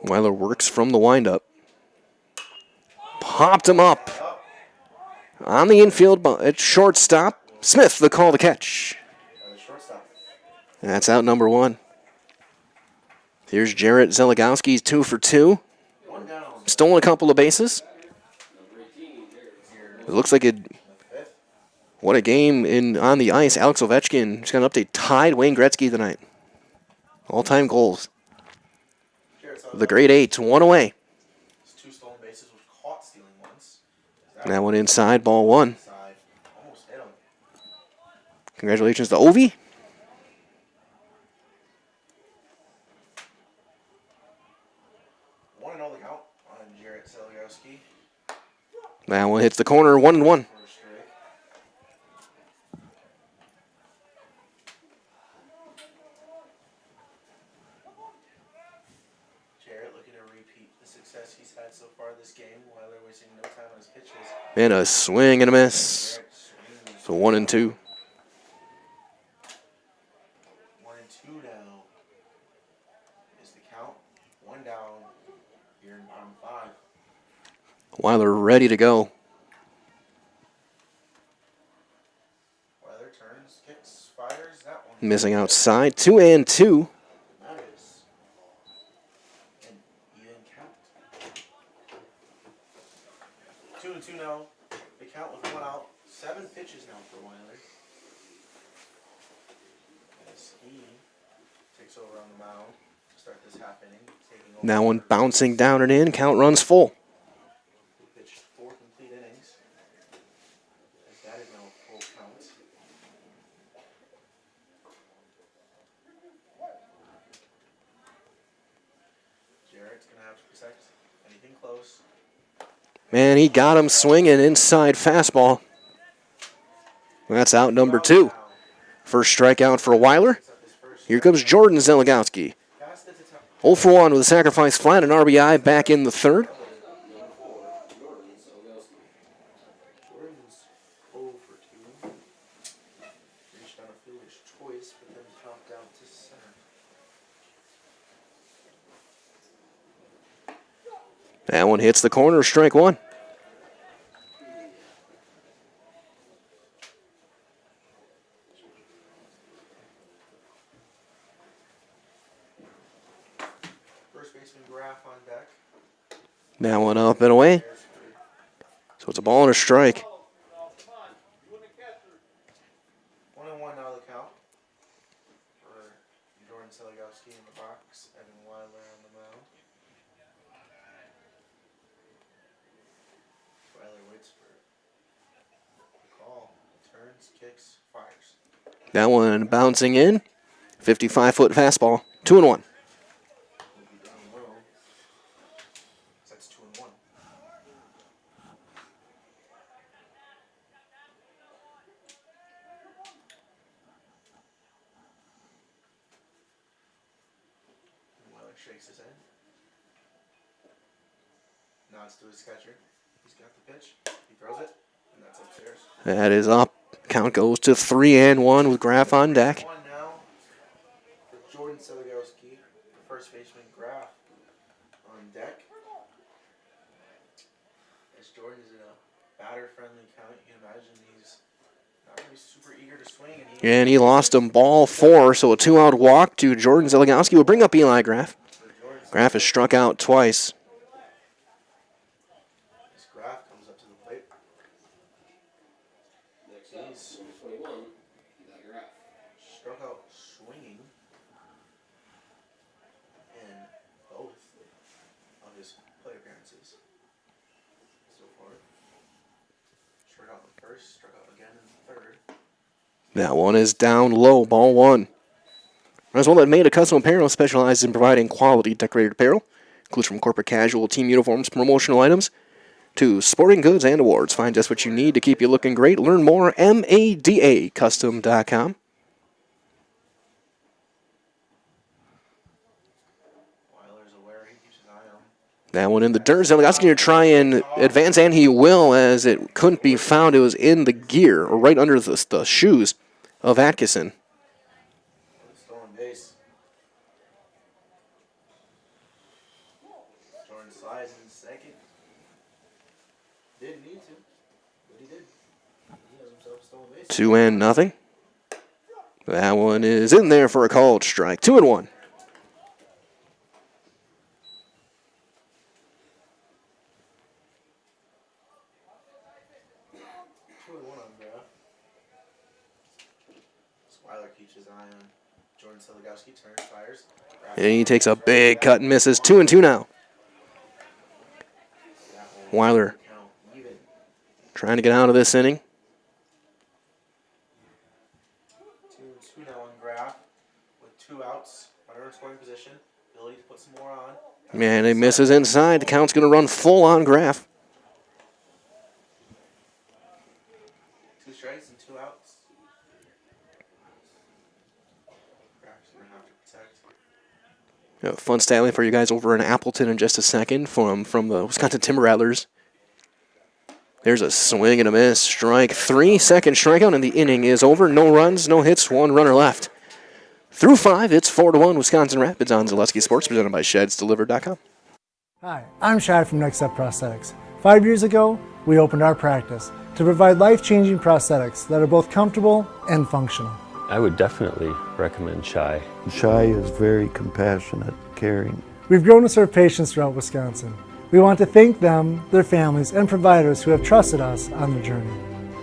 [SPEAKER 1] Weiler works from the windup. Popped him up. On the infield at shortstop. Smith, the call to catch. That's out number 1. Here's Jarrett Zeligowski's 2 for 2. Stolen a couple of bases. It looks like it. What a game on the ice. Alex Ovechkin just got an update. Tied Wayne Gretzky tonight. All-time goals. The grade 8, 1 away. That one inside, ball 1. Congratulations to Ovi. That one hits the corner, 1-1. And a swing and a miss. So 1-2.
[SPEAKER 3] 1-2 now is the count. 1 down here in bottom 5.
[SPEAKER 1] Weiler ready to go.
[SPEAKER 3] Weiler turns, kicks, fires. That one.
[SPEAKER 1] Missing outside. 2-2.
[SPEAKER 3] That is an even count. 2-2 now. The count with 1 out. 7 pitches now for Weiler. As he takes over on the mound to start this half inning.
[SPEAKER 1] That one bouncing down and in. Count runs full.
[SPEAKER 3] He pitched 4 complete innings. As that is now a full count. Jarrett's going to have to protect anything close.
[SPEAKER 1] Man, he got him swinging inside fastball. That's out number 2. First strikeout for Weiler. Here comes Jordan Zeligowski. 0 for 1 with a sacrifice fly and an RBI back in the 3rd.
[SPEAKER 3] Jordan's 0 for 2. Reached on a fielder's choice, but then popped out to center.
[SPEAKER 1] That one hits the corner, strike 1.
[SPEAKER 3] First baseman Graff on deck.
[SPEAKER 1] That one up and away. So it's a ball and a strike.
[SPEAKER 3] 1-1 now the count for Jordan Zeligowski in the box, Evan Weiler on the mound. Weiler waits for the call, turns, kicks, fires.
[SPEAKER 1] That one bouncing in. 55-foot fastball. 2-1.
[SPEAKER 3] That's 2-1. Weiler shakes his head. Nods to his catcher. He's got the pitch. He throws it, and that's upstairs.
[SPEAKER 1] That is up. Count goes to 3-1 with Graff on deck.
[SPEAKER 3] 1 now for Jordan Zeligowski, the first baseman Graff on deck. As Jordan's in a batter-friendly count, you can imagine he's not going to be super eager to swing.
[SPEAKER 1] And he lost him ball 4, so a 2-out walk to Jordan Zeligowski will bring up Eli Graff. Graff has struck out twice.
[SPEAKER 3] As Graff comes up to the plate. He's 21. Struck out swinging. And both
[SPEAKER 1] That one is down low, ball one. As well, Made Custom Apparel specializes in providing quality decorated apparel. Includes from corporate casual, team uniforms, promotional items, to sporting goods and awards. Find just what you need to keep you looking great. Learn more, madacustom.com. That one in the dirt. Zeligowski going to try and advance, and he will, as it couldn't be found. It was in the gear, or right under the shoes of Atkinson.
[SPEAKER 3] Stolen base. Jordan slides in second. Didn't need to, but he did. He has himself a stolen base.
[SPEAKER 1] 2-0. That one is in there for a called strike. 2-1. And he takes a big cut and misses. 2-2 now. Weiler trying to get out of this inning.
[SPEAKER 3] 2-2 now on Graf with 2 outs. Runner in scoring position. Ability to put some more on.
[SPEAKER 1] Man, he misses inside. The count's going to run full on Graf.
[SPEAKER 3] 2 strikes and 2 outs. Graf's going to have to protect.
[SPEAKER 1] A fun stat line for you guys over in Appleton in just a second from the Wisconsin Timber Rattlers. There's a swing and a miss. Strike 3, second strikeout, and the inning is over. No runs, no hits, 1 runner left. Through 5, it's 4-1 Wisconsin Rapids on Zaleski Sports, presented by ShedsDelivered.com.
[SPEAKER 5] Hi, I'm Shad from Next Step Prosthetics. 5 years ago, we opened our practice to provide life-changing prosthetics that are both comfortable and functional.
[SPEAKER 12] I would definitely recommend Shai.
[SPEAKER 18] Shai is very compassionate, caring.
[SPEAKER 5] We've grown to serve patients throughout Wisconsin. We want to thank them, their families, and providers who have trusted us on the journey.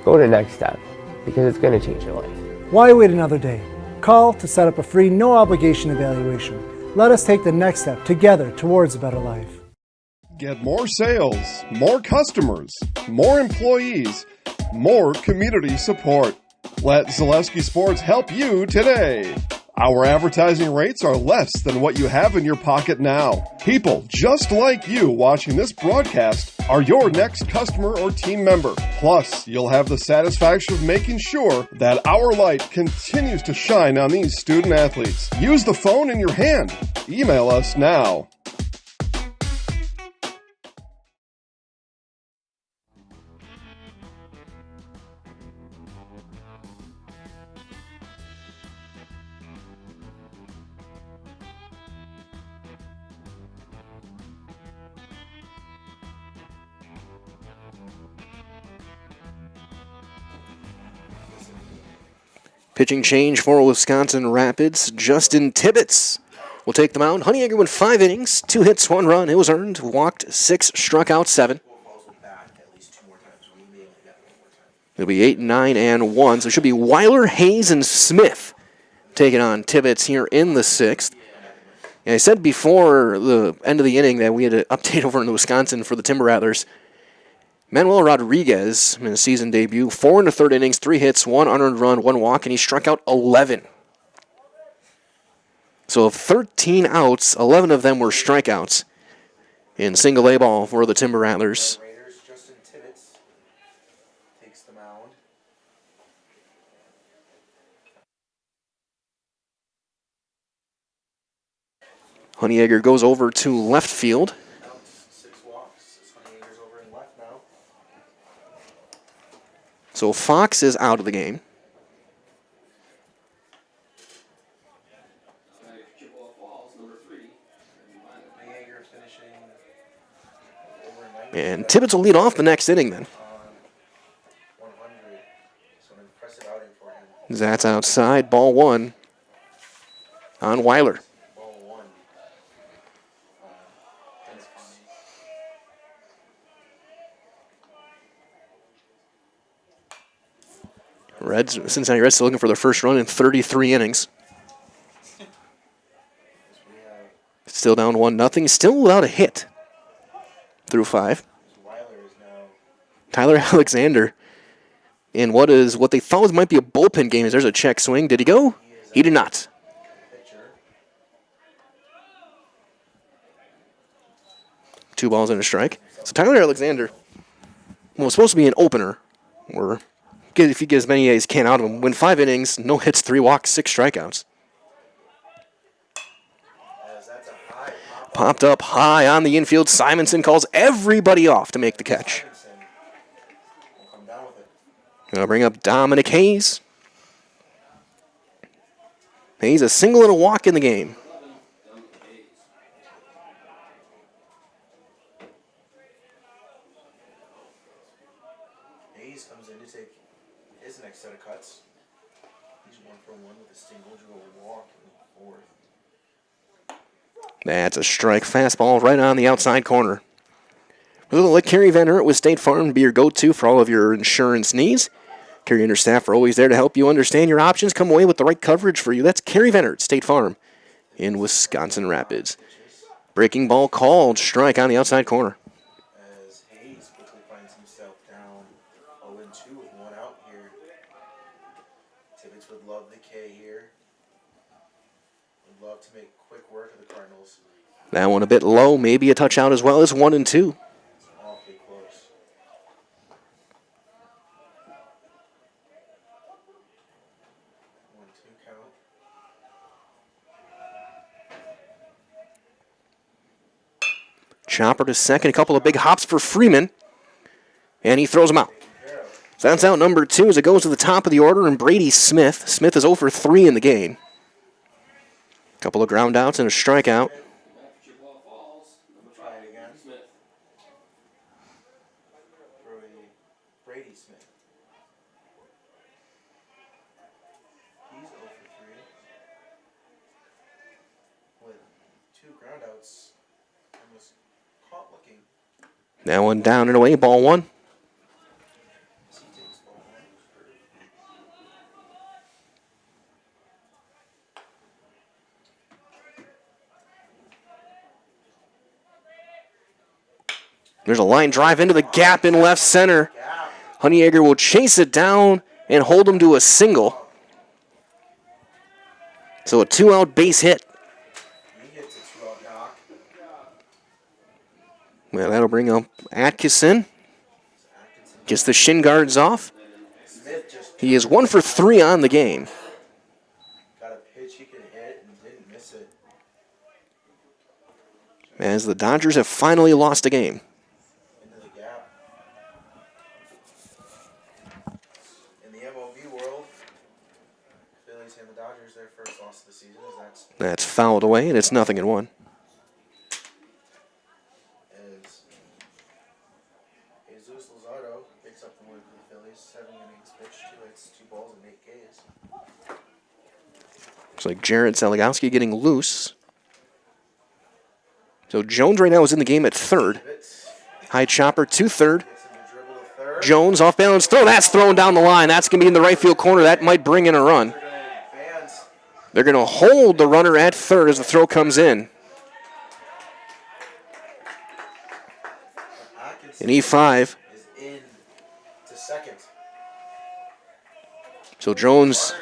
[SPEAKER 19] Go to Next Step, because it's going to change your life.
[SPEAKER 5] Why wait another day? Call to set up a free, no-obligation evaluation. Let us take the next step together towards a better life.
[SPEAKER 25] Get more sales, more customers, more employees, more community support. Let Zaleski Sports help you today. Our advertising rates are less than what you have in your pocket now. People just like you watching this broadcast are your next customer or team member. Plus, you'll have the satisfaction of making sure that our light continues to shine on these student athletes. Use the phone in your hand. Email us now.
[SPEAKER 1] Pitching change for Wisconsin Rapids. Justin Tibbetts will take the mound. Honeyegger went 5 innings, 2 hits, 1 run. It was earned. Walked 6, struck out 7. It'll be 8, 9, and 1. So it should be Weiler, Hayes, and Smith taking on Tibbetts here in the 6th. And I said before the end of the inning that we had an update over in the Wisconsin for the Timber Rattlers. Manuel Rodriguez, in his season debut, 4 in the 3rd innings, 3 hits, 1 unearned run, 1 walk, and he struck out 11. So of 13 outs, 11 of them were strikeouts in single A ball for the Timber Rattlers.
[SPEAKER 3] Justin Tibbetts takes the mound.
[SPEAKER 1] Honeyegger goes over to left field.
[SPEAKER 3] 6 walks. Honeyegger's over in left now.
[SPEAKER 1] So Fox is out of the game.
[SPEAKER 21] Chippewa Falls, number 3.
[SPEAKER 3] Honeyegger finishing over 90.
[SPEAKER 1] And Tibbetts will lead off the next inning then.
[SPEAKER 3] 100. So an impressive outing for him.
[SPEAKER 1] That's outside, ball 1 on Weiler.
[SPEAKER 3] Ball 1.
[SPEAKER 1] Cincinnati Reds still looking for their first run in 33 innings. Still down 1-0. Still without a hit through 5. Tyler Alexander in what they thought might be a bullpen game. As there's a check swing. Did he go? He did not. Two balls and a strike. So Tyler Alexander, well, it's supposed to be an opener, or if you get as many as you can out of him, win 5 innings, no hits, 3 walks, 6 strikeouts. Popped up high on the infield. Simonson calls everybody off to make the catch. Gonna bring up Dominic Hayes. Hayes a single and a walk in the game.
[SPEAKER 3] Hayes comes in to take his next set of cuts. He's 1 for 1 with a single, drew a walk in the 4th.
[SPEAKER 1] That's a strike fastball right on the outside corner. We'll let Kerry Van Ert with State Farm be your go-to for all of your insurance needs. Kerry and her staff are always there to help you understand your options. Come away with the right coverage for you. That's Kerry Van Ert, State Farm in Wisconsin Rapids. Breaking ball called. Strike on the outside corner.
[SPEAKER 3] As Hayes quickly finds himself down 0-2 with 1 out here. Tibbetts would love the K here. Would love to make quick work of the Cardinals.
[SPEAKER 1] That one a bit low. Maybe a touch out as well as 1-2.
[SPEAKER 3] Awfully close.
[SPEAKER 1] Chopper to second. A couple of big hops for Freeman. And he throws him out. So that's out number 2 as it goes to the top of the order. And Brady Smith. Smith is 0 for 3 in the game. A couple of ground outs and a strikeout.
[SPEAKER 3] Brady Smith. He's 0 for 3 with 2 groundouts and was caught looking.
[SPEAKER 1] That one down and away. Ball 1. There's a line drive into the gap in left center. Honeyegger will chase it down and hold him to a single. So a 2-out base hit. Well, that'll bring up Atkinson. Gets the shin guards off. He is 1 for 3 on the game.
[SPEAKER 3] Got a pitch he could hit and didn't miss it.
[SPEAKER 1] As the Dodgers have finally lost a game.
[SPEAKER 3] Into the gap. In the MLB world, Phillies and the Dodgers, their first loss of the season.
[SPEAKER 1] That's fouled away, and it's 0-1.
[SPEAKER 3] As Jesus Luzardo picks up the win for the Phillies, 7 innings pitched, 2 hits, 2 balls, and 8 Ks.
[SPEAKER 1] Looks like Jared Zeligowski getting loose. So Jones right now is in the game at third. High chopper to third. Jones off balance throw. That's thrown down the line. That's going to be in the right field corner. That might bring in a run. They're going to hold the runner at third as the throw comes in. An E5.
[SPEAKER 3] Is in to second.
[SPEAKER 1] So Jones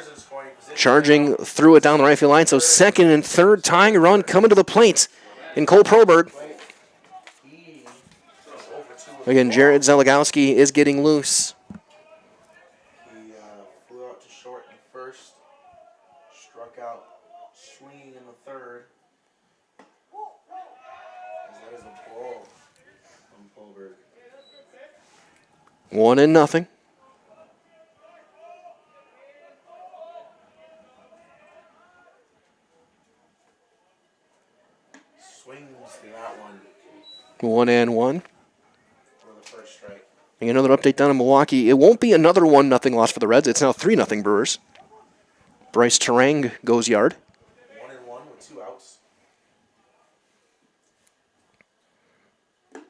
[SPEAKER 1] charging through it down the right field line. So second and third tying run coming to the plate in Cole Proberg. Again, Jared Zeligowski is getting loose.
[SPEAKER 3] He flew out to short in first, struck out swinging in the third. As that is a ball from Proberg.
[SPEAKER 1] 1-0.
[SPEAKER 3] Swings to that one.
[SPEAKER 1] 1-1.
[SPEAKER 3] For the first strike.
[SPEAKER 1] And another update down in Milwaukee. It won't be another 1-0 loss for the Reds. It's now 3-0 Brewers. Bryce Terang goes yard.
[SPEAKER 3] 1-1 with 2 outs. As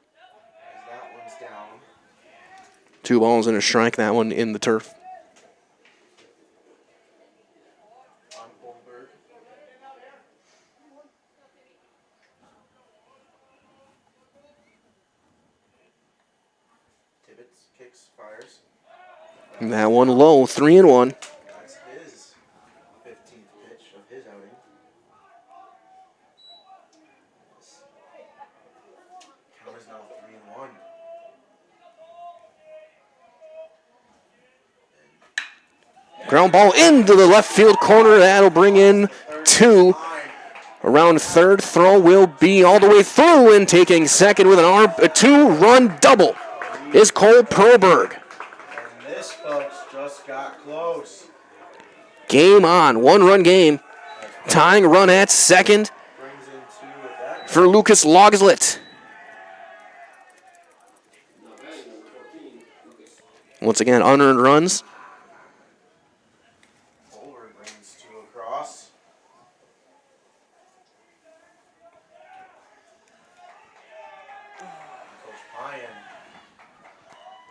[SPEAKER 3] that one's down.
[SPEAKER 1] 2 balls and a strike. That one in the turf.
[SPEAKER 3] On Goldberg. Tibbetts kicks, fires.
[SPEAKER 1] And that one low, 3-1.
[SPEAKER 3] That's his 15th pitch of his outing. Count is now 3-1.
[SPEAKER 1] Ground ball into the left field corner. That'll bring in 2. Around third, throw will be all the way through, and taking second with a 2-run double is Cole Proberg.
[SPEAKER 3] And this, folks, just got close.
[SPEAKER 1] Game on, 1-run game. Tying run at second for Lucas Logslet. Once again, unearned runs.
[SPEAKER 3] Bowler brings 2 across. Coach Pyan.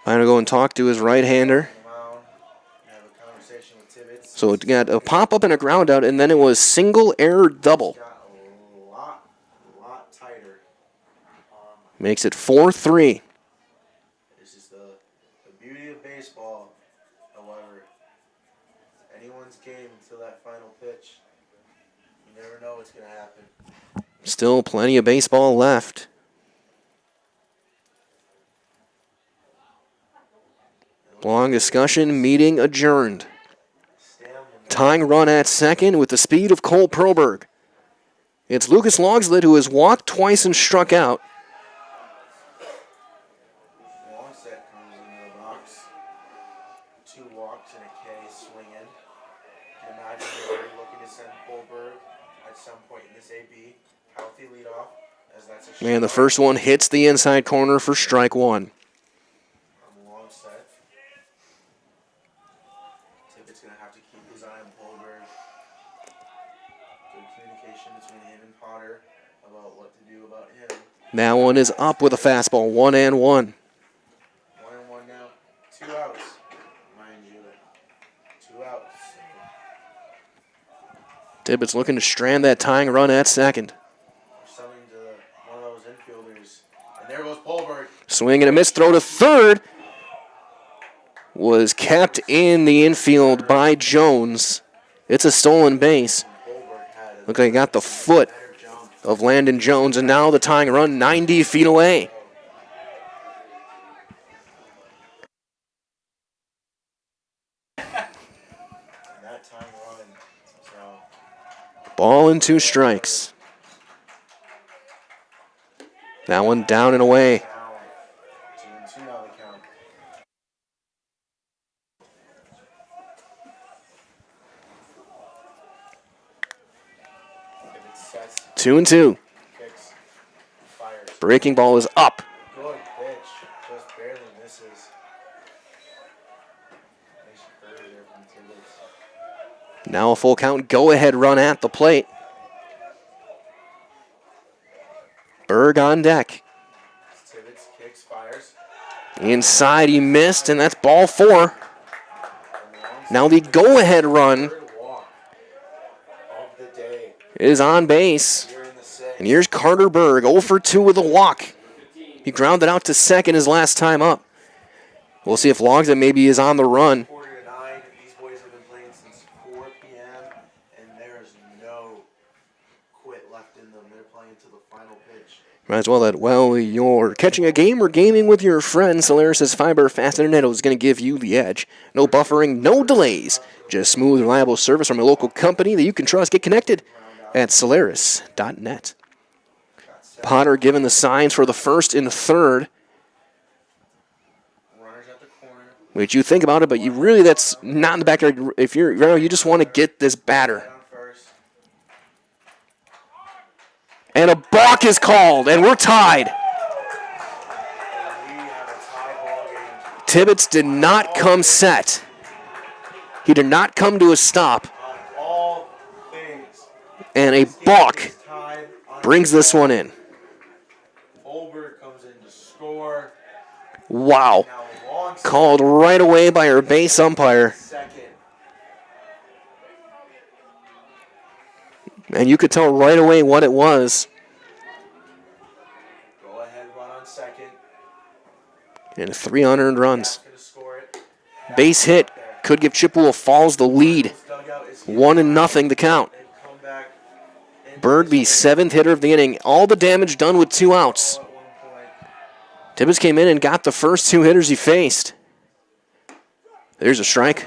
[SPEAKER 1] I'm going to go and talk to his right-hander.
[SPEAKER 3] Have a conversation with Tibbetts.
[SPEAKER 1] So it got a pop-up and a ground out, and then it was single error double.
[SPEAKER 3] Got a lot tighter.
[SPEAKER 1] Makes it 4-3.
[SPEAKER 3] This is the beauty of baseball. However, anyone's game until that final pitch. You never know what's going to happen.
[SPEAKER 1] Still plenty of baseball left. Long discussion, meeting adjourned. Tying run at second with the speed of Cole Proberg. It's Lucas Logslet, who has walked twice and struck out.
[SPEAKER 3] Longset comes into the box. 2 walks and a K swinging. You can imagine they're already looking to send Colberg at some point in this AB. Healthy leadoff, as that's a
[SPEAKER 1] And the first one hits the inside corner for strike 1.
[SPEAKER 3] from Longset. Tibbetts going to have to keep his eye on Colberg. Good communication between him and Potter about what to do about him.
[SPEAKER 1] That one is up with a fastball, 1-1.
[SPEAKER 3] 1-1 now. 2 outs. Mind you, 2 outs.
[SPEAKER 1] Tibbetts looking to strand that tying run at second.
[SPEAKER 3] Something to one of those infielders. And there goes Polberg.
[SPEAKER 1] Swing and a miss throw to third. Was kept in the infield by Jones. It's a stolen base. Look like he got the foot of Landon Jones, and now the tying run 90 feet away.
[SPEAKER 3] That time run. So
[SPEAKER 1] Ball and 2 strikes. That one down and away.
[SPEAKER 3] 2-2 now the count.
[SPEAKER 1] 2-2.
[SPEAKER 3] Kicks. Fires.
[SPEAKER 1] Breaking ball is up.
[SPEAKER 3] Good pitch. Just barely misses. Nice curve there from Tibbetts.
[SPEAKER 1] Now a full count. Go ahead run at the plate. Berg on deck.
[SPEAKER 3] Tibbetts kicks, fires.
[SPEAKER 1] Inside he missed, and that's ball 4. Now the go ahead run is on base. And here's Carter Berg, 0 for 2 with a walk. He grounded out to second his last time up. We'll see if Logsett maybe is on the run.
[SPEAKER 3] These boys have been playing since 4 p.m. and there is no quit left in them. They're playing to the final pitch.
[SPEAKER 1] Might as well that, well, you're catching a game or gaming with your friends. Solaris' fiber fast internet is going to give you the edge. No buffering, no delays. Just smooth, reliable service from a local company that you can trust. Get connected at Solaris.net. Potter given the signs for the first and third. Which you think about it, but you really, that's not in the backyard. If you're, you just want to get this batter. And a balk is called, and we're tied. Tibbetts did not come set. He did not come to a stop. And a balk brings this one in.
[SPEAKER 3] Olberg comes in to score.
[SPEAKER 1] Wow. Called right away by our base umpire. And you could tell right away what it was.
[SPEAKER 3] Go ahead, run on second.
[SPEAKER 1] And 3 unearned runs. Base hit could give Chippewa Falls the lead. 1-0 the count. Bird, the 7th hitter of the inning. All the damage done with 2 outs. Tibbetts came in and got the first 2 hitters he faced. There's a strike.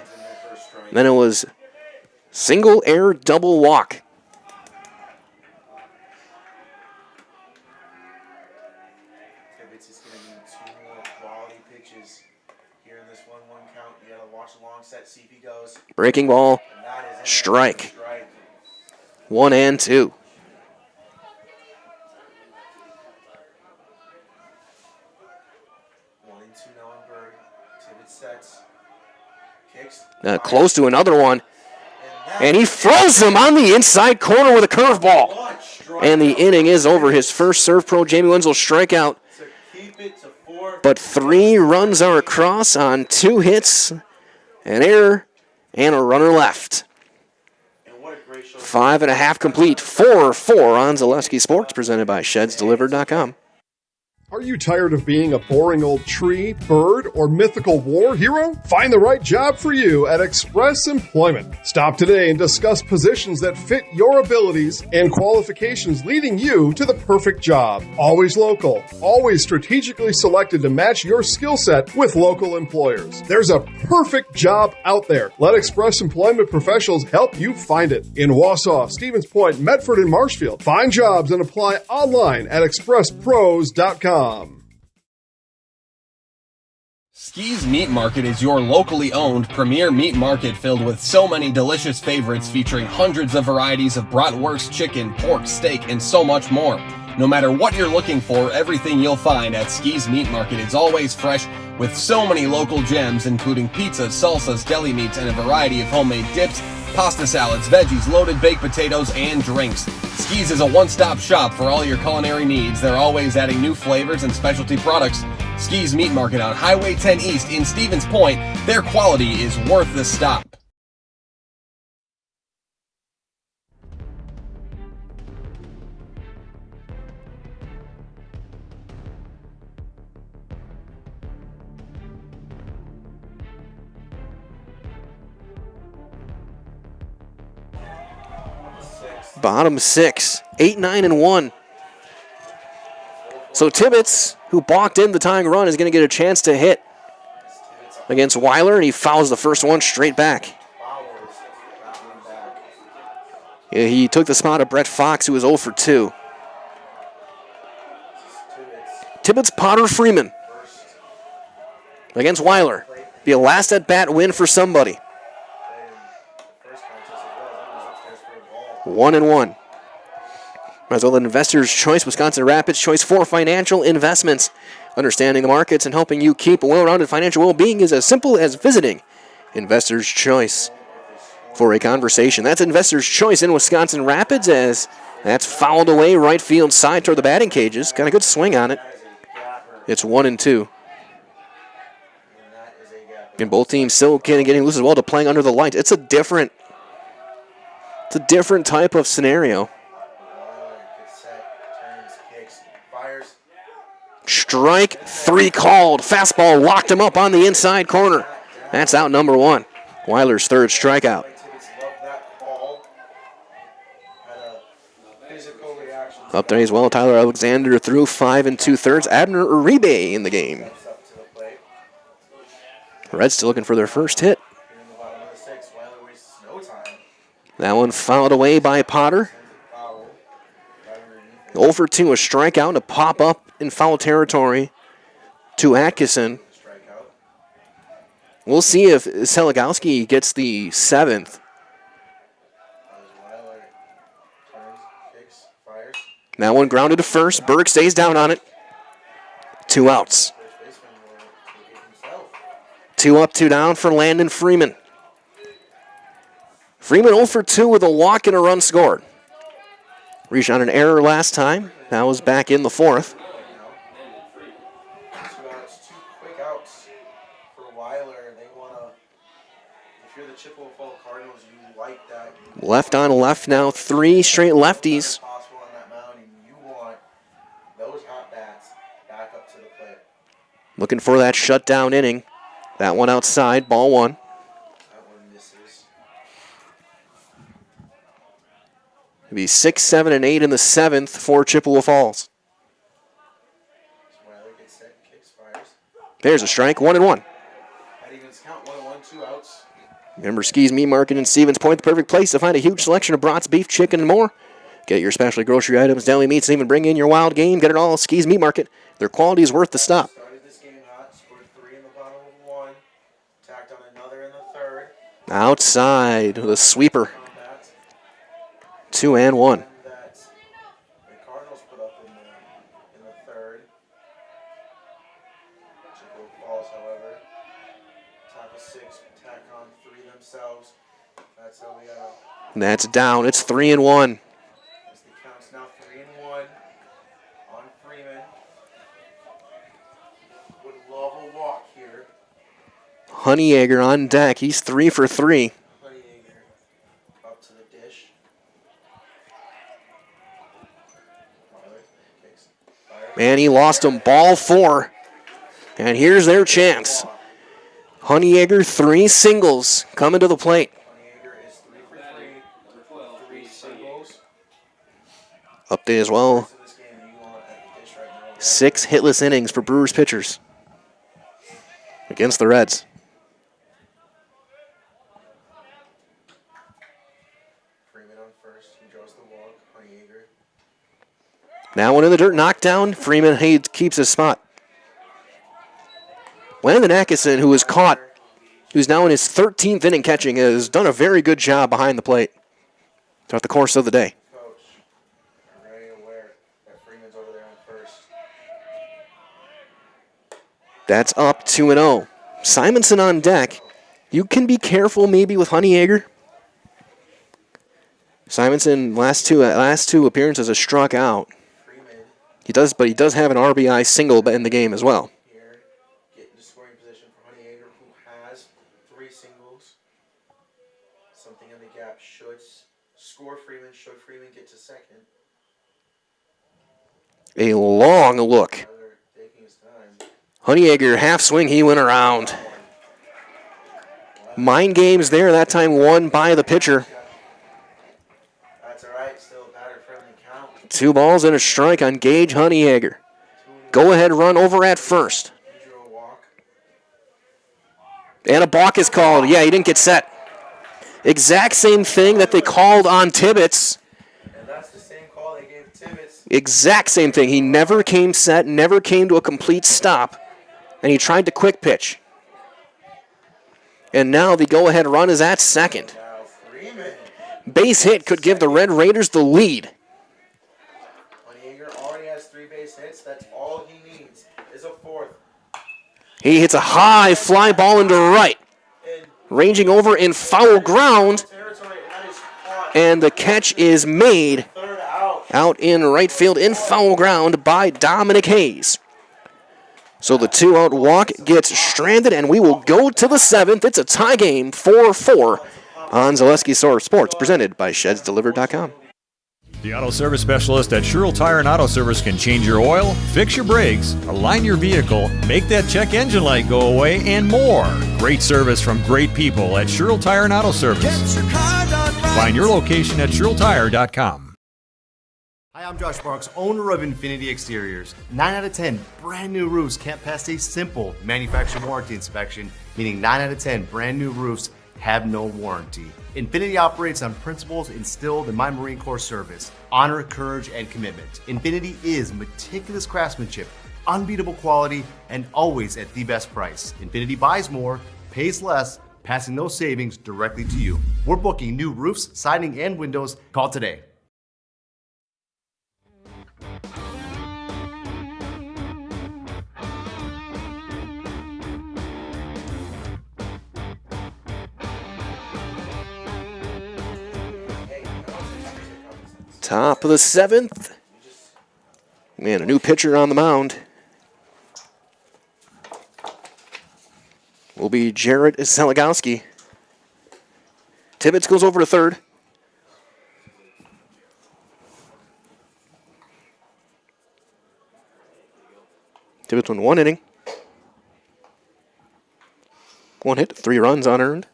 [SPEAKER 1] Then it was single error double walk.
[SPEAKER 3] Tibbetts is going to need 2 more quality pitches here in this 1-1 count. You got to watch the long set, see if he goes.
[SPEAKER 1] Breaking ball, strike. 1 and 2. Close to another one. And he throws him on the inside corner with a curveball. And the inning is over. His first serve pro, Jamie Wenzel, strikeout. But 3 runs are across on 2 hits, an error, and a runner left. 5.5 complete. 4-4 on Zaleski Sports, presented by ShedsDelivered.com.
[SPEAKER 25] Are you tired of being a boring old tree, bird, or mythical war hero? Find the right job for you at Express Employment. Stop today and discuss positions that fit your abilities and qualifications, leading you to the perfect job. Always local, always strategically selected to match your skill set with local employers. There's a perfect job out there. Let Express Employment professionals help you find it. In Wausau, Stevens Point, Medford, and Marshfield. Find jobs and apply online at expresspros.com.
[SPEAKER 9] Ski's Meat Market is your locally owned premier meat market filled with so many delicious favorites featuring hundreds of varieties of bratwurst, chicken, pork, steak, and so much more. No matter what you're looking for, everything you'll find at Ski's Meat Market is always fresh with so many local gems including pizzas, salsas, deli meats, and a variety of homemade dips, pasta salads, veggies, loaded baked potatoes, and drinks. Ski's is a one-stop shop for all your culinary needs. They're always adding new flavors and specialty products. Ski's Meat Market on Highway 10 East in Stevens Point. Their quality is worth the stop.
[SPEAKER 1] Bottom 6, 8-9-1. So Tibbetts, who balked in the tying run, is going to get a chance to hit against Weiler, and he fouls the first one straight back. Yeah, he took the spot of Brett Fox, who was 0 for 2. Tibbetts, Potter, Freeman against Weiler. Be a last at-bat win for somebody. 1-1. Might as well let Investors Choice, Wisconsin Rapids Choice for financial investments. Understanding the markets and helping you keep a well-rounded financial well-being is as simple as visiting Investors Choice for a conversation. That's Investors Choice in Wisconsin Rapids, as that's fouled away right field side toward the batting cages. Got a good swing on it. It's 1-2. And both teams still getting loose as well to playing under the lights. It's a different type of scenario. Strike 3 called. Fastball locked him up on the inside corner. That's out number 1. Weiler's 3rd strikeout. Up there as well, Tyler Alexander threw 5 2/3. Abner Uribe in the game. Reds still looking for their first hit. That one fouled away by Potter. 0 for 2, a strikeout, and a pop up in foul territory to Atkinson. We'll see if Seligowski gets the 7th. That one grounded to first. Berg stays down on it. 2 outs. 2 up, 2 down for Landon Freeman. Freeman 0 for 2 with a walk and a run scored. Reached on an error last time. That was back in the 4th. Left on left now, 3 straight lefties. Looking for that shutdown inning. That one outside, ball one.
[SPEAKER 3] That one misses.
[SPEAKER 1] It'll be 6, 7, and 8 in the 7th for Chippewa Falls.
[SPEAKER 3] Weiler gets set, kicks, fires.
[SPEAKER 1] There's a strike, 1-1.
[SPEAKER 3] That evens count, 1-1, 2 outs.
[SPEAKER 1] Remember, Ski's Meat Market in Stevens Point, the perfect place to find a huge selection of brats, beef, chicken, and more. Get your specialty grocery items, deli meats, and even bring in your wild game. Get it all at Ski's Meat Market. Their quality is worth the stop.
[SPEAKER 3] Started this game hot, scored 3 in the bottom of 1, tacked on another in the 3rd.
[SPEAKER 1] Outside, the sweeper. 2-1.
[SPEAKER 3] That the Cardinals put up in the 3rd. Chippewa Falls, however, top of 6, tack on 3 themselves. That's WIAA.
[SPEAKER 1] That's down. It's 3-1.
[SPEAKER 3] As the count's now 3-1 on Freeman. Would love a walk here.
[SPEAKER 1] Honeyegger on deck. He's 3 for 3.
[SPEAKER 3] Honeyegger up to the dish. Weiler kicks, fires.
[SPEAKER 1] Man, he lost him. Ball 4. And here's their chance. Honeyegger, 3 singles coming to the plate.
[SPEAKER 3] Honeyegger is 3 for 3. 3 singles.
[SPEAKER 1] Update as well. 6 hitless innings for Brewers pitchers against the Reds.
[SPEAKER 3] Freeman on first. He draws the walk. Honeyegger.
[SPEAKER 1] Now one in the dirt, knocked down. Freeman Hayes keeps his spot. Landon Atkinson, who was caught, who's now in his 13th inning catching, has done a very good job behind the plate throughout the course of the day.
[SPEAKER 3] Coach, I'm very aware that Freeman's over there on first.
[SPEAKER 1] That's up 2-0. Simonson on deck. You can be careful maybe with Honeyegger. Simonson last two appearances has struck out. He does have an RBI single in the game as well.
[SPEAKER 3] Here, get into scoring position for Honeyegger, who has 3 singles. Something in the gap should score Freeman. Should Freeman get to second?
[SPEAKER 1] A long look.
[SPEAKER 3] Taking his time.
[SPEAKER 1] Honeyegger, half swing, he went around. Mind games there, that time won by the pitcher.
[SPEAKER 3] That's all right. Still a batter-friendly count.
[SPEAKER 1] 2 balls and a strike on Gage Honeyegger. Go ahead run over at first. And a balk is called. Yeah, he didn't get set. Exact same thing that they called on Tibbetts.
[SPEAKER 3] And that's the same call they gave Tibbetts.
[SPEAKER 1] Exact same thing. He never came set, never came to a complete stop, and he tried to quick pitch. And now the go-ahead run is at second. Base hit could give the Red Raiders the lead.
[SPEAKER 3] Honeyegger already has 3 base hits. That's all he needs is a 4th.
[SPEAKER 1] He hits a high fly ball into right. Ranging over in foul ground. And the catch is made out in right field in foul ground by Dominic Hayes. So the 2-out walk gets stranded, and we will go to the 7th. It's a tie game, 4-4 on Zaleski Sports, presented by ShedsDelivered.com.
[SPEAKER 4] The auto service specialist at Sherrill Tire and Auto Service can change your oil, fix your brakes, align your vehicle, make that check engine light go away, and more. Great service from great people at Sherrill Tire and Auto Service. Find your location at SherrillTire.com.
[SPEAKER 6] Hi, I'm Josh Marks, owner of Infinity Exteriors. 9 out of 10 brand new roofs can't pass a simple manufacturer warranty inspection, meaning 9 out of 10 brand new roofs have no warranty. Infinity operates on principles instilled in my Marine Corps service: honor, courage, and commitment. Infinity is meticulous craftsmanship, unbeatable quality, and always at the best price. Infinity buys more, pays less, passing those savings directly to you. We're booking new roofs, siding, and windows. Call today.
[SPEAKER 1] Top of the 7th. Man, a new pitcher on the mound. Will be Jarrett Zeligowski. Tibbetts goes over to third. Tibbetts won 1 inning. 1 hit, 3 runs unearned.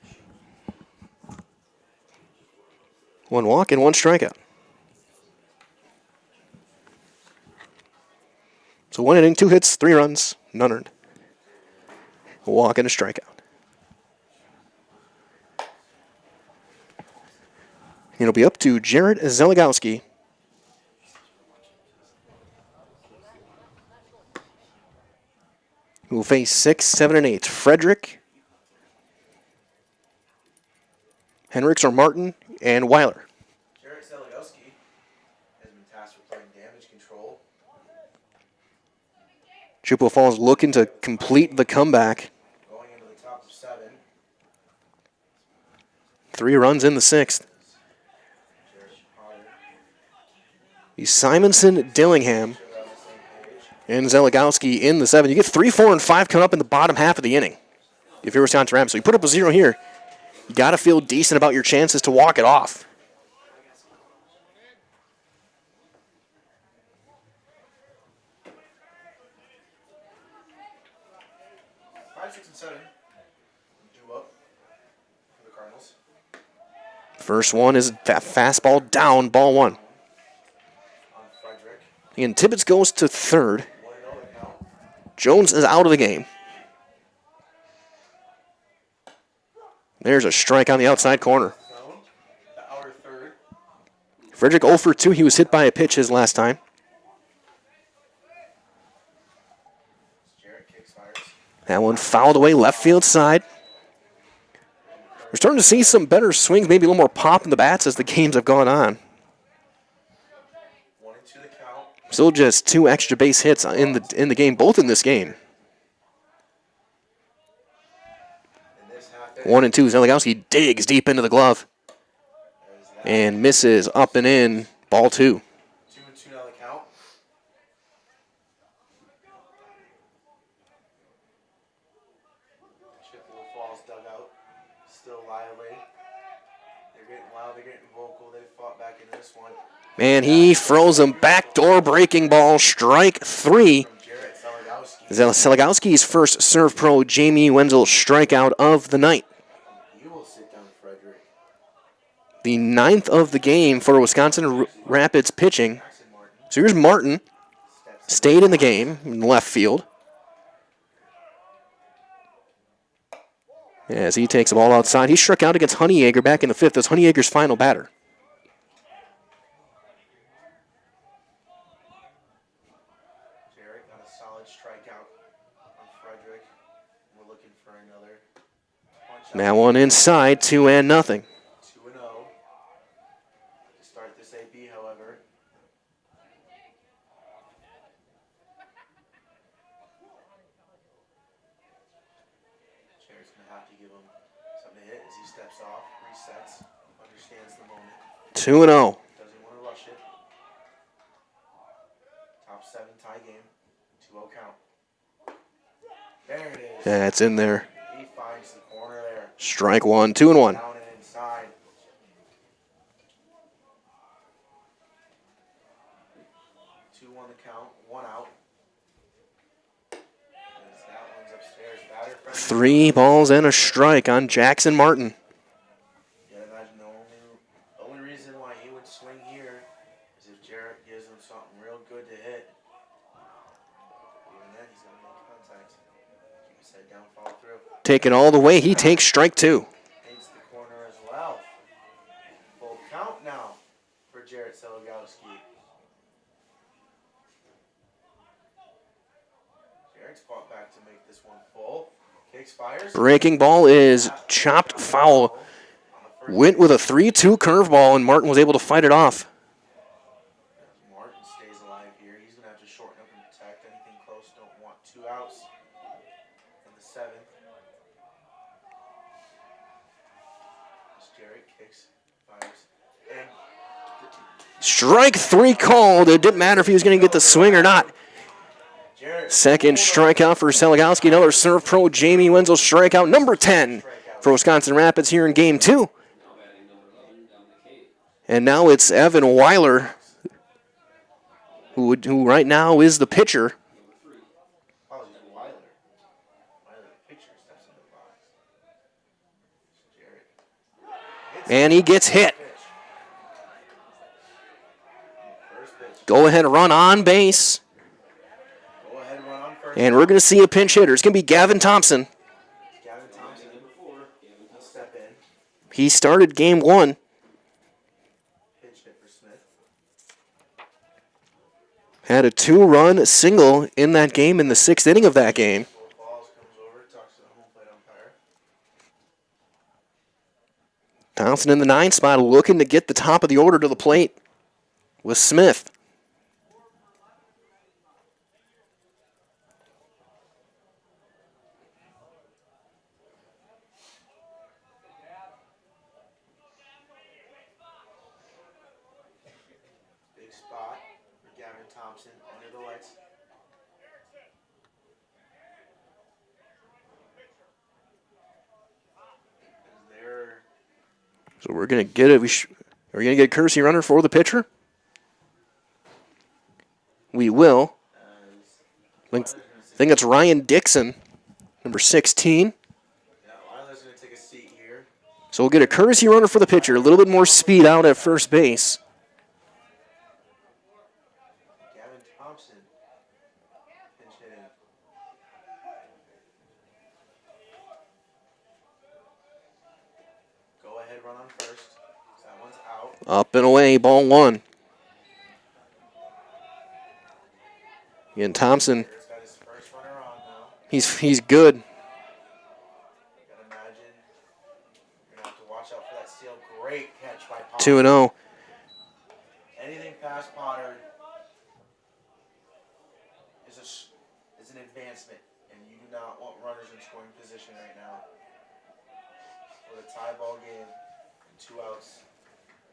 [SPEAKER 1] 1 walk and 1 strikeout. So 1 inning, 2 hits, 3 runs, none earned. A walk and a strikeout. It'll be up to Jarrett Zeligowski. Who will face 6, 7, and 8. Frederick, Henricks or Martin, and Weiler.
[SPEAKER 3] Jarrett Zeligowski has been tasked with playing damage control.
[SPEAKER 1] Chippewa Falls looking to complete the comeback.
[SPEAKER 3] Going into the top of 7.
[SPEAKER 1] 3 runs in the 6th. Be Simonson, Dillingham, and Zeligowski in the 7th. You get 3, 4, and 5 coming up in the bottom half of the inning if you're Wisconsin Rapids. So you put up a 0 here. You got to feel decent about your chances to walk it off.
[SPEAKER 3] Five, 6, and 7. Due up for the Cardinals.
[SPEAKER 1] First one is that fastball down, ball 1. And Tibbetts goes to 3rd. Jones is out of the game. There's a strike on the outside corner. Frederick 0 for 2. He was hit by a pitch his last time. That one fouled away left field side. We're starting to see some better swings, maybe a little more pop in the bats as the games have gone on. Still just 2 extra base hits in the game, both in this game. 1 and 2. Zeligowski digs deep into the glove and misses up and in. Ball 2.
[SPEAKER 3] 2 and 2 now the count. Chippewa Falls dugout still lively. They're getting loud. They're getting vocal. They fought back into this one.
[SPEAKER 1] And he froze him. Backdoor breaking ball. Strike 3. Zeligowski's first serve pro Jamie Wenzel strikeout of the night. The 9th of the game for Wisconsin Rapids pitching. So here's Martin. Stayed in the game in left field. As he takes the ball outside. He struck out against Honeyegger back in the 5th as Honeyegger's final batter. That one inside, 2-0.
[SPEAKER 3] 2-0 to start this AB, however. Jarrett's going to have to give him something to hit as he steps off, resets, understands the moment.
[SPEAKER 1] 2-0.
[SPEAKER 3] Doesn't want to rush it. Top 7 tie game, 2-0 count. There it is.
[SPEAKER 1] That's in there.
[SPEAKER 3] He finds the corner there.
[SPEAKER 1] Strike 1, 2-1.
[SPEAKER 3] Down and inside. 2-1 the count, 1 out. As that one's upstairs. Batter friendly.
[SPEAKER 1] 3 balls and a strike on Jackson Martin.
[SPEAKER 3] You gotta imagine the only reason why he would swing here is if Jarrett gives him something real good to hit. Even then, he's gonna make contact. Keep his head down, follow through.
[SPEAKER 1] Taken all the way, he takes strike 2.
[SPEAKER 3] Hits the corner as well. Full count now for Jarrett Zeligowski. Jarrett's fought back to make this one full. Kicks, fires.
[SPEAKER 1] Breaking ball is chopped foul. Went with a 3-2 curveball, and Martin was able to fight it off.
[SPEAKER 3] Martin stays alive here. He's going to have to shorten up and protect. Anything close, don't want 2 outs in the 7th. As Jarrett kicks, fires, and
[SPEAKER 1] Strike 3 called. It didn't matter if he was going to get the swing or not. Second strikeout for Zeligowski. Another serve pro Jamie Wenzel strikeout. Number 10 for Wisconsin Rapids here in Game 2. And now it's Evan Weiler, who right now is the pitcher. And he gets hit. Go ahead run on base. And we're going to see a pinch hitter. It's going to be Gavin Thompson. He started game 1. Had a 2-run single in that game in the 6th inning of that game. Thompson in the 9 spot looking to get the top of the order to the plate with Smith.
[SPEAKER 3] Big spot for Gavin Thompson under the lights.
[SPEAKER 1] So we're going to get it. Are we going to get a courtesy runner for the pitcher? We will. I think it's Ryan Dixon, number 16. So we'll get a courtesy runner for the pitcher. A little bit more speed out at first base.
[SPEAKER 3] Gavin Thompson. Pinch hitting. Go ahead, run on first. That one's out.
[SPEAKER 1] Up and away, ball 1. Again, Thompson. He's good. 2-0.
[SPEAKER 3] Anything past Potter is an advancement, and you do not want runners in scoring position right now. With a tie ball game and 2 outs,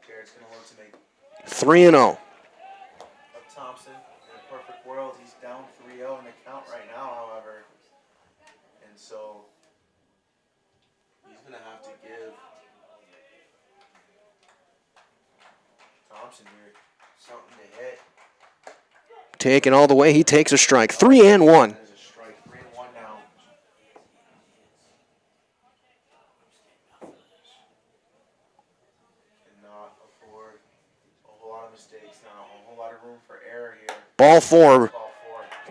[SPEAKER 3] Garrett's going to look to make
[SPEAKER 1] 3-0.
[SPEAKER 3] Of Thompson. In a perfect world, he's down 3-0 in the count right now, however. And so he's going to have to give Thompson here something to hit.
[SPEAKER 1] Taking all the way, he takes a strike. 3-1.
[SPEAKER 3] That is a strike. 3-1 now. Cannot afford a whole lot of mistakes now. A whole lot of room for error here.
[SPEAKER 1] Ball 4.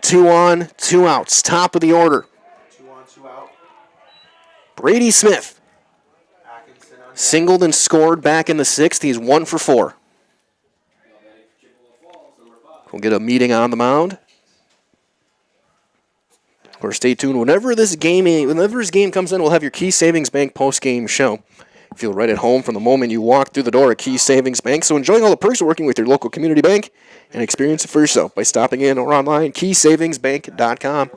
[SPEAKER 1] 2 on, 2 outs. Top of the order.
[SPEAKER 3] 2 on, 2 out.
[SPEAKER 1] Brady Smith. Singled and scored back in the 6th. He's 1 for 4. We'll get a meeting on the mound. Of course, stay tuned. Whenever this game comes in, we'll have your Key Savings Bank post-game show. Feel right at home from the moment you walk through the door at Key Savings Bank. So enjoy all the perks of working with your local community bank and experience it for yourself by stopping in or online, keysavingsbank.com.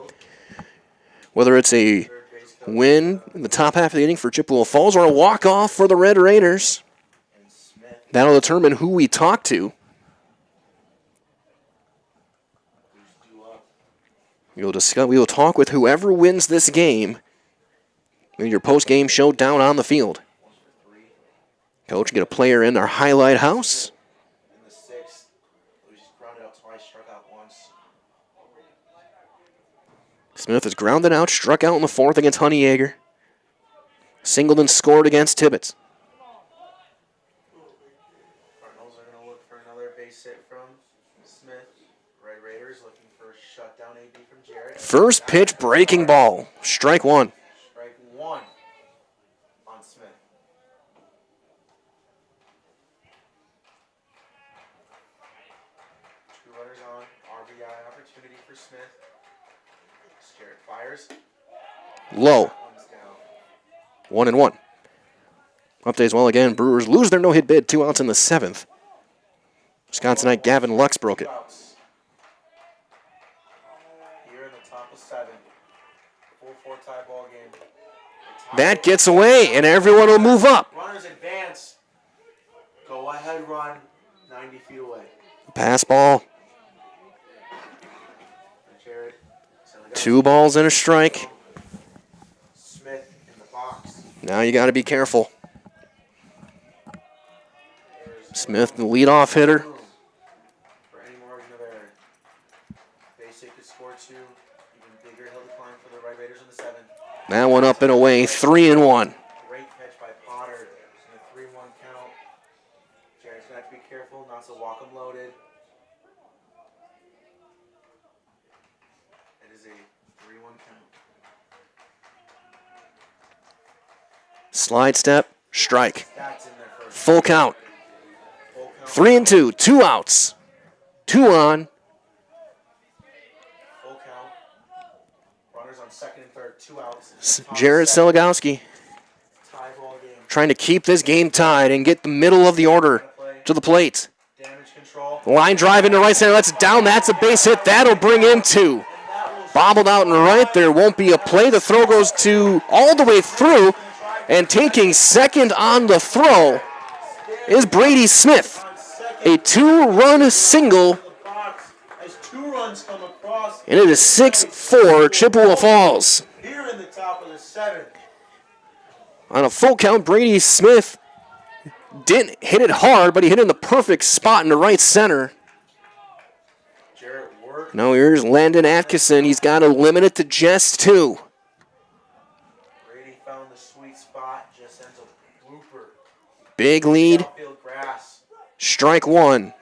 [SPEAKER 1] Whether it's a win in the top half of the inning for Chippewa Falls or a walk-off for the Red Raiders, that'll determine who we talk to. We will talk with whoever wins this game in your post-game show down on the field. Coach, get a player in our highlight house.
[SPEAKER 3] In the 6th, we just grounded out twice, struck out once.
[SPEAKER 1] Smith is grounded out, struck out in the 4th against Honeyegger. Singled and scored against Tibbetts.
[SPEAKER 3] Cardinals are going to look for another base hit from Smith. Red Raiders looking for a shutdown AB from Jarrett.
[SPEAKER 1] First pitch, breaking ball. Strike 1.
[SPEAKER 3] Strike 1 on Smith. Two runners on. RBI opportunity for Smith. Jarrett fires.
[SPEAKER 1] Low. 1-1. Updates well again. Brewers lose their no-hit bid. 2 outs in the 7th. Wisconsinite Gavin Lux broke it.
[SPEAKER 3] Here in the top of 7. 4-4 tie ball game.
[SPEAKER 1] That gets away, and everyone will move up.
[SPEAKER 3] Runners advance. Go ahead, run 90 feet away.
[SPEAKER 1] Pass ball. 2 balls and a strike.
[SPEAKER 3] Smith in the box.
[SPEAKER 1] Now you got to be careful. Smith, the leadoff hitter.
[SPEAKER 3] For any margin of error. Basic could score 2. Even bigger hill to climb for the Red Raiders in the 7th.
[SPEAKER 1] That one up and away. 3-1.
[SPEAKER 3] Great catch by Potter. In a 3-1
[SPEAKER 1] Slide step, strike. Full count. 3-2, 2 outs. 2 on.
[SPEAKER 3] Full count. Runners on second and third, 2 outs.
[SPEAKER 1] Jarrett Seligowski trying to keep this game tied and get the middle of the order to the plate. Line drive into right center. That's down. That's a base hit. That'll bring in 2. Bobbled out and right there. Won't be a play. The throw goes to all the way through. And taking second on the throw is Brady Smith. A 2-run single.
[SPEAKER 3] As 2 runs come across.
[SPEAKER 1] And it is 6-4 Chippewa Falls.
[SPEAKER 3] Here in the top of the 7th.
[SPEAKER 1] On a full count, Brady Smith didn't hit it hard, but he hit it in the perfect spot in the right center. Now here's Landon Atkinson. He's got to limit it to just 2.
[SPEAKER 3] Brady found the sweet spot, just sends a blooper.
[SPEAKER 1] Big lead.
[SPEAKER 3] Outfield grass
[SPEAKER 1] Strike 1.
[SPEAKER 3] to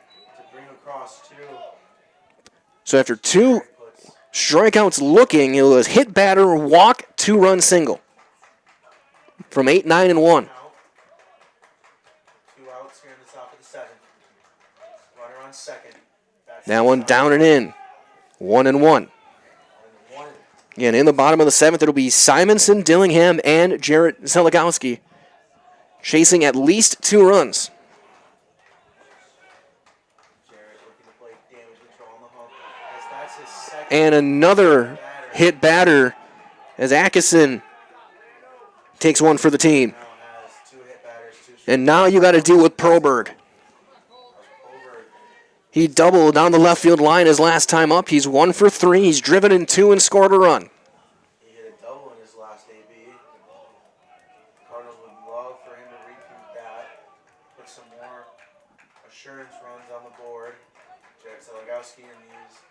[SPEAKER 3] bring across 2.
[SPEAKER 1] So after 2 strikeouts looking, it was hit batter, walk, 2-run single. From 8, 9, and 1.
[SPEAKER 3] 2 outs here in the top of the 7th. Runner on second.
[SPEAKER 1] That one down and in. 1 and 1. Again, in the bottom of the 7th, it'll be Simonson, Dillingham, and Jarrett Seligowski chasing at least 2 runs. And another hit batter as Atkinson takes one for the team. And now you got to deal with Proberg. He doubled down the left field line his last time up. He's 1 for 3. He's driven in 2 and scored a run.
[SPEAKER 3] He hit a double in his last AB. Cardinals would love for him to repeat that. Put some more assurance runs on the board. Jarrett Seligowski and these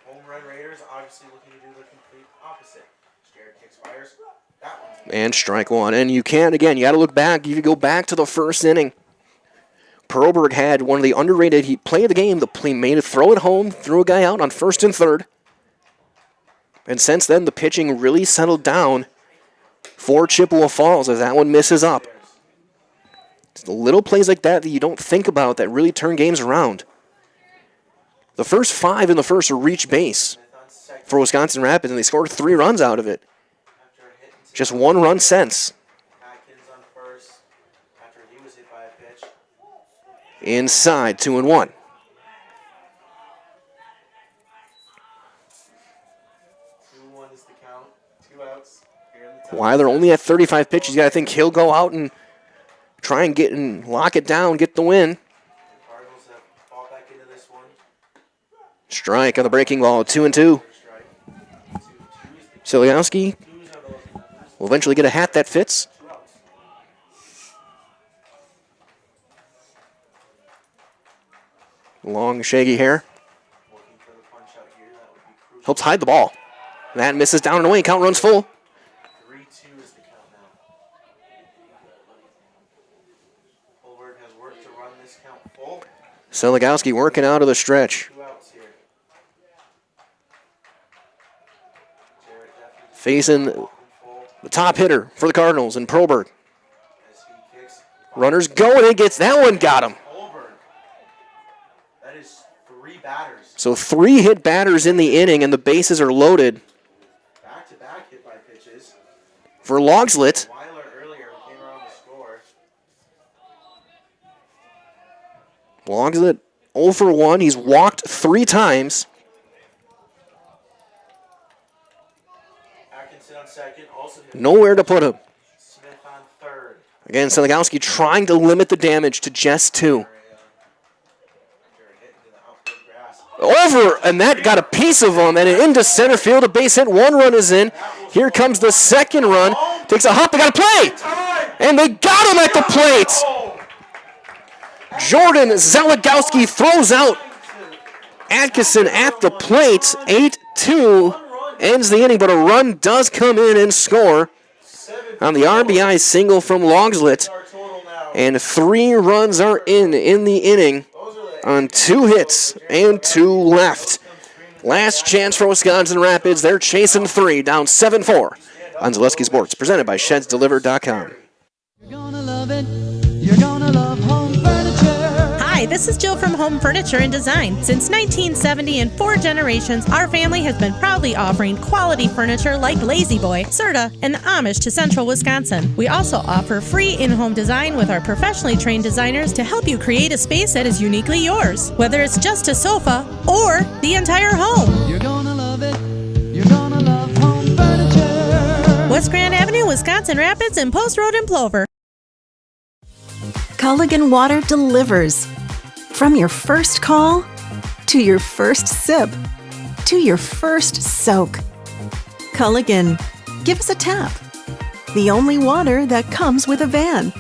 [SPEAKER 3] home run Raiders obviously looking to do the complete opposite. Jared kicks fires. That one's
[SPEAKER 1] And strike 1. And you can't, again, you got to look back. You go back to the first inning. Proberg had one of the underrated play of the game. He made a throw at home, threw a guy out on 1st and 3rd. And since then, the pitching really settled down for Chippewa Falls as that one misses up. It's the little plays like that that you don't think about that really turn games around. The first 5 in the first reached base for Wisconsin Rapids, and they scored 3 runs out of it. Just 1 run since. Inside, 2 and 1.
[SPEAKER 3] 2-1 is the count. 2 outs. Here in the top.
[SPEAKER 1] Weiler only at 35 pitches. You got to think he'll go out and try and get and lock it down, get the win.
[SPEAKER 3] Cardinals have fought back into this one.
[SPEAKER 1] Strike on the breaking ball, 2 and 2. Seligowski will eventually get a hat that fits. Long, shaggy hair. Helps hide the ball. That misses down and away. Count runs full.
[SPEAKER 3] 3-2 is the count now. Holberg has worked to run this count full.
[SPEAKER 1] Seligowski working out of the stretch.
[SPEAKER 3] 2 outs here.
[SPEAKER 1] Facing the top hitter for the Cardinals in Proberg. Runners going. He gets that one. Got him.
[SPEAKER 3] That is 3 batters.
[SPEAKER 1] So 3 hit batters in the inning, and the bases are loaded.
[SPEAKER 3] Back-to-back hit by pitches.
[SPEAKER 1] For Logslit.
[SPEAKER 3] Weiler earlier came around to score.
[SPEAKER 1] Logslit 0 for 1. He's walked 3 times.
[SPEAKER 3] Atkinson on second. Also
[SPEAKER 1] Nowhere to put him.
[SPEAKER 3] Smith on third.
[SPEAKER 1] Again, Seligowski trying to limit the damage to just 2. Over, and that got a piece of him, and into center field, a base hit. 1 run is in. Here comes the second run. Takes a hop, they got a play! And they got him at the plate! Jordan Zeligowski throws out Atkinson at the plate. 8-2 ends the inning, but a run does come in and score on the RBI single from Logslit. And 3 runs are in the inning on 2 hits and 2 left. Last chance for Wisconsin Rapids. They're chasing 3, down 7-4 on Zaleski Sports, presented by ShedsDelivered.com.
[SPEAKER 11] this is Jill from Home Furniture and Design. Since 1970 and 4 generations, our family has been proudly offering quality furniture like Lazy Boy, Serta, and the Amish to Central Wisconsin. We also offer free in-home design with our professionally trained designers to help you create a space that is uniquely yours, whether it's just a sofa or the entire home.
[SPEAKER 20] You're gonna love it. You're gonna love Home Furniture.
[SPEAKER 11] West Grand Avenue, Wisconsin Rapids, and Post Road in Plover.
[SPEAKER 22] Culligan Water delivers. From your first call, to your first sip, to your first soak. Culligan, give us a tap. The only water that comes with a van.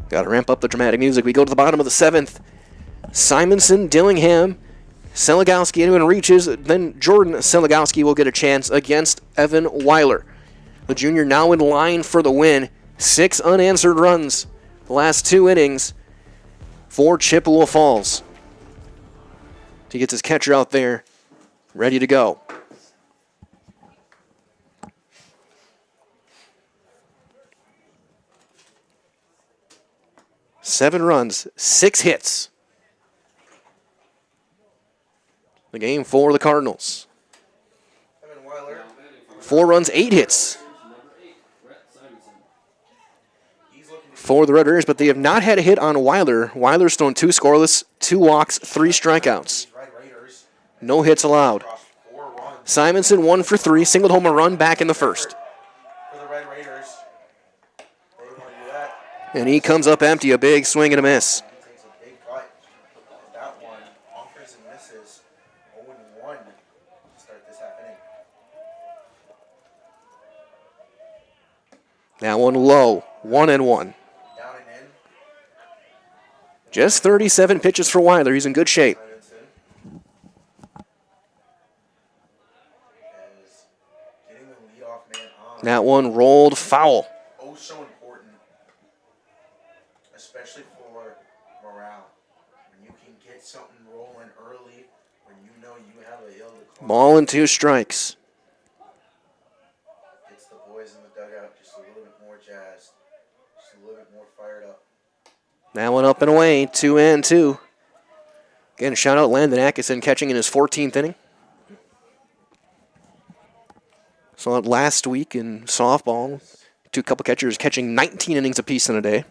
[SPEAKER 1] Got to ramp up the dramatic music. We go to the bottom of the 7th. Simonson, Dillingham, Seligowski, anyone reaches. Then Jordan Seligowski will get a chance against Evan Weiler. The junior now in line for the win. 6 unanswered runs the last 2 innings for Chippewa Falls. He gets his catcher out there, ready to go. Seven runs, 6 hits. The game for the Cardinals. 4 runs, 8 hits for the Red Raiders, but they have not had a hit on Weiler. Weiler's thrown 2 scoreless, 2 walks, 3 strikeouts. No hits allowed. Simonson 1 for 3, singled home a run back in the first. And he comes up empty, a big swing and a miss. That one low, 1-1. Just 37 pitches for Weiler. He's in good shape. That one rolled foul.
[SPEAKER 3] Oh, so important, especially for morale. When you can get something rolling early, when you know you have a hill to climb.
[SPEAKER 1] Ball and 2 strikes.
[SPEAKER 3] Gets the boys in the dugout just a little bit more jazzed, just a little bit more fired up.
[SPEAKER 1] That one up and away, 2-2. Again, shout out Landon Atkinson catching in his 14th inning. Saw it last week in softball. 2 couple catchers catching 19 innings apiece in a day.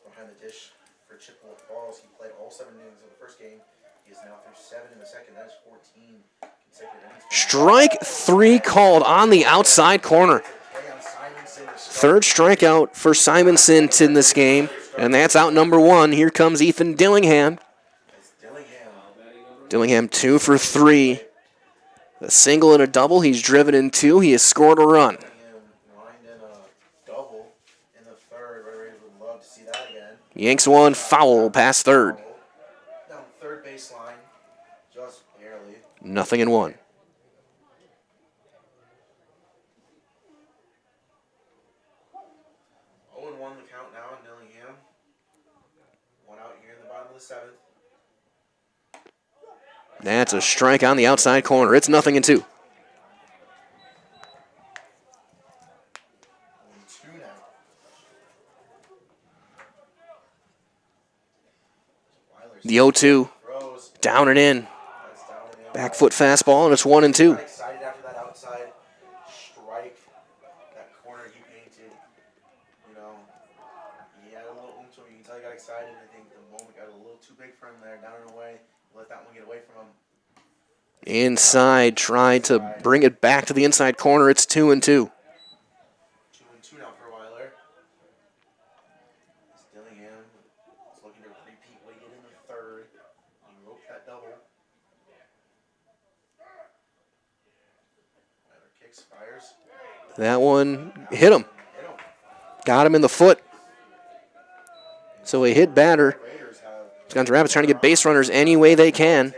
[SPEAKER 3] Behind the dish for Chippewa Falls, he played all 7 innings of the first game. He is now through 7 in the second. That is 14 consecutive innings.
[SPEAKER 1] Strike 3 called on the outside corner. 3rd strikeout for Simonson in this game, and that's out number 1. Here comes Ethan Dillingham. Dillingham 2 for 3. A single and a double. He's driven in 2. He has scored a run. Yanks one foul past third.
[SPEAKER 3] Down third baseline, just barely.
[SPEAKER 1] 0-1.
[SPEAKER 3] The count now in Dillingham. 1 out here in the bottom of the 7th.
[SPEAKER 1] That's a strike on the outside corner. It's 0-2. The 0-2. Down and in. Back foot fastball, and it's 1-2.
[SPEAKER 3] Excited after that outside strike. That corner he painted. You know, he had a little oomph to him. You can tell he got excited. I think the moment got a little too big for him there. Down and away. Let that one get away from him.
[SPEAKER 1] Inside, tried to bring it back to the inside corner. It's 2-2.
[SPEAKER 3] 2-2 now for Weiler. Dillingham is looking to repeat what he did in the 3rd. He roped that double. Weiler kicks, fires.
[SPEAKER 1] That one hit him. Got him in the foot. So a hit batter. Wisconsin Rapids trying to get base runners any way they can.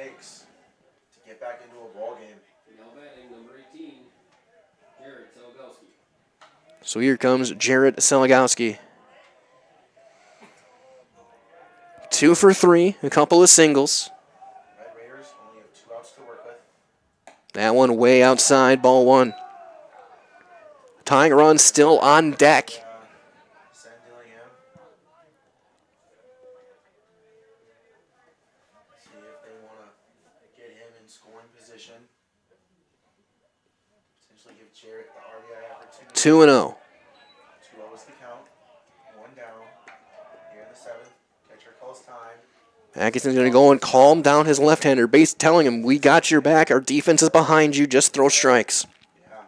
[SPEAKER 1] So here comes Jarrett Seligowski. 2 for 3, a couple of singles.
[SPEAKER 3] Red Raiders only have 2 outs to work with.
[SPEAKER 1] That one way outside, ball 1. Tying run still on deck.
[SPEAKER 3] Send Dillingham. See if they want to get him in scoring position. Potentially give Jarrett the RBI opportunity.
[SPEAKER 1] 2-0.
[SPEAKER 3] 2-0 is the count. 1 down. Here in the 7th. Catcher calls time.
[SPEAKER 1] Atkinson's going to go and calm down his left-hander, base telling him, we got your back, our defense is behind you, just throw strikes.
[SPEAKER 3] Yeah,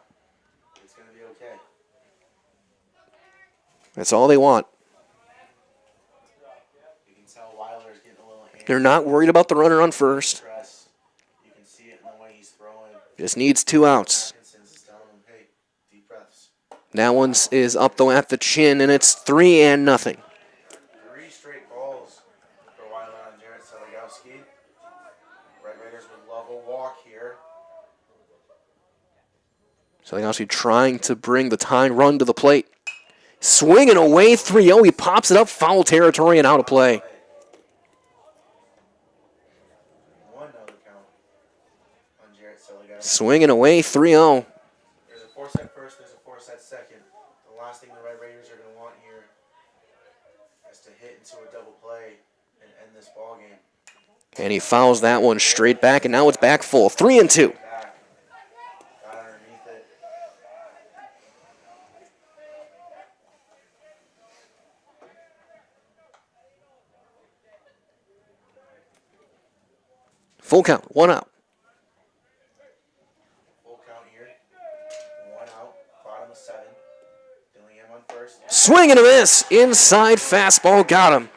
[SPEAKER 3] it's going to be okay.
[SPEAKER 1] That's all they want.
[SPEAKER 3] You can tell Weiler's getting a little antsy.
[SPEAKER 1] They're not worried about the runner on first.
[SPEAKER 3] Stress. You can see it in the way he's throwing.
[SPEAKER 1] Just needs 2 outs.
[SPEAKER 3] Atkinson's is telling him, hey, deep breaths.
[SPEAKER 1] That one is up, though, at the chin, and it's 3-0.
[SPEAKER 3] 3 straight balls for Weiler on Jarrett Seligowski. Red Raiders would love a walk here.
[SPEAKER 1] Seligowski trying to bring the tying run to the plate. Swinging away 3-0. He pops it up, foul territory, and out of play.
[SPEAKER 3] 1-0 count on Jarrett Seligowski.
[SPEAKER 1] Swinging away 3-0.
[SPEAKER 3] There's a 4-set first, there's a 4-set second. The last thing the Red Raiders are going to want here is to hit into a double play and end this ball game.
[SPEAKER 1] And he fouls that one straight back, and now it's back full. 3-2.
[SPEAKER 3] Back. Got underneath it.
[SPEAKER 1] Full count, 1 out.
[SPEAKER 3] Full count here. 1 out. Bottom of 7. Dillingham on first.
[SPEAKER 1] Swing and a miss. Inside fastball, got him.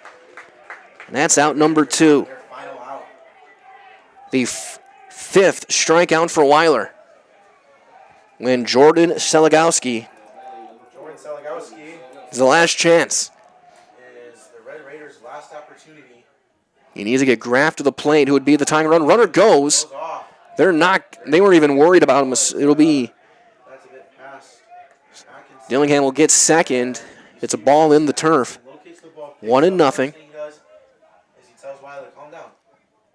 [SPEAKER 1] And that's out number 2.
[SPEAKER 3] Their final out.
[SPEAKER 1] The 5th strikeout for Weiler. When Jordan Seligowski
[SPEAKER 3] Jordan Seligowski
[SPEAKER 1] is the last chance.
[SPEAKER 3] is the Red Raiders' last opportunity.
[SPEAKER 1] He needs to get Graff to the plate, who would be the tying run. Runner goes. They weren't even worried about him. It'll be
[SPEAKER 3] That's a bit past. Atkinson
[SPEAKER 1] Dillingham will get second. It's a ball in the turf.
[SPEAKER 3] locates the ball.
[SPEAKER 1] 1-0.
[SPEAKER 3] First thing he does is he tells Weiler, calm down.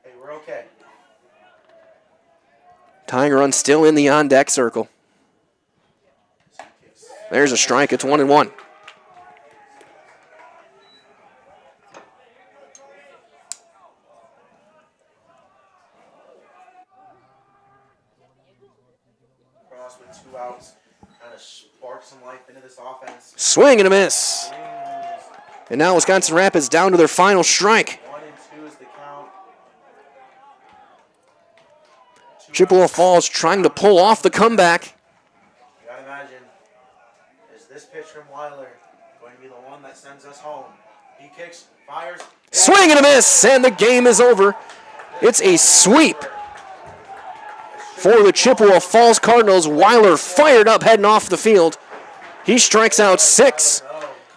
[SPEAKER 3] Hey, we're okay.
[SPEAKER 1] Tying run still in the on-deck circle. There's a strike. It's 1-1.
[SPEAKER 3] Cross with 2 outs. Kind of spark some life into this offense.
[SPEAKER 1] Swing and a miss. And now Wisconsin Rapids down to their final strike.
[SPEAKER 3] 1-2 is the count.
[SPEAKER 1] Chippewa Falls trying to pull off the comeback.
[SPEAKER 3] You gotta imagine, is this pitch from Weiler going to be the one that sends us home? He kicks, fires.
[SPEAKER 1] Swing and a miss, and the game is over. It's a sweep for the Chippewa Falls Cardinals. Weiler fired up, heading off the field. He strikes out 6,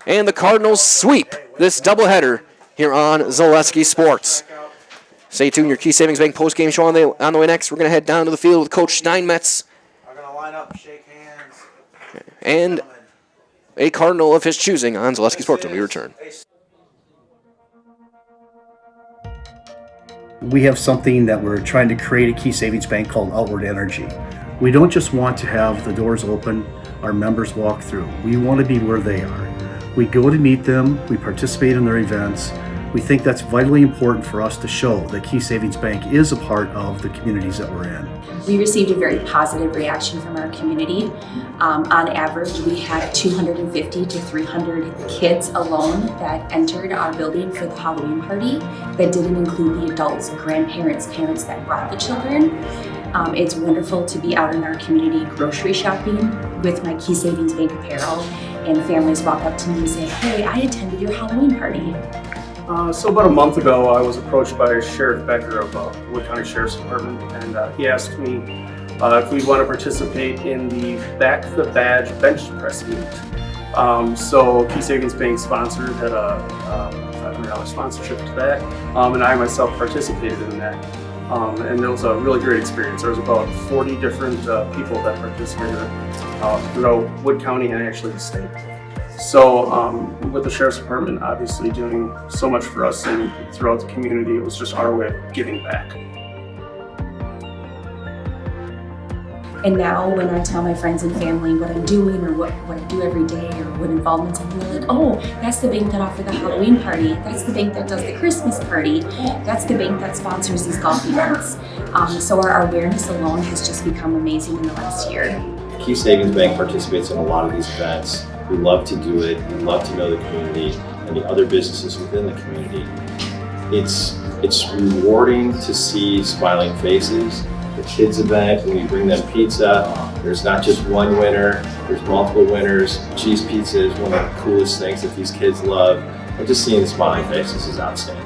[SPEAKER 1] and the Cardinals sweep this doubleheader here on Zaleski Sports. Stay tuned. Your Key Savings Bank postgame show on the way next. We're going to head down to the field with Coach Steinmetz
[SPEAKER 3] I'm going to line up, shake hands.
[SPEAKER 1] and a Cardinal of his choosing on Zaleski Sports when we return.
[SPEAKER 7] We have something that we're trying to create at Key Savings Bank called Outward Energy. We don't just want to have the doors open, our members walk through. We want to be where they are. We go to meet them, we participate in their events. We think that's vitally important for us to show that Key Savings Bank is a part of the communities that we're in.
[SPEAKER 8] We received a very positive reaction from our community. On average, we had 250 to 300 kids alone that entered our building for the Halloween party. That didn't include the adults, grandparents, parents that brought the children. It's wonderful to be out in our community grocery shopping with my Key Savings Bank apparel, and families walk up to me and say, "Hey, I attended your Halloween party."
[SPEAKER 10] So about a month ago, I was approached by Sheriff Becker of Wood County Sheriff's Department, and he asked me if we'd want to participate in the Back the Badge bench press meet. So Key Savings Bank sponsored, had a $500 sponsorship to that, and I myself participated in that. and it was a really great experience. There was about 40 different people that participated throughout Wood County and actually the state. So with the Sheriff's Department obviously doing so much for us and throughout the community, it was just our way of giving back.
[SPEAKER 8] And now when I tell my friends and family what I'm doing or what I do every day or what involvements I'm doing, like, oh, that's the bank that offers the Halloween party. That's the bank that does the Christmas party. That's the bank that sponsors these golf events. So our awareness alone has just become amazing in the last year.
[SPEAKER 2] Key Savings Bank participates in a lot of these events. We love to do it. We love to know the community and the other businesses within the community. It's rewarding to see smiling faces. The kids event, when we bring them pizza, there's not just one winner, there's multiple winners. Cheese pizza is one of the coolest things that these kids love. And just seeing the smiling faces is outstanding.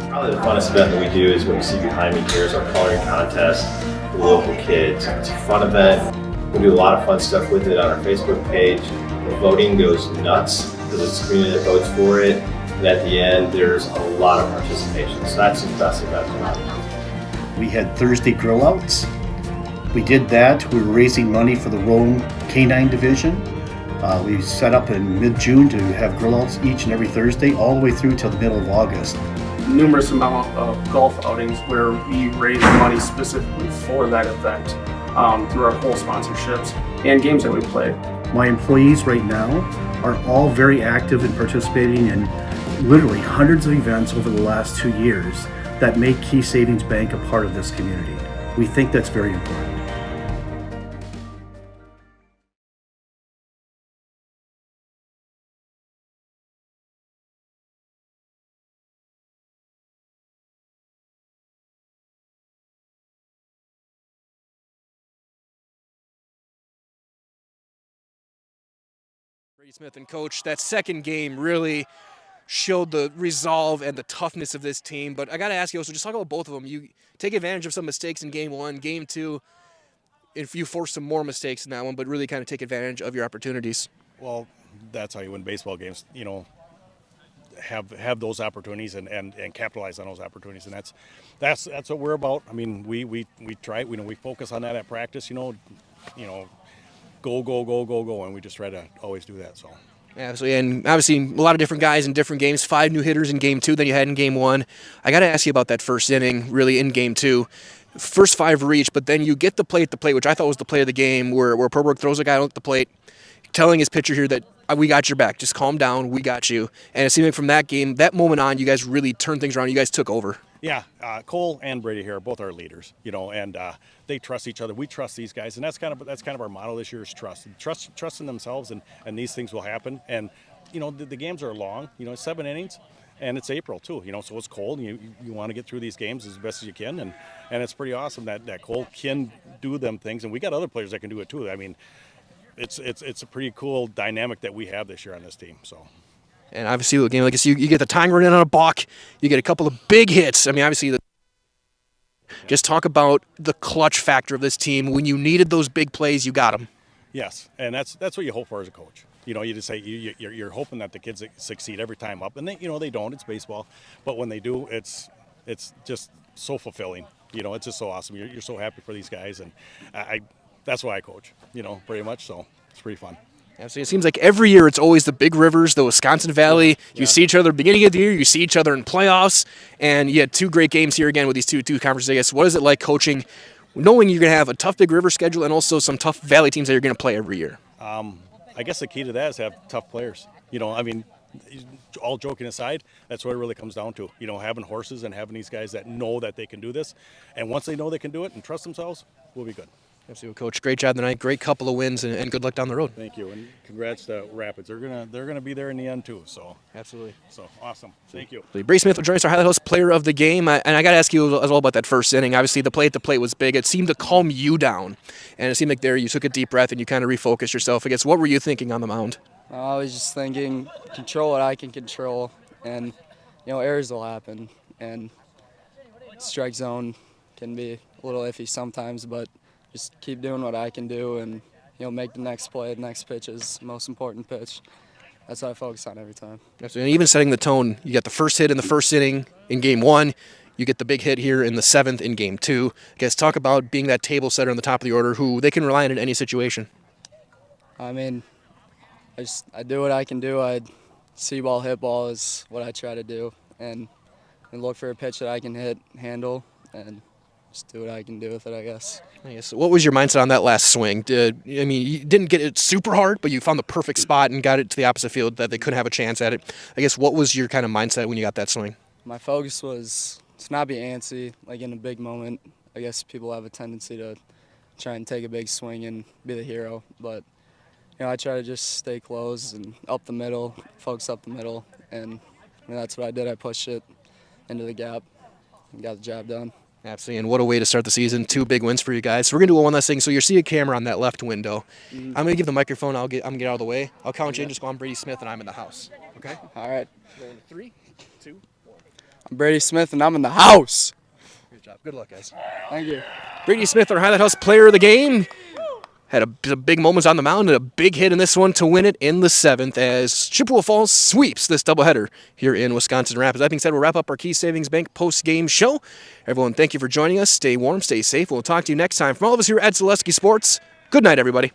[SPEAKER 2] Probably the funnest event that we do is what you see behind me here is our coloring contest for the local kids. It's a fun event. We do a lot of fun stuff with it on our Facebook page. The voting goes nuts because it's the community that votes for it. And at the end, there's a lot of participation. So that's the best event of
[SPEAKER 7] We had Thursday grill outs. We did that. We were raising money for the Rome Canine Division. We set up in mid-June to have grill outs each and every Thursday all the way through till the middle of August.
[SPEAKER 10] Numerous amount of golf outings where we raise money specifically for that event through our whole sponsorships and games that we play.
[SPEAKER 7] My employees right now are all very active in participating in literally hundreds of events over the last 2 years that make Key Savings Bank a part of this community. We think that's very important.
[SPEAKER 1] Brady Smith and Coach, that second game really showed the resolve and the toughness of this team. But I got to ask you also, just talk about both of them. You take advantage of some mistakes in game one, game two, if you force some more mistakes in that one, but really kind of take advantage of your opportunities.
[SPEAKER 13] Well, that's how you win baseball games, have those opportunities and capitalize on those opportunities. And that's what we're about. I mean, we try, we focus on that at practice, go, and we just try to always do that. So.
[SPEAKER 1] Absolutely, and obviously a lot of different guys in different games. 5 new hitters in game 2 than you had in game 1. I got to ask you about that first inning, really in game 2. First 5 reach, but then you get the play at the plate, which I thought was the play of the game, where Perbrook throws a guy out at the plate, telling his pitcher here that we got your back, just calm down, we got you. And it seemed like from that game, that moment on, you guys really turned things around. You guys took over.
[SPEAKER 13] Yeah, Cole and Brady here, both our leaders, and they trust each other. We trust these guys, and that's kind of our motto this year is trust. Trust in themselves, and these things will happen. And the games are long, 7 innings, and it's April too, so it's cold. And you want to get through these games as best as you can, and it's pretty awesome that Cole can do them things, and we got other players that can do it too. I mean, it's a pretty cool dynamic that we have this year on this team. So.
[SPEAKER 1] And obviously, the game, like I said, you get the tying run in on a balk. You get a couple of big hits. I mean, obviously, just talk about the clutch factor of this team. When you needed those big plays, you got them.
[SPEAKER 13] Yes, and that's what you hope for as a coach. You just say you're hoping that the kids succeed every time up, and they don't. It's baseball, but when they do, it's just so fulfilling. It's just so awesome. You're so happy for these guys, and that's why I coach. Pretty much. So it's pretty fun.
[SPEAKER 1] Absolutely. It seems like every year it's always the big rivers, the Wisconsin Valley. Yeah. You see each other at the beginning of the year. You see each other in playoffs. And you had 2 great games here again with these two conferences. I guess, what is it like coaching, knowing you're going to have a tough big river schedule and also some tough Valley teams that you're going to play every year?
[SPEAKER 13] I guess the key to that is to have tough players. All joking aside, that's what it really comes down to. Having horses and having these guys that know that they can do this. And once they know they can do it and trust themselves, we'll be good.
[SPEAKER 1] Absolutely, Coach. Great job tonight. Great couple of wins, and good luck down the road.
[SPEAKER 13] Thank you, and congrats to Rapids. They're gonna be there in the end too. So
[SPEAKER 1] absolutely.
[SPEAKER 13] So awesome. Thank you.
[SPEAKER 1] Brady Smith will join us, our highlight host, player of the game. And I got to ask you as well about that first inning. Obviously, the play at the plate was big. It seemed to calm you down, and it seemed like there you took a deep breath and you kind of refocused yourself. I guess, what were you thinking on the mound?
[SPEAKER 14] I was just thinking, control what I can control, and errors will happen, and strike zone can be a little iffy sometimes, but just keep doing what I can do and, make the next play. The next pitch is the most important pitch. That's what I focus on every time.
[SPEAKER 1] And even setting the tone, you got the first hit in the first inning in Game 1. You get the big hit here in the 7th in Game 2. I guess talk about being that table setter on the top of the order who they can rely on in any situation.
[SPEAKER 14] I mean, I do what I can do. I see ball, hit ball is what I try to do, and look for a pitch that I can handle, and just do what I can do with it, I guess.
[SPEAKER 1] What was your mindset on that last swing? You didn't get it super hard, but you found the perfect spot and got it to the opposite field that they couldn't have a chance at it. I guess what was your kind of mindset when you got that swing?
[SPEAKER 14] My focus was to not be antsy, like in a big moment. I guess people have a tendency to try and take a big swing and be the hero, but I try to just stay close and up the middle, focus up the middle, and that's what I did. I pushed it into the gap and got the job done.
[SPEAKER 1] Absolutely, and what a way to start the season. 2 big wins for you guys. So we're going to do one last thing. So you see a camera on that left window. I'm going to give the microphone. I'm going to get out of the way. I'll count you in. Just go, I'm Brady Smith, and I'm in the house. Okay?
[SPEAKER 14] All right.
[SPEAKER 1] Going 3, 2, 1.
[SPEAKER 14] I'm Brady Smith, and I'm in the house.
[SPEAKER 1] Good job. Good luck, guys.
[SPEAKER 14] Thank you.
[SPEAKER 1] Brady Smith, our Highlight House player of the game. Had a big moments on the mound and a big hit in this one to win it in the 7th as Chippewa Falls sweeps this doubleheader here in Wisconsin Rapids. That being said, we'll wrap up our Key Savings Bank post-game show. Everyone, thank you for joining us. Stay warm, stay safe. We'll talk to you next time. From all of us here at Zaleski Sports, good night, everybody.